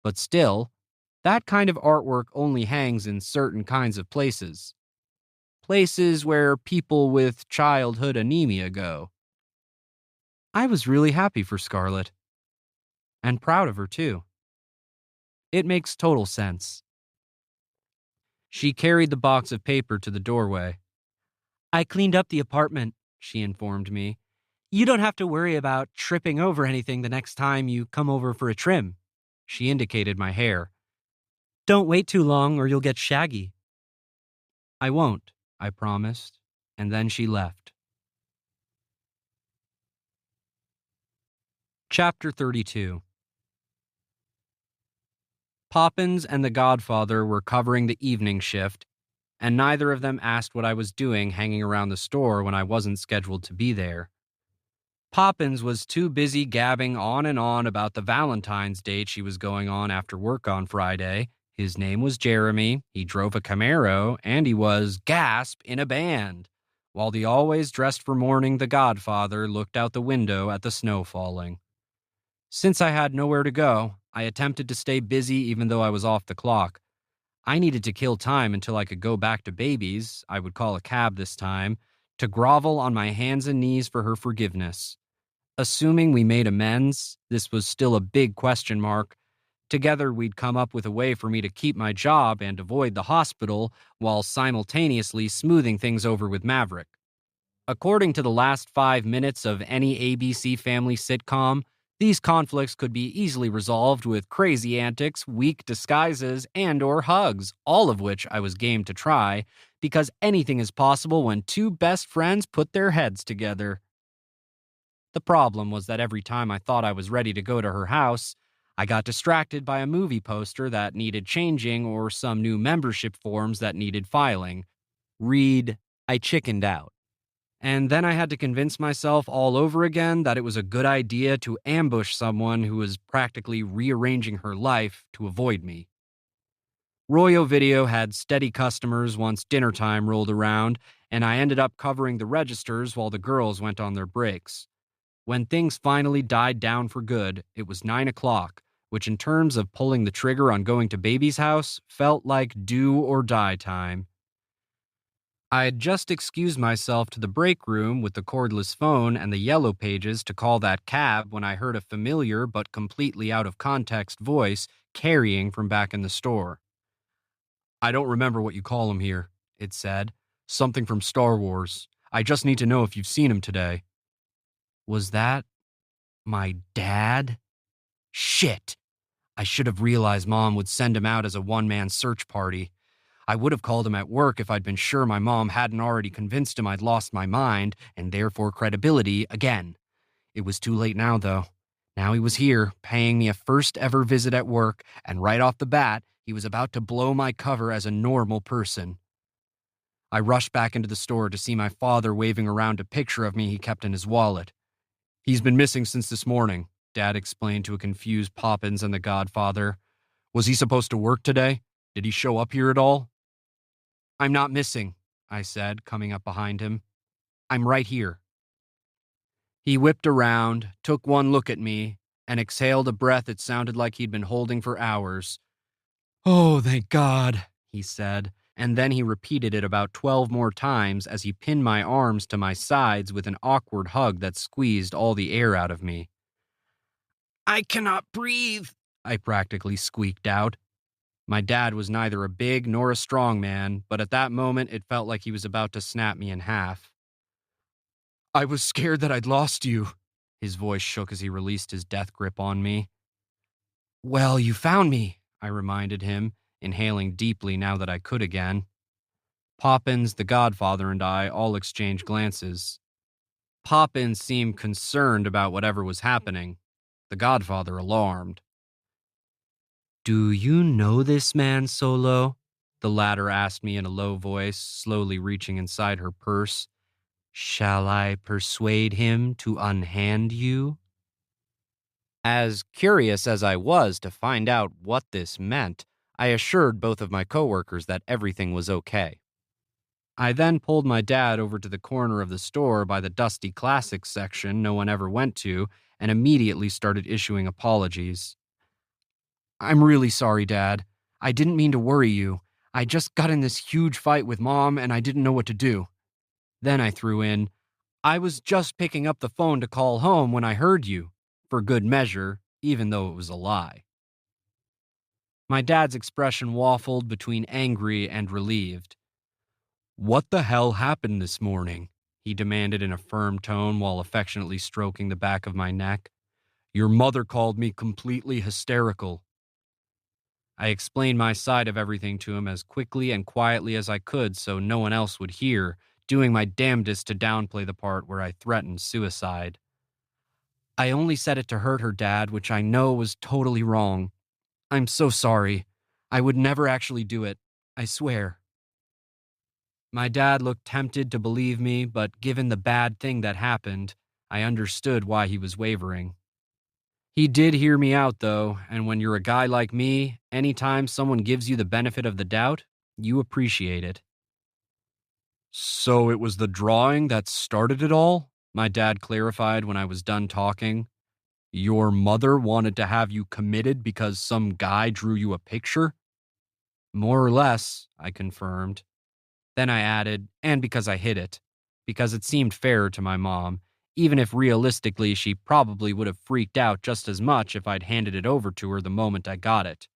But still, that kind of artwork only hangs in certain kinds of places. Places where people with childhood anemia go. I was really happy for Scarlett. And proud of her, too. It makes total sense. She carried the box of paper to the doorway. I cleaned up the apartment, she informed me. You don't have to worry about tripping over anything the next time you come over for a trim. She indicated my hair. Don't wait too long or you'll get shaggy. I won't, I promised, and then she left. Chapter 32. Poppins and the Godfather were covering the evening shift, and neither of them asked what I was doing hanging around the store when I wasn't scheduled to be there. Poppins was too busy gabbing on and on about the Valentine's date she was going on after work on Friday. His name was Jeremy, he drove a Camaro, and he was, gasp, in a band, while the always dressed for mourning the Godfather looked out the window at the snow falling. Since I had nowhere to go, I attempted to stay busy even though I was off the clock, I needed to kill time until I could go back to babies, I would call a cab this time, to grovel on my hands and knees for her forgiveness. Assuming we made amends, this was still a big question mark. Together, we'd come up with a way for me to keep my job and avoid the hospital while simultaneously smoothing things over with Maverick. According to the last 5 minutes of any ABC family sitcom, these conflicts could be easily resolved with crazy antics, weak disguises, and/or hugs, all of which I was game to try, because anything is possible when two best friends put their heads together. The problem was that every time I thought I was ready to go to her house, I got distracted by a movie poster that needed changing or some new membership forms that needed filing. Read, I chickened out. And then I had to convince myself all over again that it was a good idea to ambush someone who was practically rearranging her life to avoid me. Royo Video had steady customers once dinner time rolled around, and I ended up covering the registers while the girls went on their breaks. When things finally died down for good, it was 9 o'clock, which in terms of pulling the trigger on going to baby's house felt like do or die time. I had just excused myself to the break room with the cordless phone and the yellow pages to call that cab when I heard a familiar but completely out of context voice carrying from back in the store. "I don't remember what you call him here," it said. "Something from Star Wars. I just need to know if you've seen him today." Was that my dad? Shit! I should have realized Mom would send him out as a one-man search party. I would have called him at work if I'd been sure my mom hadn't already convinced him I'd lost my mind, and therefore credibility, again. It was too late now, though. Now he was here, paying me a first ever visit at work, and right off the bat, he was about to blow my cover as a normal person. I rushed back into the store to see my father waving around a picture of me he kept in his wallet. "He's been missing since this morning," Dad explained to a confused Poppins and the Godfather. "Was he supposed to work today? Did he show up here at all?" "I'm not missing," I said, coming up behind him. "I'm right here." He whipped around, took one look at me, and exhaled a breath it sounded like he'd been holding for hours. "Oh, thank God," he said, and then he repeated it about 12 more times as he pinned my arms to my sides with an awkward hug that squeezed all the air out of me. "I cannot breathe," I practically squeaked out. My dad was neither a big nor a strong man, but at that moment it felt like he was about to snap me in half. "I was scared that I'd lost you." His voice shook as he released his death grip on me. "Well, you found me," I reminded him, inhaling deeply now that I could again. Poppins, the Godfather, and I all exchanged glances. Poppins seemed concerned about whatever was happening. The Godfather alarmed. "Do you know this man, Solo?" the latter asked me in a low voice, slowly reaching inside her purse. "Shall I persuade him to unhand you?" As curious as I was to find out what this meant, I assured both of my coworkers that everything was okay. I then pulled my dad over to the corner of the store by the dusty classics section no one ever went to and immediately started issuing apologies. "I'm really sorry, Dad. I didn't mean to worry you. I just got in this huge fight with Mom and I didn't know what to do." Then I threw in, "I was just picking up the phone to call home when I heard you," for good measure, even though it was a lie. My dad's expression waffled between angry and relieved. "What the hell happened this morning?" he demanded in a firm tone while affectionately stroking the back of my neck. "Your mother called me completely hysterical." I explained my side of everything to him as quickly and quietly as I could so no one else would hear, doing my damnedest to downplay the part where I threatened suicide. "I only said it to hurt her, Dad, which I know was totally wrong. I'm so sorry. I would never actually do it. I swear." My dad looked tempted to believe me, but given the bad thing that happened, I understood why he was wavering. He did hear me out, though, and when you're a guy like me, anytime someone gives you the benefit of the doubt, you appreciate it. "So it was the drawing that started it all?" my dad clarified when I was done talking. "Your mother wanted to have you committed because some guy drew you a picture?" More or less, I confirmed. Then I added, and because I hid it. Because it seemed fairer to my mom, even if realistically she probably would have freaked out just as much if I'd handed it over to her the moment I got it.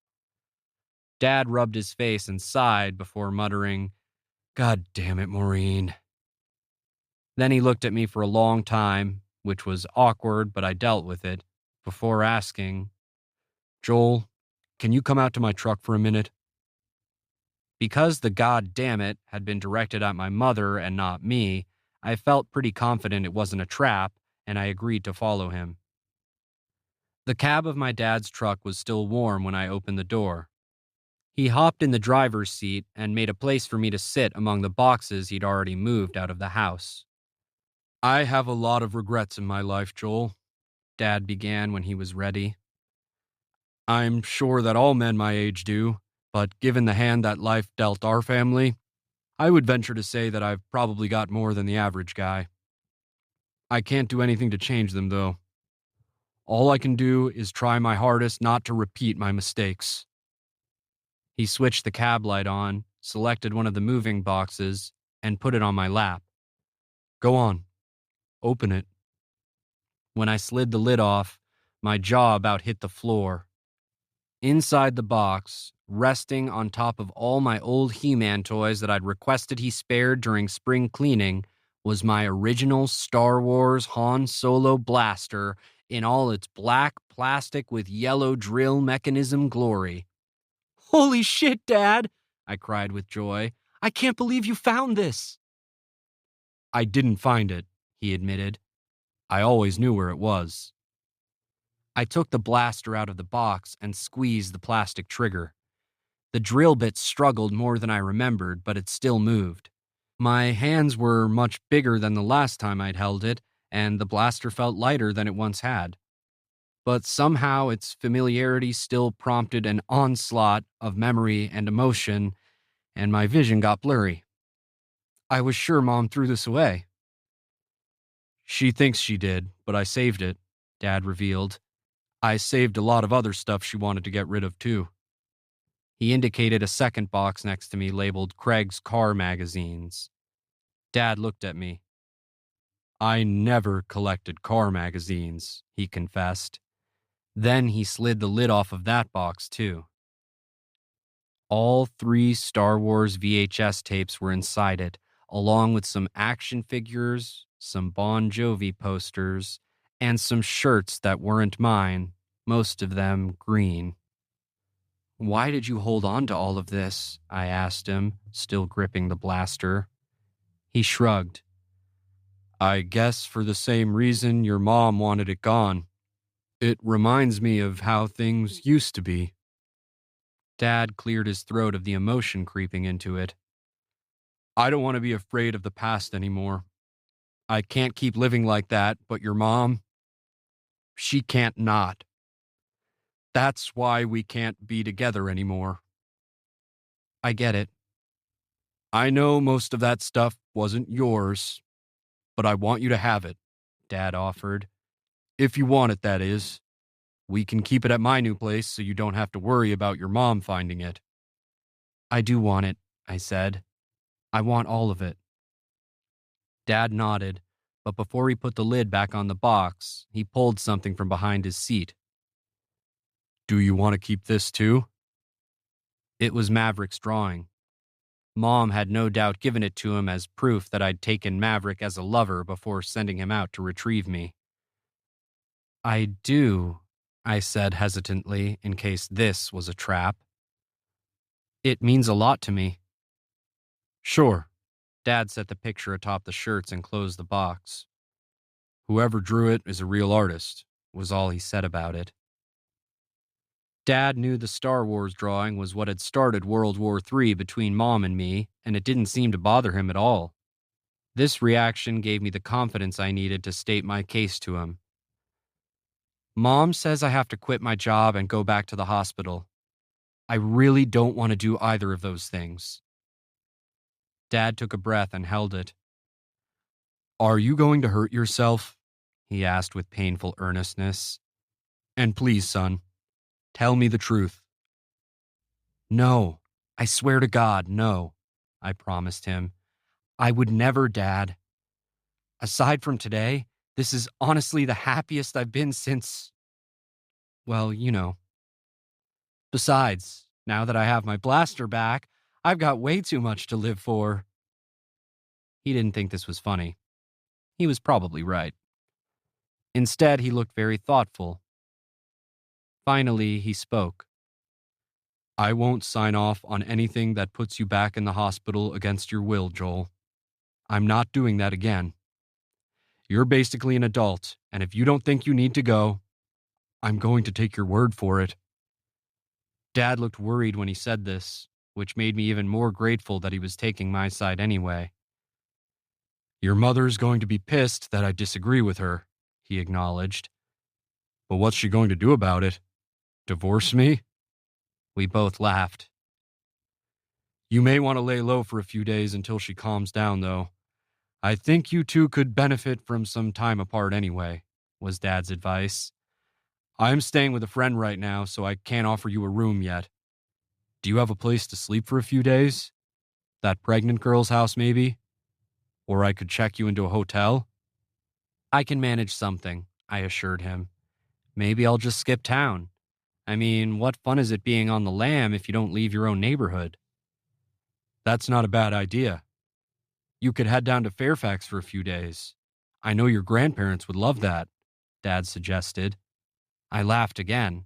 Dad rubbed his face and sighed before muttering, "God damn it, Maureen." Then he looked at me for a long time, which was awkward, but I dealt with it, before asking, "Joel, can you come out to my truck for a minute?" Because the "God damn it" had been directed at my mother and not me, I felt pretty confident it wasn't a trap, and I agreed to follow him. The cab of my dad's truck was still warm when I opened the door. He hopped in the driver's seat and made a place for me to sit among the boxes he'd already moved out of the house. "I have a lot of regrets in my life, Joel," Dad began when he was ready. "I'm sure that all men my age do, but given the hand that life dealt our family, I would venture to say that I've probably got more than the average guy. I can't do anything to change them, though. All I can do is try my hardest not to repeat my mistakes." He switched the cab light on, selected one of the moving boxes, and put it on my lap. "Go on, open it." When I slid the lid off, my jaw about hit the floor. Inside the box, resting on top of all my old He-Man toys that I'd requested he spared during spring cleaning, was my original Star Wars Han Solo blaster in all its black plastic with yellow drill mechanism glory. "Holy shit, Dad!" I cried with joy. "I can't believe you found this." "I didn't find it," he admitted. "I always knew where it was." I took the blaster out of the box and squeezed the plastic trigger. The drill bit struggled more than I remembered, but it still moved. My hands were much bigger than the last time I'd held it, and the blaster felt lighter than it once had. But somehow its familiarity still prompted an onslaught of memory and emotion, and my vision got blurry. "I was sure Mom threw this away." "She thinks she did, but I saved it," Dad revealed. "I saved a lot of other stuff she wanted to get rid of, too." He indicated a second box next to me labeled Craig's Car Magazines. Dad looked at me. "I never collected car magazines," he confessed. Then he slid the lid off of that box, too. All 3 Star Wars VHS tapes were inside it, along with some action figures, some Bon Jovi posters, and some shirts that weren't mine, most of them green. "Why did you hold on to all of this?" I asked him, still gripping the blaster. He shrugged. "I guess for the same reason your mom wanted it gone. It reminds me of how things used to be." Dad cleared his throat of the emotion creeping into it. "I don't want to be afraid of the past anymore. I can't keep living like that, but your mom, she can't not. That's why we can't be together anymore." "I get it." "I know most of that stuff wasn't yours, but I want you to have it," Dad offered. "If you want it, that is. We can keep it at my new place so you don't have to worry about your mom finding it." "I do want it," I said. "I want all of it." Dad nodded, but before he put the lid back on the box, he pulled something from behind his seat. "Do you want to keep this too?" It was Maverick's drawing. Mom had no doubt given it to him as proof that I'd taken Maverick as a lover before sending him out to retrieve me. "I do," I said hesitantly in case this was a trap. "It means a lot to me." "Sure." Dad set the picture atop the shirts and closed the box. "Whoever drew it is a real artist," was all he said about it. Dad knew the Star Wars drawing was what had started World War III between Mom and me, and it didn't seem to bother him at all. This reaction gave me the confidence I needed to state my case to him. "Mom says I have to quit my job and go back to the hospital. I really don't want to do either of those things." Dad took a breath and held it. "Are you going to hurt yourself?" he asked with painful earnestness. "And please, son, tell me the truth." "No," I swear to God, no, I promised him. I would never, Dad. Aside from today, this is honestly the happiest I've been since, well, you know. Besides, now that I have my blaster back, I've got way too much to live for. He didn't think this was funny. He was probably right. Instead, he looked very thoughtful. Finally, he spoke. I won't sign off on anything that puts you back in the hospital against your will, Joel. I'm not doing that again. You're basically an adult, and if you don't think you need to go, I'm going to take your word for it. Dad looked worried when he said this, which made me even more grateful that he was taking my side anyway. Your mother's going to be pissed that I disagree with her, he acknowledged. But what's she going to do about it? Divorce me? We both laughed. You may want to lay low for a few days until she calms down, though. I think you two could benefit from some time apart anyway, was Dad's advice. I'm staying with a friend right now, so I can't offer you a room yet. Do you have a place to sleep for a few days? That pregnant girl's house, maybe? Or I could check you into a hotel? I can manage something, I assured him. Maybe I'll just skip town. I mean, what fun is it being on the lam if you don't leave your own neighborhood? That's not a bad idea. You could head down to Fairfax for a few days. I know your grandparents would love that, Dad suggested. I laughed again.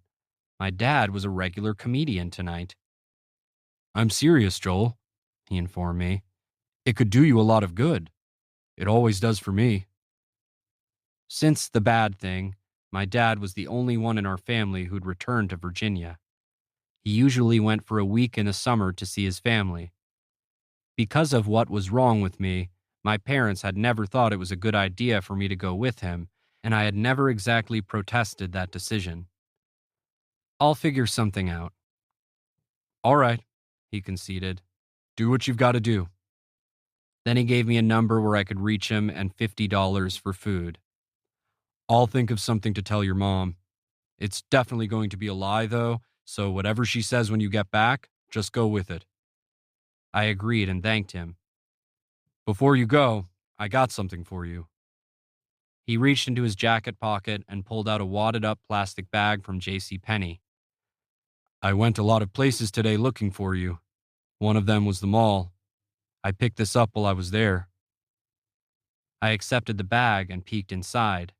My dad was a regular comedian tonight. I'm serious, Joel, he informed me. It could do you a lot of good. It always does for me. Since the bad thing, my dad was the only one in our family who'd returned to Virginia. He usually went for a week in the summer to see his family. Because of what was wrong with me, my parents had never thought it was a good idea for me to go with him, and I had never exactly protested that decision. I'll figure something out. All right, he conceded. Do what you've got to do. Then he gave me a number where I could reach him and $50 for food. I'll think of something to tell your mom. It's definitely going to be a lie, though, so whatever she says when you get back, just go with it. I agreed and thanked him. Before you go, I got something for you. He reached into his jacket pocket and pulled out a wadded-up plastic bag from JCPenney. I went a lot of places today looking for you. One of them was the mall. I picked this up while I was there. I accepted the bag and peeked inside.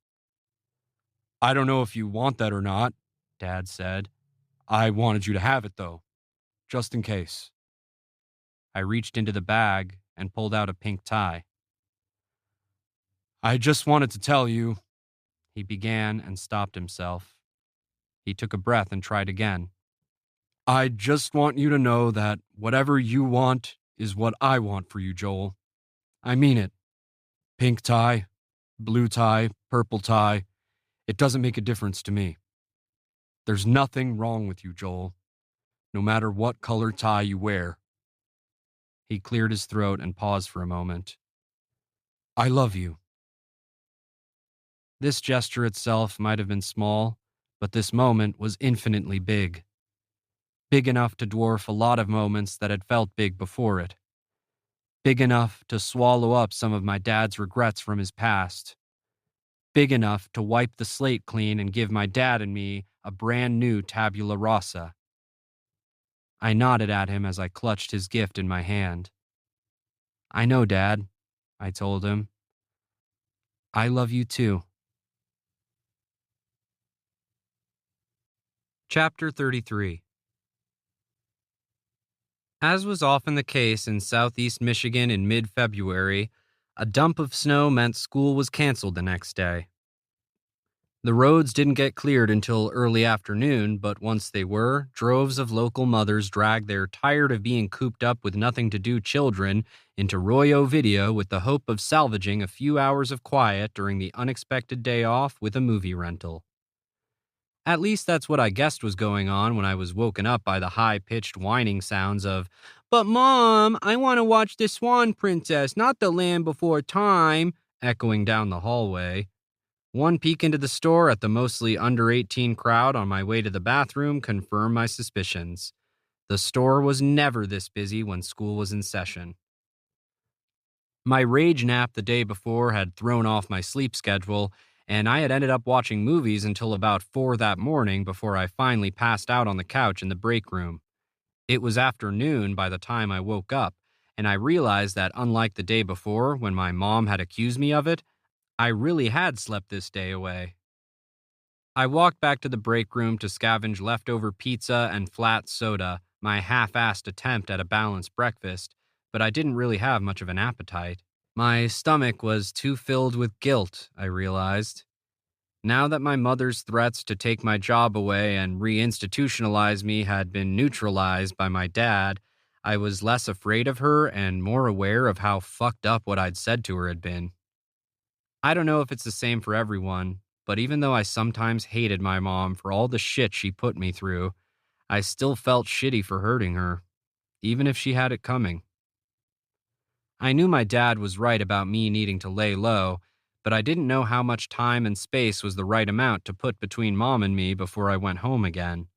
I don't know if you want that or not, Dad said. I wanted you to have it, though, just in case. I reached into the bag and pulled out a pink tie. I just wanted to tell you, he began and stopped himself. He took a breath and tried again. I just want you to know that whatever you want is what I want for you, Joel. I mean it. Pink tie, blue tie, purple tie, it doesn't make a difference to me. There's nothing wrong with you, Joel, no matter what color tie you wear. He cleared his throat and paused for a moment. I love you. This gesture itself might have been small, but this moment was infinitely big. Big enough to dwarf a lot of moments that had felt big before it. Big enough to swallow up some of my dad's regrets from his past. Big enough to wipe the slate clean and give my dad and me a brand new tabula rasa. I nodded at him as I clutched his gift in my hand. I know, Dad, I told him. I love you too. Chapter 33. As was often the case in southeast Michigan in mid-February, a dump of snow meant school was canceled the next day. The roads didn't get cleared until early afternoon, but once they were, droves of local mothers dragged their tired of being cooped up with nothing to do children into Royo Video with the hope of salvaging a few hours of quiet during the unexpected day off with a movie rental. At least that's what I guessed was going on when I was woken up by the high-pitched whining sounds of, "But Mom, I want to watch The Swan Princess, not The Land Before Time," echoing down the hallway. One peek into the store at the mostly under-18 crowd on my way to the bathroom confirmed my suspicions. The store was never this busy when school was in session. My rage nap the day before had thrown off my sleep schedule, and I had ended up watching movies until about 4 that morning before I finally passed out on the couch in the break room. It was afternoon by the time I woke up, and I realized that unlike the day before when my mom had accused me of it, I really had slept this day away. I walked back to the break room to scavenge leftover pizza and flat soda, my half assed attempt at a balanced breakfast, but I didn't really have much of an appetite. My stomach was too filled with guilt, I realized. Now that my mother's threats to take my job away and reinstitutionalize me had been neutralized by my dad, I was less afraid of her and more aware of how fucked up what I'd said to her had been. I don't know if it's the same for everyone, but even though I sometimes hated my mom for all the shit she put me through, I still felt shitty for hurting her, even if she had it coming. I knew my dad was right about me needing to lay low, but I didn't know how much time and space was the right amount to put between mom and me before I went home again.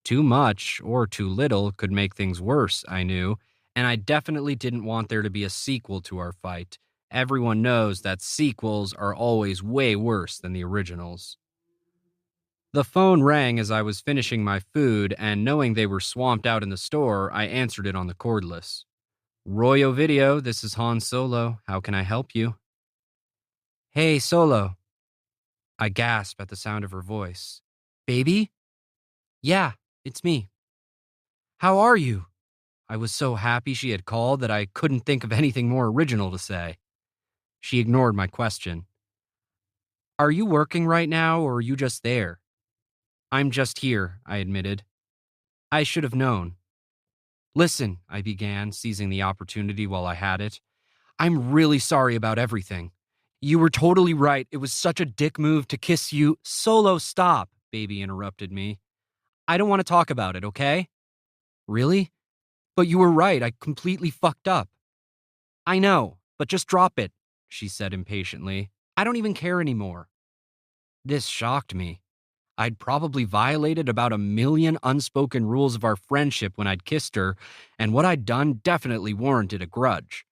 Too much or too little could make things worse, I knew, and I definitely didn't want there to be a sequel to our fight. Everyone knows that sequels are always way worse than the originals. The phone rang as I was finishing my food, and knowing they were swamped out in the store, I answered it on the cordless. Royo Video, this is Han Solo. How can I help you? Hey, Solo. I gasped at the sound of her voice. Baby? Yeah, it's me. How are you? I was so happy she had called that I couldn't think of anything more original to say. She ignored my question. Are you working right now, or are you just there? I'm just here, I admitted. I should have known. Listen, I began, seizing the opportunity while I had it. I'm really sorry about everything. You were totally right. It was such a dick move to kiss you. Solo, stop, Baby interrupted me. I don't want to talk about it, okay? Really? But you were right. I completely fucked up. I know, but just drop it, she said impatiently. I don't even care anymore. This shocked me. I'd probably violated about 1,000,000 unspoken rules of our friendship when I'd kissed her, and what I'd done definitely warranted a grudge.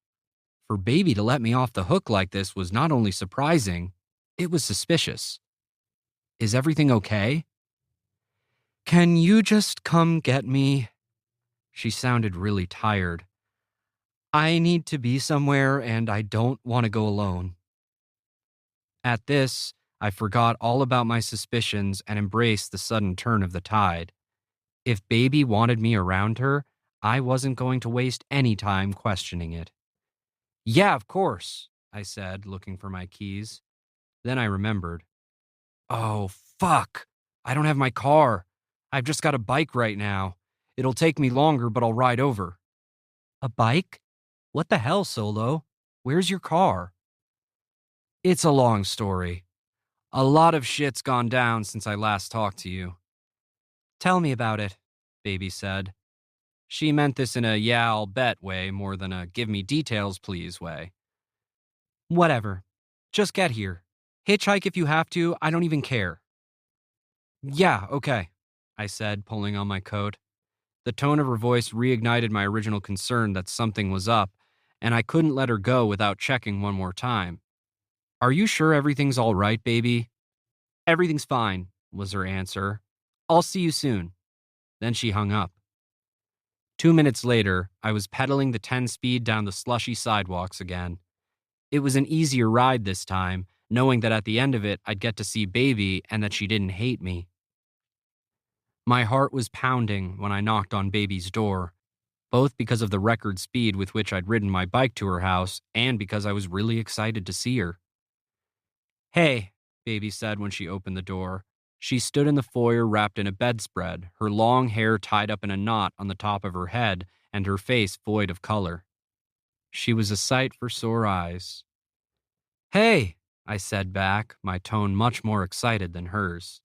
For Baby to let me off the hook like this was not only surprising, it was suspicious. Is everything okay? Can you just come get me? She sounded really tired. I need to be somewhere and I don't want to go alone. At this, I forgot all about my suspicions and embraced the sudden turn of the tide. If Baby wanted me around her, I wasn't going to waste any time questioning it. Yeah, of course, I said, looking for my keys. Then I remembered. Oh, fuck. I don't have my car. I've just got a bike right now. It'll take me longer, but I'll ride over. A bike? What the hell, Solo? Where's your car? It's a long story. A lot of shit's gone down since I last talked to you. Tell me about it, Baby said. She meant this in a yeah, I'll bet way more than a give me details, please way. Whatever. Just get here. Hitchhike if you have to, I don't even care. Yeah, okay, I said, pulling on my coat. The tone of her voice reignited my original concern that something was up, and I couldn't let her go without checking one more time. Are you sure everything's all right, Baby? Everything's fine, was her answer. I'll see you soon. Then she hung up. 2 minutes later, I was pedaling the 10-speed down the slushy sidewalks again. It was an easier ride this time, knowing that at the end of it, I'd get to see Baby and that she didn't hate me. My heart was pounding when I knocked on Baby's door, both because of the record speed with which I'd ridden my bike to her house and because I was really excited to see her. Hey, Baby said when she opened the door. She stood in the foyer wrapped in a bedspread, her long hair tied up in a knot on the top of her head and her face void of color. She was a sight for sore eyes. Hey, I said back, my tone much more excited than hers.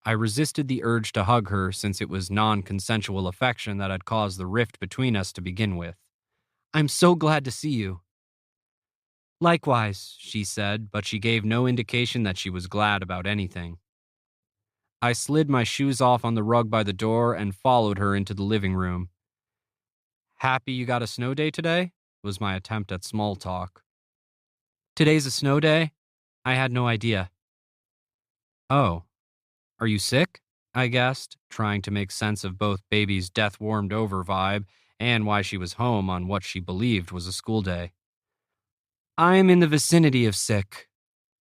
I resisted the urge to hug her since it was non-consensual affection that had caused the rift between us to begin with. I'm so glad to see you. Likewise, she said, but she gave no indication that she was glad about anything. I slid my shoes off on the rug by the door and followed her into the living room. Happy you got a snow day today? Was my attempt at small talk. Today's a snow day? I had no idea. Oh, are you sick? I guessed, trying to make sense of both baby's death warmed over vibe and why she was home on what she believed was a school day. I'm in the vicinity of sick.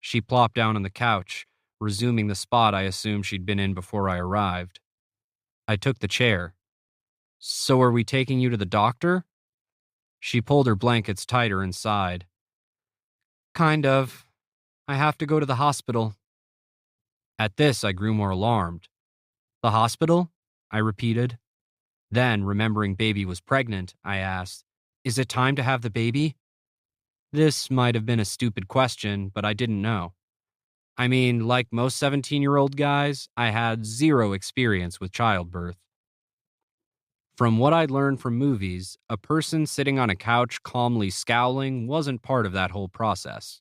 She plopped down on the couch, resuming the spot I assumed she'd been in before I arrived. I took the chair. So are we taking you to the doctor? She pulled her blankets tighter and sighed. Kind of. I have to go to the hospital. At this, I grew more alarmed. The hospital? I repeated. Then, remembering baby was pregnant, I asked, Is it time to have the baby? This might have been a stupid question, but I didn't know. I mean, like most 17-year-old guys, I had zero experience with childbirth. From what I'd learned from movies, a person sitting on a couch calmly scowling wasn't part of that whole process.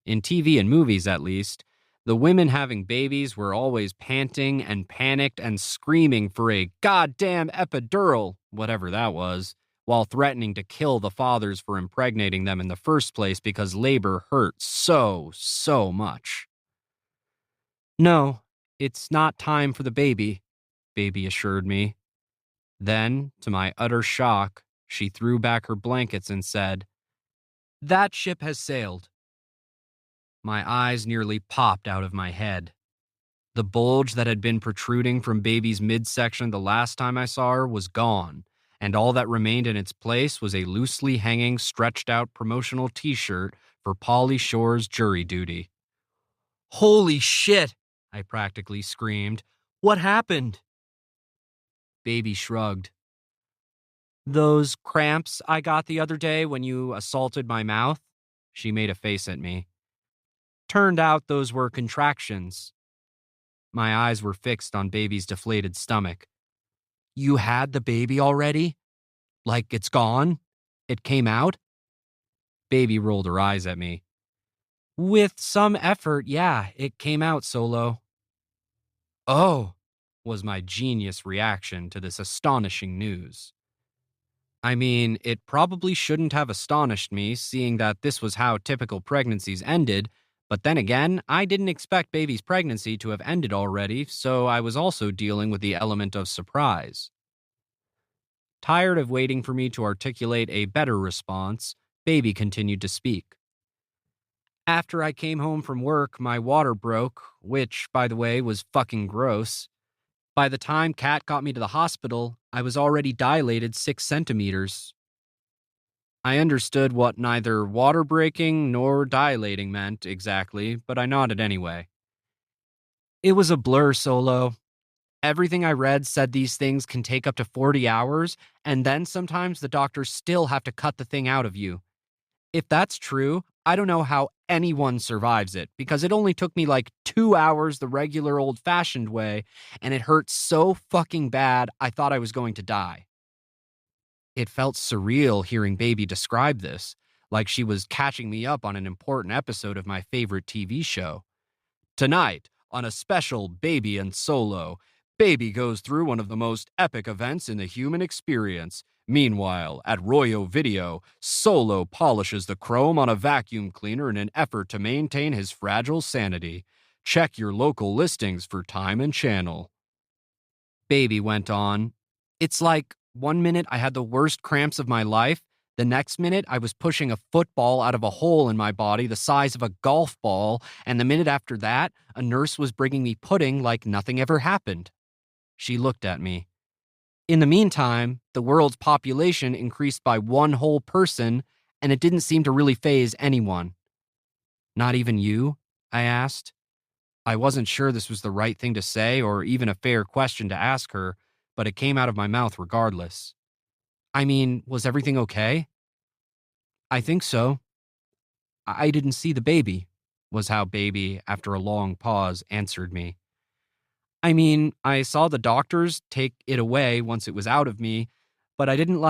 In TV and movies, at least, the women having babies were always panting and panicked and screaming for a goddamn epidural, whatever that was, while threatening to kill the fathers for impregnating them in the first place because labor hurt so much. No, it's not time for the baby, baby assured me. Then, to my utter shock, she threw back her blankets and said, That ship has sailed. My eyes nearly popped out of my head. The bulge that had been protruding from baby's midsection the last time I saw her was gone, and all that remained in its place was a loosely hanging, stretched out promotional t-shirt for Pauly Shore's jury duty. Holy shit! I practically screamed. What happened? Baby shrugged. Those cramps I got the other day when you assaulted my mouth? She made a face at me. Turned out those were contractions. My eyes were fixed on baby's deflated stomach. You had the baby already? Like it's gone? It came out? Baby rolled her eyes at me. With some effort, yeah, it came out, Solo. Oh, was my genius reaction to this astonishing news. I mean, it probably shouldn't have astonished me, seeing that this was how typical pregnancies ended, but then again, I didn't expect baby's pregnancy to have ended already, so I was also dealing with the element of surprise. Tired of waiting for me to articulate a better response, baby continued to speak. After I came home from work, my water broke, which, by the way, was fucking gross. By the time Kat got me to the hospital, I was already dilated 6 centimeters. I understood what neither water breaking nor dilating meant exactly, but I nodded anyway. It was a blur, Solo. Everything I read said these things can take up to 40 hours, and then sometimes the doctors still have to cut the thing out of you. If that's true, I don't know how anyone survives it, because it only took me like 2 hours the regular old-fashioned way, and it hurt so fucking bad I thought I was going to die. It felt surreal hearing Baby describe this, like she was catching me up on an important episode of my favorite TV show. Tonight, on a special Baby and Solo, Baby goes through one of the most epic events in the human experience. Meanwhile, at Royo Video, Solo polishes the chrome on a vacuum cleaner in an effort to maintain his fragile sanity. Check your local listings for time and channel. Baby went on. It's like, 1 minute I had the worst cramps of my life, the next minute I was pushing a football out of a hole in my body the size of a golf ball, and the minute after that, a nurse was bringing me pudding like nothing ever happened. She looked at me. In the meantime, the world's population increased by 1 whole person, and it didn't seem to really faze anyone. Not even you? I asked. I wasn't sure this was the right thing to say or even a fair question to ask her, but it came out of my mouth regardless. I mean, was everything okay? I think so. I didn't see the baby, was how Baby, after a long pause, answered me. I mean, I saw the doctors take it away once it was out of me, but I didn't,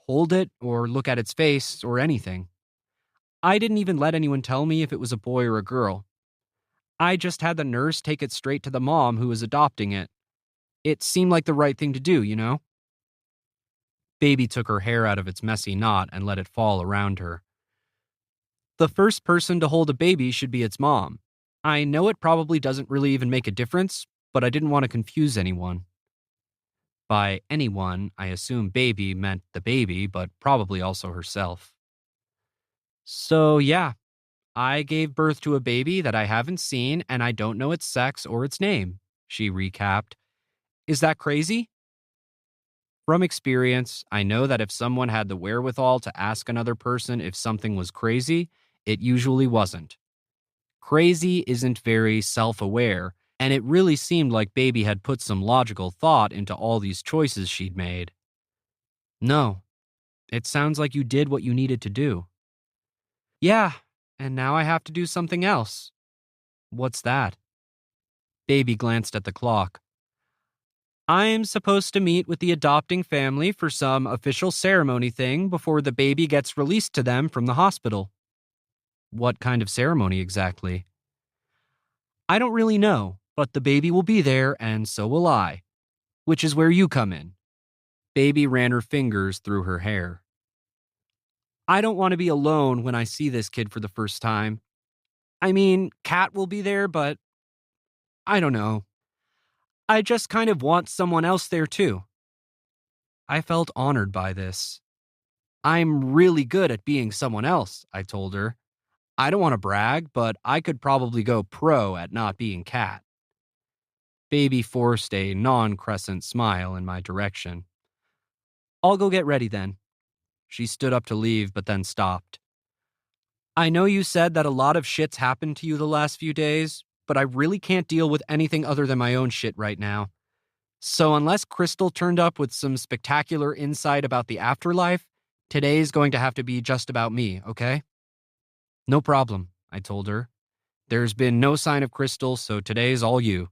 hold it or look at its face or anything. I didn't even let anyone tell me if it was a boy or a girl. I just had the nurse take it straight to the mom who was adopting it. It seemed like the right thing to do, you know? Baby took her hair out of its messy knot and let it fall around her. The first person to hold a baby should be its mom. I know it probably doesn't really even make a difference, but I didn't want to confuse anyone. By anyone, I assume baby meant the baby, but probably also herself. So, yeah, I gave birth to a baby that I haven't seen and I don't know its sex or its name, she recapped. Is that crazy? From experience, I know that if someone had the wherewithal to ask another person if something was crazy, it usually wasn't. Crazy isn't very self aware, and it really seemed like Baby had put some logical thought into all these choices she'd made. No, it sounds like you did what you needed to do. Yeah, and now I have to do something else. What's that? Baby glanced at the clock. I'm supposed to meet with the adopting family for some official ceremony thing before the baby gets released to them from the hospital. What kind of ceremony exactly? I don't really know, but the baby will be there and so will I, which is where you come in. Baby ran her fingers through her hair. I don't want to be alone when I see this kid for the first time. I mean, Kat will be there, but I don't know. I just kind of want someone else there too. I felt honored by this. I'm really good at being someone else, I told her. I don't want to brag, but I could probably go pro at not being Kat. Baby forced a non crescent smile in my direction. I'll go get ready then. She stood up to leave, but then stopped. I know you said that a lot of shit's happened to you the last few days, but I really can't deal with anything other than my own shit right now. So unless Crystal turned up with some spectacular insight about the afterlife, today's going to have to be just about me, okay? No problem, I told her. There's been no sign of Crystal, so today's all you.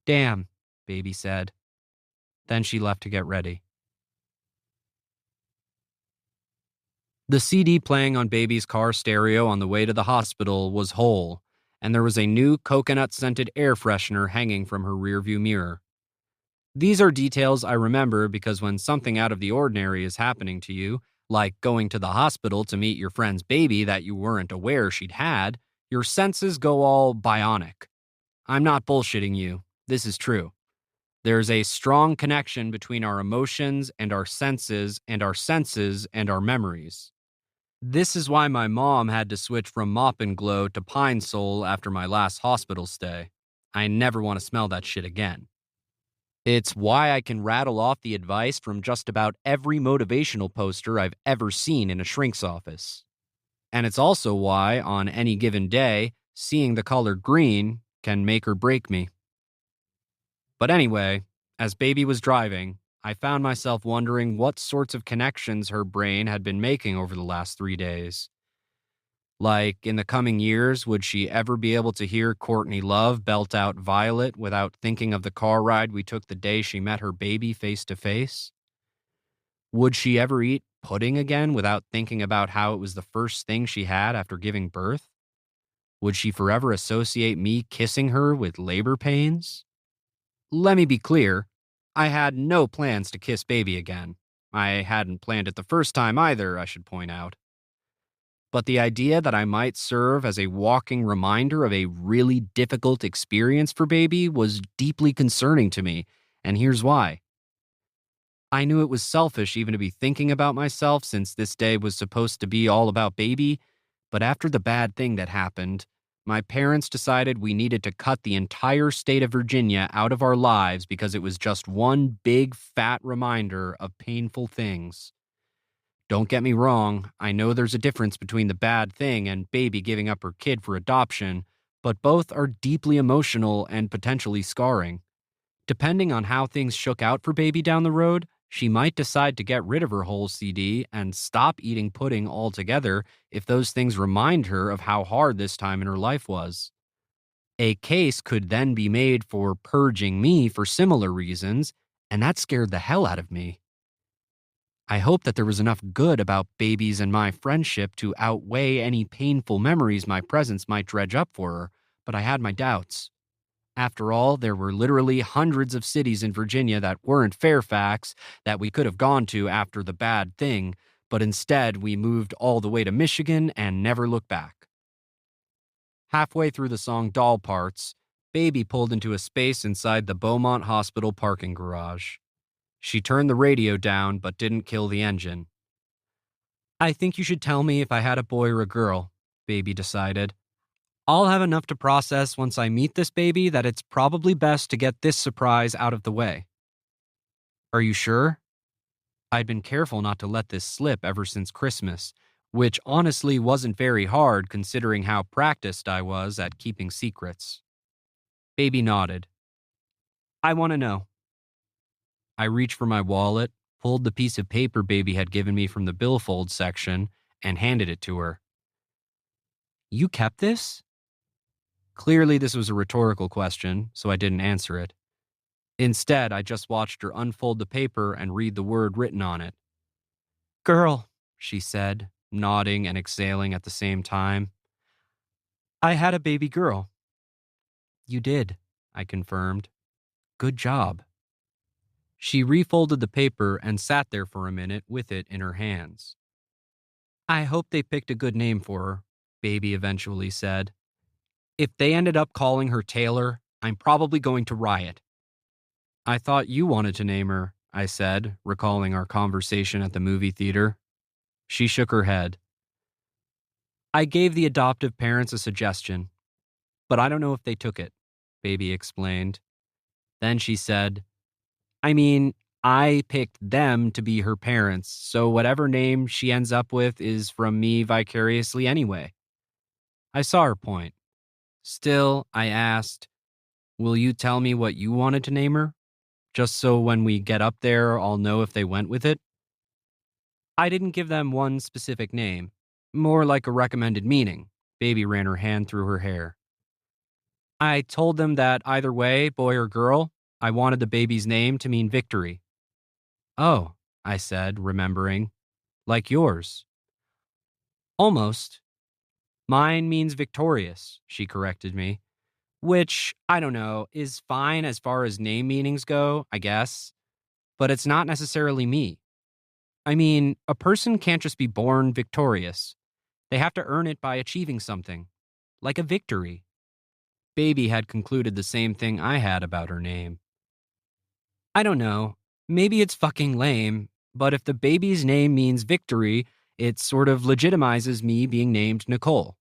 Damn, Baby said. Then she left to get ready. The CD playing on Baby's car stereo on the way to the hospital was whole, and there was a new coconut-scented air freshener hanging from her rearview mirror. These are details I remember because when something out of the ordinary is happening to you, like going to the hospital to meet your friend's baby that you weren't aware she'd had, your senses go all bionic. I'm not bullshitting you. This is true. There's a strong connection between our emotions and our senses and our senses and our memories. This is why my mom had to switch from Mop and Glow to Pine Sol after my last hospital stay. I never want to smell that shit again. It's why I can rattle off the advice from just about every motivational poster I've ever seen in a shrink's office. And it's also why, on any given day, seeing the color green can make or break me. But anyway, as Baby was driving, I found myself wondering what sorts of connections her brain had been making over the last 3 days. Like, in the coming years, would she ever be able to hear Courtney Love belt out Violet without thinking of the car ride we took the day she met her baby face to face? Would she ever eat pudding again without thinking about how it was the first thing she had after giving birth? Would she forever associate me kissing her with labor pains? Let me be clear, I had no plans to kiss Baby again. I hadn't planned it the first time either, I should point out. But the idea that I might serve as a walking reminder of a really difficult experience for Baby was deeply concerning to me, and here's why. I knew it was selfish even to be thinking about myself since this day was supposed to be all about Baby, but after the bad thing that happened, my parents decided we needed to cut the entire state of Virginia out of our lives because it was just one big fat reminder of painful things. Don't get me wrong, I know there's a difference between the bad thing and Baby giving up her kid for adoption, but both are deeply emotional and potentially scarring. Depending on how things shook out for Baby down the road, she might decide to get rid of her whole CD and stop eating pudding altogether if those things remind her of how hard this time in her life was. A case could then be made for purging me for similar reasons, and that scared the hell out of me. I hope that there was enough good about Baby's and my friendship to outweigh any painful memories my presence might dredge up for her, but I had my doubts. After all, there were literally hundreds of cities in Virginia that weren't Fairfax that we could have gone to after the bad thing, but instead we moved all the way to Michigan and never looked back. Halfway through the song Doll Parts, Baby pulled into a space inside the Beaumont Hospital parking garage. She turned the radio down but didn't kill the engine. I think you should tell me if I had a boy or a girl, Baby decided. I'll have enough to process once I meet this baby that it's probably best to get this surprise out of the way. Are you sure? I'd been careful not to let this slip ever since Christmas, which honestly wasn't very hard considering how practiced I was at keeping secrets. Baby nodded. I want to know. I reached for my wallet, pulled the piece of paper Baby had given me from the billfold section, and handed it to her. You kept this? Clearly, this was a rhetorical question, so I didn't answer it. Instead, I just watched her unfold the paper and read the word written on it. Girl, she said, nodding and exhaling at the same time. I had a baby girl. You did, I confirmed. Good job. She refolded the paper and sat there for a minute with it in her hands. I hope they picked a good name for her, Baby eventually said. If they ended up calling her Taylor, I'm probably going to riot. I thought you wanted to name her, I said, recalling our conversation at the movie theater. She shook her head. I gave the adoptive parents a suggestion, but I don't know if they took it, Baby explained. Then she said, I mean, I picked them to be her parents, so whatever name she ends up with is from me vicariously anyway. I saw her point. Still, I asked, will you tell me what you wanted to name her? Just so when we get up there, I'll know if they went with it? I didn't give them one specific name, more like a recommended meaning. Baby ran her hand through her hair. I told them that either way, boy or girl, I wanted the baby's name to mean victory. Oh, I said, remembering. Like yours. Almost. Mine means victorious, she corrected me. Which, I don't know, is fine as far as name meanings go, I guess. But it's not necessarily me. I mean, a person can't just be born victorious. They have to earn it by achieving something. Like a victory. Baby had concluded the same thing I had about her name. I don't know. Maybe it's fucking lame, but if the baby's name means victory, it sort of legitimizes me being named Nicole.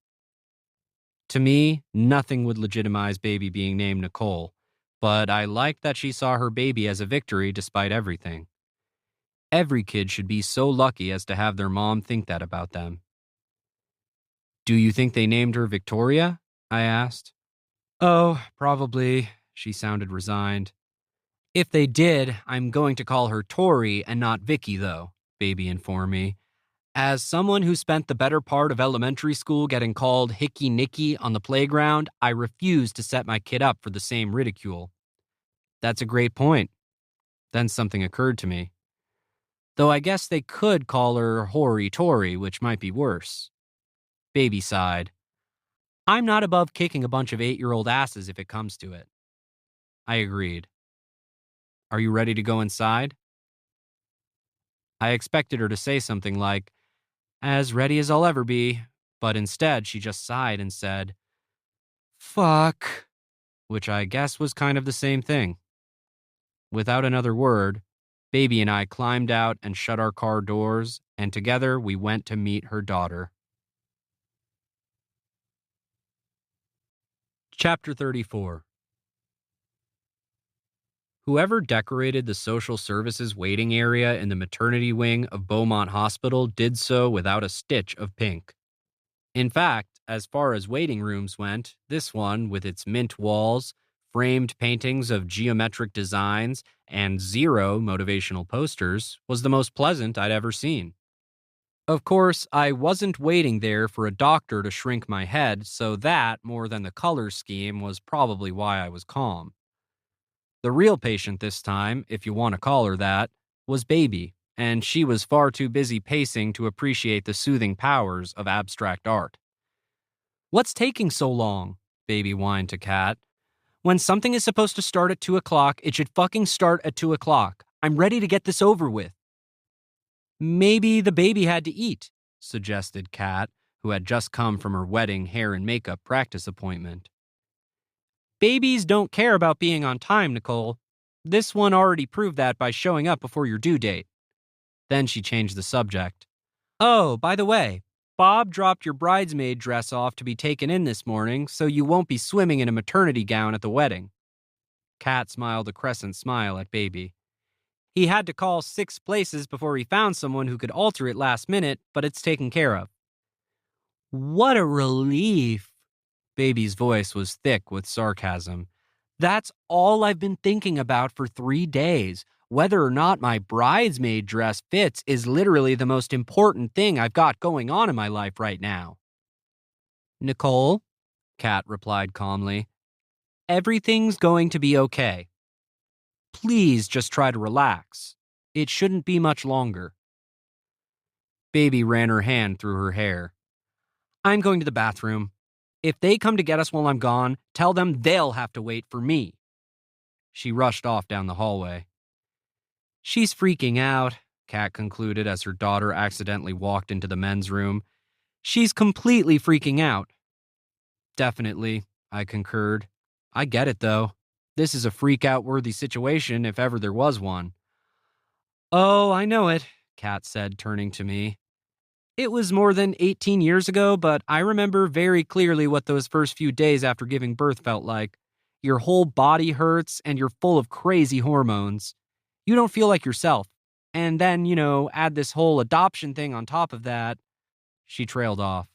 To me, nothing would legitimize Baby being named Nicole, but I liked that she saw her baby as a victory despite everything. Every kid should be so lucky as to have their mom think that about them. Do you think they named her Victoria? I asked. Oh, probably, she sounded resigned. If they did, I'm going to call her Tori and not Vicky, though, Baby informed me. As someone who spent the better part of elementary school getting called Hickey Nicky on the playground, I refuse to set my kid up for the same ridicule. That's a great point. Then something occurred to me. Though I guess they could call her Hoary Tory, which might be worse. Baby sighed. I'm not above kicking a bunch of 8-year-old asses if it comes to it. I agreed. Are you ready to go inside? I expected her to say something like, as ready as I'll ever be, but instead she just sighed and said, fuck, which I guess was kind of the same thing. Without another word, Baby and I climbed out and shut our car doors, and together we went to meet her daughter. Chapter 34. Whoever decorated the social services waiting area in the maternity wing of Beaumont Hospital did so without a stitch of pink. In fact, as far as waiting rooms went, this one, with its mint walls, framed paintings of geometric designs, and 0 motivational posters, was the most pleasant I'd ever seen. Of course, I wasn't waiting there for a doctor to shrink my head, so that, more than the color scheme, was probably why I was calm. The real patient this time, if you want to call her that, was Baby, and she was far too busy pacing to appreciate the soothing powers of abstract art. What's taking so long? Baby whined to Kat. When something is supposed to start at 2 o'clock, it should fucking start at 2 o'clock. I'm ready to get this over with. Maybe the baby had to eat, suggested Kat, who had just come from her wedding hair and makeup practice appointment. Babies don't care about being on time, Nicole. This one already proved that by showing up before your due date. Then she changed the subject. Oh, by the way, Bob dropped your bridesmaid dress off to be taken in this morning, so you won't be swimming in a maternity gown at the wedding. Kat smiled a crescent smile at Baby. He had to call 6 places before he found someone who could alter it last minute, but it's taken care of. What a relief. Baby's voice was thick with sarcasm. That's all I've been thinking about for 3 days. Whether or not my bridesmaid dress fits is literally the most important thing I've got going on in my life right now. Nicole, Kat replied calmly, everything's going to be okay. Please just try to relax. It shouldn't be much longer. Baby ran her hand through her hair. I'm going to the bathroom. If they come to get us while I'm gone, tell them they'll have to wait for me. She rushed off down the hallway. She's freaking out, Kat concluded as her daughter accidentally walked into the men's room. She's completely freaking out. Definitely, I concurred. I get it, though. This is a freak-out-worthy situation if ever there was one. Oh, I know it, Kat said, turning to me. It was more than 18 years ago, but I remember very clearly what those first few days after giving birth felt like. Your whole body hurts and you're full of crazy hormones. You don't feel like yourself. And then, add this whole adoption thing on top of that. She trailed off.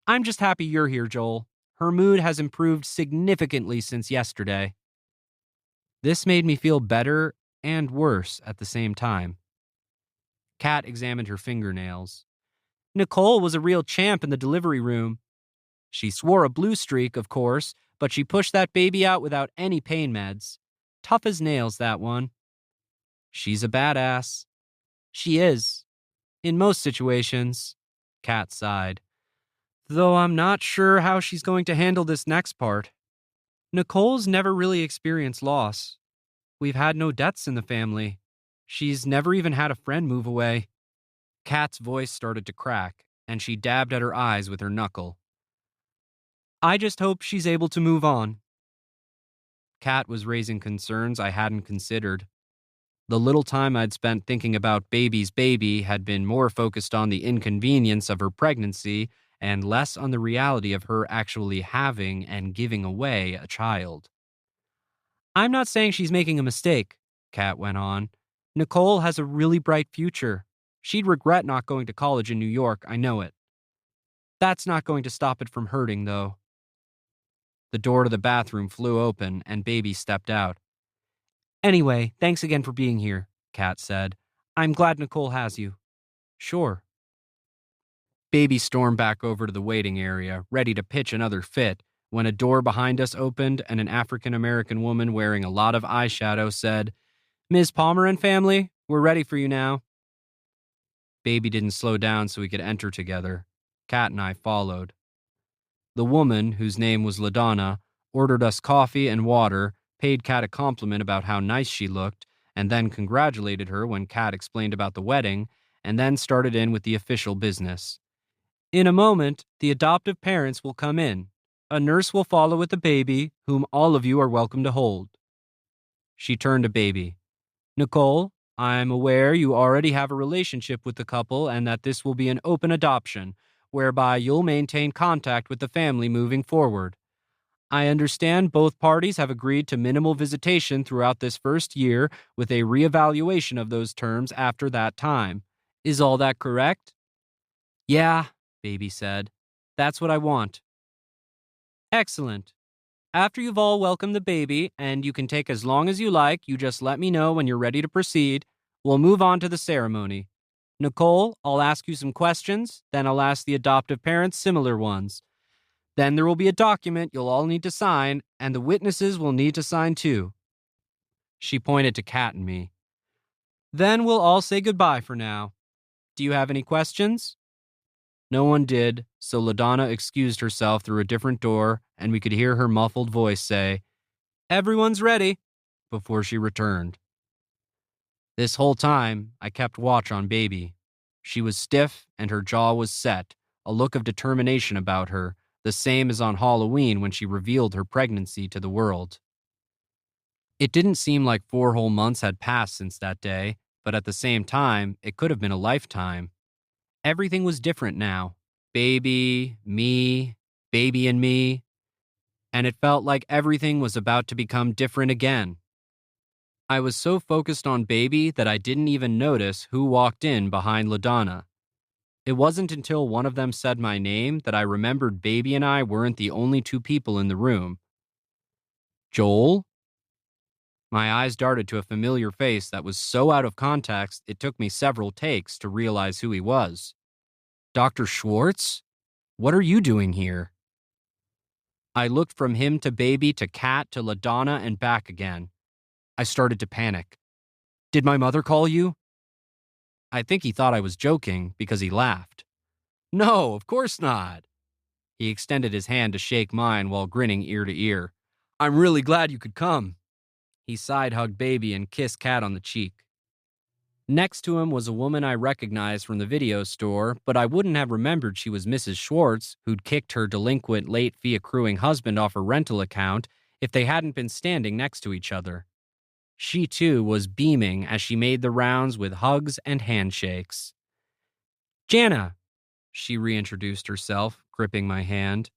I'm just happy you're here, Joel. Her mood has improved significantly since yesterday. This made me feel better and worse at the same time. Kat examined her fingernails. Nicole was a real champ in the delivery room. She swore a blue streak, of course, but she pushed that baby out without any pain meds. Tough as nails, that one. She's a badass. She is. In most situations. Kat sighed. Though I'm not sure how she's going to handle this next part. Nicole's never really experienced loss. We've had no deaths in the family. She's never even had a friend move away. Kat's voice started to crack, and she dabbed at her eyes with her knuckle. I just hope she's able to move on. Kat was raising concerns I hadn't considered. The little time I'd spent thinking about Baby's baby had been more focused on the inconvenience of her pregnancy and less on the reality of her actually having and giving away a child. I'm not saying she's making a mistake, Kat went on. Nicole has a really bright future. She'd regret not going to college in New York, I know it. That's not going to stop it from hurting, though. The door to the bathroom flew open, and Baby stepped out. Anyway, thanks again for being here, Kat said. I'm glad Nicole has you. Sure. Baby stormed back over to the waiting area, ready to pitch another fit, when a door behind us opened and an African-American woman wearing a lot of eyeshadow said, Ms. Palmer and family, we're ready for you now. Baby didn't slow down so we could enter together. Kat and I followed. The woman, whose name was LaDonna, ordered us coffee and water, paid Kat a compliment about how nice she looked, and then congratulated her when Kat explained about the wedding, and then started in with the official business. In a moment, the adoptive parents will come in. A nurse will follow with the baby, whom all of you are welcome to hold. She turned to Baby. Nicole, I'm aware you already have a relationship with the couple and that this will be an open adoption, whereby you'll maintain contact with the family moving forward. I understand both parties have agreed to minimal visitation throughout this first year with a reevaluation of those terms after that time. Is all that correct? Yeah, Baby said. That's what I want. Excellent. After you've all welcomed the baby, and you can take as long as you like, you just let me know when you're ready to proceed. We'll move on to the ceremony. Nicole, I'll ask you some questions, then I'll ask the adoptive parents similar ones. Then there will be a document you'll all need to sign, and the witnesses will need to sign too. She pointed to Kat and me. Then we'll all say goodbye for now. Do you have any questions? No one did, so LaDonna excused herself through a different door, and we could hear her muffled voice say, "Everyone's ready," before she returned. This whole time, I kept watch on Baby. She was stiff and her jaw was set, a look of determination about her, the same as on Halloween when she revealed her pregnancy to the world. It didn't seem like 4 whole months had passed since that day, but at the same time, it could have been a lifetime. Everything was different now. Baby and me, and it felt like everything was about to become different again. I was so focused on Baby that I didn't even notice who walked in behind LaDonna. It wasn't until one of them said my name that I remembered Baby and I weren't the only two people in the room. Joel? My eyes darted to a familiar face that was so out of context it took me several takes to realize who he was. Dr. Schwartz? What are you doing here? I looked from him to Baby to Kat to LaDonna and back again. I started to panic. Did my mother call you? I think he thought I was joking because he laughed. No, of course not. He extended his hand to shake mine while grinning ear to ear. I'm really glad you could come. He side-hugged Baby and kissed Kat on the cheek. Next to him was a woman I recognized from the video store, but I wouldn't have remembered she was Mrs. Schwartz, who'd kicked her delinquent late fee accruing husband off her rental account, if they hadn't been standing next to each other. She, too, was beaming as she made the rounds with hugs and handshakes. Jana, she reintroduced herself, gripping my hand.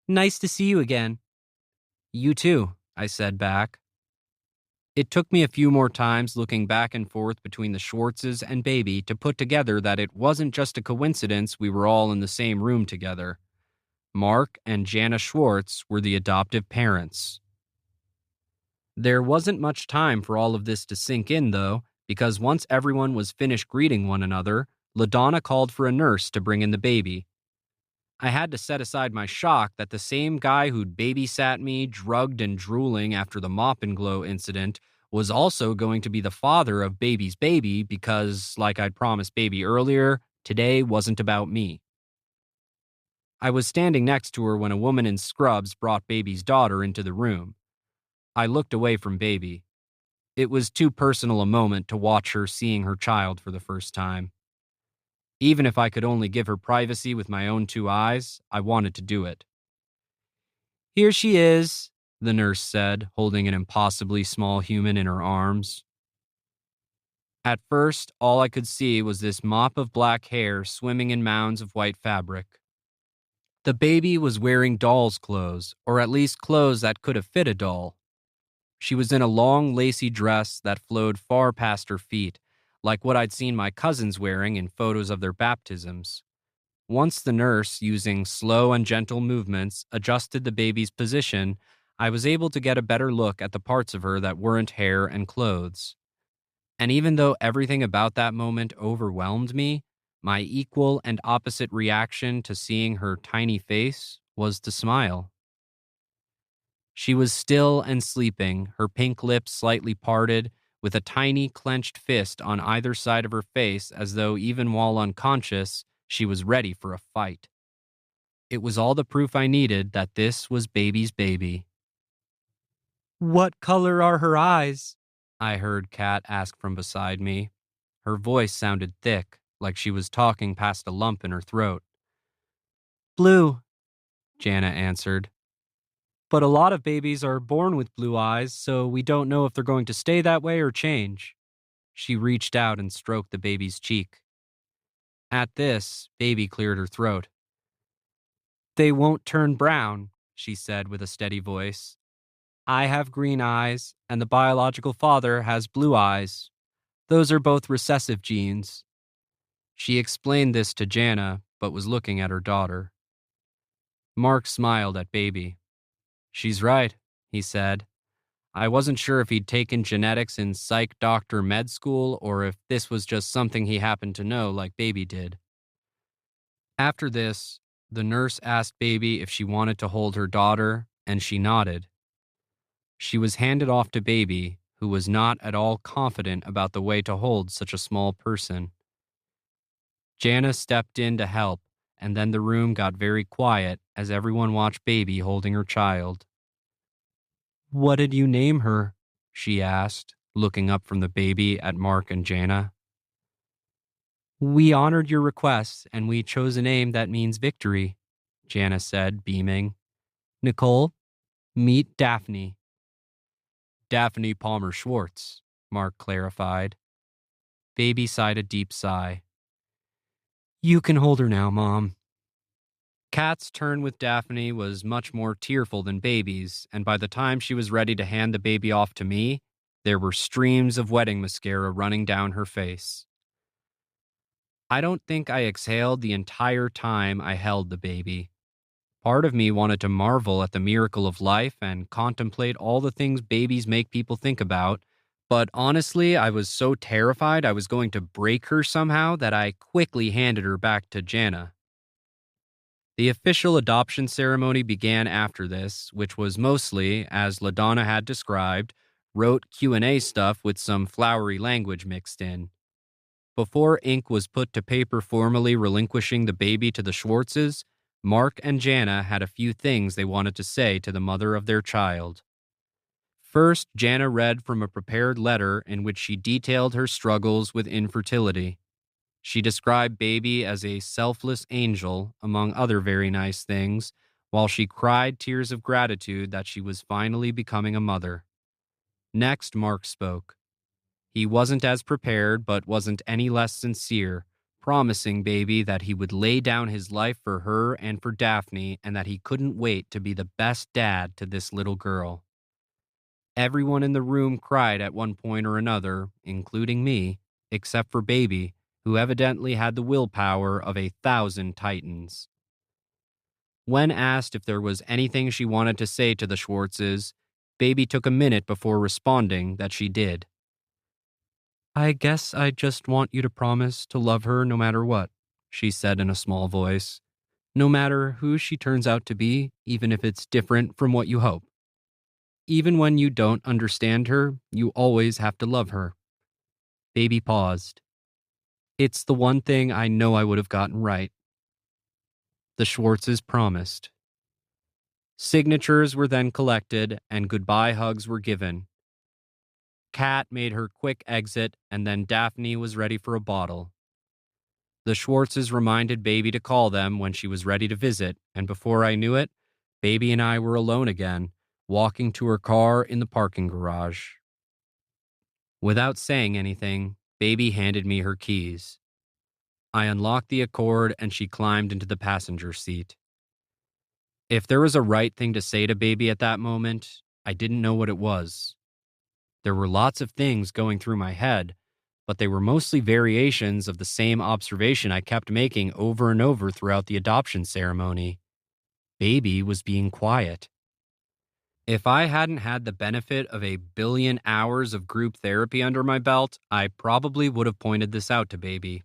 Nice to see you again. You too, I said back. It took me a few more times looking back and forth between the Schwartzes and Baby to put together that it wasn't just a coincidence we were all in the same room together. Mark and Jana Schwartz were the adoptive parents. There wasn't much time for all of this to sink in, though, because once everyone was finished greeting one another, LaDonna called for a nurse to bring in the baby. I had to set aside my shock that the same guy who'd babysat me, drugged and drooling after the mop and glow incident, was also going to be the father of Baby's baby because, like I'd promised Baby earlier, today wasn't about me. I was standing next to her when a woman in scrubs brought Baby's daughter into the room. I looked away from Baby. It was too personal a moment to watch her seeing her child for the first time. Even if I could only give her privacy with my own two eyes, I wanted to do it. Here she is, the nurse said, holding an impossibly small human in her arms. At first, all I could see was this mop of black hair swimming in mounds of white fabric. The baby was wearing doll's clothes, or at least clothes that could have fit a doll. She was in a long, lacy dress that flowed far past her feet, like what I'd seen my cousins wearing in photos of their baptisms. Once the nurse, using slow and gentle movements, adjusted the baby's position, I was able to get a better look at the parts of her that weren't hair and clothes. And even though everything about that moment overwhelmed me, my equal and opposite reaction to seeing her tiny face was to smile. She was still and sleeping, her pink lips slightly parted, with a tiny clenched fist on either side of her face as though even while unconscious, she was ready for a fight. It was all the proof I needed that this was Baby's baby. What color are her eyes? I heard Kat ask from beside me. Her voice sounded thick, like she was talking past a lump in her throat. Blue, Jana answered. But a lot of babies are born with blue eyes, so we don't know if they're going to stay that way or change. She reached out and stroked the baby's cheek. At this, Baby cleared her throat. They won't turn brown, she said with a steady voice. I have green eyes, and the biological father has blue eyes. Those are both recessive genes. She explained this to Jana, but was looking at her daughter. Mark smiled at Baby. She's right, he said. I wasn't sure if he'd taken genetics in psych doctor med school or if this was just something he happened to know like Baby did. After this, the nurse asked Baby if she wanted to hold her daughter, and she nodded. She was handed off to Baby, who was not at all confident about the way to hold such a small person. Jana stepped in to help, and then the room got very quiet as everyone watched Baby holding her child. "What did you name her?" she asked, looking up from the baby at Mark and Jana. "We honored your request, and we chose a name that means victory," Jana said, beaming. "Nicole, meet Daphne." "Daphne Palmer Schwartz," Mark clarified. Baby sighed a deep sigh. "You can hold her now, Mom." Kat's turn with Daphne was much more tearful than Baby's, and by the time she was ready to hand the baby off to me, there were streams of wedding mascara running down her face. I don't think I exhaled the entire time I held the baby. Part of me wanted to marvel at the miracle of life and contemplate all the things babies make people think about, but honestly, I was so terrified I was going to break her somehow that I quickly handed her back to Jana. The official adoption ceremony began after this, which was mostly, as LaDonna had described, rote Q&A stuff with some flowery language mixed in. Before ink was put to paper formally relinquishing the baby to the Schwartzes, Mark and Jana had a few things they wanted to say to the mother of their child. First, Jana read from a prepared letter in which she detailed her struggles with infertility. She described Baby as a selfless angel, among other very nice things, while she cried tears of gratitude that she was finally becoming a mother. Next, Mark spoke. He wasn't as prepared, but wasn't any less sincere, promising Baby that he would lay down his life for her and for Daphne, and that he couldn't wait to be the best dad to this little girl. Everyone in the room cried at one point or another, including me, except for Baby, who evidently had the willpower of 1,000 titans. When asked if there was anything she wanted to say to the Schwartzes, Baby took a minute before responding that she did. "I guess I just want you to promise to love her no matter what," she said in a small voice. "No matter who she turns out to be, even if it's different from what you hope. Even when you don't understand her, you always have to love her." Baby paused. "It's the one thing I know I would have gotten right." The Schwartzes promised. Signatures were then collected and goodbye hugs were given. Kat made her quick exit, and then Daphne was ready for a bottle. The Schwartzes reminded Baby to call them when she was ready to visit, and before I knew it, Baby and I were alone again, walking to her car in the parking garage. Without saying anything, Baby handed me her keys. I unlocked the Accord and she climbed into the passenger seat. If there was a right thing to say to Baby at that moment, I didn't know what it was. There were lots of things going through my head, but they were mostly variations of the same observation I kept making over and over throughout the adoption ceremony. Baby was being quiet. If I hadn't had the benefit of 1 billion hours of group therapy under my belt, I probably would have pointed this out to Baby.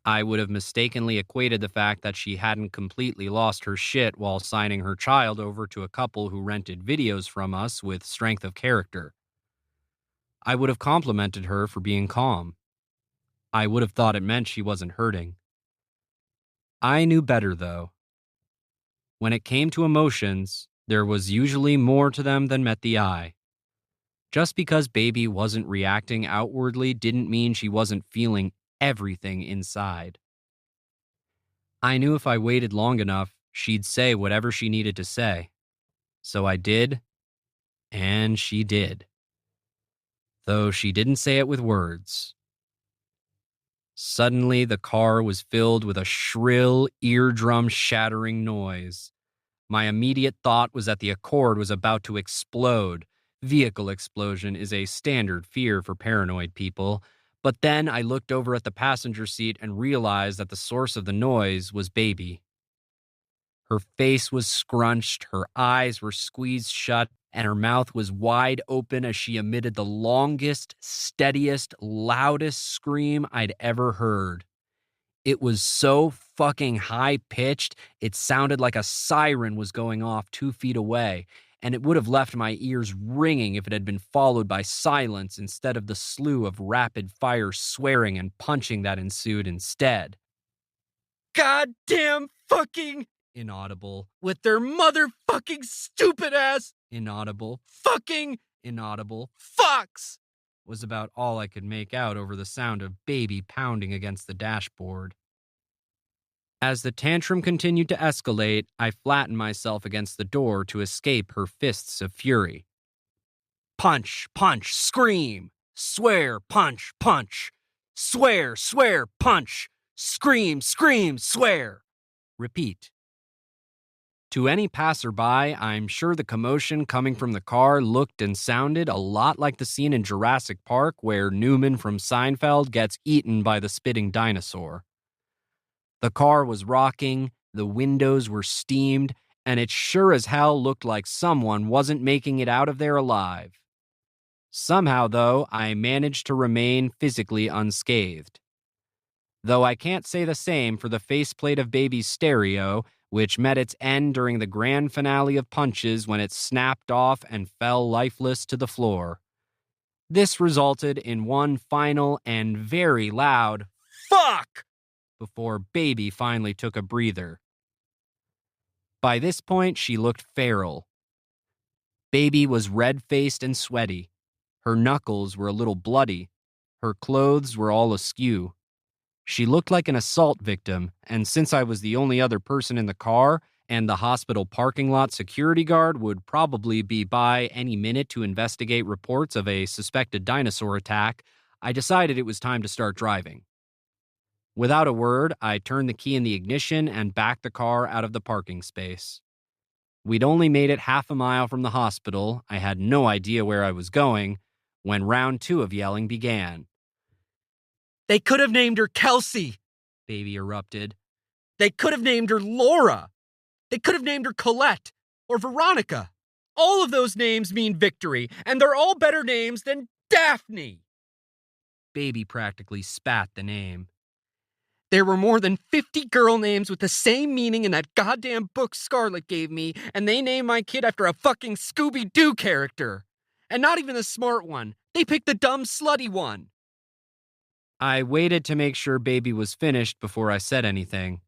I would have mistakenly equated the fact that she hadn't completely lost her shit while signing her child over to a couple who rented videos from us with strength of character. I would have complimented her for being calm. I would have thought it meant she wasn't hurting. I knew better, though. When it came to emotions, there was usually more to them than met the eye. Just because Baby wasn't reacting outwardly didn't mean she wasn't feeling everything inside. I knew if I waited long enough, she'd say whatever she needed to say. So I did, and she did. Though she didn't say it with words. Suddenly, the car was filled with a shrill, eardrum-shattering noise. My immediate thought was that the Accord was about to explode. Vehicle explosion is a standard fear for paranoid people. But then I looked over at the passenger seat and realized that the source of the noise was Baby. Her face was scrunched, her eyes were squeezed shut, and her mouth was wide open as she emitted the longest, steadiest, loudest scream I'd ever heard. It was so fucking high-pitched, it sounded like a siren was going off 2 feet away, and it would have left my ears ringing if it had been followed by silence instead of the slew of rapid-fire swearing and punching that ensued instead. goddamn fucking inaudible with their motherfucking stupid ass inaudible fucking inaudible fucks was about all I could make out over the sound of baby pounding against the dashboard. As the tantrum continued to escalate, I flattened myself against the door to escape her fists of fury. Punch, punch, scream, swear, punch, punch, swear, swear, punch, scream, scream, swear. Repeat. To any passerby, I'm sure the commotion coming from the car looked and sounded a lot like the scene in Jurassic Park where Newman from Seinfeld gets eaten by the spitting dinosaur. The car was rocking, the windows were steamed, and it sure as hell looked like someone wasn't making it out of there alive. Somehow, though, I managed to remain physically unscathed. Though I can't say the same for the faceplate of baby's stereo, which met its end during the grand finale of Punches when it snapped off and fell lifeless to the floor. This resulted in one final and very loud "fuck" before baby finally took a breather. By this point, she looked feral. Baby was red-faced and sweaty. Her knuckles were a little bloody. Her clothes were all askew. She looked like an assault victim, and since I was the only other person in the car, and the hospital parking lot security guard would probably be by any minute to investigate reports of a suspected dinosaur attack, I decided it was time to start driving. Without a word, I turned the key in the ignition and backed the car out of the parking space. We'd only made it half a mile from the hospital, I had no idea where I was going, when round 2 of yelling began. "They could have named her Kelsey," baby erupted. "They could have named her Laura. They could have named her Colette or Veronica. All of those names mean victory, and they're all better names than Daphne." Baby practically spat the name. "There were more than 50 girl names with the same meaning in that goddamn book Scarlett gave me, and they named my kid after a fucking Scooby-Doo character. And not even the smart one. They picked the dumb, slutty one." I waited to make sure baby was finished before I said anything.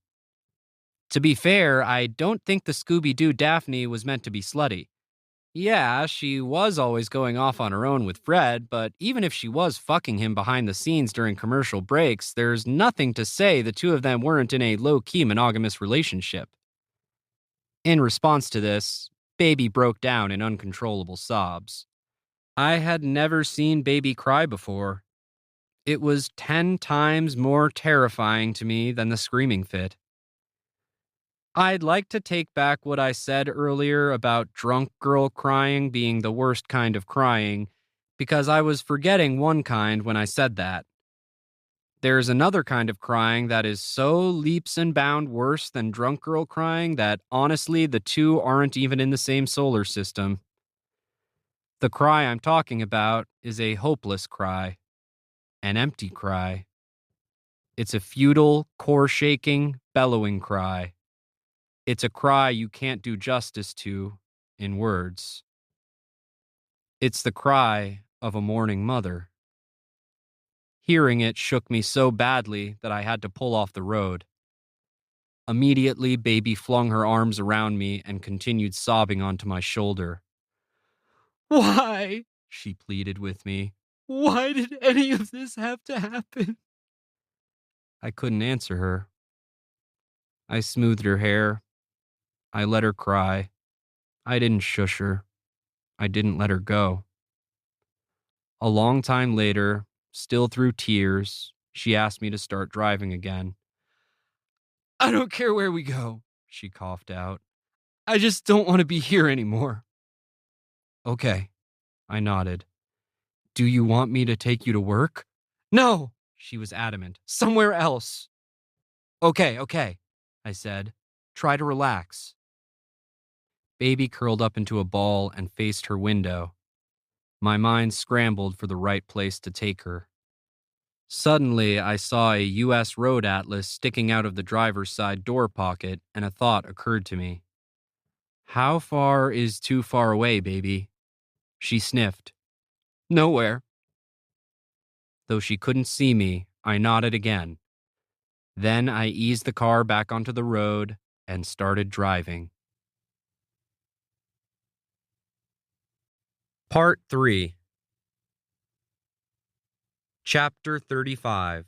To be fair, I don't think the Scooby-Doo Daphne was meant to be slutty. Yeah, she was always going off on her own with Fred, but even if she was fucking him behind the scenes during commercial breaks, there's nothing to say the two of them weren't in a low-key monogamous relationship. In response to this, baby broke down in uncontrollable sobs. I had never seen baby cry before. It was 10 times more terrifying to me than the screaming fit. I'd like to take back what I said earlier about drunk girl crying being the worst kind of crying, because I was forgetting one kind when I said that. There's another kind of crying that is so leaps and bounds worse than drunk girl crying that honestly the two aren't even in the same solar system. The cry I'm talking about is a hopeless cry, an empty cry. It's a futile, core-shaking, bellowing cry. It's a cry you can't do justice to in words. It's the cry of a mourning mother. Hearing it shook me so badly that I had to pull off the road. Immediately, baby flung her arms around me and continued sobbing onto my shoulder. "Why?" she pleaded with me. "Why did any of this have to happen?" I couldn't answer her. I smoothed her hair. I let her cry. I didn't shush her. I didn't let her go. A long time later, still through tears, she asked me to start driving again. "I don't care where we go," she coughed out. "I just don't want to be here anymore." "Okay," I nodded. "Do you want me to take you to work?" "No," she was adamant. "Somewhere else." Okay, I said. "Try to relax." Baby curled up into a ball and faced her window. My mind scrambled for the right place to take her. Suddenly, I saw a U.S. road atlas sticking out of the driver's side door pocket, and a thought occurred to me. How far is too far away, baby? She sniffed. "Nowhere." Though she couldn't see me, I nodded again. Then I eased the car back onto the road and started driving. Part 3, Chapter 35.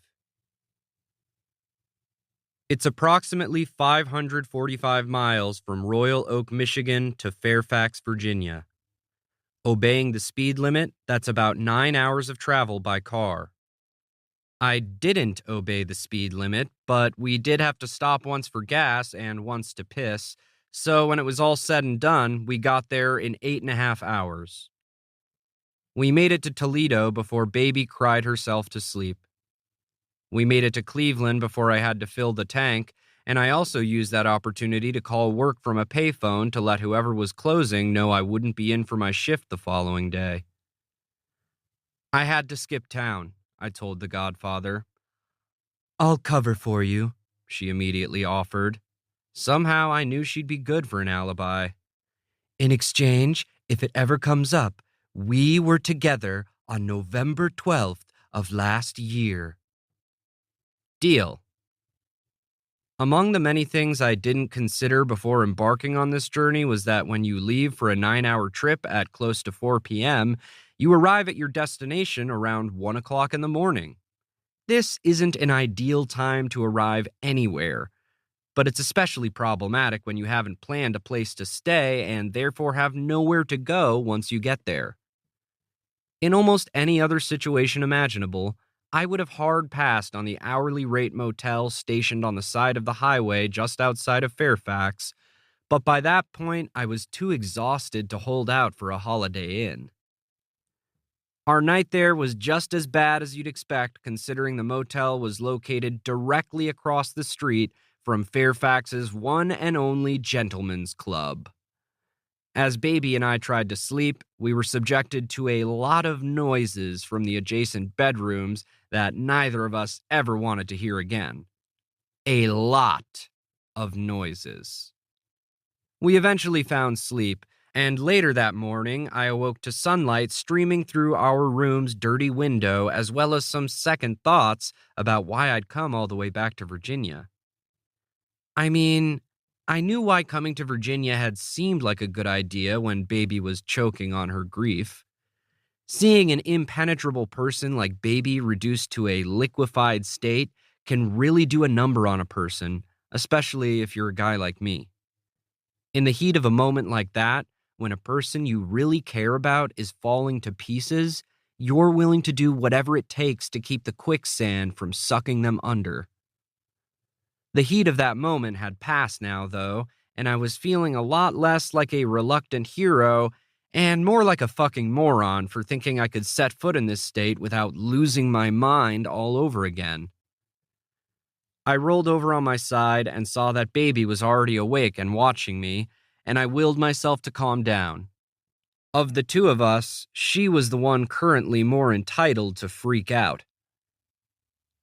It's approximately 545 miles from Royal Oak, Michigan to Fairfax, Virginia. Obeying the speed limit, that's about 9 hours of travel by car. I didn't obey the speed limit, but we did have to stop once for gas and once to piss, so when it was all said and done, we got there in 8.5 hours. We made it to Toledo before Baby cried herself to sleep. We made it to Cleveland before I had to fill the tank, and I also used that opportunity to call work from a payphone to let whoever was closing know I wouldn't be in for my shift the following day. I had to skip town, I told the Godfather. I'll cover for you, she immediately offered. Somehow I knew she'd be good for an alibi. In exchange, if it ever comes up, we were together on November 12th of last year. Deal. Among the many things I didn't consider before embarking on this journey was that when you leave for a 9-hour trip at close to 4 p.m., you arrive at your destination around 1 o'clock in the morning. This isn't an ideal time to arrive anywhere, but it's especially problematic when you haven't planned a place to stay and therefore have nowhere to go once you get there. In almost any other situation imaginable, I would have hard passed on the hourly rate motel stationed on the side of the highway just outside of Fairfax, but by that point I was too exhausted to hold out for a Holiday Inn. Our night there was just as bad as you'd expect, considering the motel was located directly across the street from Fairfax's one and only gentlemen's club. As Baby and I tried to sleep, we were subjected to a lot of noises from the adjacent bedrooms that neither of us ever wanted to hear again. A lot of noises. We eventually found sleep, and later that morning, I awoke to sunlight streaming through our room's dirty window, as well as some second thoughts about why I'd come all the way back to Virginia. I mean, I knew why coming to Virginia had seemed like a good idea when Baby was choking on her grief. Seeing an impenetrable person like Baby reduced to a liquefied state can really do a number on a person, especially if you're a guy like me. In the heat of a moment like that, when a person you really care about is falling to pieces, you're willing to do whatever it takes to keep the quicksand from sucking them under. The heat of that moment had passed now, though, and I was feeling a lot less like a reluctant hero and more like a fucking moron for thinking I could set foot in this state without losing my mind all over again. I rolled over on my side and saw that Baby was already awake and watching me, and I willed myself to calm down. Of the two of us, she was the one currently more entitled to freak out.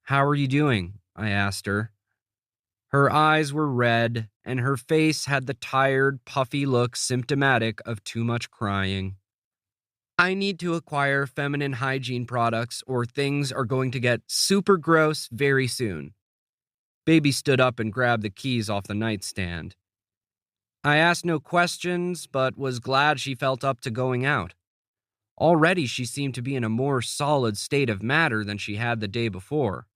"How are you doing?" I asked her. Her eyes were red, and her face had the tired, puffy look symptomatic of too much crying. "I need to acquire feminine hygiene products or things are going to get super gross very soon." Baby stood up and grabbed the keys off the nightstand. I asked no questions, but was glad she felt up to going out. Already she seemed to be in a more solid state of matter than she had the day before.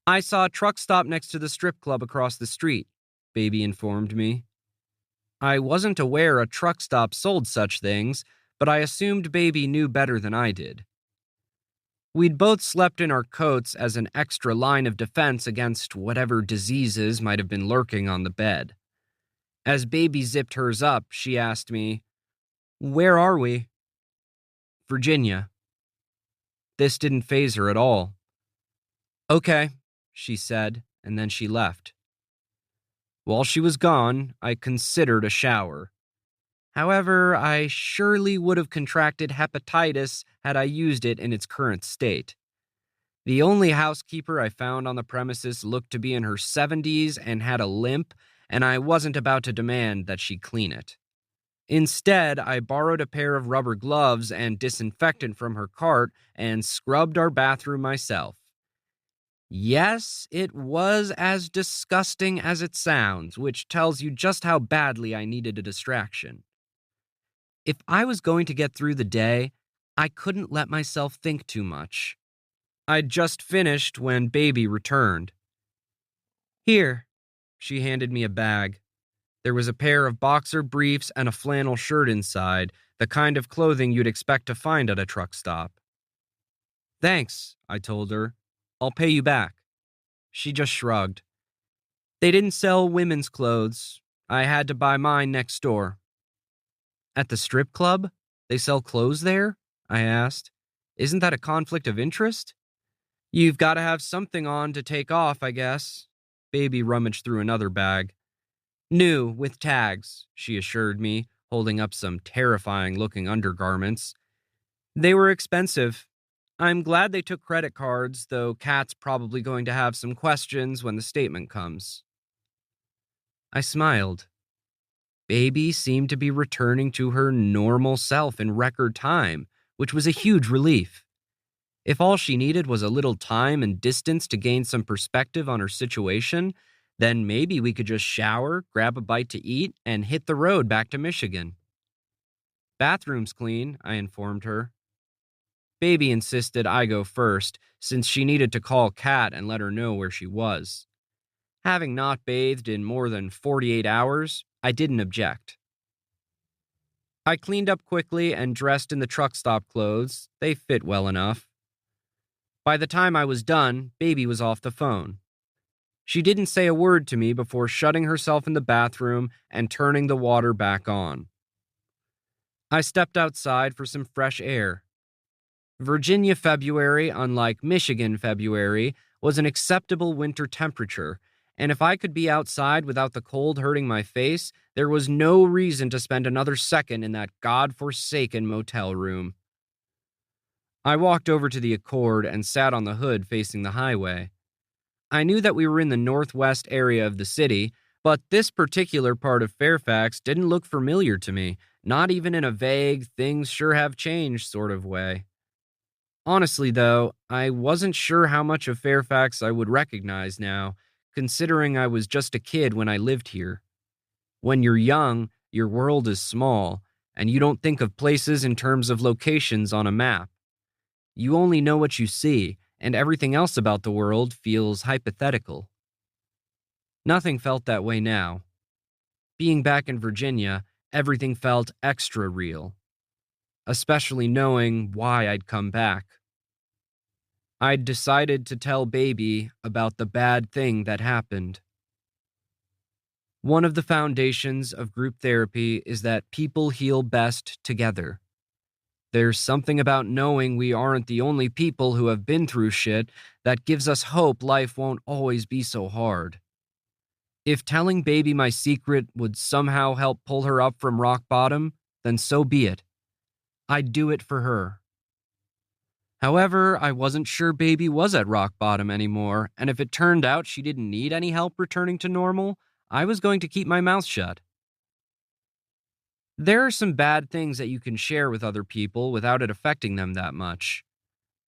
"I saw a truck stop next to the strip club across the street," Baby informed me. I wasn't aware a truck stop sold such things, but I assumed Baby knew better than I did. We'd both slept in our coats as an extra line of defense against whatever diseases might have been lurking on the bed. As Baby zipped hers up, she asked me, "Where are we?" "Virginia." This didn't faze her at all. "Okay," she said, and then she left. While she was gone, I considered a shower. However, I surely would have contracted hepatitis had I used it in its current state. The only housekeeper I found on the premises looked to be in her 70s and had a limp, and I wasn't about to demand that she clean it. Instead, I borrowed a pair of rubber gloves and disinfectant from her cart and scrubbed our bathroom myself. Yes, it was as disgusting as it sounds, which tells you just how badly I needed a distraction. If I was going to get through the day, I couldn't let myself think too much. I'd just finished when Baby returned. Here, she handed me a bag. There was a pair of boxer briefs and a flannel shirt inside, the kind of clothing you'd expect to find at a truck stop. Thanks, I told her. I'll pay you back. She just shrugged. They didn't sell women's clothes. I had to buy mine next door. At the strip club? They sell clothes there? I asked. Isn't that a conflict of interest? You've got to have something on to take off, I guess. Baby rummaged through another bag. New, with tags, she assured me, holding up some terrifying-looking undergarments. They were expensive. I'm glad they took credit cards, though Kat's probably going to have some questions when the statement comes. I smiled. Baby seemed to be returning to her normal self in record time, which was a huge relief. If all she needed was a little time and distance to gain some perspective on her situation, then maybe we could just shower, grab a bite to eat, and hit the road back to Michigan. Bathroom's clean, I informed her. Baby insisted I go first, since she needed to call Kat and let her know where she was. Having not bathed in more than 48 hours, I didn't object. I cleaned up quickly and dressed in the truck stop clothes. They fit well enough. By the time I was done, Baby was off the phone. She didn't say a word to me before shutting herself in the bathroom and turning the water back on. I stepped outside for some fresh air. Virginia February, unlike Michigan February, was an acceptable winter temperature, and if I could be outside without the cold hurting my face, there was no reason to spend another second in that god-forsaken motel room. I walked over to the Accord and sat on the hood facing the highway. I knew that we were in the northwest area of the city, but this particular part of Fairfax didn't look familiar to me, not even in a vague, things sure have changed sort of way. Honestly, though, I wasn't sure how much of Fairfax I would recognize now, considering I was just a kid when I lived here. When you're young, your world is small, and you don't think of places in terms of locations on a map. You only know what you see, and everything else about the world feels hypothetical. Nothing felt that way now. Being back in Virginia, everything felt extra real, especially knowing why I'd come back. I'd decided to tell Baby about the bad thing that happened. One of the foundations of group therapy is that people heal best together. There's something about knowing we aren't the only people who have been through shit that gives us hope life won't always be so hard. If telling Baby my secret would somehow help pull her up from rock bottom, then so be it. I'd do it for her. However, I wasn't sure Baby was at rock bottom anymore, and if it turned out she didn't need any help returning to normal, I was going to keep my mouth shut. There are some bad things that you can share with other people without it affecting them that much.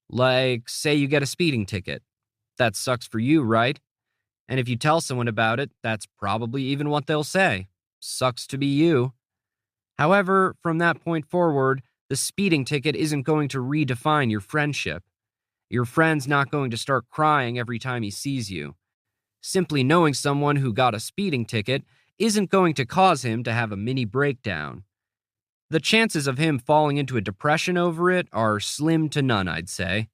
Like, say you get a speeding ticket. That sucks for you, right? And if you tell someone about it, that's probably even what they'll say. Sucks to be you. However, from that point forward, the speeding ticket isn't going to redefine your friendship. Your friend's not going to start crying every time he sees you. Simply knowing someone who got a speeding ticket isn't going to cause him to have a mini breakdown. The chances of him falling into a depression over it are slim to none, I'd say.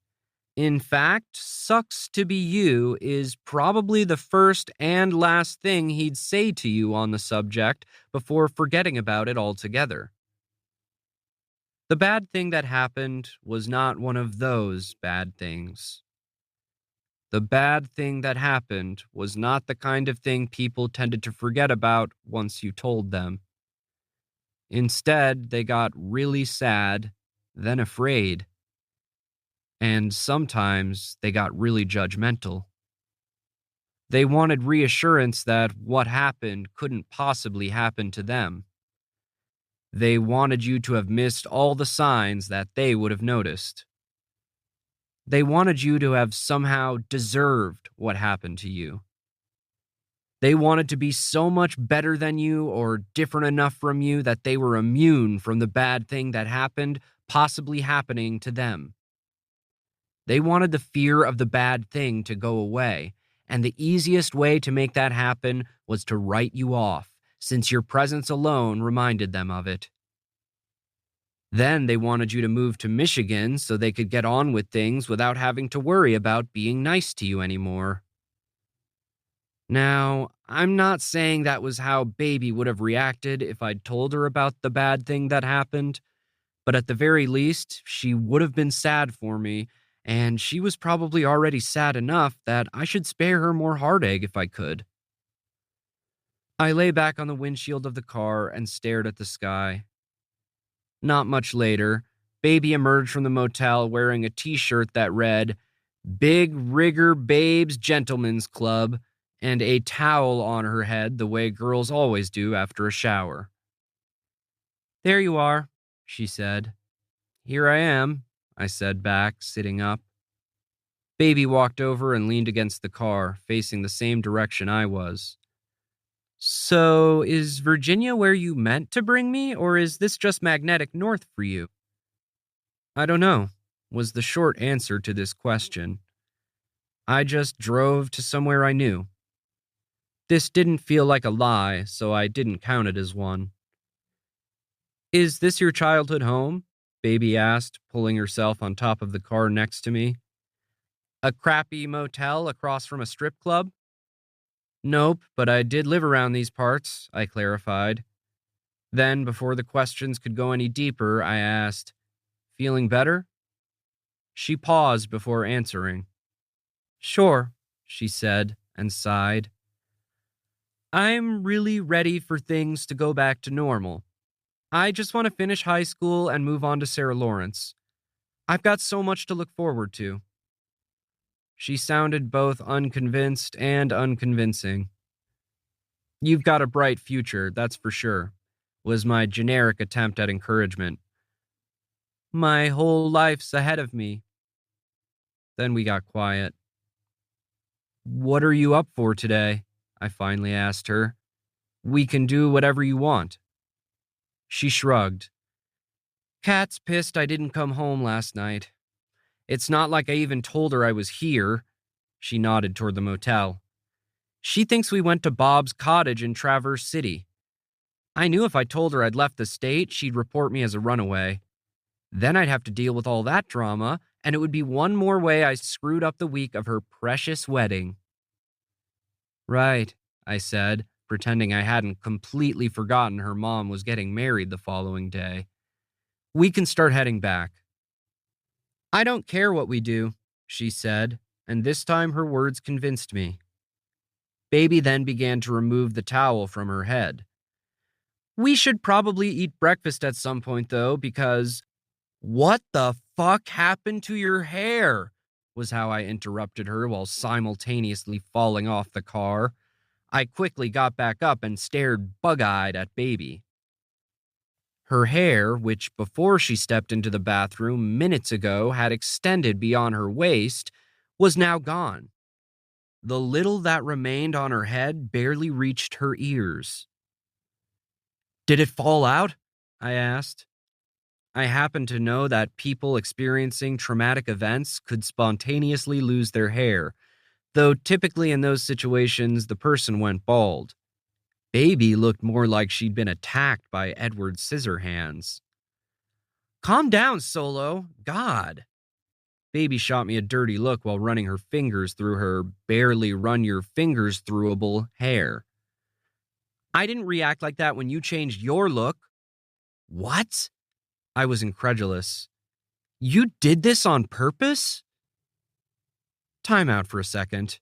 In fact, sucks to be you is probably the first and last thing he'd say to you on the subject before forgetting about it altogether. The bad thing that happened was not one of those bad things. The bad thing that happened was not the kind of thing people tended to forget about once you told them. Instead, they got really sad, then afraid. And sometimes they got really judgmental. They wanted reassurance that what happened couldn't possibly happen to them. They wanted you to have missed all the signs that they would have noticed. They wanted you to have somehow deserved what happened to you. They wanted to be so much better than you or different enough from you that they were immune from the bad thing that happened, possibly happening to them. They wanted the fear of the bad thing to go away, and the easiest way to make that happen was to write you off, since your presence alone reminded them of it. Then they wanted you to move to Michigan so they could get on with things without having to worry about being nice to you anymore. Now, I'm not saying that was how Baby would have reacted if I'd told her about the bad thing that happened, but at the very least, she would have been sad for me, and she was probably already sad enough that I should spare her more heartache if I could. I lay back on the windshield of the car and stared at the sky. Not much later, Baby emerged from the motel wearing a t-shirt that read, "Big Rigger Babes Gentlemen's Club," and a towel on her head the way girls always do after a shower. "There you are," she said. "Here I am," I said back, sitting up. Baby walked over and leaned against the car, facing the same direction I was. "So, is Virginia where you meant to bring me, or is this just magnetic north for you?" "I don't know," was the short answer to this question. I just drove to somewhere I knew. This didn't feel like a lie, so I didn't count it as one. "Is this your childhood home?" Baby asked, pulling herself on top of the car next to me. "A crappy motel across from a strip club?" "Nope, but I did live around these parts," I clarified. Then, before the questions could go any deeper, I asked, "Feeling better?" She paused before answering. "Sure," she said, and sighed. "I'm really ready for things to go back to normal. I just want to finish high school and move on to Sarah Lawrence. I've got so much to look forward to." She sounded both unconvinced and unconvincing. "You've got a bright future, that's for sure," was my generic attempt at encouragement. "My whole life's ahead of me." Then we got quiet. "What are you up for today?" I finally asked her. "We can do whatever you want." She shrugged. "Kat's pissed I didn't come home last night. It's not like I even told her I was here." She nodded toward the motel. "She thinks we went to Bob's cottage in Traverse City. I knew if I told her I'd left the state, she'd report me as a runaway. Then I'd have to deal with all that drama, and it would be one more way I screwed up the week of her precious wedding." "Right," I said, pretending I hadn't completely forgotten her mom was getting married the following day. "We can start heading back." "I don't care what we do," she said, and this time her words convinced me. Baby then began to remove the towel from her head. "We should probably eat breakfast at some point, though, because—" "What the fuck happened to your hair?" was how I interrupted her while simultaneously falling off the car. I quickly got back up and stared bug-eyed at Baby. Her hair, which before she stepped into the bathroom minutes ago had extended beyond her waist, was now gone. The little that remained on her head barely reached her ears. "Did it fall out?" I asked. I happen to know that people experiencing traumatic events could spontaneously lose their hair, though typically in those situations the person went bald. Baby looked more like she'd been attacked by Edward Scissorhands. "Calm down, Solo. God." Baby shot me a dirty look while running her fingers through her barely run your fingers throughable hair. "I didn't react like that when you changed your look." "What?" I was incredulous. "You did this on purpose?" Time out for a second.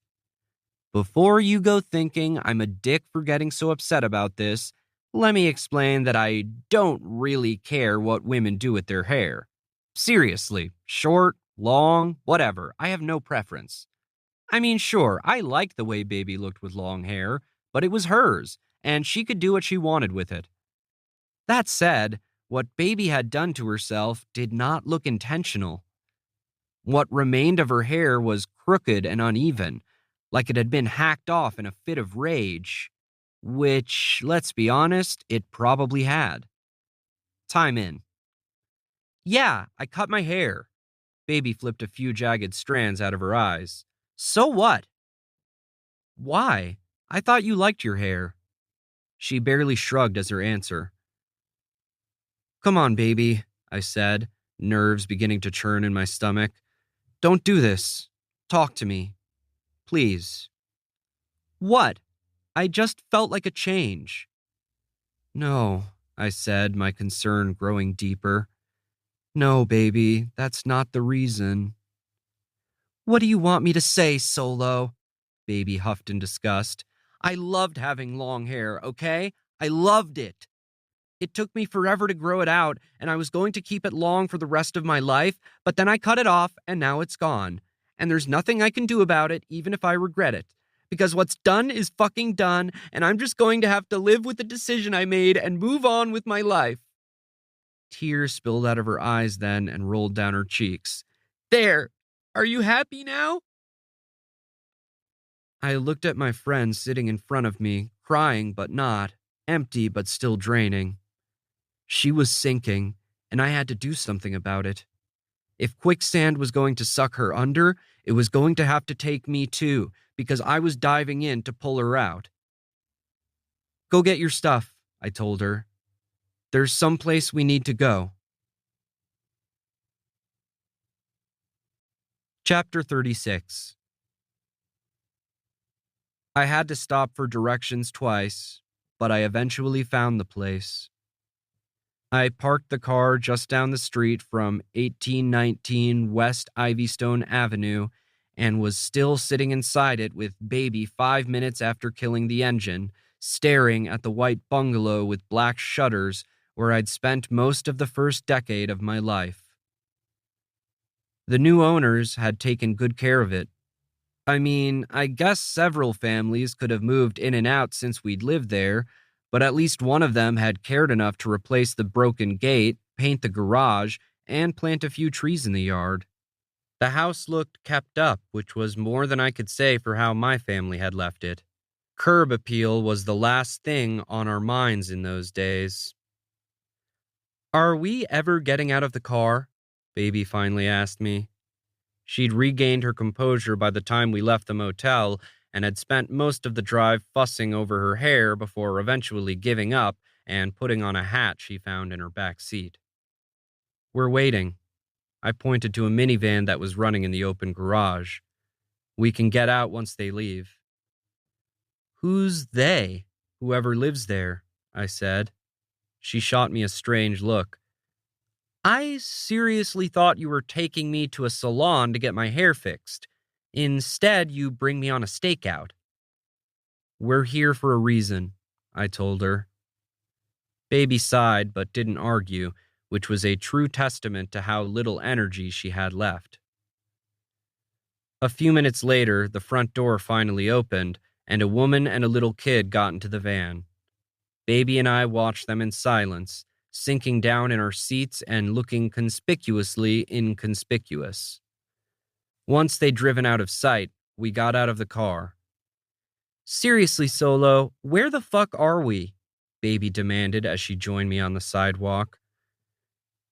Before you go thinking I'm a dick for getting so upset about this, let me explain that I don't really care what women do with their hair. Seriously, short, long, whatever, I have no preference. I mean, sure, I like the way Baby looked with long hair, but it was hers, and she could do what she wanted with it. That said, what Baby had done to herself did not look intentional. What remained of her hair was crooked and uneven, like it had been hacked off in a fit of rage. Which, let's be honest, it probably had. Time in. Yeah, I cut my hair. Baby flipped a few jagged strands out of her eyes. So what? Why? I thought you liked your hair. She barely shrugged as her answer. Come on, baby, I said, nerves beginning to churn in my stomach. Don't do this. Talk to me. Please. What? I just felt like a change. No, I said, my concern growing deeper. No, baby, that's not the reason. What do you want me to say, Solo? Baby huffed in disgust. I loved having long hair, okay? I loved it. It took me forever to grow it out, and I was going to keep it long for the rest of my life, but then I cut it off, and now it's gone. And there's nothing I can do about it, even if I regret it. Because what's done is fucking done, and I'm just going to have to live with the decision I made and move on with my life. Tears spilled out of her eyes then and rolled down her cheeks. There! Are you happy now? I looked at my friend sitting in front of me, crying but not, empty but still draining. She was sinking, and I had to do something about it. If quicksand was going to suck her under, it was going to have to take me too, because I was diving in to pull her out. Go get your stuff, I told her. There's someplace we need to go. Chapter 36. I had to stop for directions twice, but I eventually found the place. I parked the car just down the street from 1819 West Ivystone Avenue and was still sitting inside it with Baby 5 minutes after killing the engine, staring at the white bungalow with black shutters where I'd spent most of the first decade of my life. The new owners had taken good care of it. I mean, I guess several families could have moved in and out since we'd lived there, but at least one of them had cared enough to replace the broken gate, paint the garage, and plant a few trees in the yard. The house looked kept up, which was more than I could say for how my family had left it. Curb appeal was the last thing on our minds in those days. Are we ever getting out of the car? Baby finally asked me. She'd regained her composure by the time we left the motel and had spent most of the drive fussing over her hair before eventually giving up and putting on a hat she found in her back seat. We're waiting. I pointed to a minivan that was running in the open garage. We can get out once they leave. Who's they? Whoever lives there, I said. She shot me a strange look. I seriously thought you were taking me to a salon to get my hair fixed. Instead, you bring me on a stakeout. We're here for a reason, I told her. Baby sighed but didn't argue, which was a true testament to how little energy she had left. A few minutes later, the front door finally opened, and a woman and a little kid got into the van. Baby and I watched them in silence, sinking down in our seats and looking conspicuously inconspicuous. Once they'd driven out of sight, we got out of the car. Seriously, Solo, where the fuck are we? Baby demanded as she joined me on the sidewalk.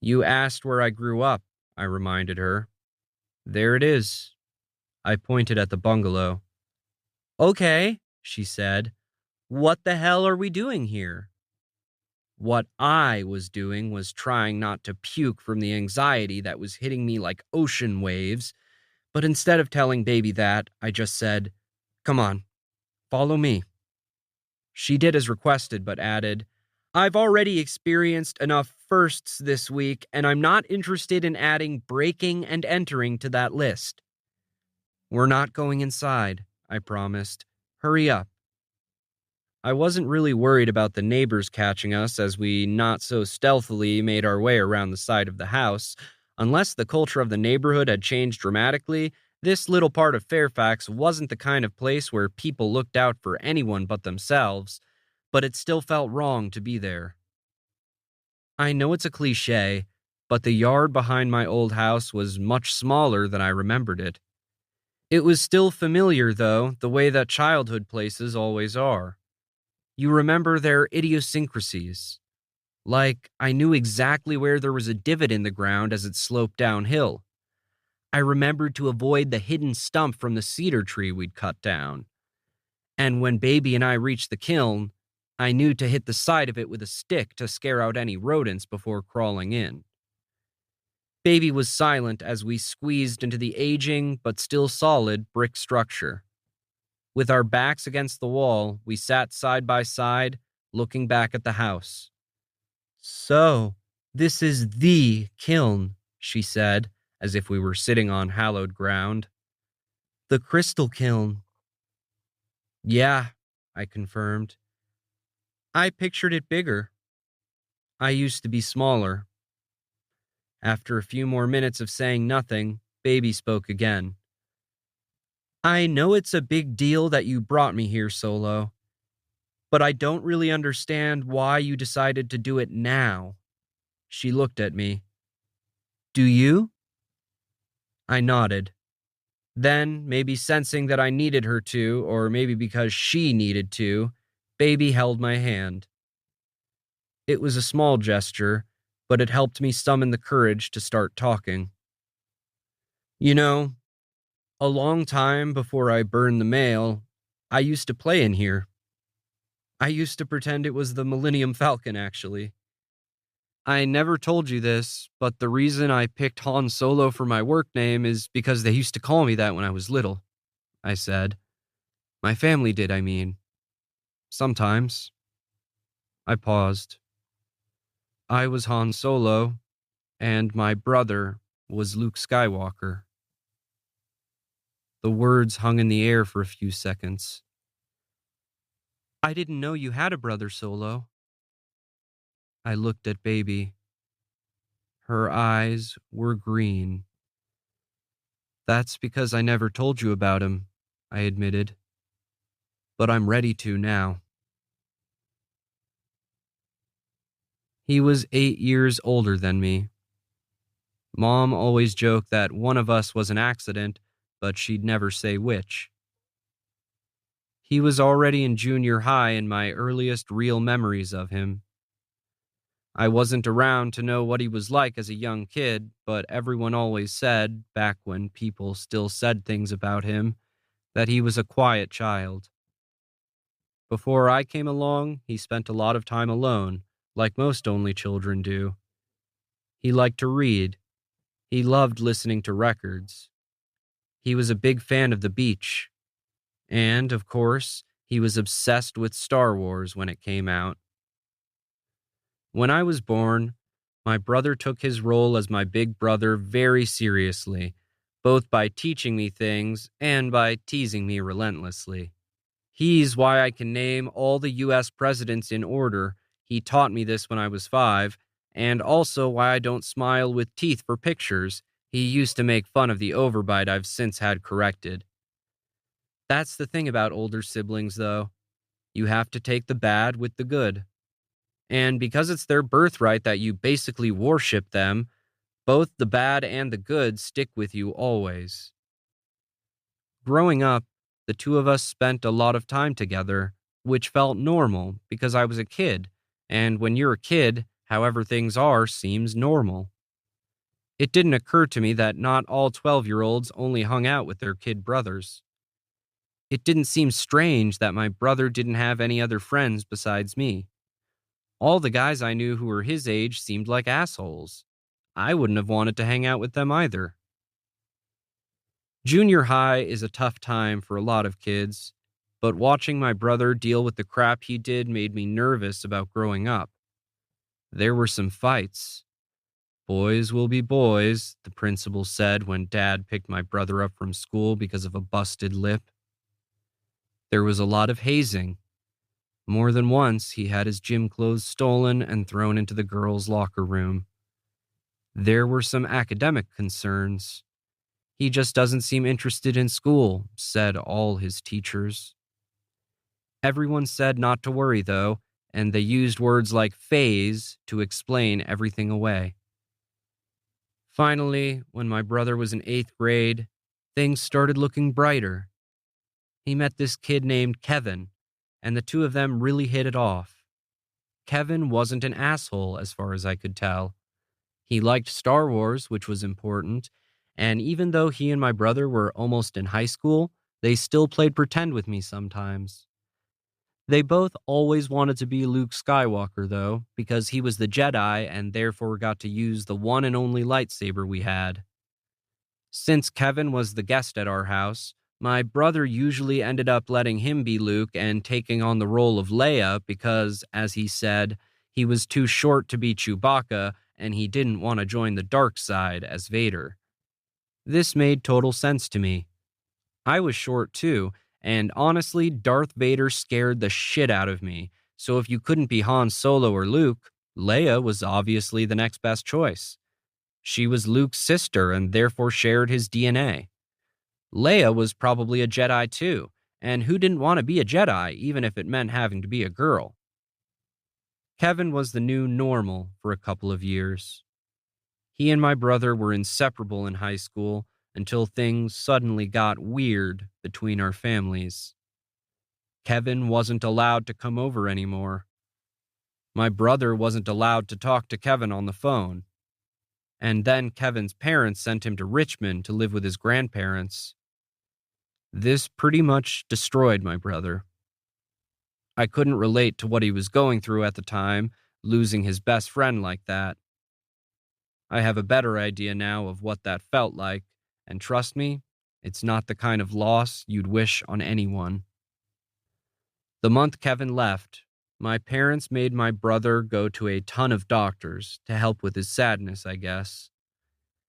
You asked where I grew up, I reminded her. There it is. I pointed at the bungalow. Okay, she said. What the hell are we doing here? What I was doing was trying not to puke from the anxiety that was hitting me like ocean waves, but instead of telling Baby that, I just said, Come on, follow me. She did as requested, but added, I've already experienced enough firsts this week, and I'm not interested in adding breaking and entering to that list. We're not going inside, I promised. Hurry up. I wasn't really worried about the neighbors catching us as we not so stealthily made our way around the side of the house. Unless the culture of the neighborhood had changed dramatically, this little part of Fairfax wasn't the kind of place where people looked out for anyone but themselves, but it still felt wrong to be there. I know it's a cliche, but the yard behind my old house was much smaller than I remembered it. It was still familiar, though, the way that childhood places always are. You remember their idiosyncrasies. Like, I knew exactly where there was a divot in the ground as it sloped downhill. I remembered to avoid the hidden stump from the cedar tree we'd cut down. And when Baby and I reached the kiln, I knew to hit the side of it with a stick to scare out any rodents before crawling in. Baby was silent as we squeezed into the aging but still solid brick structure. With our backs against the wall, we sat side by side, looking back at the house. "So, this is the kiln," she said, as if we were sitting on hallowed ground. "The crystal kiln." "Yeah," I confirmed. "I pictured it bigger. I used to be smaller." After a few more minutes of saying nothing, Baby spoke again. "I know it's a big deal that you brought me here, Solo, but I don't really understand why you decided to do it now." She looked at me. "Do you?" I nodded. Then, maybe sensing that I needed her to, or maybe because she needed to, Baby held my hand. It was a small gesture, but it helped me summon the courage to start talking. "You know, a long time before I burned the mail, I used to play in here. I used to pretend it was the Millennium Falcon, actually. I never told you this, but the reason I picked Han Solo for my work name is because they used to call me that when I was little," I said. "My family did, I mean. Sometimes." I paused. I was Han Solo, and my brother was Luke Skywalker. The words hung in the air for a few seconds. "I didn't know you had a brother, Solo." I looked at Baby. Her eyes were green. "That's because I never told you about him," I admitted. "But I'm ready to now." He was 8 years older than me. Mom always joked that one of us was an accident, but she'd never say which. He was already in junior high in my earliest real memories of him. I wasn't around to know what he was like as a young kid, but everyone always said, back when people still said things about him, that he was a quiet child. Before I came along, he spent a lot of time alone, like most only children do. He liked to read. He loved listening to records. He was a big fan of the beach. And, of course, he was obsessed with Star Wars when it came out. When I was born, my brother took his role as my big brother very seriously, both by teaching me things and by teasing me relentlessly. He's why I can name all the US presidents in order. He taught me this when I was 5, and also why I don't smile with teeth for pictures. He used to make fun of the overbite I've since had corrected. That's the thing about older siblings, though. You have to take the bad with the good. And because it's their birthright that you basically worship them, both the bad and the good stick with you always. Growing up, the two of us spent a lot of time together, which felt normal because I was a kid, and when you're a kid, however things are seems normal. It didn't occur to me that not all 12-year-olds only hung out with their kid brothers. It didn't seem strange that my brother didn't have any other friends besides me. All the guys I knew who were his age seemed like assholes. I wouldn't have wanted to hang out with them either. Junior high is a tough time for a lot of kids, but watching my brother deal with the crap he did made me nervous about growing up. There were some fights. "Boys will be boys," the principal said when Dad picked my brother up from school because of a busted lip. There was a lot of hazing. More than once, he had his gym clothes stolen and thrown into the girls' locker room. There were some academic concerns. "He just doesn't seem interested in school," said all his teachers. Everyone said not to worry, though, and they used words like phase to explain everything away. Finally, when my brother was in 8th grade, things started looking brighter. He met this kid named Kevin, and the two of them really hit it off. Kevin wasn't an asshole, as far as I could tell. He liked Star Wars, which was important, and even though he and my brother were almost in high school, they still played pretend with me sometimes. They both always wanted to be Luke Skywalker, though, because he was the Jedi and therefore got to use the one and only lightsaber we had. Since Kevin was the guest at our house, my brother usually ended up letting him be Luke and taking on the role of Leia because, as he said, he was too short to be Chewbacca and he didn't want to join the dark side as Vader. This made total sense to me. I was short too, and honestly, Darth Vader scared the shit out of me, so if you couldn't be Han Solo or Luke, Leia was obviously the next best choice. She was Luke's sister and therefore shared his DNA. Leia was probably a Jedi too, and who didn't want to be a Jedi even if it meant having to be a girl? Kevin was the new normal for a couple of years. He and my brother were inseparable in high school until things suddenly got weird between our families. Kevin wasn't allowed to come over anymore. My brother wasn't allowed to talk to Kevin on the phone. And then Kevin's parents sent him to Richmond to live with his grandparents. This pretty much destroyed my brother. I couldn't relate to what he was going through at the time, losing his best friend like that. I have a better idea now of what that felt like, and trust me, it's not the kind of loss you'd wish on anyone. The month Kevin left, my parents made my brother go to a ton of doctors to help with his sadness, I guess.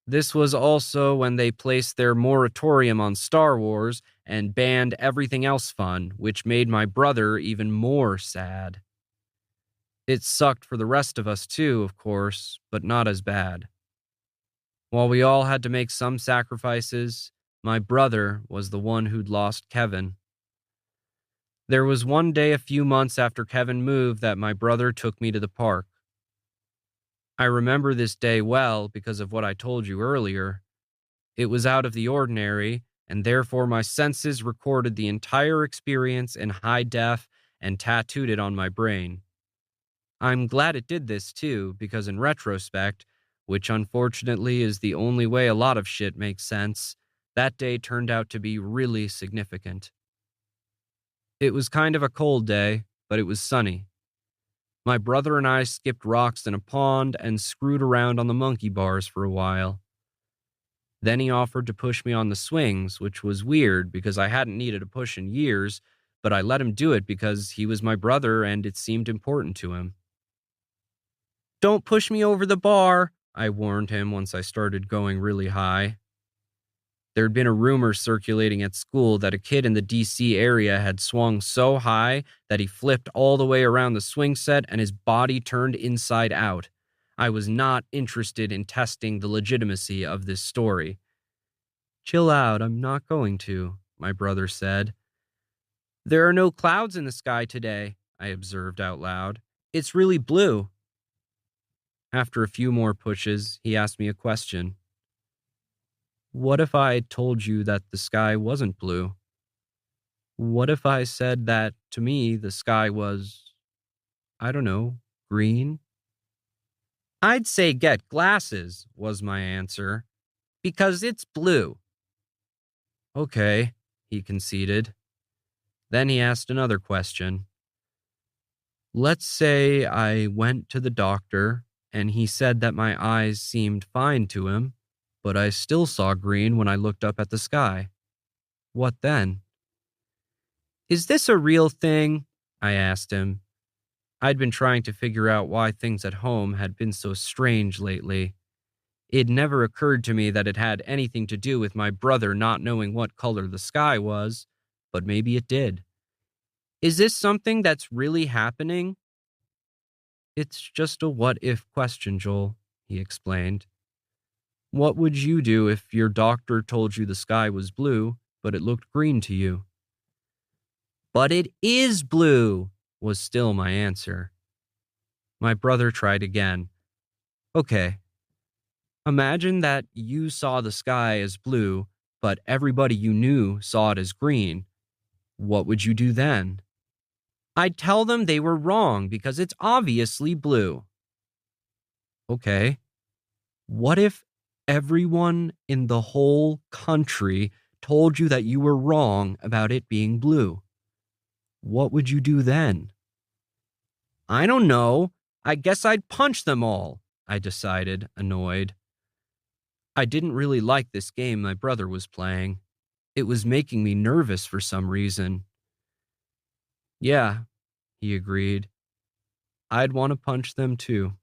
This was also when they placed their moratorium on Star Wars and banned everything else fun, which made my brother even more sad. It sucked for the rest of us too, of course, but not as bad. While we all had to make some sacrifices, my brother was the one who'd lost Kevin. There was one day a few months after Kevin moved that my brother took me to the park. I remember this day well because of what I told you earlier. It was out of the ordinary, and therefore my senses recorded the entire experience in high def and tattooed it on my brain. I'm glad it did this too, because in retrospect, which unfortunately is the only way a lot of shit makes sense, that day turned out to be really significant. It was kind of a cold day, but it was sunny. My brother and I skipped rocks in a pond and screwed around on the monkey bars for a while. Then he offered to push me on the swings, which was weird because I hadn't needed a push in years, but I let him do it because he was my brother and it seemed important to him. "Don't push me over the bar," I warned him once I started going really high. There'd been a rumor circulating at school that a kid in the DC area had swung so high that he flipped all the way around the swing set and his body turned inside out. I was not interested in testing the legitimacy of this story. "Chill out, I'm not going to," my brother said. "There are no clouds in the sky today," I observed out loud. "It's really blue." After a few more pushes, he asked me a question. "What if I told you that the sky wasn't blue? What if I said that, to me, the sky was, I don't know, green?" "I'd say get glasses," was my answer, "because it's blue." "Okay," he conceded. Then he asked another question. "Let's say I went to the doctor and he said that my eyes seemed fine to him, but I still saw green when I looked up at the sky. What then?" "Is this a real thing?" I asked him. I'd been trying to figure out why things at home had been so strange lately. It never occurred to me that it had anything to do with my brother not knowing what color the sky was, but maybe it did. "Is this something that's really happening?" "It's just a what-if question, Joel," he explained. "What would you do if your doctor told you the sky was blue, but it looked green to you?" "But it is blue," was still my answer. My brother tried again. "Okay, Imagine that you saw the sky as blue, but everybody you knew saw it as green. What would you do then? I'd tell them they were wrong because it's obviously blue. Okay, what if everyone in the whole country told you that you were wrong about it being blue? What would you do then? I don't know. I guess I'd punch them all, I decided, annoyed. I didn't really like this game my brother was playing. It was making me nervous for some reason. Yeah, he agreed. I'd want to punch them too.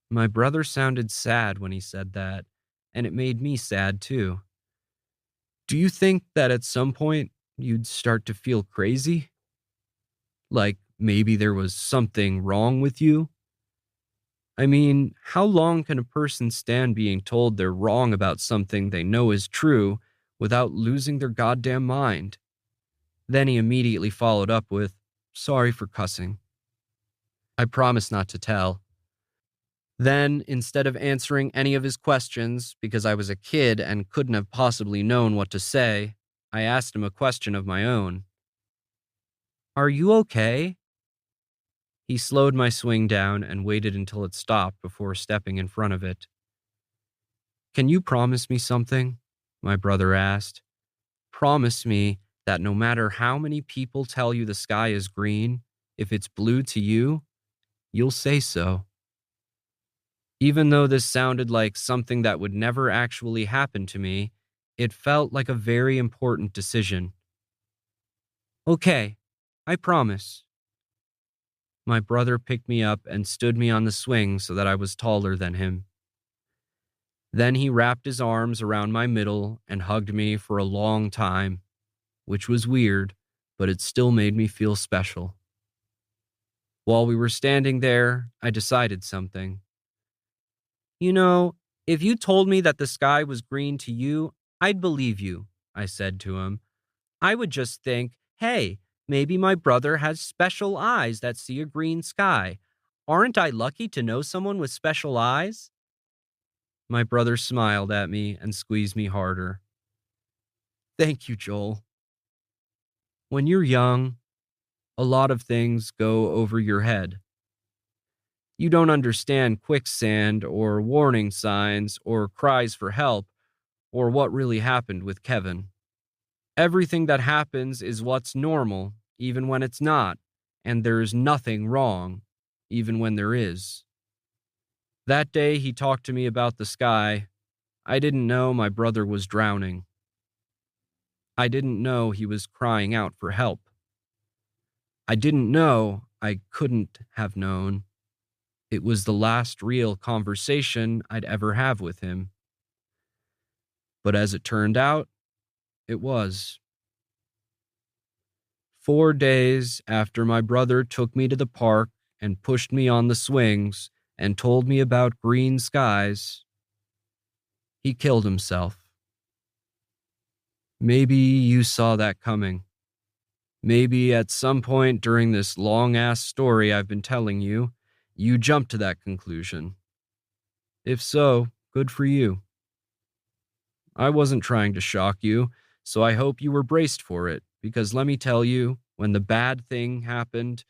My brother sounded sad when he said that, and it made me sad too. Do you think that at some point you'd start to feel crazy? Like maybe there was something wrong with you? I mean, how long can a person stand being told they're wrong about something they know is true without losing their goddamn mind? Then he immediately followed up with, "Sorry for cussing." I promised not to tell. Then, instead of answering any of his questions, because I was a kid and couldn't have possibly known what to say, I asked him a question of my own. Are you okay? He slowed my swing down and waited until it stopped before stepping in front of it. Can you promise me something? My brother asked. Promise me that no matter how many people tell you the sky is green, if it's blue to you, you'll say so. Even though this sounded like something that would never actually happen to me, it felt like a very important decision. Okay, I promise. My brother picked me up and stood me on the swing so that I was taller than him. Then he wrapped his arms around my middle and hugged me for a long time, which was weird, but it still made me feel special. While we were standing there, I decided something. You know, if you told me that the sky was green to you, I'd believe you, I said to him. I would just think, hey, maybe my brother has special eyes that see a green sky. Aren't I lucky to know someone with special eyes? My brother smiled at me and squeezed me harder. Thank you, Joel. When you're young, a lot of things go over your head. You don't understand quicksand or warning signs or cries for help or what really happened with Kevin. Everything that happens is what's normal, even when it's not, and there's nothing wrong, even when there is. That day he talked to me about the sky. I didn't know my brother was drowning. I didn't know he was crying out for help. I didn't know I couldn't have known. It was the last real conversation I'd ever have with him. But as it turned out, it was. 4 days after my brother took me to the park and pushed me on the swings and told me about green skies, he killed himself. Maybe you saw that coming. Maybe at some point during this long-ass story I've been telling you, you jumped to that conclusion. If so, good for you. I wasn't trying to shock you, so I hope you were braced for it, because let me tell you, when the bad thing happened,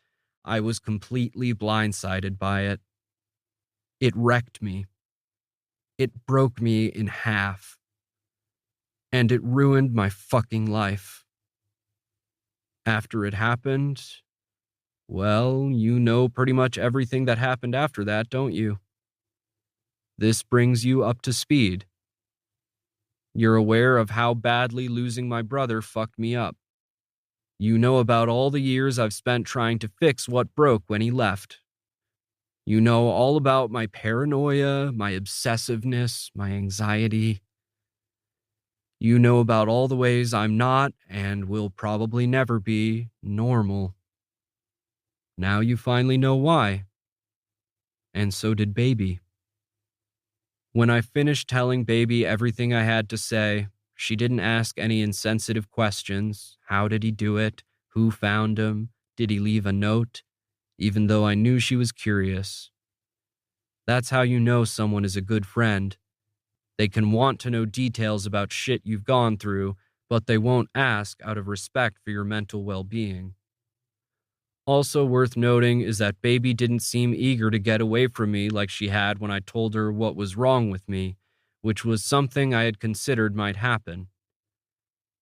I was completely blindsided by it. It wrecked me. It broke me in half. And it ruined my fucking life. After it happened, well, you know pretty much everything that happened after that, don't you? This brings you up to speed. You're aware of how badly losing my brother fucked me up. You know about all the years I've spent trying to fix what broke when he left. You know all about my paranoia, my obsessiveness, my anxiety. You know about all the ways I'm not, and will probably never be, normal. Now you finally know why. And so did Baby. When I finished telling Baby everything I had to say, she didn't ask any insensitive questions. How did he do it? Who found him? Did he leave a note? Even though I knew she was curious. That's how you know someone is a good friend. They can want to know details about shit you've gone through, but they won't ask out of respect for your mental well-being. Also worth noting is that Baby didn't seem eager to get away from me like she had when I told her what was wrong with me, which was something I had considered might happen.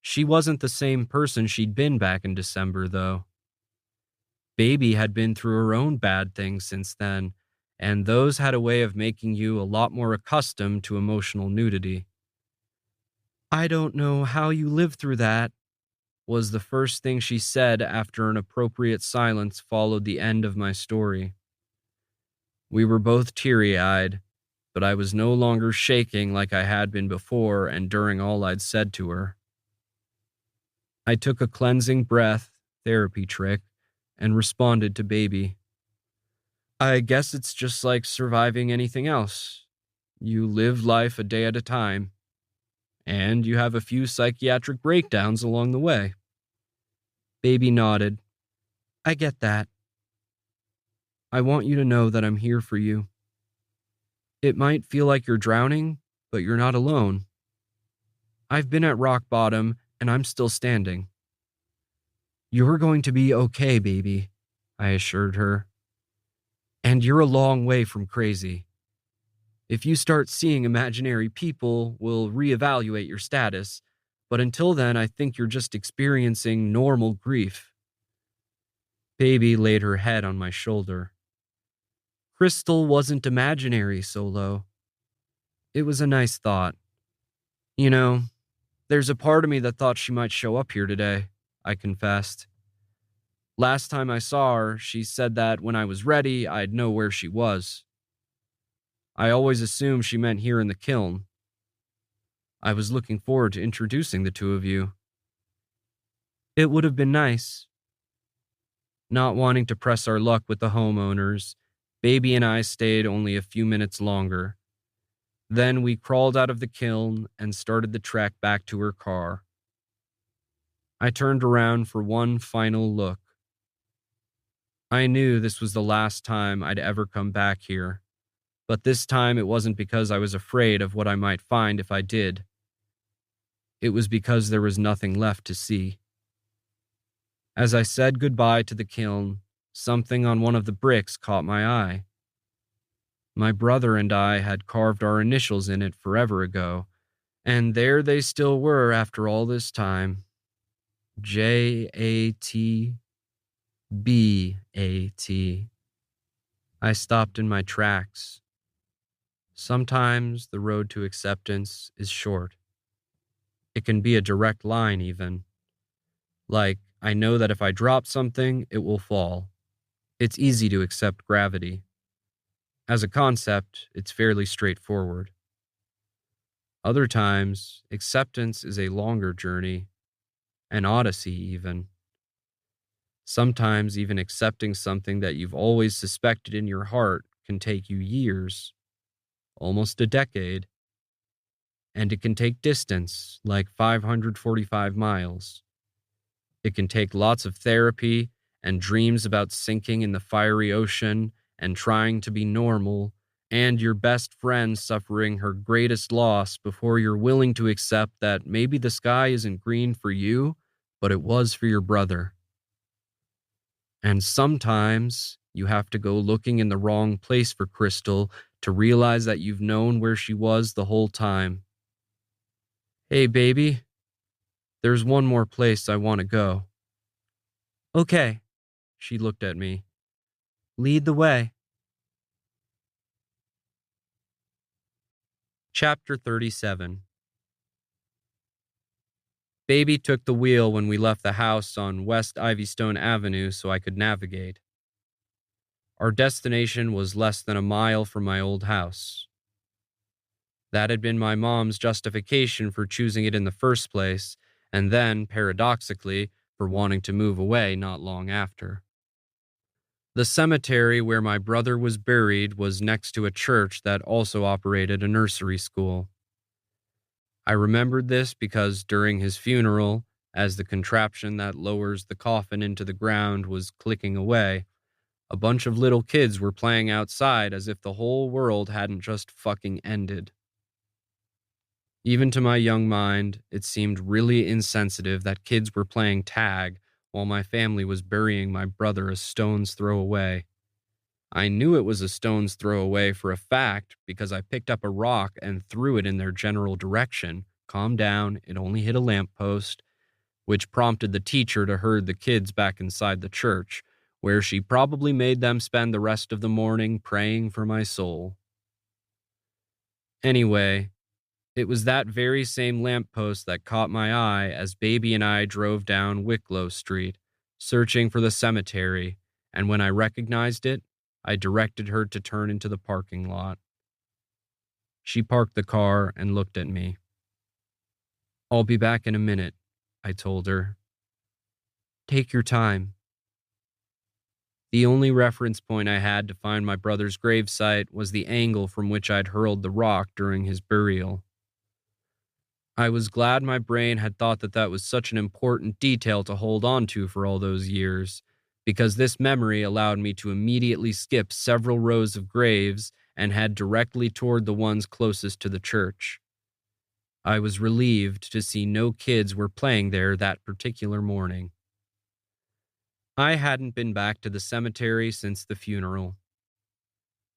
She wasn't the same person she'd been back in December, though. Baby had been through her own bad things since then, and those had a way of making you a lot more accustomed to emotional nudity. I don't know how you lived through that, was the first thing she said after an appropriate silence followed the end of my story. We were both teary-eyed, but I was no longer shaking like I had been before and during all I'd said to her. I took a cleansing breath, therapy trick, and responded to Baby. I guess it's just like surviving anything else. You live life a day at a time, and you have a few psychiatric breakdowns along the way. Baby nodded. I get that. I want you to know that I'm here for you. It might feel like you're drowning, but you're not alone. I've been at rock bottom, and I'm still standing. You're going to be okay, baby, I assured her. And you're a long way from crazy. If you start seeing imaginary people, we'll reevaluate your status, but until then, I think you're just experiencing normal grief. Baby laid her head on my shoulder. Crystal wasn't imaginary, Solo. It was a nice thought. You know, there's a part of me that thought she might show up here today, I confessed. Last time I saw her, she said that when I was ready, I'd know where she was. I always assumed she meant here in the kiln. I was looking forward to introducing the two of you. It would have been nice. Not wanting to press our luck with the homeowners, Baby and I stayed only a few minutes longer. Then we crawled out of the kiln and started the trek back to her car. I turned around for one final look. I knew this was the last time I'd ever come back here, but this time it wasn't because I was afraid of what I might find if I did. It was because there was nothing left to see. As I said goodbye to the kiln, something on one of the bricks caught my eye. My brother and I had carved our initials in it forever ago, and there they still were after all this time. J-A-T-B-A-T. I stopped in my tracks. Sometimes the road to acceptance is short. It can be a direct line even. Like, I know that if I drop something, it will fall. It's easy to accept gravity. As a concept, it's fairly straightforward. Other times, acceptance is a longer journey, an odyssey even. Sometimes even accepting something that you've always suspected in your heart can take you years, almost a decade. And it can take distance, like 545 miles. It can take lots of therapy and dreams about sinking in the fiery ocean and trying to be normal, and your best friend suffering her greatest loss before you're willing to accept that maybe the sky isn't green for you, but it was for your brother. And sometimes you have to go looking in the wrong place for Crystal to realize that you've known where she was the whole time. Hey, baby, there's one more place I want to go. Okay, she looked at me. Lead the way. Chapter 37. Baby took the wheel when we left the house on West Ivystone Avenue so I could navigate. Our destination was less than a mile from my old house. That had been my mom's justification for choosing it in the first place, and then, paradoxically, for wanting to move away not long after. The cemetery where my brother was buried was next to a church that also operated a nursery school. I remembered this because during his funeral, as the contraption that lowers the coffin into the ground was clicking away, A bunch of little kids were playing outside as if the whole world hadn't just fucking ended. Even to my young mind, it seemed really insensitive that kids were playing tag while my family was burying my brother a stone's throw away. I knew it was a stone's throw away for a fact because I picked up a rock and threw it in their general direction. Calm down, it only hit a lamppost, which prompted the teacher to herd the kids back inside the church, where she probably made them spend the rest of the morning praying for my soul. Anyway, it was that very same lamppost that caught my eye as Baby and I drove down Wicklow Street, searching for the cemetery, and when I recognized it, I directed her to turn into the parking lot. She parked the car and looked at me. "I'll be back in a minute," I told her. "Take your time." The only reference point I had to find my brother's gravesite was the angle from which I'd hurled the rock during his burial. I was glad my brain had thought that that was such an important detail to hold on to for all those years, because this memory allowed me to immediately skip several rows of graves and head directly toward the ones closest to the church. I was relieved to see no kids were playing there that particular morning. I hadn't been back to the cemetery since the funeral.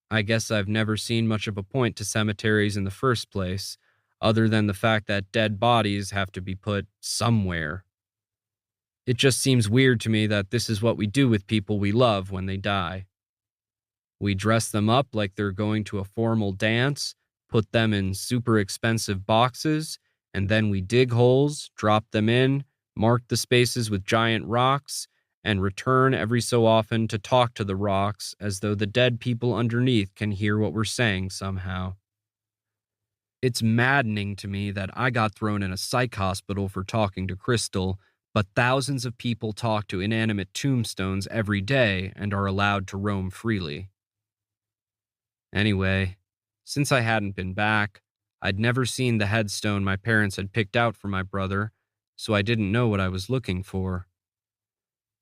I guess I've never seen much of a point to cemeteries in the first place, other than the fact that dead bodies have to be put somewhere. It just seems weird to me that this is what we do with people we love when they die. We dress them up like they're going to a formal dance, put them in super expensive boxes, and then we dig holes, drop them in, mark the spaces with giant rocks, and return every so often to talk to the rocks as though the dead people underneath can hear what we're saying somehow. It's maddening to me that I got thrown in a psych hospital for talking to Crystal, but thousands of people talk to inanimate tombstones every day and are allowed to roam freely. Anyway, since I hadn't been back, I'd never seen the headstone my parents had picked out for my brother, so I didn't know what I was looking for.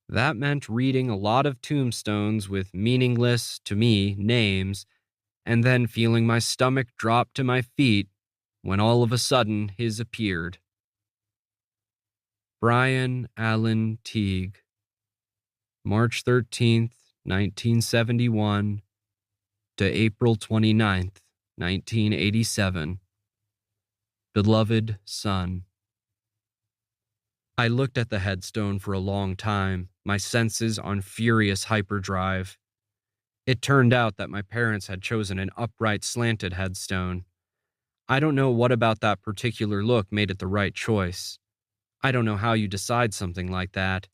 That meant reading a lot of tombstones with meaningless, to me, names, and then feeling my stomach drop to my feet when all of a sudden his appeared. Brian Allen Teague, March 13th, 1971 to April 29th, 1987. Beloved son. I looked at the headstone for a long time, my senses on furious hyperdrive. It turned out that my parents had chosen an upright, slanted headstone. I don't know what about that particular look made it the right choice. I don't know how you decide something like that.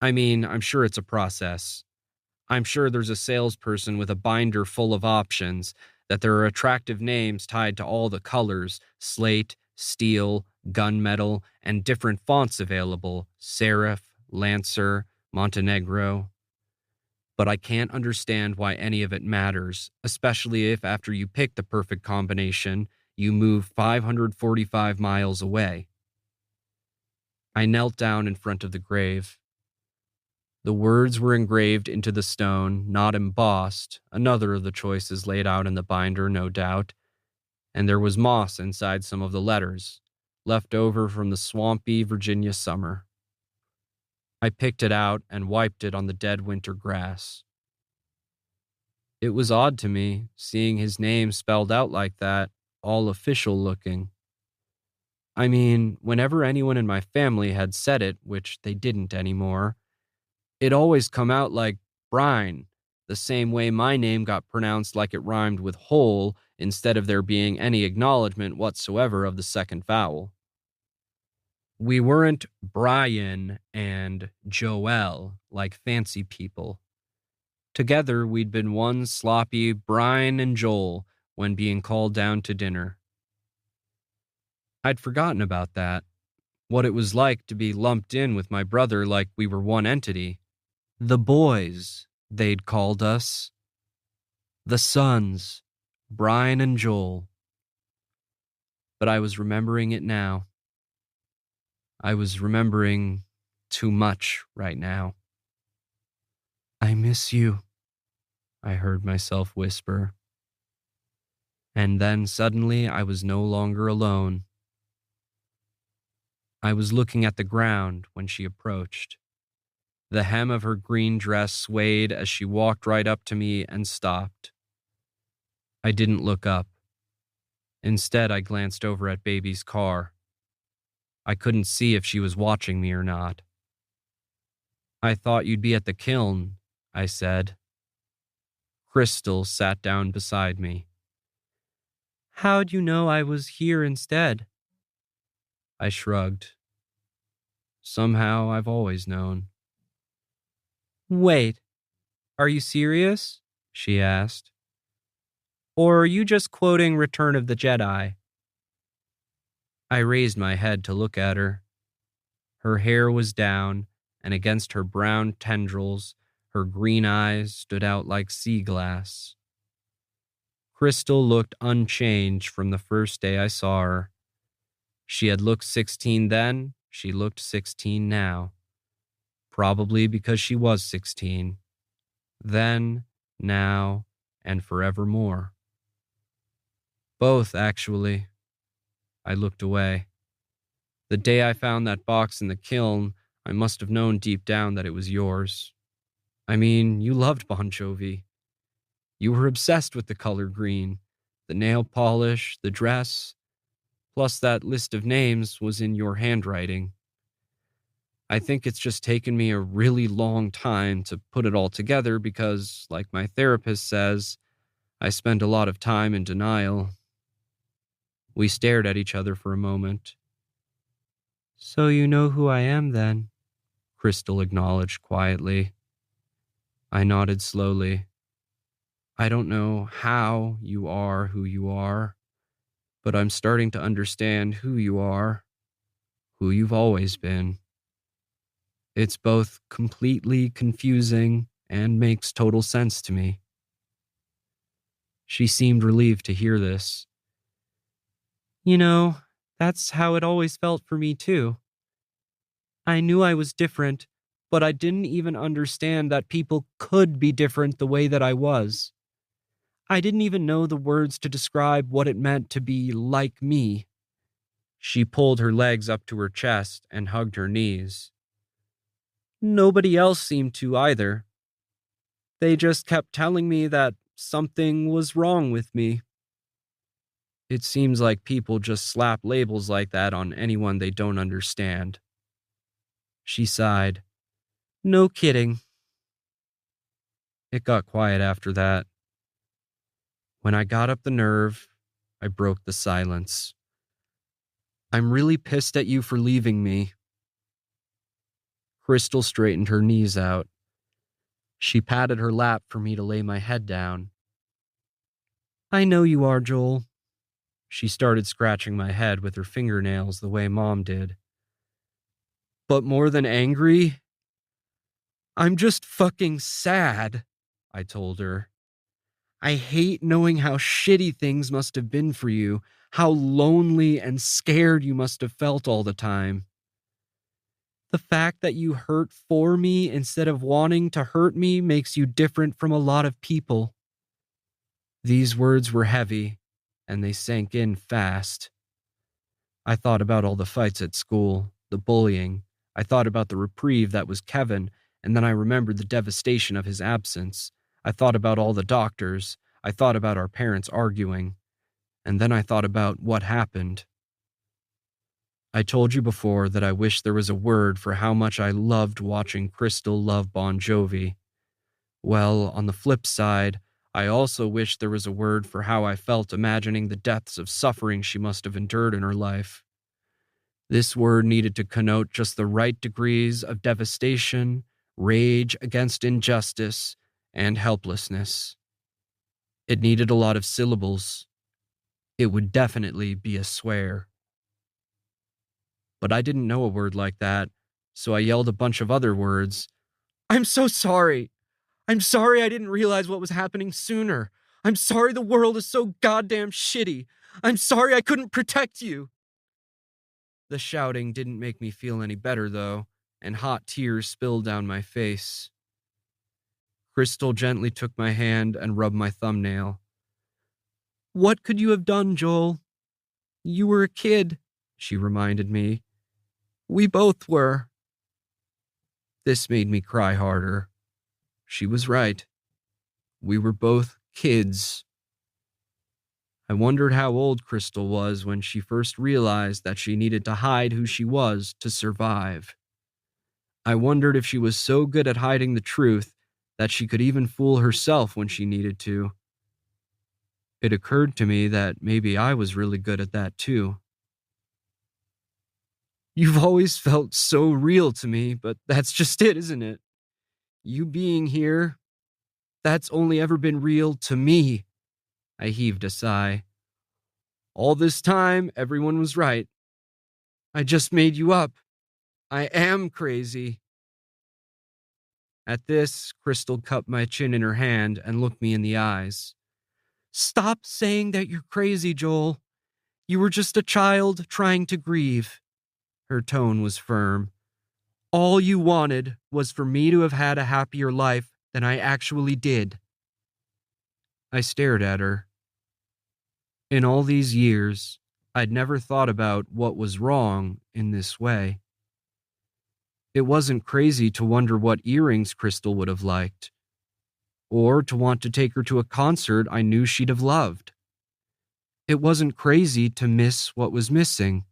I mean, I'm sure it's a process. I'm sure there's a salesperson with a binder full of options, that there are attractive names tied to all the colors, slate, steel, gunmetal, and different fonts available, serif, lancer, Montenegro. But I can't understand why any of it matters, especially if after you pick the perfect combination, you move 545 miles away. I knelt down in front of the grave. The words were engraved into the stone, not embossed, another of the choices laid out in the binder, no doubt, and there was moss inside some of the letters, left over from the swampy Virginia summer. I picked it out and wiped it on the dead winter grass. It was odd to me, seeing his name spelled out like that, all official looking. I mean, whenever anyone in my family had said it, which they didn't anymore, it always come out like Brine, the same way my name got pronounced like it rhymed with hole instead of there being any acknowledgement whatsoever of the second vowel. We weren't Brian and Joel like fancy people. Together, we'd been one sloppy Brian and Joel when being called down to dinner. I'd forgotten about that, what it was like to be lumped in with my brother like we were one entity. The boys, they'd called us. The sons, Brian and Joel. But I was remembering it now. I was remembering too much right now. I miss you, I heard myself whisper. And then suddenly I was no longer alone. I was looking at the ground when she approached. The hem of her green dress swayed as she walked right up to me and stopped. I didn't look up. Instead, I glanced over at Baby's car. I couldn't see if she was watching me or not. I thought you'd be at the kiln, I said. Crystal sat down beside me. How'd you know I was here instead? I shrugged. Somehow I've always known. Wait, are you serious? She asked. Or are you just quoting Return of the Jedi? I raised my head to look at her. Her hair was down, and against her brown tendrils, her green eyes stood out like sea glass. Crystal looked unchanged from the first day I saw her. She had looked 16 then, she looked 16 now. Probably because she was 16. Then, now, and forevermore. Both, actually. I looked away. The day I found that box in the kiln, I must have known deep down that it was yours. I mean, you loved Bon Jovi. You were obsessed with the color green, the nail polish, the dress, plus that list of names was in your handwriting. I think it's just taken me a really long time to put it all together because, like my therapist says, I spend a lot of time in denial. We stared at each other for a moment. So you know who I am then? Crystal acknowledged quietly. I nodded slowly. I don't know how you are who you are, but I'm starting to understand who you are, who you've always been. It's both completely confusing and makes total sense to me. She seemed relieved to hear this. You know, that's how it always felt for me too. I knew I was different, but I didn't even understand that people could be different the way that I was. I didn't even know the words to describe what it meant to be like me. She pulled her legs up to her chest and hugged her knees. Nobody else seemed to either. They just kept telling me that something was wrong with me. It seems like people just slap labels like that on anyone they don't understand. She sighed. No kidding. It got quiet after that. When I got up the nerve, I broke the silence. I'm really pissed at you for leaving me. Crystal straightened her knees out. She patted her lap for me to lay my head down. I know you are, Joel. She started scratching my head with her fingernails the way Mom did. But more than angry, I'm just fucking sad, I told her. I hate knowing how shitty things must have been for you, how lonely and scared you must have felt all the time. The fact that you hurt for me instead of wanting to hurt me makes you different from a lot of people. These words were heavy, and they sank in fast. I thought about all the fights at school, the bullying. I thought about the reprieve that was Kevin, and then I remembered the devastation of his absence. I thought about all the doctors. I thought about our parents arguing. And then I thought about what happened. I told you before that I wish there was a word for how much I loved watching Crystal love Bon Jovi. Well, on the flip side, I also wish there was a word for how I felt imagining the depths of suffering she must have endured in her life. This word needed to connote just the right degrees of devastation, rage against injustice, and helplessness. It needed a lot of syllables. It would definitely be a swear. But I didn't know a word like that, so I yelled a bunch of other words. I'm so sorry. I'm sorry I didn't realize what was happening sooner. I'm sorry the world is so goddamn shitty. I'm sorry I couldn't protect you. The shouting didn't make me feel any better, though, and hot tears spilled down my face. Crystal gently took my hand and rubbed my thumbnail. What could you have done, Joel? You were a kid, she reminded me. We both were. This made me cry harder. She was right. We were both kids. I wondered how old Crystal was when she first realized that she needed to hide who she was to survive. I wondered if she was so good at hiding the truth that she could even fool herself when she needed to. It occurred to me that maybe I was really good at that too. You've always felt so real to me, but that's just it, isn't it? You being here, that's only ever been real to me. I heaved a sigh. All this time, everyone was right. I just made you up. I am crazy. At this, Crystal cupped my chin in her hand and looked me in the eyes. Stop saying that you're crazy, Joel. You were just a child trying to grieve. Her tone was firm. All you wanted was for me to have had a happier life than I actually did. I stared at her. In all these years, I'd never thought about what was wrong in this way. It wasn't crazy to wonder what earrings Crystal would have liked, or to want to take her to a concert I knew she'd have loved. It wasn't crazy to miss what was missing.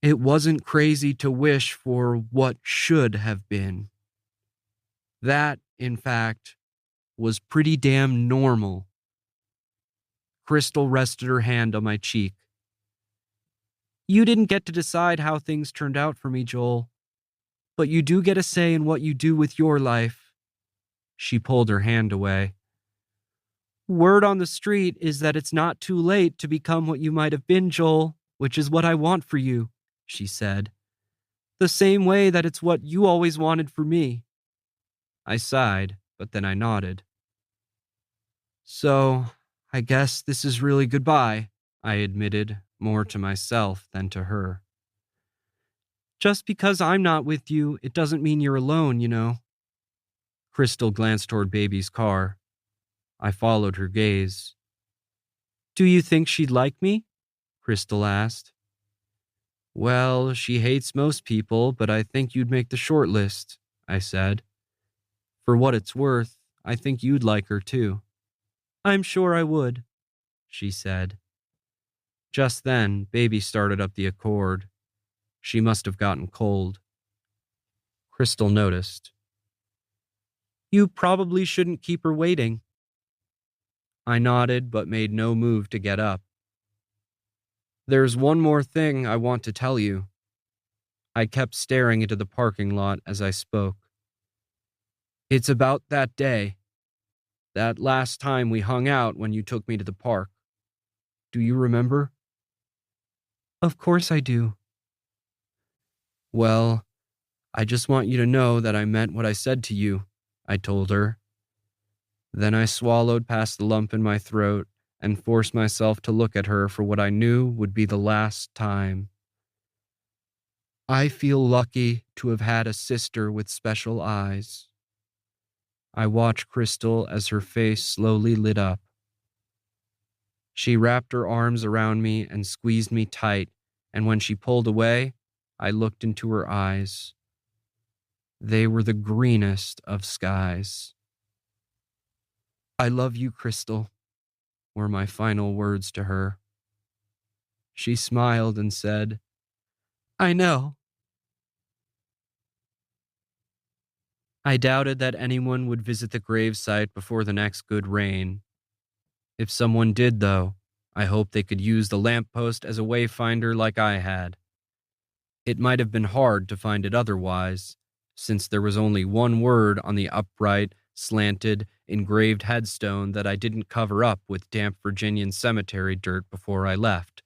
It wasn't crazy to wish for what should have been. That, in fact, was pretty damn normal. Crystal rested her hand on my cheek. You didn't get to decide how things turned out for me, Joel, but you do get a say in what you do with your life. She pulled her hand away. Word on the street is that it's not too late to become what you might have been, Joel, which is what I want for you, she said. The same way that it's what you always wanted for me. I sighed, but then I nodded. So, I guess this is really goodbye, I admitted, more to myself than to her. Just because I'm not with you, it doesn't mean you're alone, you know. Crystal glanced toward Baby's car. I followed her gaze. Do you think she'd like me? Crystal asked. Well, she hates most people, but I think you'd make the short list, I said. For what it's worth, I think you'd like her too. I'm sure I would, she said. Just then, Baby started up the Accord. She must have gotten cold. Crystal noticed. You probably shouldn't keep her waiting. I nodded but made no move to get up. There's one more thing I want to tell you. I kept staring into the parking lot as I spoke. It's about that day. That last time we hung out when you took me to the park. Do you remember? Of course I do. Well, I just want you to know that I meant what I said to you, I told her. Then I swallowed past the lump in my throat and forced myself to look at her for what I knew would be the last time. I feel lucky to have had a sister with special eyes. I watched Crystal as her face slowly lit up. She wrapped her arms around me and squeezed me tight, and when she pulled away, I looked into her eyes. They were the greenest of skies. I love you, Crystal, were my final words to her. She smiled and said, I know. I doubted that anyone would visit the gravesite before the next good rain. If someone did, though, I hoped they could use the lamppost as a wayfinder like I had. It might have been hard to find it otherwise, since there was only one word on the upright, slanted, engraved headstone that I didn't cover up with damp Virginian cemetery dirt before I left.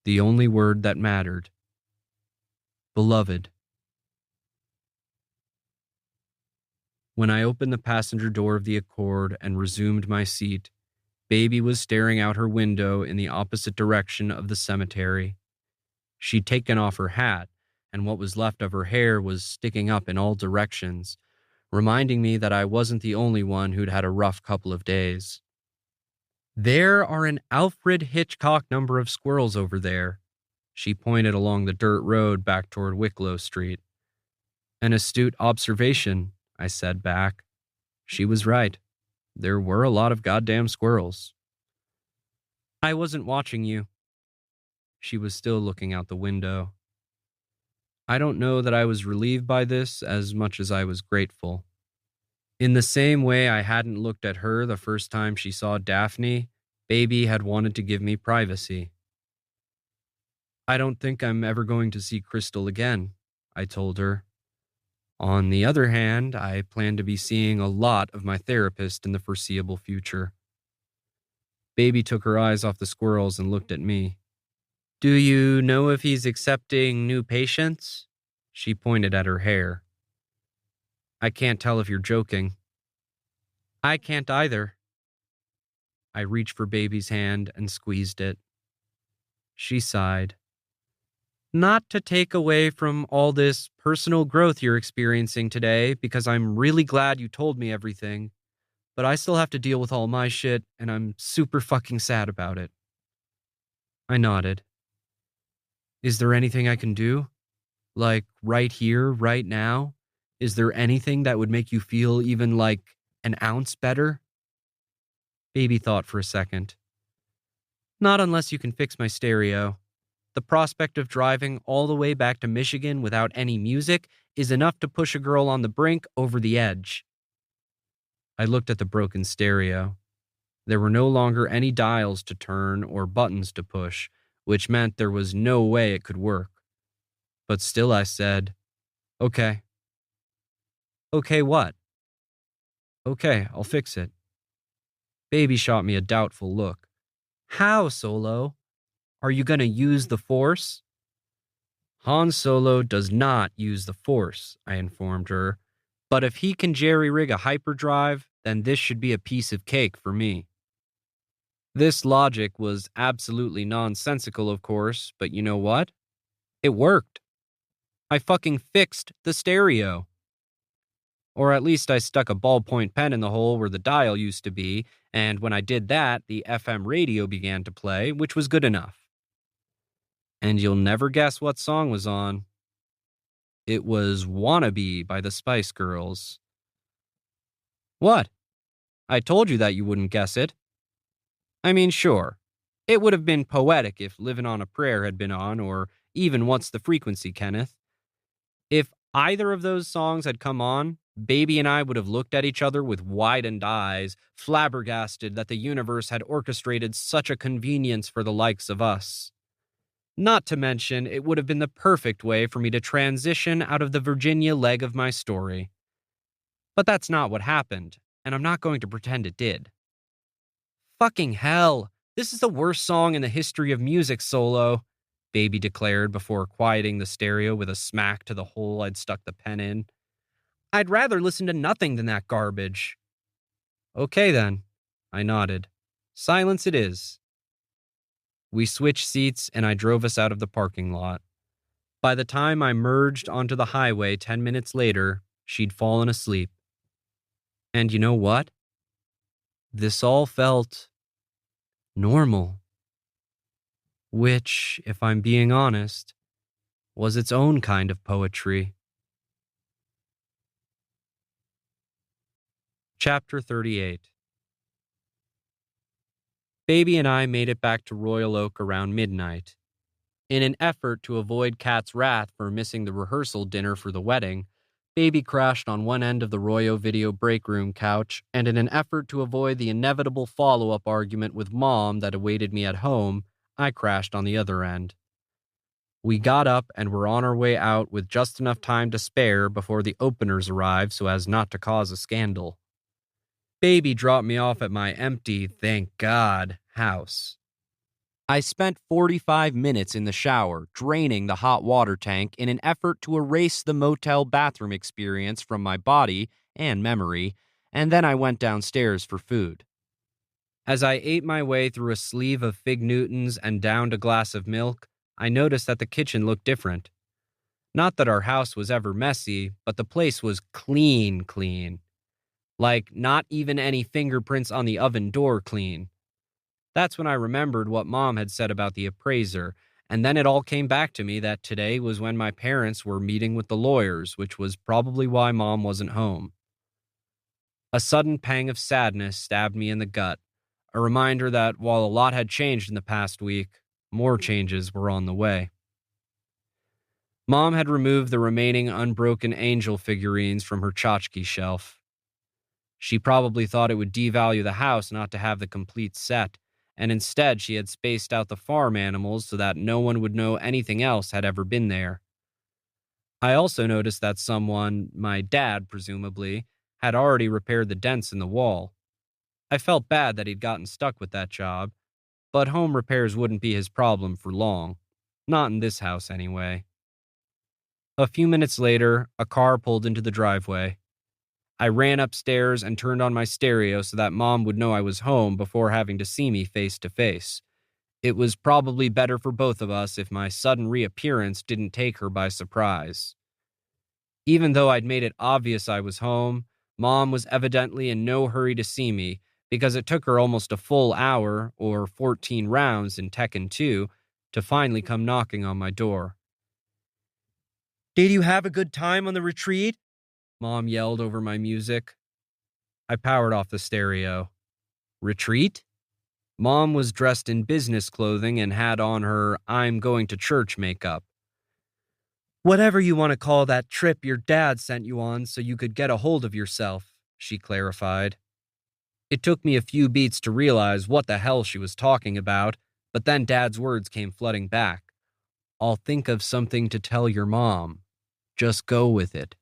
The only word that mattered. Beloved. When I opened the passenger door of the Accord and resumed my seat, Baby was staring out her window in the opposite direction of the cemetery. She'd taken off her hat, and what was left of her hair was sticking up in all directions. reminding me that I wasn't the only one who'd had a rough couple of days. There are an Alfred Hitchcock number of squirrels over there. She pointed along the dirt road back toward Wicklow Street. An astute observation, I said back. She was right. There were a lot of goddamn squirrels. I wasn't watching you. She was still looking out the window. I don't know that I was relieved by this as much as I was grateful. In the same way I hadn't looked at her the first time she saw Daphne, Baby had wanted to give me privacy. I don't think I'm ever going to see Crystal again, I told her. On the other hand, I plan to be seeing a lot of my therapist in the foreseeable future. Baby took her eyes off the squirrels and looked at me. Do you know if he's accepting new patients? She pointed at her hair. I can't tell if you're joking. I can't either. I reached for Baby's hand and squeezed it. She sighed. Not to take away from all this personal growth you're experiencing today, because I'm really glad you told me everything, but I still have to deal with all my shit, and I'm super fucking sad about it. I nodded. Is there anything I can do? Like, right here, right now? Is there anything that would make you feel even like an ounce better? Baby thought for a second. Not unless you can fix my stereo. The prospect of driving all the way back to Michigan without any music is enough to push a girl on the brink over the edge. I looked at the broken stereo. There were no longer any dials to turn or buttons to push, which meant there was no way it could work. But still I said, okay. Okay, what? Okay, I'll fix it. Baby shot me a doubtful look. How, Solo? Are you gonna use the Force? Han Solo does not use the Force, I informed her. But if he can jerry-rig a hyperdrive, then this should be a piece of cake for me. This logic was absolutely nonsensical, of course, but you know what? It worked. I fucking fixed the stereo. Or at least I stuck a ballpoint pen in the hole where the dial used to be, and when I did that, the FM radio began to play, which was good enough. And you'll never guess what song was on. It was Wannabe by the Spice Girls. What? I told you that you wouldn't guess it. I mean, sure. It would have been poetic if Livin' on a Prayer had been on, or even What's the Frequency, Kenneth. If either of those songs had come on, Baby and I would have looked at each other with widened eyes, flabbergasted that the universe had orchestrated such a convenience for the likes of us. Not to mention, it would have been the perfect way for me to transition out of the Virginia leg of my story. But that's not what happened, and I'm not going to pretend it did. Fucking hell, this is the worst song in the history of music, Solo, Baby declared before quieting the stereo with a smack to the hole I'd stuck the pen in. I'd rather listen to nothing than that garbage. Okay then, I nodded. Silence it is. We switched seats and I drove us out of the parking lot. By the time I merged onto the highway 10 minutes later, she'd fallen asleep. And you know what? This all felt normal. Which, if I'm being honest, was its own kind of poetry. Chapter 38. Baby and I made it back to Royal Oak around midnight. In an effort to avoid Kat's wrath for missing the rehearsal dinner for the wedding, Baby crashed on one end of the Royo video break room couch, and in an effort to avoid the inevitable follow-up argument with Mom that awaited me at home, I crashed on the other end. We got up and were on our way out with just enough time to spare before the openers arrived so as not to cause a scandal. Baby dropped me off at my empty, thank God, house. I spent 45 minutes in the shower, draining the hot water tank in an effort to erase the motel bathroom experience from my body and memory, and then I went downstairs for food. As I ate my way through a sleeve of Fig Newtons and downed a glass of milk, I noticed that the kitchen looked different. Not that our house was ever messy, but the place was clean, clean. Like, not even any fingerprints on the oven door clean. That's when I remembered what Mom had said about the appraiser, and then it all came back to me that today was when my parents were meeting with the lawyers, which was probably why Mom wasn't home. A sudden pang of sadness stabbed me in the gut, a reminder that while a lot had changed in the past week, more changes were on the way. Mom had removed the remaining unbroken angel figurines from her tchotchke shelf. She probably thought it would devalue the house not to have the complete set, and instead she had spaced out the farm animals so that no one would know anything else had ever been there. I also noticed that someone, my dad presumably, had already repaired the dents in the wall. I felt bad that he'd gotten stuck with that job, but home repairs wouldn't be his problem for long. Not in this house, anyway. A few minutes later, a car pulled into the driveway. I ran upstairs and turned on my stereo so that Mom would know I was home before having to see me face to face. It was probably better for both of us if my sudden reappearance didn't take her by surprise. Even though I'd made it obvious I was home, Mom was evidently in no hurry to see me because it took her almost a full hour, or 14 rounds in Tekken 2, to finally come knocking on my door. "Did you have a good time on the retreat?" Mom yelled over my music. I powered off the stereo. Retreat? Mom was dressed in business clothing and had on her "I'm going to church" makeup. "Whatever you want to call that trip your dad sent you on so you could get a hold of yourself," she clarified. It took me a few beats to realize what the hell she was talking about, but then Dad's words came flooding back. "I'll think of something to tell your mom. Just go with it."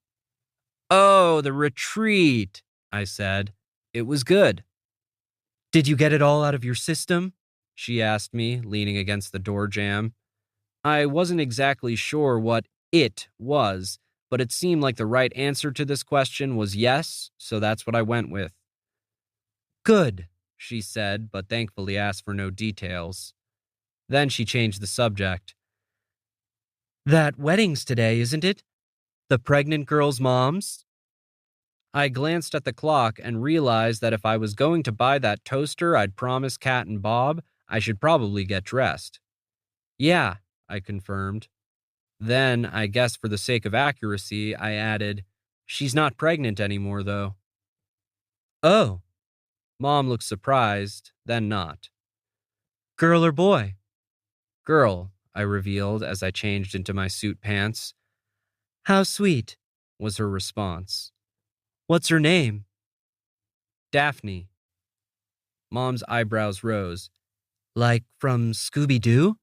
"Oh, the retreat," I said. "It was good." "Did you get it all out of your system?" she asked me, leaning against the door jamb. I wasn't exactly sure what "it" was, but it seemed like the right answer to this question was yes, so that's what I went with. "Good," she said, but thankfully asked for no details. Then she changed the subject. "That wedding's today, isn't it? The pregnant girl's mom's?" I glanced at the clock and realized that if I was going to buy that toaster I'd promised Kat and Bob, I should probably get dressed. "Yeah," I confirmed. Then, I guess for the sake of accuracy, I added, "She's not pregnant anymore, though." "Oh." Mom looked surprised, then not. "Girl or boy?" "Girl," I revealed as I changed into my suit pants. "How sweet," was her response. "What's her name?" "Daphne." Mom's eyebrows rose. "Like from Scooby-Doo?"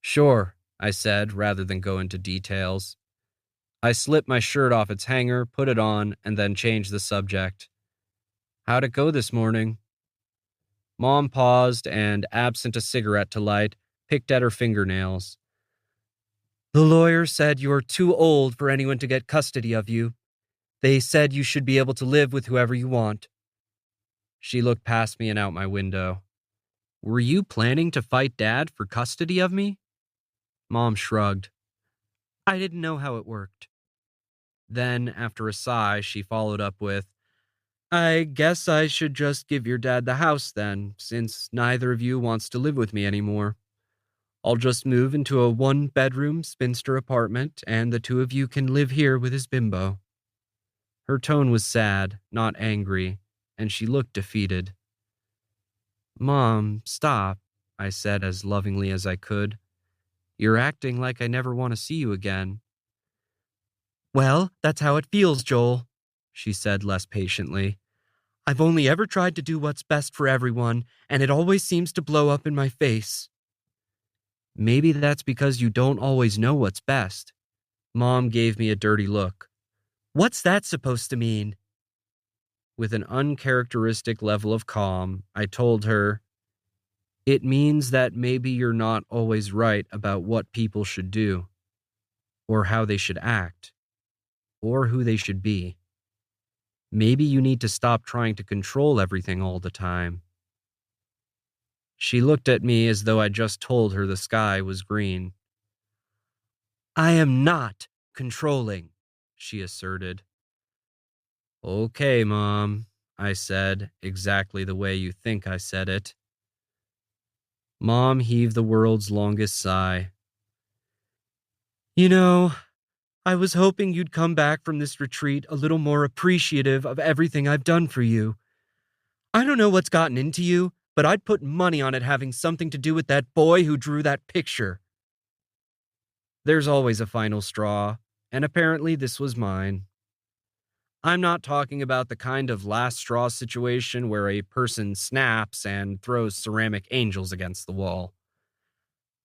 "Sure," I said, rather than go into details. I slipped my shirt off its hanger, put it on, and then changed the subject. "How'd it go this morning?" Mom paused and, absent a cigarette to light, picked at her fingernails. "The lawyer said you're too old for anyone to get custody of you. They said you should be able to live with whoever you want." She looked past me and out my window. "Were you planning to fight Dad for custody of me?" Mom shrugged. "I didn't know how it worked." Then, after a sigh, she followed up with, "I guess I should just give your dad the house then, since neither of you wants to live with me anymore. I'll just move into a one-bedroom spinster apartment, and the two of you can live here with his bimbo." Her tone was sad, not angry, and she looked defeated. "Mom, stop," I said as lovingly as I could. "You're acting like I never want to see you again." "Well, that's how it feels, Joel," she said less patiently. "I've only ever tried to do what's best for everyone, and it always seems to blow up in my face." "Maybe that's because you don't always know what's best." Mom gave me a dirty look. "What's that supposed to mean?" With an uncharacteristic level of calm, I told her, "It means that maybe you're not always right about what people should do, or how they should act, or who they should be. Maybe you need to stop trying to control everything all the time." She looked at me as though I just told her the sky was green. I am not controlling, she asserted. Okay, Mom, I said, exactly the way you think I said it. Mom heaved the world's longest sigh. You know, I was hoping you'd come back from this retreat a little more appreciative of everything I've done for you. I don't know what's gotten into you, but I'd put money on it having something to do with that boy who drew that picture. There's always a final straw, and apparently this was mine. I'm not talking about the kind of last straw situation where a person snaps and throws ceramic angels against the wall.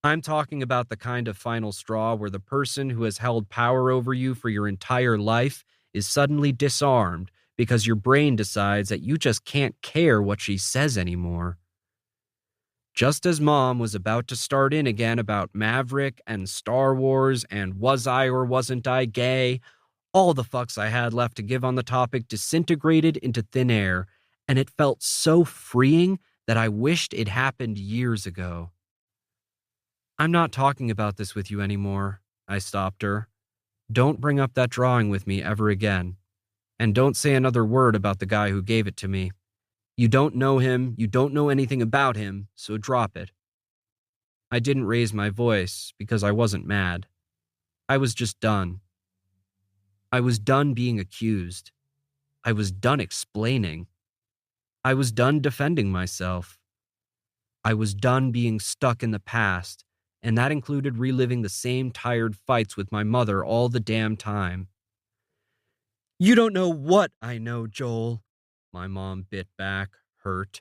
I'm talking about the kind of final straw where the person who has held power over you for your entire life is suddenly disarmed because your brain decides that you just can't care what she says anymore. Just as Mom was about to start in again about Maverick and Star Wars and was I or wasn't I gay, all the fucks I had left to give on the topic disintegrated into thin air, and it felt so freeing that I wished it happened years ago. I'm not talking about this with you anymore, I stopped her. Don't bring up that drawing with me ever again. And don't say another word about the guy who gave it to me. You don't know him, you don't know anything about him, so drop it. I didn't raise my voice because I wasn't mad. I was just done. I was done being accused. I was done explaining. I was done defending myself. I was done being stuck in the past, and that included reliving the same tired fights with my mother all the damn time. You don't know what I know, Joel, my mom bit back, hurt.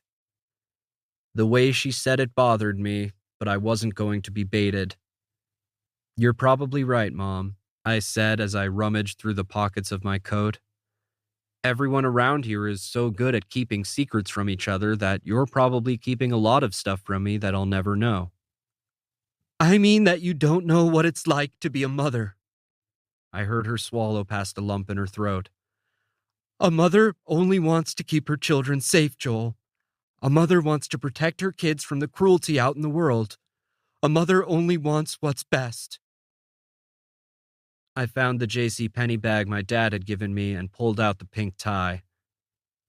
The way she said it bothered me, but I wasn't going to be baited. You're probably right, Mom, I said as I rummaged through the pockets of my coat. Everyone around here is so good at keeping secrets from each other that you're probably keeping a lot of stuff from me that I'll never know. I mean that you don't know what it's like to be a mother. I heard her swallow past a lump in her throat. A mother only wants to keep her children safe, Joel. A mother wants to protect her kids from the cruelty out in the world. A mother only wants what's best. I found the J.C. Penney bag my dad had given me and pulled out the pink tie.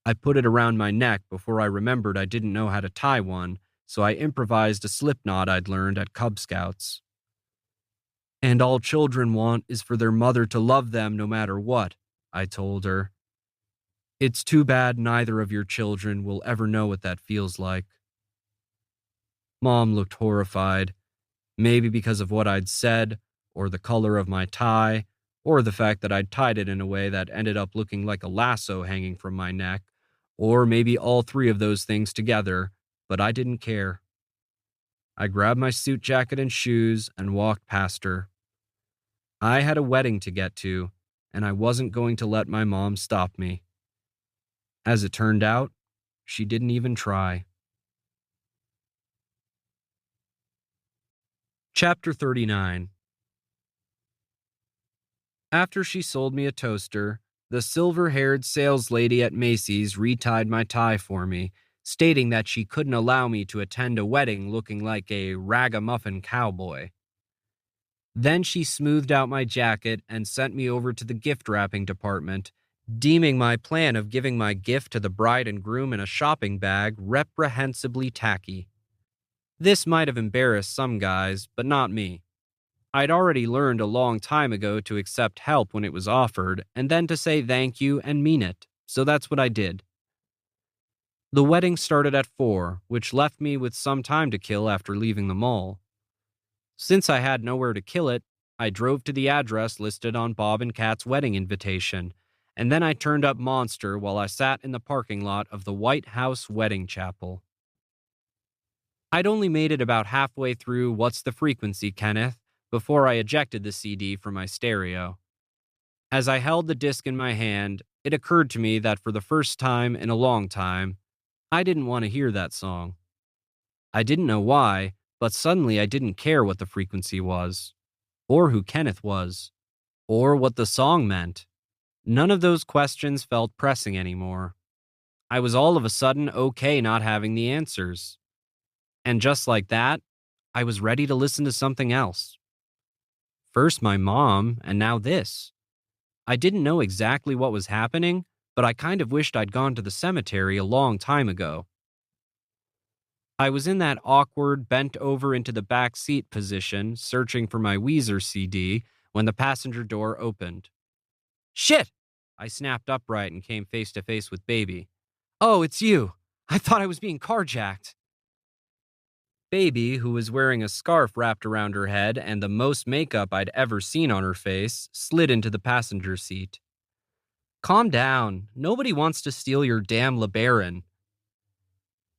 I put it around my neck before I remembered I didn't know how to tie one, so I improvised a slip knot I'd learned at Cub Scouts. And all children want is for their mother to love them no matter what, I told her. It's too bad neither of your children will ever know what that feels like. Mom looked horrified, maybe because of what I'd said, or the color of my tie, or the fact that I'd tied it in a way that ended up looking like a lasso hanging from my neck, or maybe all three of those things together, but I didn't care. I grabbed my suit jacket and shoes and walked past her. I had a wedding to get to, and I wasn't going to let my mom stop me. As it turned out, she didn't even try. Chapter 39. After she sold me a toaster, the silver-haired sales lady at Macy's retied my tie for me, stating that she couldn't allow me to attend a wedding looking like a ragamuffin cowboy. Then she smoothed out my jacket and sent me over to the gift wrapping department, deeming my plan of giving my gift to the bride and groom in a shopping bag reprehensibly tacky. This might have embarrassed some guys, but not me. I'd already learned a long time ago to accept help when it was offered, and then to say thank you and mean it, so that's what I did. The wedding started at 4, which left me with some time to kill after leaving the mall. Since I had nowhere to kill it, I drove to the address listed on Bob and Kat's wedding invitation, and then I turned up Monster while I sat in the parking lot of the White House Wedding Chapel. I'd only made it about halfway through What's the Frequency, Kenneth, before I ejected the CD from my stereo. As I held the disc in my hand, it occurred to me that for the first time in a long time, I didn't want to hear that song. I didn't know why, but suddenly I didn't care what the frequency was, or who Kenneth was, or what the song meant. None of those questions felt pressing anymore. I was all of a sudden okay not having the answers. And just like that, I was ready to listen to something else. First my mom, and now this. I didn't know exactly what was happening, but I kind of wished I'd gone to the cemetery a long time ago. I was in that awkward, bent over into the back seat position, searching for my Weezer CD, when the passenger door opened. Shit! I snapped upright and came face to face with Baby. Oh, it's you. I thought I was being carjacked. Baby, who was wearing a scarf wrapped around her head and the most makeup I'd ever seen on her face, slid into the passenger seat. Calm down. Nobody wants to steal your damn LeBaron.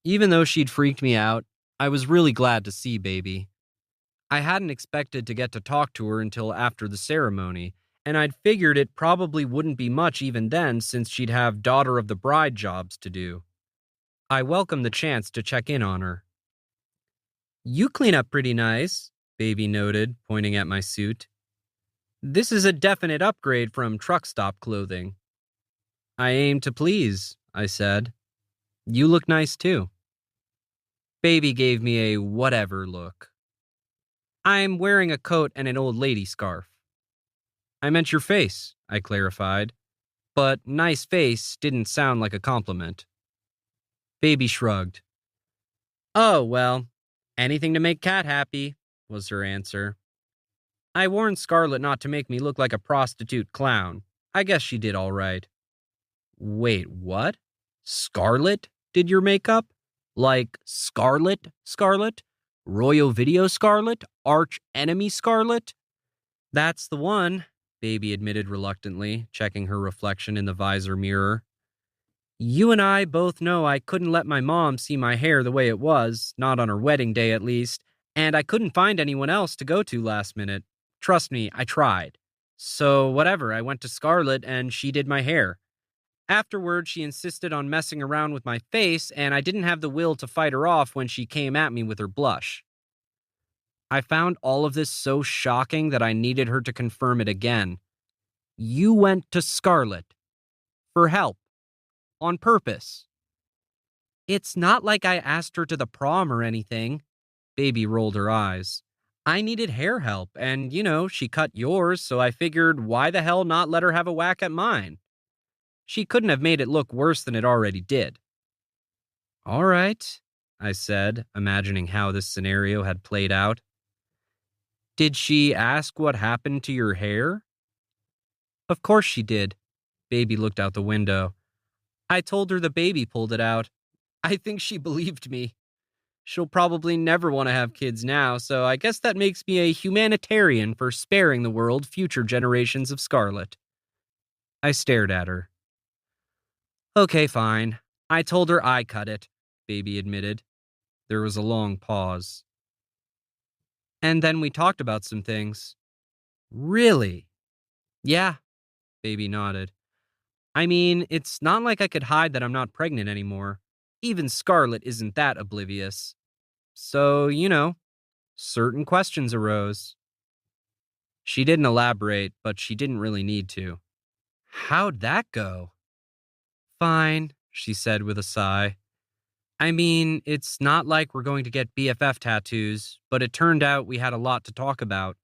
Even though she'd freaked me out, I was really glad to see Baby. I hadn't expected to get to talk to her until after the ceremony, and I'd figured it probably wouldn't be much even then since she'd have daughter of the bride jobs to do. I welcomed the chance to check in on her. You clean up pretty nice, Baby noted, pointing at my suit. This is a definite upgrade from truck stop clothing. I aim to please, I said. You look nice too. Baby gave me a whatever look. I'm wearing a coat and an old lady scarf. I meant your face, I clarified, but nice face didn't sound like a compliment. Baby shrugged. Oh, well, anything to make Cat happy, was her answer. I warned Scarlett not to make me look like a prostitute clown. I guess she did all right. Wait, what? Scarlett did your makeup? Like Scarlett? Royal Video Scarlett? Arch enemy Scarlett? That's the one, Baby admitted reluctantly, checking her reflection in the visor mirror. You and I both know I couldn't let my mom see my hair the way it was, not on her wedding day at least, and I couldn't find anyone else to go to last minute. Trust me, I tried. So whatever, I went to Scarlett and she did my hair. Afterward, she insisted on messing around with my face, and I didn't have the will to fight her off when she came at me with her blush. I found all of this so shocking that I needed her to confirm it again. You went to Scarlett. For help. On purpose. It's not like I asked her to the prom or anything. Baby rolled her eyes. I needed hair help, and, she cut yours, so I figured why the hell not let her have a whack at mine? She couldn't have made it look worse than it already did. All right, I said, imagining how this scenario had played out. Did she ask what happened to your hair? Of course she did. Baby looked out the window. I told her the baby pulled it out. I think she believed me. She'll probably never want to have kids now, so I guess that makes me a humanitarian for sparing the world future generations of Scarlett. I stared at her. Okay, fine. I told her I cut it, Baby admitted. There was a long pause. And then we talked about some things. Really? Yeah, Baby nodded. I mean, it's not like I could hide that I'm not pregnant anymore. Even Scarlett isn't that oblivious. So, certain questions arose. She didn't elaborate, but she didn't really need to. How'd that go? Fine, she said with a sigh. I mean, it's not like we're going to get BFF tattoos, but it turned out we had a lot to talk about.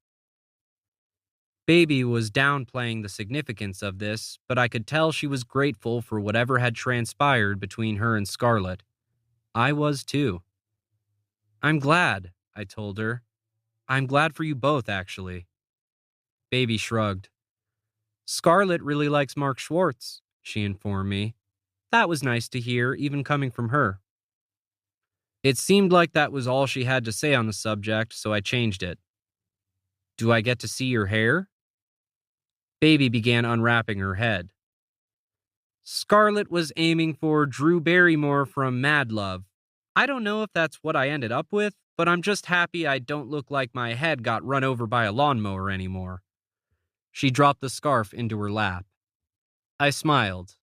Baby was downplaying the significance of this, but I could tell she was grateful for whatever had transpired between her and Scarlett. I was too. I'm glad, I told her. I'm glad for you both, actually. Baby shrugged. Scarlett really likes Mark Schwartz, she informed me. That was nice to hear, even coming from her. It seemed like that was all she had to say on the subject, so I changed it. Do I get to see your hair? Baby began unwrapping her head. Scarlett was aiming for Drew Barrymore from Mad Love. I don't know if that's what I ended up with, but I'm just happy I don't look like my head got run over by a lawnmower anymore. She dropped the scarf into her lap. I smiled.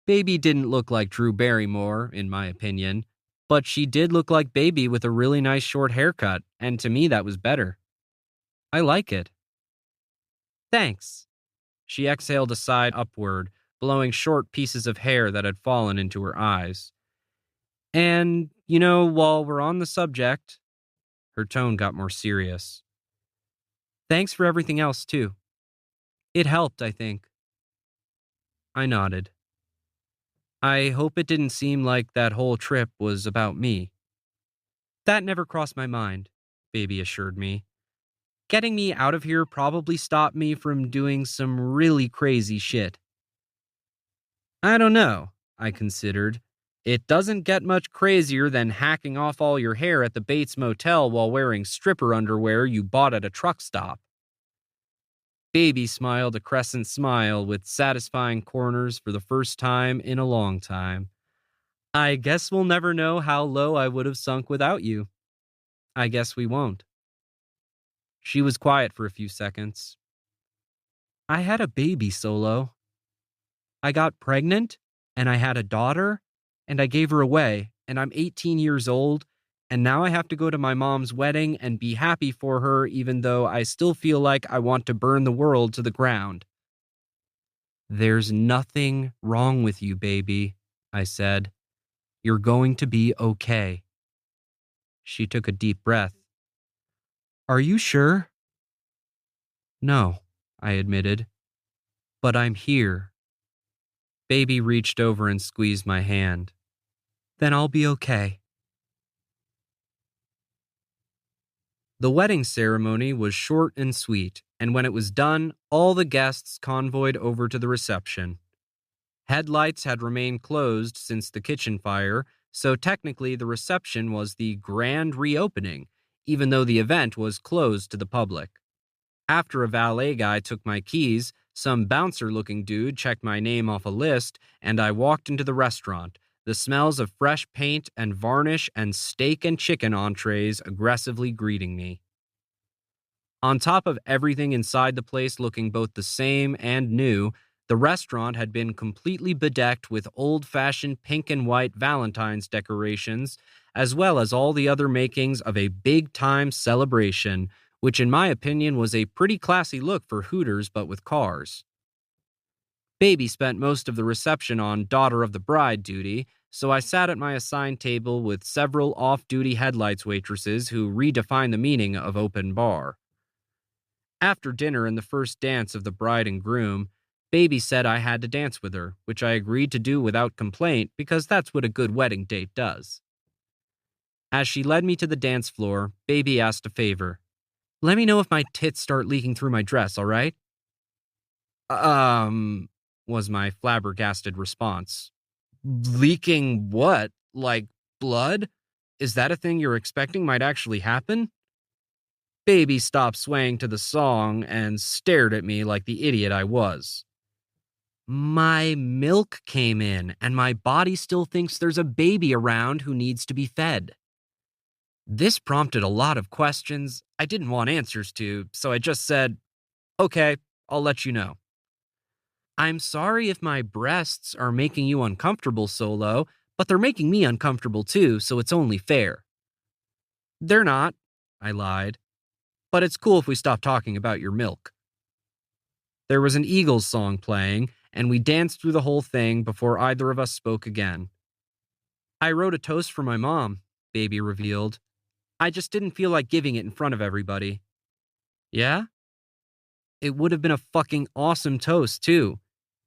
Baby didn't look like Drew Barrymore, in my opinion, but she did look like Baby with a really nice short haircut, and to me that was better. I like it. Thanks. She exhaled a sigh upward, blowing short pieces of hair that had fallen into her eyes. And, while we're on the subject, her tone got more serious. Thanks for everything else, too. It helped, I think. I nodded. I hope it didn't seem like that whole trip was about me. That never crossed my mind, Baby assured me. Getting me out of here probably stopped me from doing some really crazy shit. I don't know, I considered. It doesn't get much crazier than hacking off all your hair at the Bates Motel while wearing stripper underwear you bought at a truck stop. Baby smiled a crescent smile with satisfying corners for the first time in a long time. I guess we'll never know how low I would have sunk without you. I guess we won't. She was quiet for a few seconds. I had a baby, Solo. I got pregnant, and I had a daughter, and I gave her away, and I'm 18 years old, and now I have to go to my mom's wedding and be happy for her, even though I still feel like I want to burn the world to the ground. There's nothing wrong with you, baby, I said. You're going to be okay. She took a deep breath. Are you sure? No, I admitted. But I'm here. Baby reached over and squeezed my hand. Then I'll be okay. The wedding ceremony was short and sweet, and when it was done, all the guests convoyed over to the reception. Headlights had remained closed since the kitchen fire, so technically the reception was the grand reopening, even though the event was closed to the public. After a valet guy took my keys, some bouncer-looking dude checked my name off a list, and I walked into the restaurant, the smells of fresh paint and varnish and steak and chicken entrees aggressively greeting me. On top of everything inside the place looking both the same and new, the restaurant had been completely bedecked with old-fashioned pink and white Valentine's decorations, as well as all the other makings of a big-time celebration, which in my opinion was a pretty classy look for Hooters but with cars. Baby spent most of the reception on daughter of the bride duty, so I sat at my assigned table with several off-duty headlights waitresses who redefined the meaning of open bar. After dinner and the first dance of the bride and groom, Baby said I had to dance with her, which I agreed to do without complaint because that's what a good wedding date does. As she led me to the dance floor, Baby asked a favor. Let me know if my tits start leaking through my dress, all right? Was my flabbergasted response. Leaking what? Like blood? Is that a thing you're expecting might actually happen? Baby stopped swaying to the song and stared at me like the idiot I was. My milk came in, and my body still thinks there's a baby around who needs to be fed. This prompted a lot of questions I didn't want answers to, so I just said, okay, I'll let you know. I'm sorry if my breasts are making you uncomfortable, Solo, but they're making me uncomfortable too, so it's only fair. They're not, I lied. But it's cool if we stop talking about your milk. There was an Eagles song playing, and we danced through the whole thing before either of us spoke again. I wrote a toast for my mom, Baby revealed. I just didn't feel like giving it in front of everybody. Yeah? It would have been a fucking awesome toast, too.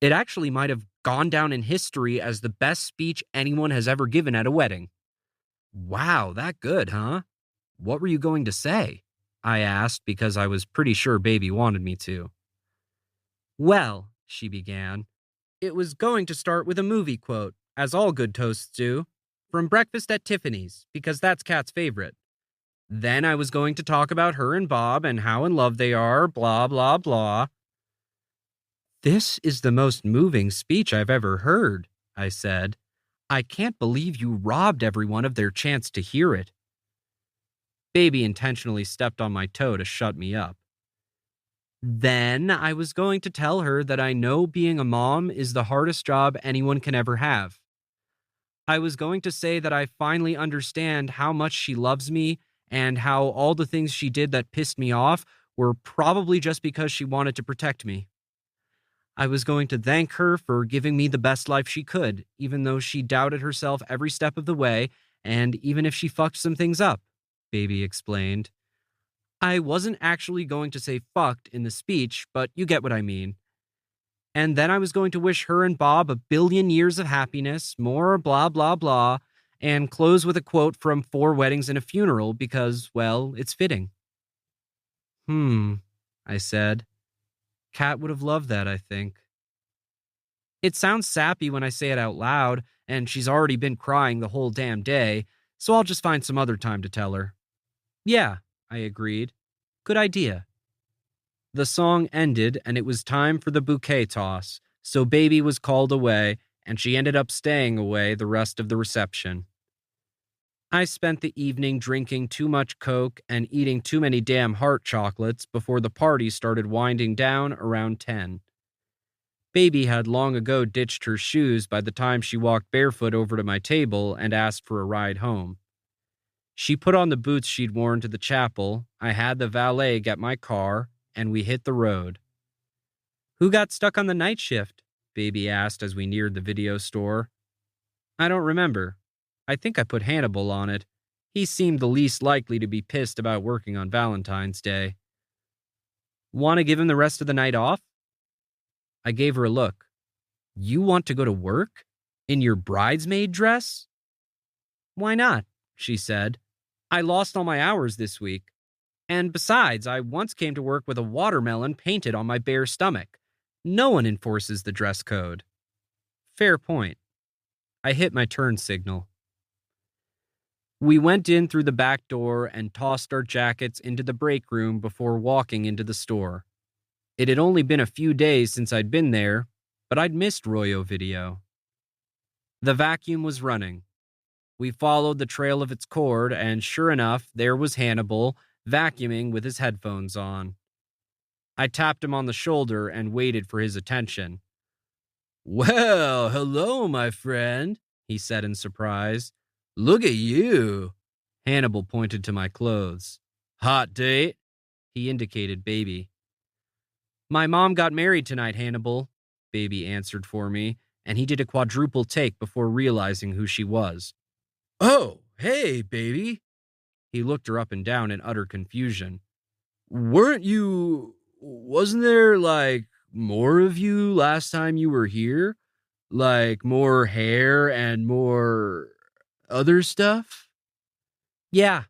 It actually might have gone down in history as the best speech anyone has ever given at a wedding. Wow, that good, huh? What were you going to say? I asked because I was pretty sure Baby wanted me to. Well, she began, it was going to start with a movie quote, as all good toasts do, from Breakfast at Tiffany's, because that's Kat's favorite. Then I was going to talk about her and Bob and how in love they are, blah, blah, blah. This is the most moving speech I've ever heard, I said. I can't believe you robbed everyone of their chance to hear it. Baby intentionally stepped on my toe to shut me up. Then I was going to tell her that I know being a mom is the hardest job anyone can ever have. I was going to say that I finally understand how much she loves me and how all the things she did that pissed me off were probably just because she wanted to protect me. I was going to thank her for giving me the best life she could, even though she doubted herself every step of the way, and even if she fucked some things up, Baby explained. I wasn't actually going to say fucked in the speech, but you get what I mean. And then I was going to wish her and Bob a billion years of happiness, more blah, blah, blah, and close with a quote from Four Weddings and a Funeral because, well, it's fitting. I said. Kat would have loved that, I think. It sounds sappy when I say it out loud, and she's already been crying the whole damn day, so I'll just find some other time to tell her. Yeah, I agreed. Good idea. The song ended, and it was time for the bouquet toss, so Baby was called away, and she ended up staying away the rest of the reception. I spent the evening drinking too much Coke and eating too many damn heart chocolates before the party started winding down around 10. Baby had long ago ditched her shoes by the time she walked barefoot over to my table and asked for a ride home. She put on the boots she'd worn to the chapel, I had the valet get my car, and we hit the road. Who got stuck on the night shift? Baby asked as we neared the video store. I don't remember. I think I put Hannibal on it. He seemed the least likely to be pissed about working on Valentine's Day. Want to give him the rest of the night off? I gave her a look. You want to go to work? In your bridesmaid dress? Why not? She said. I lost all my hours this week. And besides, I once came to work with a watermelon painted on my bare stomach. No one enforces the dress code. Fair point. I hit my turn signal. We went in through the back door and tossed our jackets into the break room before walking into the store. It had only been a few days since I'd been there, but I'd missed Royo Video. The vacuum was running. We followed the trail of its cord, and sure enough, there was Hannibal, vacuuming with his headphones on. I tapped him on the shoulder and waited for his attention. Well, hello, my friend, he said in surprise. Look at you. Hannibal pointed to my clothes. Hot date? He indicated Baby. My mom got married tonight, Hannibal, Baby answered for me, and he did a quadruple take before realizing who she was. Oh, hey, Baby. He looked her up and down in utter confusion. Wasn't there, more of you last time you were here? Like, more hair and more other stuff? Yeah,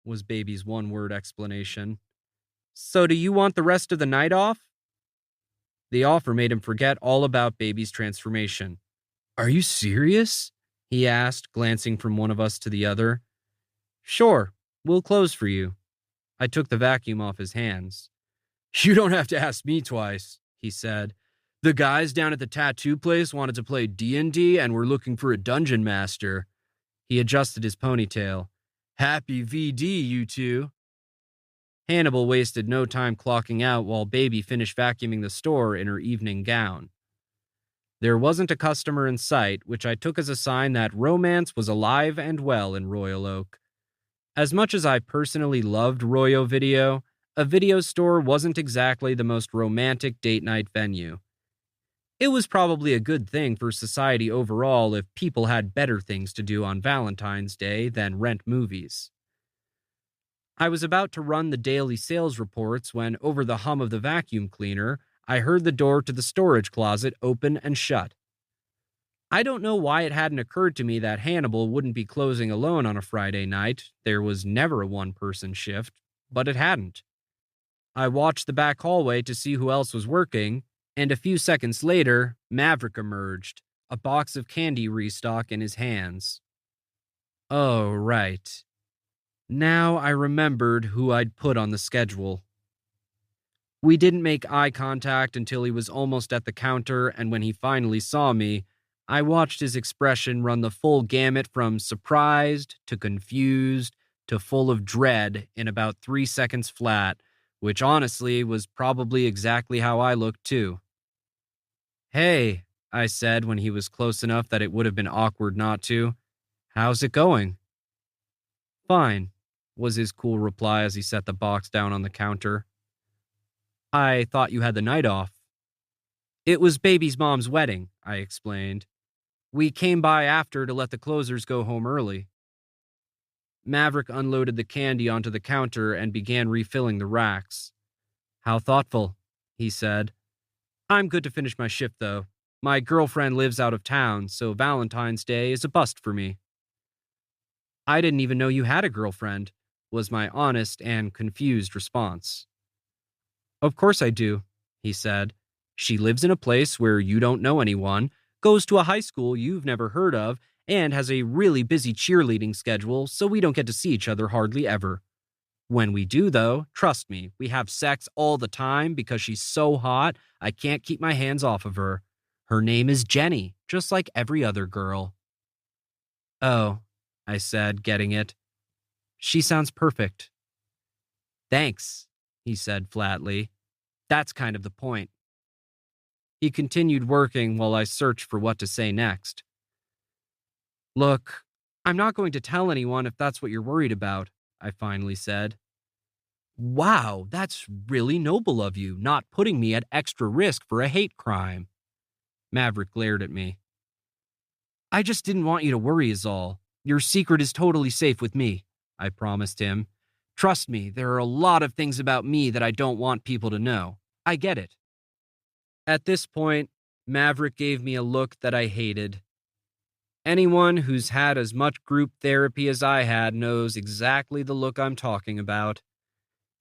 was Baby's one-word explanation. So do you want the rest of the night off? The offer made him forget all about Baby's transformation. Are you serious? He asked, glancing from one of us to the other. Sure, we'll close for you. I took the vacuum off his hands. You don't have to ask me twice, he said. The guys down at the tattoo place wanted to play D&D and were looking for a dungeon master. He adjusted his ponytail. Happy VD, you two. Hannibal wasted no time clocking out while Baby finished vacuuming the store in her evening gown. There wasn't a customer in sight, which I took as a sign that romance was alive and well in Royal Oak. As much as I personally loved Royo Video, a video store wasn't exactly the most romantic date night venue. It was probably a good thing for society overall if people had better things to do on Valentine's Day than rent movies. I was about to run the daily sales reports when, over the hum of the vacuum cleaner, I heard the door to the storage closet open and shut. I don't know why it hadn't occurred to me that Hannibal wouldn't be closing alone on a Friday night. There was never a one-person shift, but it hadn't. I watched the back hallway to see who else was working, and a few seconds later, Maverick emerged, a box of candy restock in his hands. Oh, right. Now I remembered who I'd put on the schedule. We didn't make eye contact until he was almost at the counter, and when he finally saw me, I watched his expression run the full gamut from surprised to confused to full of dread in about 3 seconds flat, which honestly was probably exactly how I looked too. Hey, I said when he was close enough that it would have been awkward not to. How's it going? Fine, was his cool reply as he set the box down on the counter. I thought you had the night off. It was Baby's mom's wedding, I explained. We came by after to let the closers go home early. Maverick unloaded the candy onto the counter and began refilling the racks. How thoughtful, he said. I'm good to finish my shift, though. My girlfriend lives out of town, so Valentine's Day is a bust for me. I didn't even know you had a girlfriend, was my honest and confused response. Of course I do, he said. She lives in a place where you don't know anyone, goes to a high school you've never heard of, and has a really busy cheerleading schedule, so we don't get to see each other hardly ever. When we do, though, trust me, we have sex all the time because she's so hot, I can't keep my hands off of her. Her name is Jenny, just like every other girl. Oh, I said, getting it. She sounds perfect. Thanks, he said flatly. That's kind of the point. He continued working while I searched for what to say next. Look, I'm not going to tell anyone if that's what you're worried about, I finally said. Wow, that's really noble of you, not putting me at extra risk for a hate crime. Maverick glared at me. I just didn't want you to worry is all. Your secret is totally safe with me, I promised him. Trust me, there are a lot of things about me that I don't want people to know. I get it. At this point, Maverick gave me a look that I hated. Anyone who's had as much group therapy as I had knows exactly the look I'm talking about.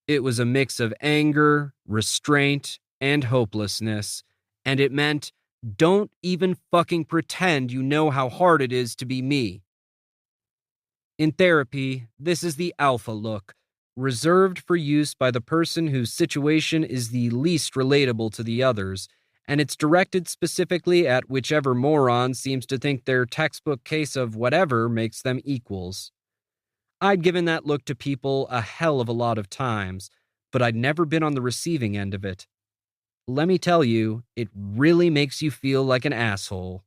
It was a mix of anger, restraint, and hopelessness, and it meant, don't even fucking pretend you know how hard it is to be me. In therapy, this is the alpha look, reserved for use by the person whose situation is the least relatable to the others, and it's directed specifically at whichever moron seems to think their textbook case of whatever makes them equals. I'd given that look to people a hell of a lot of times, but I'd never been on the receiving end of it. Let me tell you, it really makes you feel like an asshole.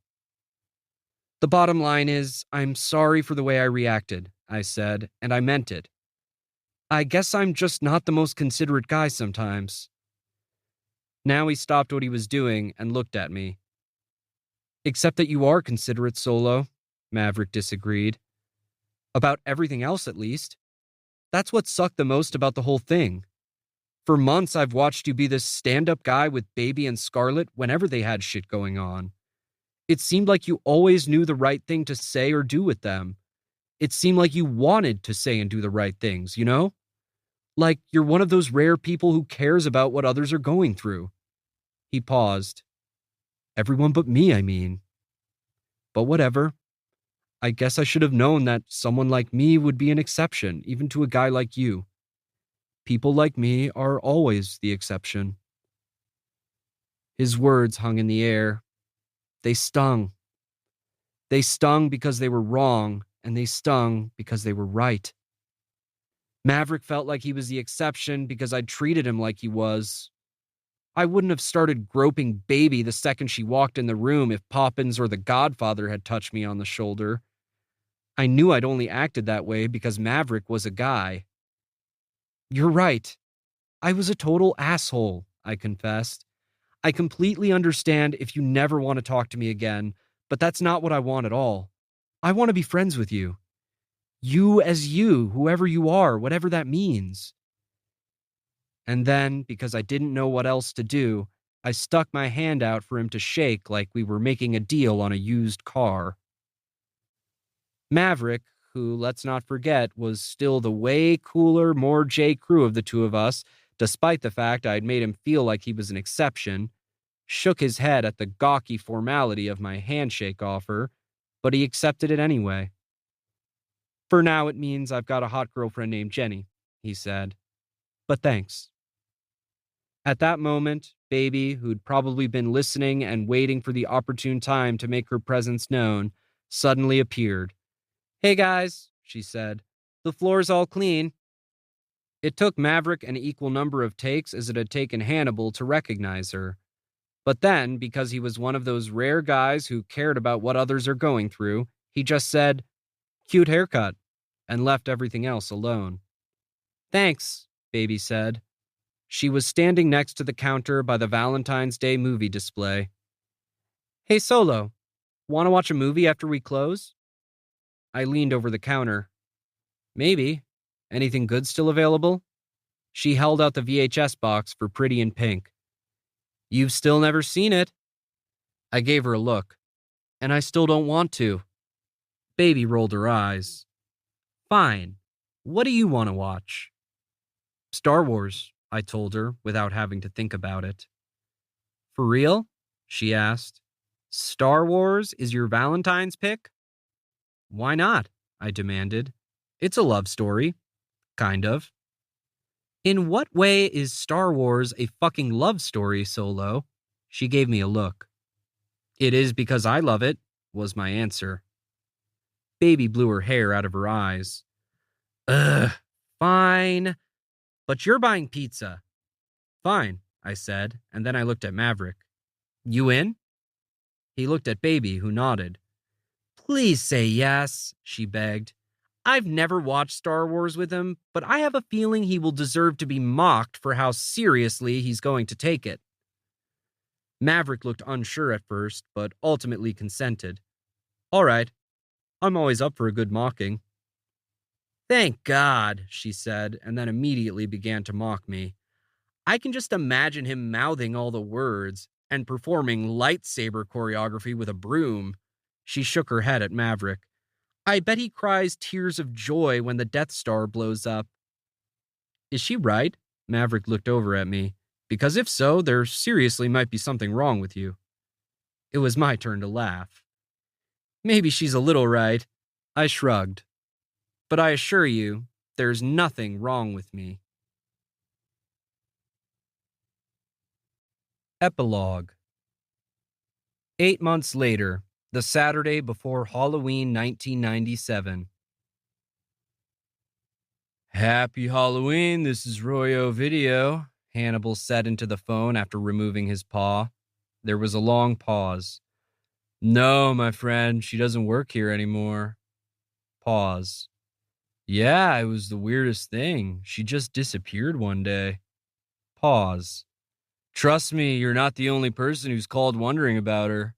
The bottom line is, I'm sorry for the way I reacted, I said, and I meant it. I guess I'm just not the most considerate guy sometimes. Now he stopped what he was doing and looked at me. Except that you are considerate, Solo, Maverick disagreed. About everything else, at least. That's what sucked the most about the whole thing. For months, I've watched you be this stand-up guy with Baby and Scarlet whenever they had shit going on. It seemed like you always knew the right thing to say or do with them. It seemed like you wanted to say and do the right things, you know? Like you're one of those rare people who cares about what others are going through. He paused. Everyone but me, I mean. But whatever. I guess I should have known that someone like me would be an exception, even to a guy like you. People like me are always the exception. His words hung in the air. They stung. They stung because they were wrong, and they stung because they were right. Maverick felt like he was the exception because I'd treated him like he was. I wouldn't have started groping Baby the second she walked in the room if Poppins or the Godfather had touched me on the shoulder. I knew I'd only acted that way because Maverick was a guy. You're right. I was a total asshole, I confessed. I completely understand if you never want to talk to me again, but that's not what I want at all. I want to be friends with you. You as you, whoever you are, whatever that means. And then, because I didn't know what else to do, I stuck my hand out for him to shake like we were making a deal on a used car. Maverick, who, let's not forget, was still the way cooler, more J. Crew of the two of us, despite the fact I'd made him feel like he was an exception, shook his head at the gawky formality of my handshake offer, but he accepted it anyway. For now, it means I've got a hot girlfriend named Jenny, he said. But thanks. At that moment, Baby, who'd probably been listening and waiting for the opportune time to make her presence known, suddenly appeared. Hey guys, she said. The floor's all clean. It took Maverick an equal number of takes as it had taken Hannibal to recognize her. But then, because he was one of those rare guys who cared about what others are going through, he just said, cute haircut, and left everything else alone. Thanks, Baby said. She was standing next to the counter by the Valentine's Day movie display. Hey, Solo, want to watch a movie after we close? I leaned over the counter. Maybe. Anything good still available? She held out the VHS box for Pretty in Pink. You've still never seen it. I gave her a look. And I still don't want to. Baby rolled her eyes. Fine. What do you want to watch? Star Wars, I told her without having to think about it. For real? She asked. Star Wars is your Valentine's pick? Why not? I demanded. It's a love story. Kind of. In what way is Star Wars a fucking love story, Solo? She gave me a look. It is because I love it, was my answer. Baby blew her hair out of her eyes. Ugh, fine. But you're buying pizza. Fine, I said, and then I looked at Maverick. You in? He looked at Baby, who nodded. Please say yes, she begged. I've never watched Star Wars with him, but I have a feeling he will deserve to be mocked for how seriously he's going to take it. Maverick looked unsure at first, but ultimately consented. All right. I'm always up for a good mocking. Thank God, she said, and then immediately began to mock me. I can just imagine him mouthing all the words and performing lightsaber choreography with a broom. She shook her head at Maverick. I bet he cries tears of joy when the Death Star blows up. Is she right? Maverick looked over at me. Because if so, there seriously might be something wrong with you. It was my turn to laugh. Maybe she's a little right. I shrugged. But I assure you, there's nothing wrong with me. Epilogue. 8 months later, the Saturday before Halloween 1997. Happy Halloween, this is Royo Video, Hannibal said into the phone after removing his paw. There was a long pause. No, my friend, she doesn't work here anymore. Pause. Yeah, it was the weirdest thing. She just disappeared one day. Pause. Trust me, you're not the only person who's called wondering about her.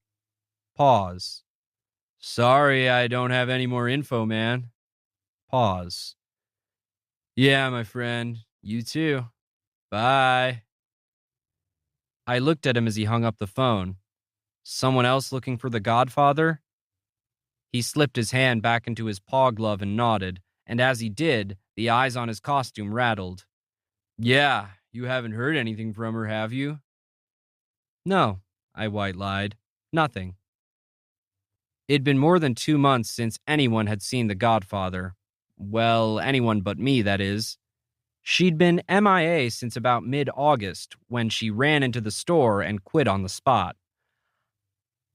Pause. Sorry, I don't have any more info, man. Pause. Yeah, my friend. You too. Bye. I looked at him as he hung up the phone. Someone else looking for the Godfather? He slipped his hand back into his paw glove and nodded, and as he did, the eyes on his costume rattled. Yeah, you haven't heard anything from her, have you? No, I white-lied. Nothing. It'd been more than 2 months since anyone had seen the Godfather. Well, anyone but me, that is. She'd been MIA since about mid-August, when she ran into the store and quit on the spot.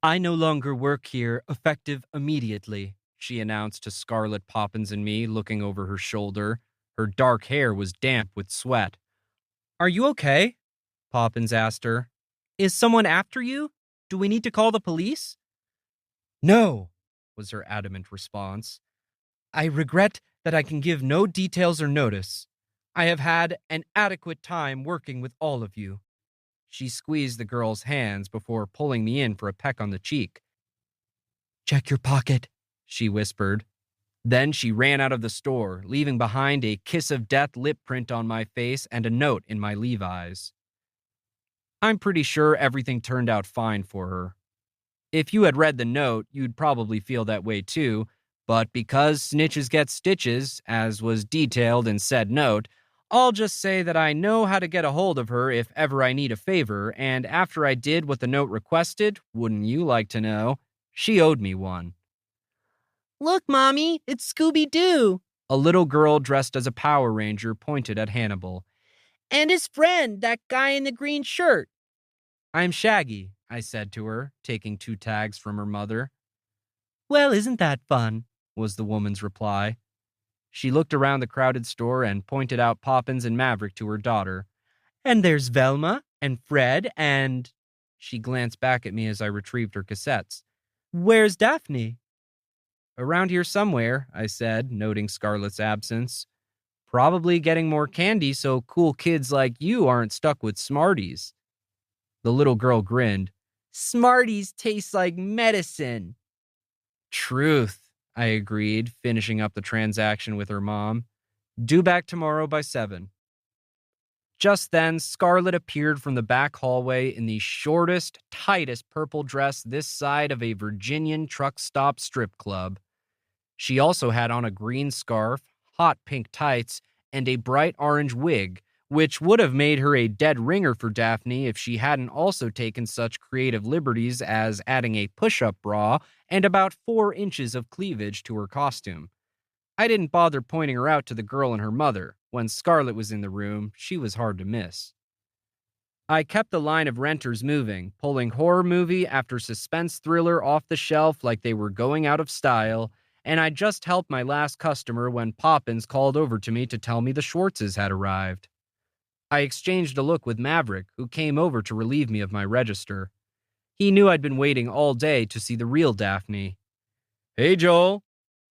I no longer work here, effective immediately, she announced to Scarlett Poppins and me, looking over her shoulder. Her dark hair was damp with sweat. Are you okay? Poppins asked her. Is someone after you? Do we need to call the police? No, was her adamant response. I regret that I can give no details or notice. I have had an adequate time working with all of you. She squeezed the girl's hands before pulling me in for a peck on the cheek. Check your pocket, she whispered. Then she ran out of the store, leaving behind a kiss of death lip print on my face and a note in my Levi's. I'm pretty sure everything turned out fine for her. If you had read the note, you'd probably feel that way too, but because snitches get stitches, as was detailed in said note, I'll just say that I know how to get a hold of her if ever I need a favor, and after I did what the note requested, wouldn't you like to know, she owed me one. Look, Mommy, it's Scooby-Doo, a little girl dressed as a Power Ranger pointed at Hannibal. And his friend, that guy in the green shirt. I'm Shaggy, I said to her, taking 2 tags from her mother. Well, isn't that fun? Was the woman's reply. She looked around the crowded store and pointed out Poppins and Maverick to her daughter. And there's Velma and Fred and... She glanced back at me as I retrieved her cassettes. Where's Daphne? Around here somewhere, I said, noting Scarlett's absence. Probably getting more candy so cool kids like you aren't stuck with Smarties. The little girl grinned. Smarties taste like medicine. Truth, I agreed, finishing up the transaction with her mom. Due back tomorrow by 7. Just then, Scarlett appeared from the back hallway in the shortest, tightest purple dress this side of a Virginian truck stop strip club. She also had on a green scarf, hot pink tights, and a bright orange wig, which would have made her a dead ringer for Daphne if she hadn't also taken such creative liberties as adding a push-up bra and about 4 inches of cleavage to her costume. I didn't bother pointing her out to the girl and her mother. When Scarlett was in the room, she was hard to miss. I kept the line of renters moving, pulling horror movie after suspense thriller off the shelf like they were going out of style, and I just helped my last customer when Poppins called over to me to tell me the Schwartzes had arrived. I exchanged a look with Maverick, who came over to relieve me of my register. He knew I'd been waiting all day to see the real Daphne. "Hey, Joel."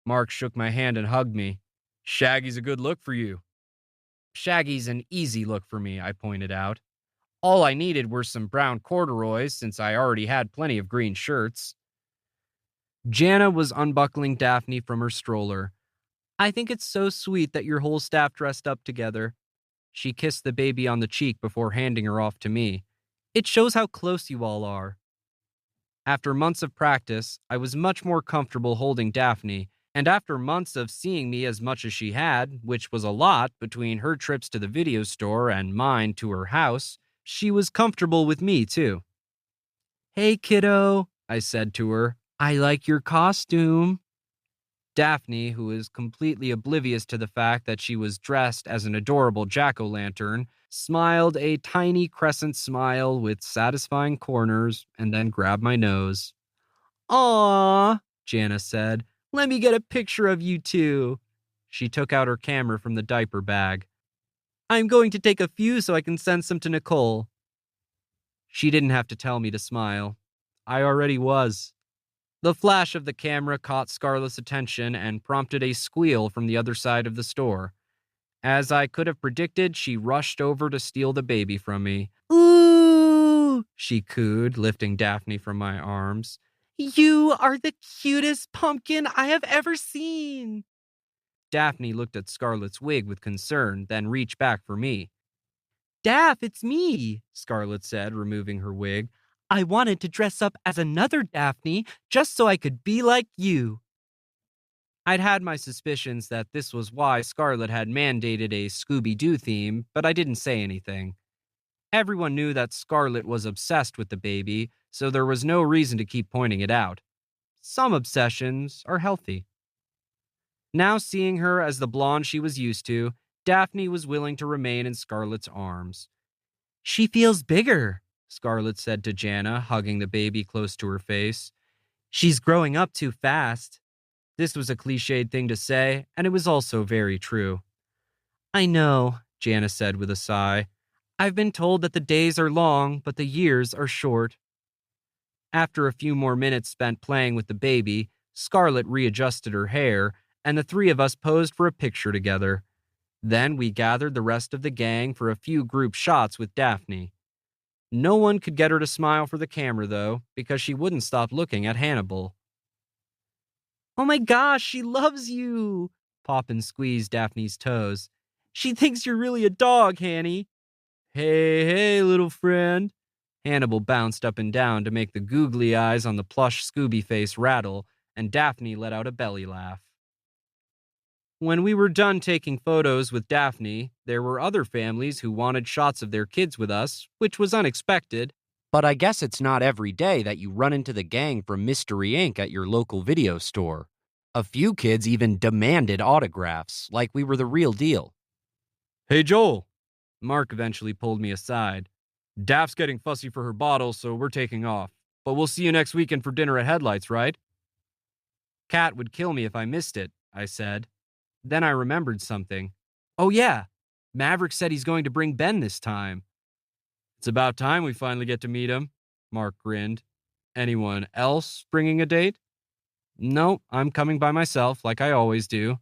Mark shook my hand and hugged me. "Shaggy's a good look for you." "Shaggy's an easy look for me," I pointed out. All I needed were some brown corduroys since I already had plenty of green shirts. Jana was unbuckling Daphne from her stroller. "I think it's so sweet that your whole staff dressed up together." She kissed the baby on the cheek before handing her off to me. "It shows how close you all are." After months of practice, I was much more comfortable holding Daphne, and after months of seeing me as much as she had, which was a lot between her trips to the video store and mine to her house, she was comfortable with me too. "Hey, kiddo," I said to her. "I like your costume." Daphne, who was completely oblivious to the fact that she was dressed as an adorable jack-o'-lantern, smiled a tiny crescent smile with satisfying corners and then grabbed my nose. "Aww," Jana said. "Let me get a picture of you two." She took out her camera from the diaper bag. "I'm going to take a few so I can send some to Nicole." She didn't have to tell me to smile. I already was. The flash of the camera caught Scarlett's attention and prompted a squeal from the other side of the store. As I could have predicted, she rushed over to steal the baby from me. "Ooh," she cooed, lifting Daphne from my arms. "You are the cutest pumpkin I have ever seen." Daphne looked at Scarlett's wig with concern, then reached back for me. "Daph, it's me," Scarlett said, removing her wig. "I wanted to dress up as another Daphne just so I could be like you." I'd had my suspicions that this was why Scarlett had mandated a Scooby-Doo theme, but I didn't say anything. Everyone knew that Scarlett was obsessed with the baby, so there was no reason to keep pointing it out. Some obsessions are healthy. Now seeing her as the blonde she was used to, Daphne was willing to remain in Scarlett's arms. "She feels bigger," Scarlett said to Jana, hugging the baby close to her face. "She's growing up too fast." This was a cliched thing to say, and it was also very true. "I know," Jana said with a sigh. "I've been told that the days are long, but the years are short." After a few more minutes spent playing with the baby, Scarlett readjusted her hair, and the three of us posed for a picture together. Then we gathered the rest of the gang for a few group shots with Daphne. No one could get her to smile for the camera, though, because she wouldn't stop looking at Hannibal. "Oh my gosh, she loves you!" Poppin squeezed Daphne's toes. "She thinks you're really a dog, Hanny." "Hey, hey, little friend." Hannibal bounced up and down to make the googly eyes on the plush Scooby face rattle, and Daphne let out a belly laugh. When we were done taking photos with Daphne, there were other families who wanted shots of their kids with us, which was unexpected. But I guess it's not every day that you run into the gang from Mystery Inc. at your local video store. A few kids even demanded autographs, like we were the real deal. "Hey, Joel." Mark eventually pulled me aside. "Daph's getting fussy for her bottle, so we're taking off. But we'll see you next weekend for dinner at Headlights, right?" "Kat would kill me if I missed it," I said. Then I remembered something. "Oh yeah, Maverick said he's going to bring Ben this time." "It's about time we finally get to meet him," Mark grinned. "Anyone else bringing a date?" "No, I'm coming by myself, like I always do."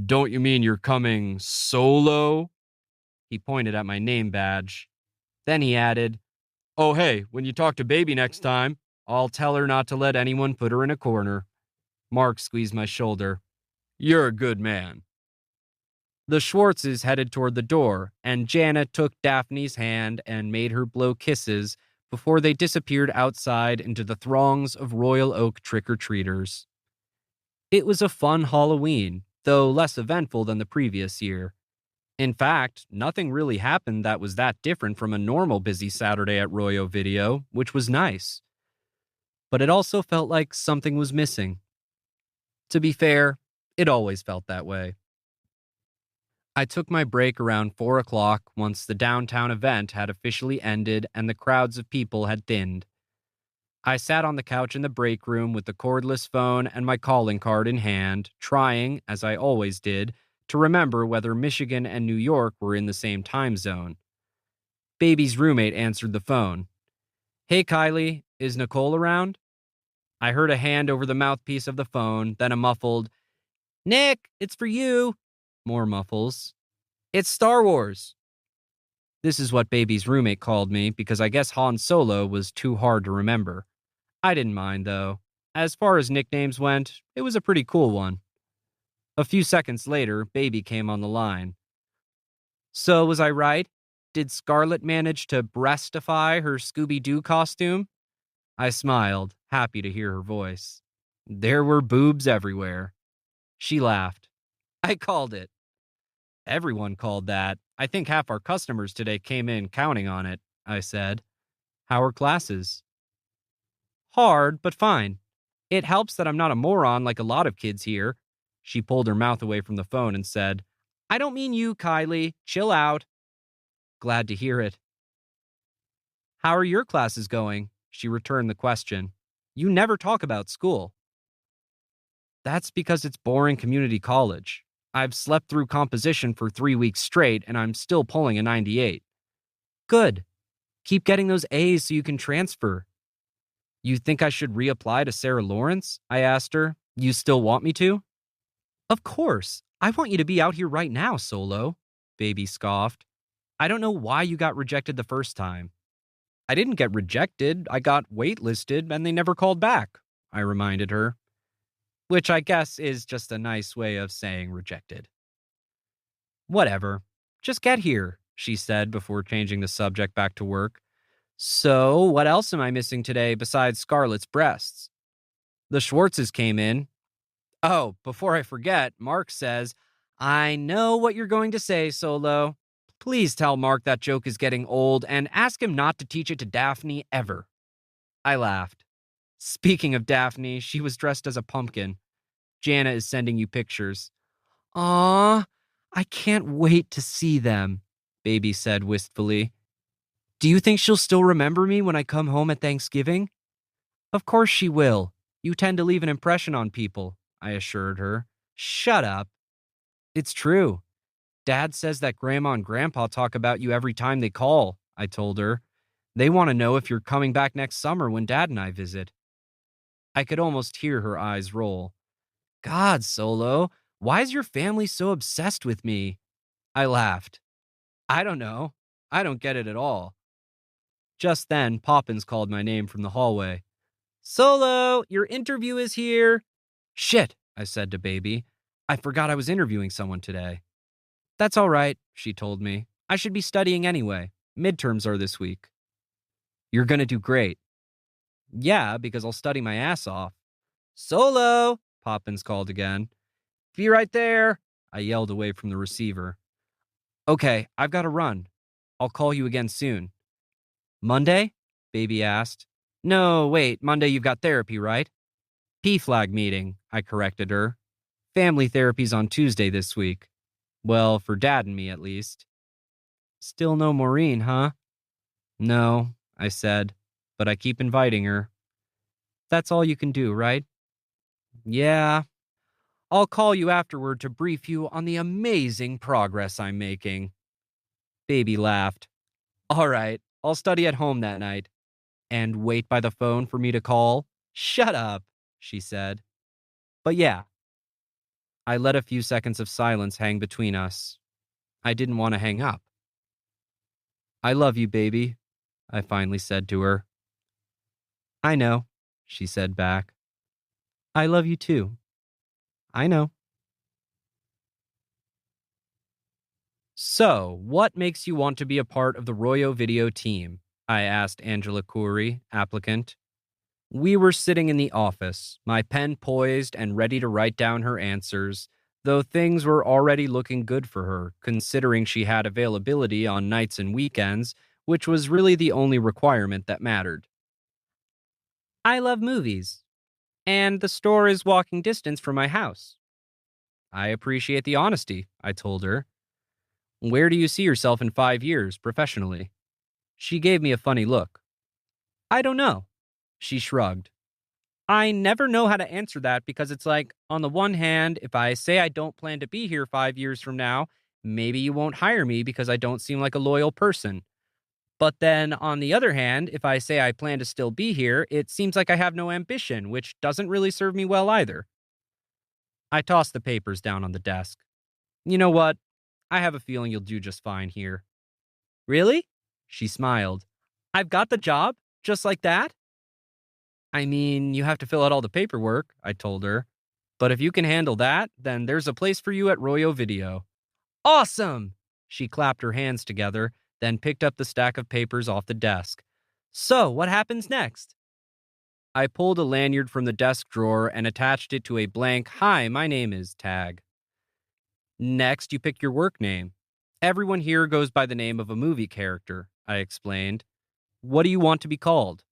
"Don't you mean you're coming solo?" He pointed at my name badge. Then he added, "Oh hey, when you talk to Baby next time, I'll tell her not to let anyone put her in a corner." Mark squeezed my shoulder. You're a good man. The Schwartzes headed toward the door, and Janet took Daphne's hand and made her blow kisses before they disappeared outside into the throngs of Royal Oak trick-or-treaters. It was a fun Halloween, though less eventful than the previous year. In fact, nothing really happened that was that different from a normal busy Saturday at Royo Video, which was nice. But it also felt like something was missing. To be fair, it always felt that way. I took my break around 4 o'clock once the downtown event had officially ended and the crowds of people had thinned. I sat on the couch in the break room with the cordless phone and my calling card in hand, trying, as I always did, to remember whether Michigan and New York were in the same time zone. Baby's roommate answered the phone. Hey, Kylie, is Nicole around? I heard a hand over the mouthpiece of the phone, then a muffled, Nick, it's for you. More muffles. It's Star Wars. This is what Baby's roommate called me because I guess Han Solo was too hard to remember. I didn't mind, though. As far as nicknames went, it was a pretty cool one. A few seconds later, Baby came on the line. So, was I right? Did Scarlett manage to breastify her Scooby-Doo costume? I smiled, happy to hear her voice. There were boobs everywhere. She laughed. I called it. Everyone called that. I think half our customers today came in counting on it, I said. How are classes? Hard, but fine. It helps that I'm not a moron like a lot of kids here. She pulled her mouth away from the phone and said, I don't mean you, Kylie. Chill out. Glad to hear it. How are your classes going? She returned the question. You never talk about school. That's because it's boring community college. I've slept through composition for 3 weeks straight, and I'm still pulling a 98. Good. Keep getting those A's so you can transfer. You think I should reapply to Sarah Lawrence? I asked her. You still want me to? Of course. I want you to be out here right now, Solo. Baby scoffed. I don't know why you got rejected the first time. I didn't get rejected. I got waitlisted, and they never called back, I reminded her. Which I guess is just a nice way of saying rejected. Whatever. Just get here, she said before changing the subject back to work. So, what else am I missing today besides Scarlett's breasts? The Schwartzes came in. Oh, before I forget, Mark says, I know what you're going to say, Solo. Please tell Mark that joke is getting old and ask him not to teach it to Daphne ever. I laughed. Speaking of Daphne, she was dressed as a pumpkin. Jana is sending you pictures. Aw, I can't wait to see them, Baby said wistfully. Do you think she'll still remember me when I come home at Thanksgiving? Of course she will. You tend to leave an impression on people, I assured her. Shut up. It's true. Dad says that Grandma and Grandpa talk about you every time they call, I told her. They want to know if you're coming back next summer when Dad and I visit. I could almost hear her eyes roll. God, Solo, why is your family so obsessed with me? I laughed. I don't know. I don't get it at all. Just then, Poppins called my name from the hallway. Solo, your interview is here. Shit, I said to Baby. I forgot I was interviewing someone today. That's all right, she told me. I should be studying anyway. Midterms are this week. You're gonna do great. Yeah, because I'll study my ass off. Solo, Poppins called again. Be right there, I yelled away from the receiver. Okay, I've got to run. I'll call you again soon. Monday? Baby asked. No, wait, Monday you've got therapy, right? P-flag meeting, I corrected her. Family therapy's on Tuesday this week. Well, for Dad and me at least. Still no Maureen, huh? No, I said, but I keep inviting her. That's all you can do, right? Yeah. I'll call you afterward to brief you on the amazing progress I'm making. Baby laughed. All right, I'll study at home that night. And wait by the phone for me to call? Shut up, she said. But yeah. I let a few seconds of silence hang between us. I didn't want to hang up. I love you, baby, I finally said to her. I know, she said back. I love you too. I know. So, what makes you want to be a part of the Royo Video team? I asked Angela Coury, applicant. We were sitting in the office, my pen poised and ready to write down her answers, though things were already looking good for her, considering she had availability on nights and weekends, which was really the only requirement that mattered. I love movies, and the store is walking distance from my house. I appreciate the honesty, I told her. Where do you see yourself in 5 years professionally? She gave me a funny look. I don't know. She shrugged. I never know how to answer that because it's like, on the one hand, if I say I don't plan to be here 5 years from now, maybe you won't hire me because I don't seem like a loyal person. But then on the other hand, if I say I plan to still be here, it seems like I have no ambition, which doesn't really serve me well either. I tossed the papers down on the desk. You know what? I have a feeling you'll do just fine here. Really? She smiled. I've got the job? Just like that? I mean, you have to fill out all the paperwork, I told her. But if you can handle that, then there's a place for you at Royo Video. Awesome! She clapped her hands together, then picked up the stack of papers off the desk. So, what happens next? I pulled a lanyard from the desk drawer and attached it to a blank "Hi, my name is" tag. Next, you pick your work name. Everyone here goes by the name of a movie character, I explained. What do you want to be called?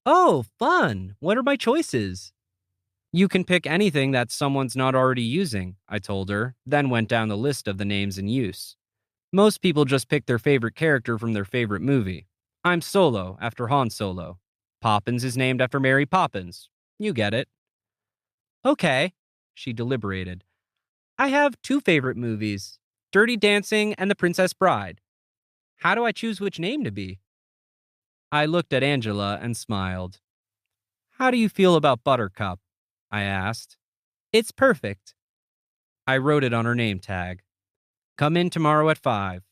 Oh, fun! What are my choices? You can pick anything that someone's not already using, I told her, then went down the list of the names in use. Most people just pick their favorite character from their favorite movie. I'm Solo, after Han Solo. Poppins is named after Mary Poppins. You get it. Okay, she deliberated. I have two favorite movies, Dirty Dancing and The Princess Bride. How do I choose which name to be? I looked at Angela and smiled. How do you feel about Buttercup? I asked. It's perfect. I wrote it on her name tag. Come in tomorrow at 5.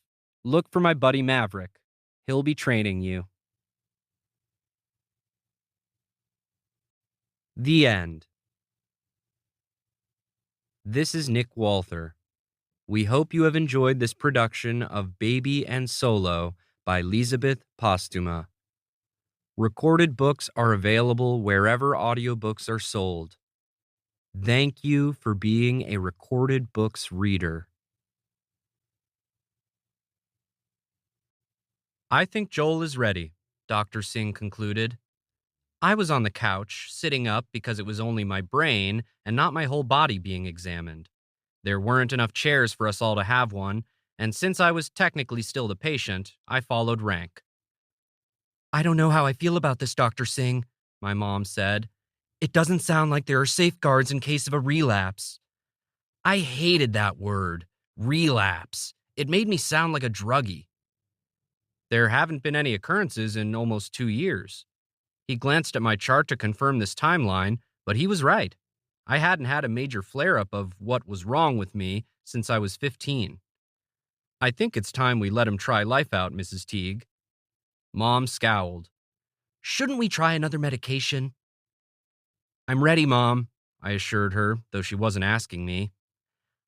Look for my buddy Maverick. He'll be training you. The end. This is Nick Walther. We hope you have enjoyed this production of Baby and Solo by Elizabeth Postuma. Recorded books are available wherever audiobooks are sold. Thank you for being a recorded books reader. I think Joel is ready, Dr. Singh concluded. I was on the couch, sitting up because it was only my brain and not my whole body being examined. There weren't enough chairs for us all to have one, and since I was technically still the patient, I followed rank. I don't know how I feel about this, Dr. Singh, my mom said. It doesn't sound like there are safeguards in case of a relapse. I hated that word, relapse. It made me sound like a druggie. There haven't been any occurrences in almost 2 years. He glanced at my chart to confirm this timeline, but he was right. I hadn't had a major flare-up of what was wrong with me since I was 15. I think it's time we let him try life out, Mrs. Teague. Mom scowled. Shouldn't we try another medication? I'm ready, Mom, I assured her, though she wasn't asking me.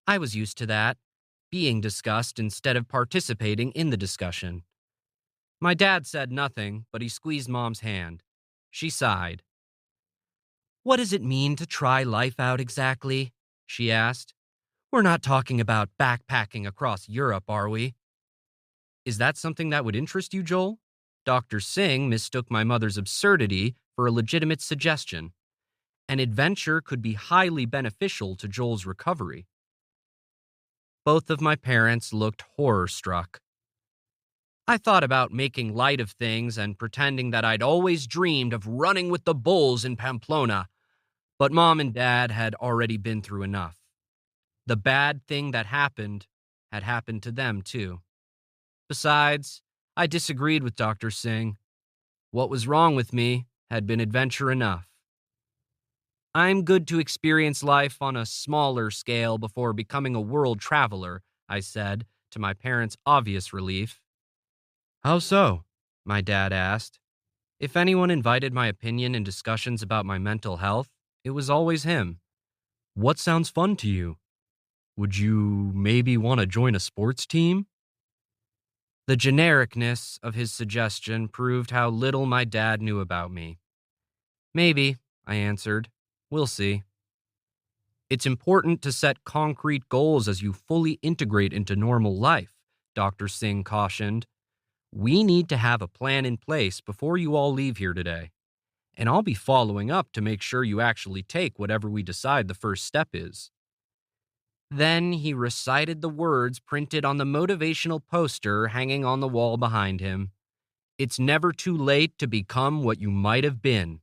I was used to that, being discussed instead of participating in the discussion. My dad said nothing, but he squeezed Mom's hand. She sighed. What does it mean to try life out exactly? She asked. We're not talking about backpacking across Europe, are we? Is that something that would interest you, Joel? Dr. Singh mistook my mother's absurdity for a legitimate suggestion. An adventure could be highly beneficial to Joel's recovery. Both of my parents looked horror-struck. I thought about making light of things and pretending that I'd always dreamed of running with the bulls in Pamplona, but Mom and Dad had already been through enough. The bad thing that happened had happened to them, too. Besides, I disagreed with Dr. Singh. What was wrong with me had been adventure enough. I'm good to experience life on a smaller scale before becoming a world traveler, I said, to my parents' obvious relief. How so? My dad asked. If anyone invited my opinion in discussions about my mental health, It was always him. What sounds fun to you? Would you maybe want to join a sports team? The genericness of his suggestion proved how little my dad knew about me. Maybe, I answered. We'll see. It's important to set concrete goals as you fully integrate into normal life, Dr. Singh cautioned. We need to have a plan in place before you all leave here today. And I'll be following up to make sure you actually take whatever we decide the first step is. Then he recited the words printed on the motivational poster hanging on the wall behind him. It's never too late to become what you might have been.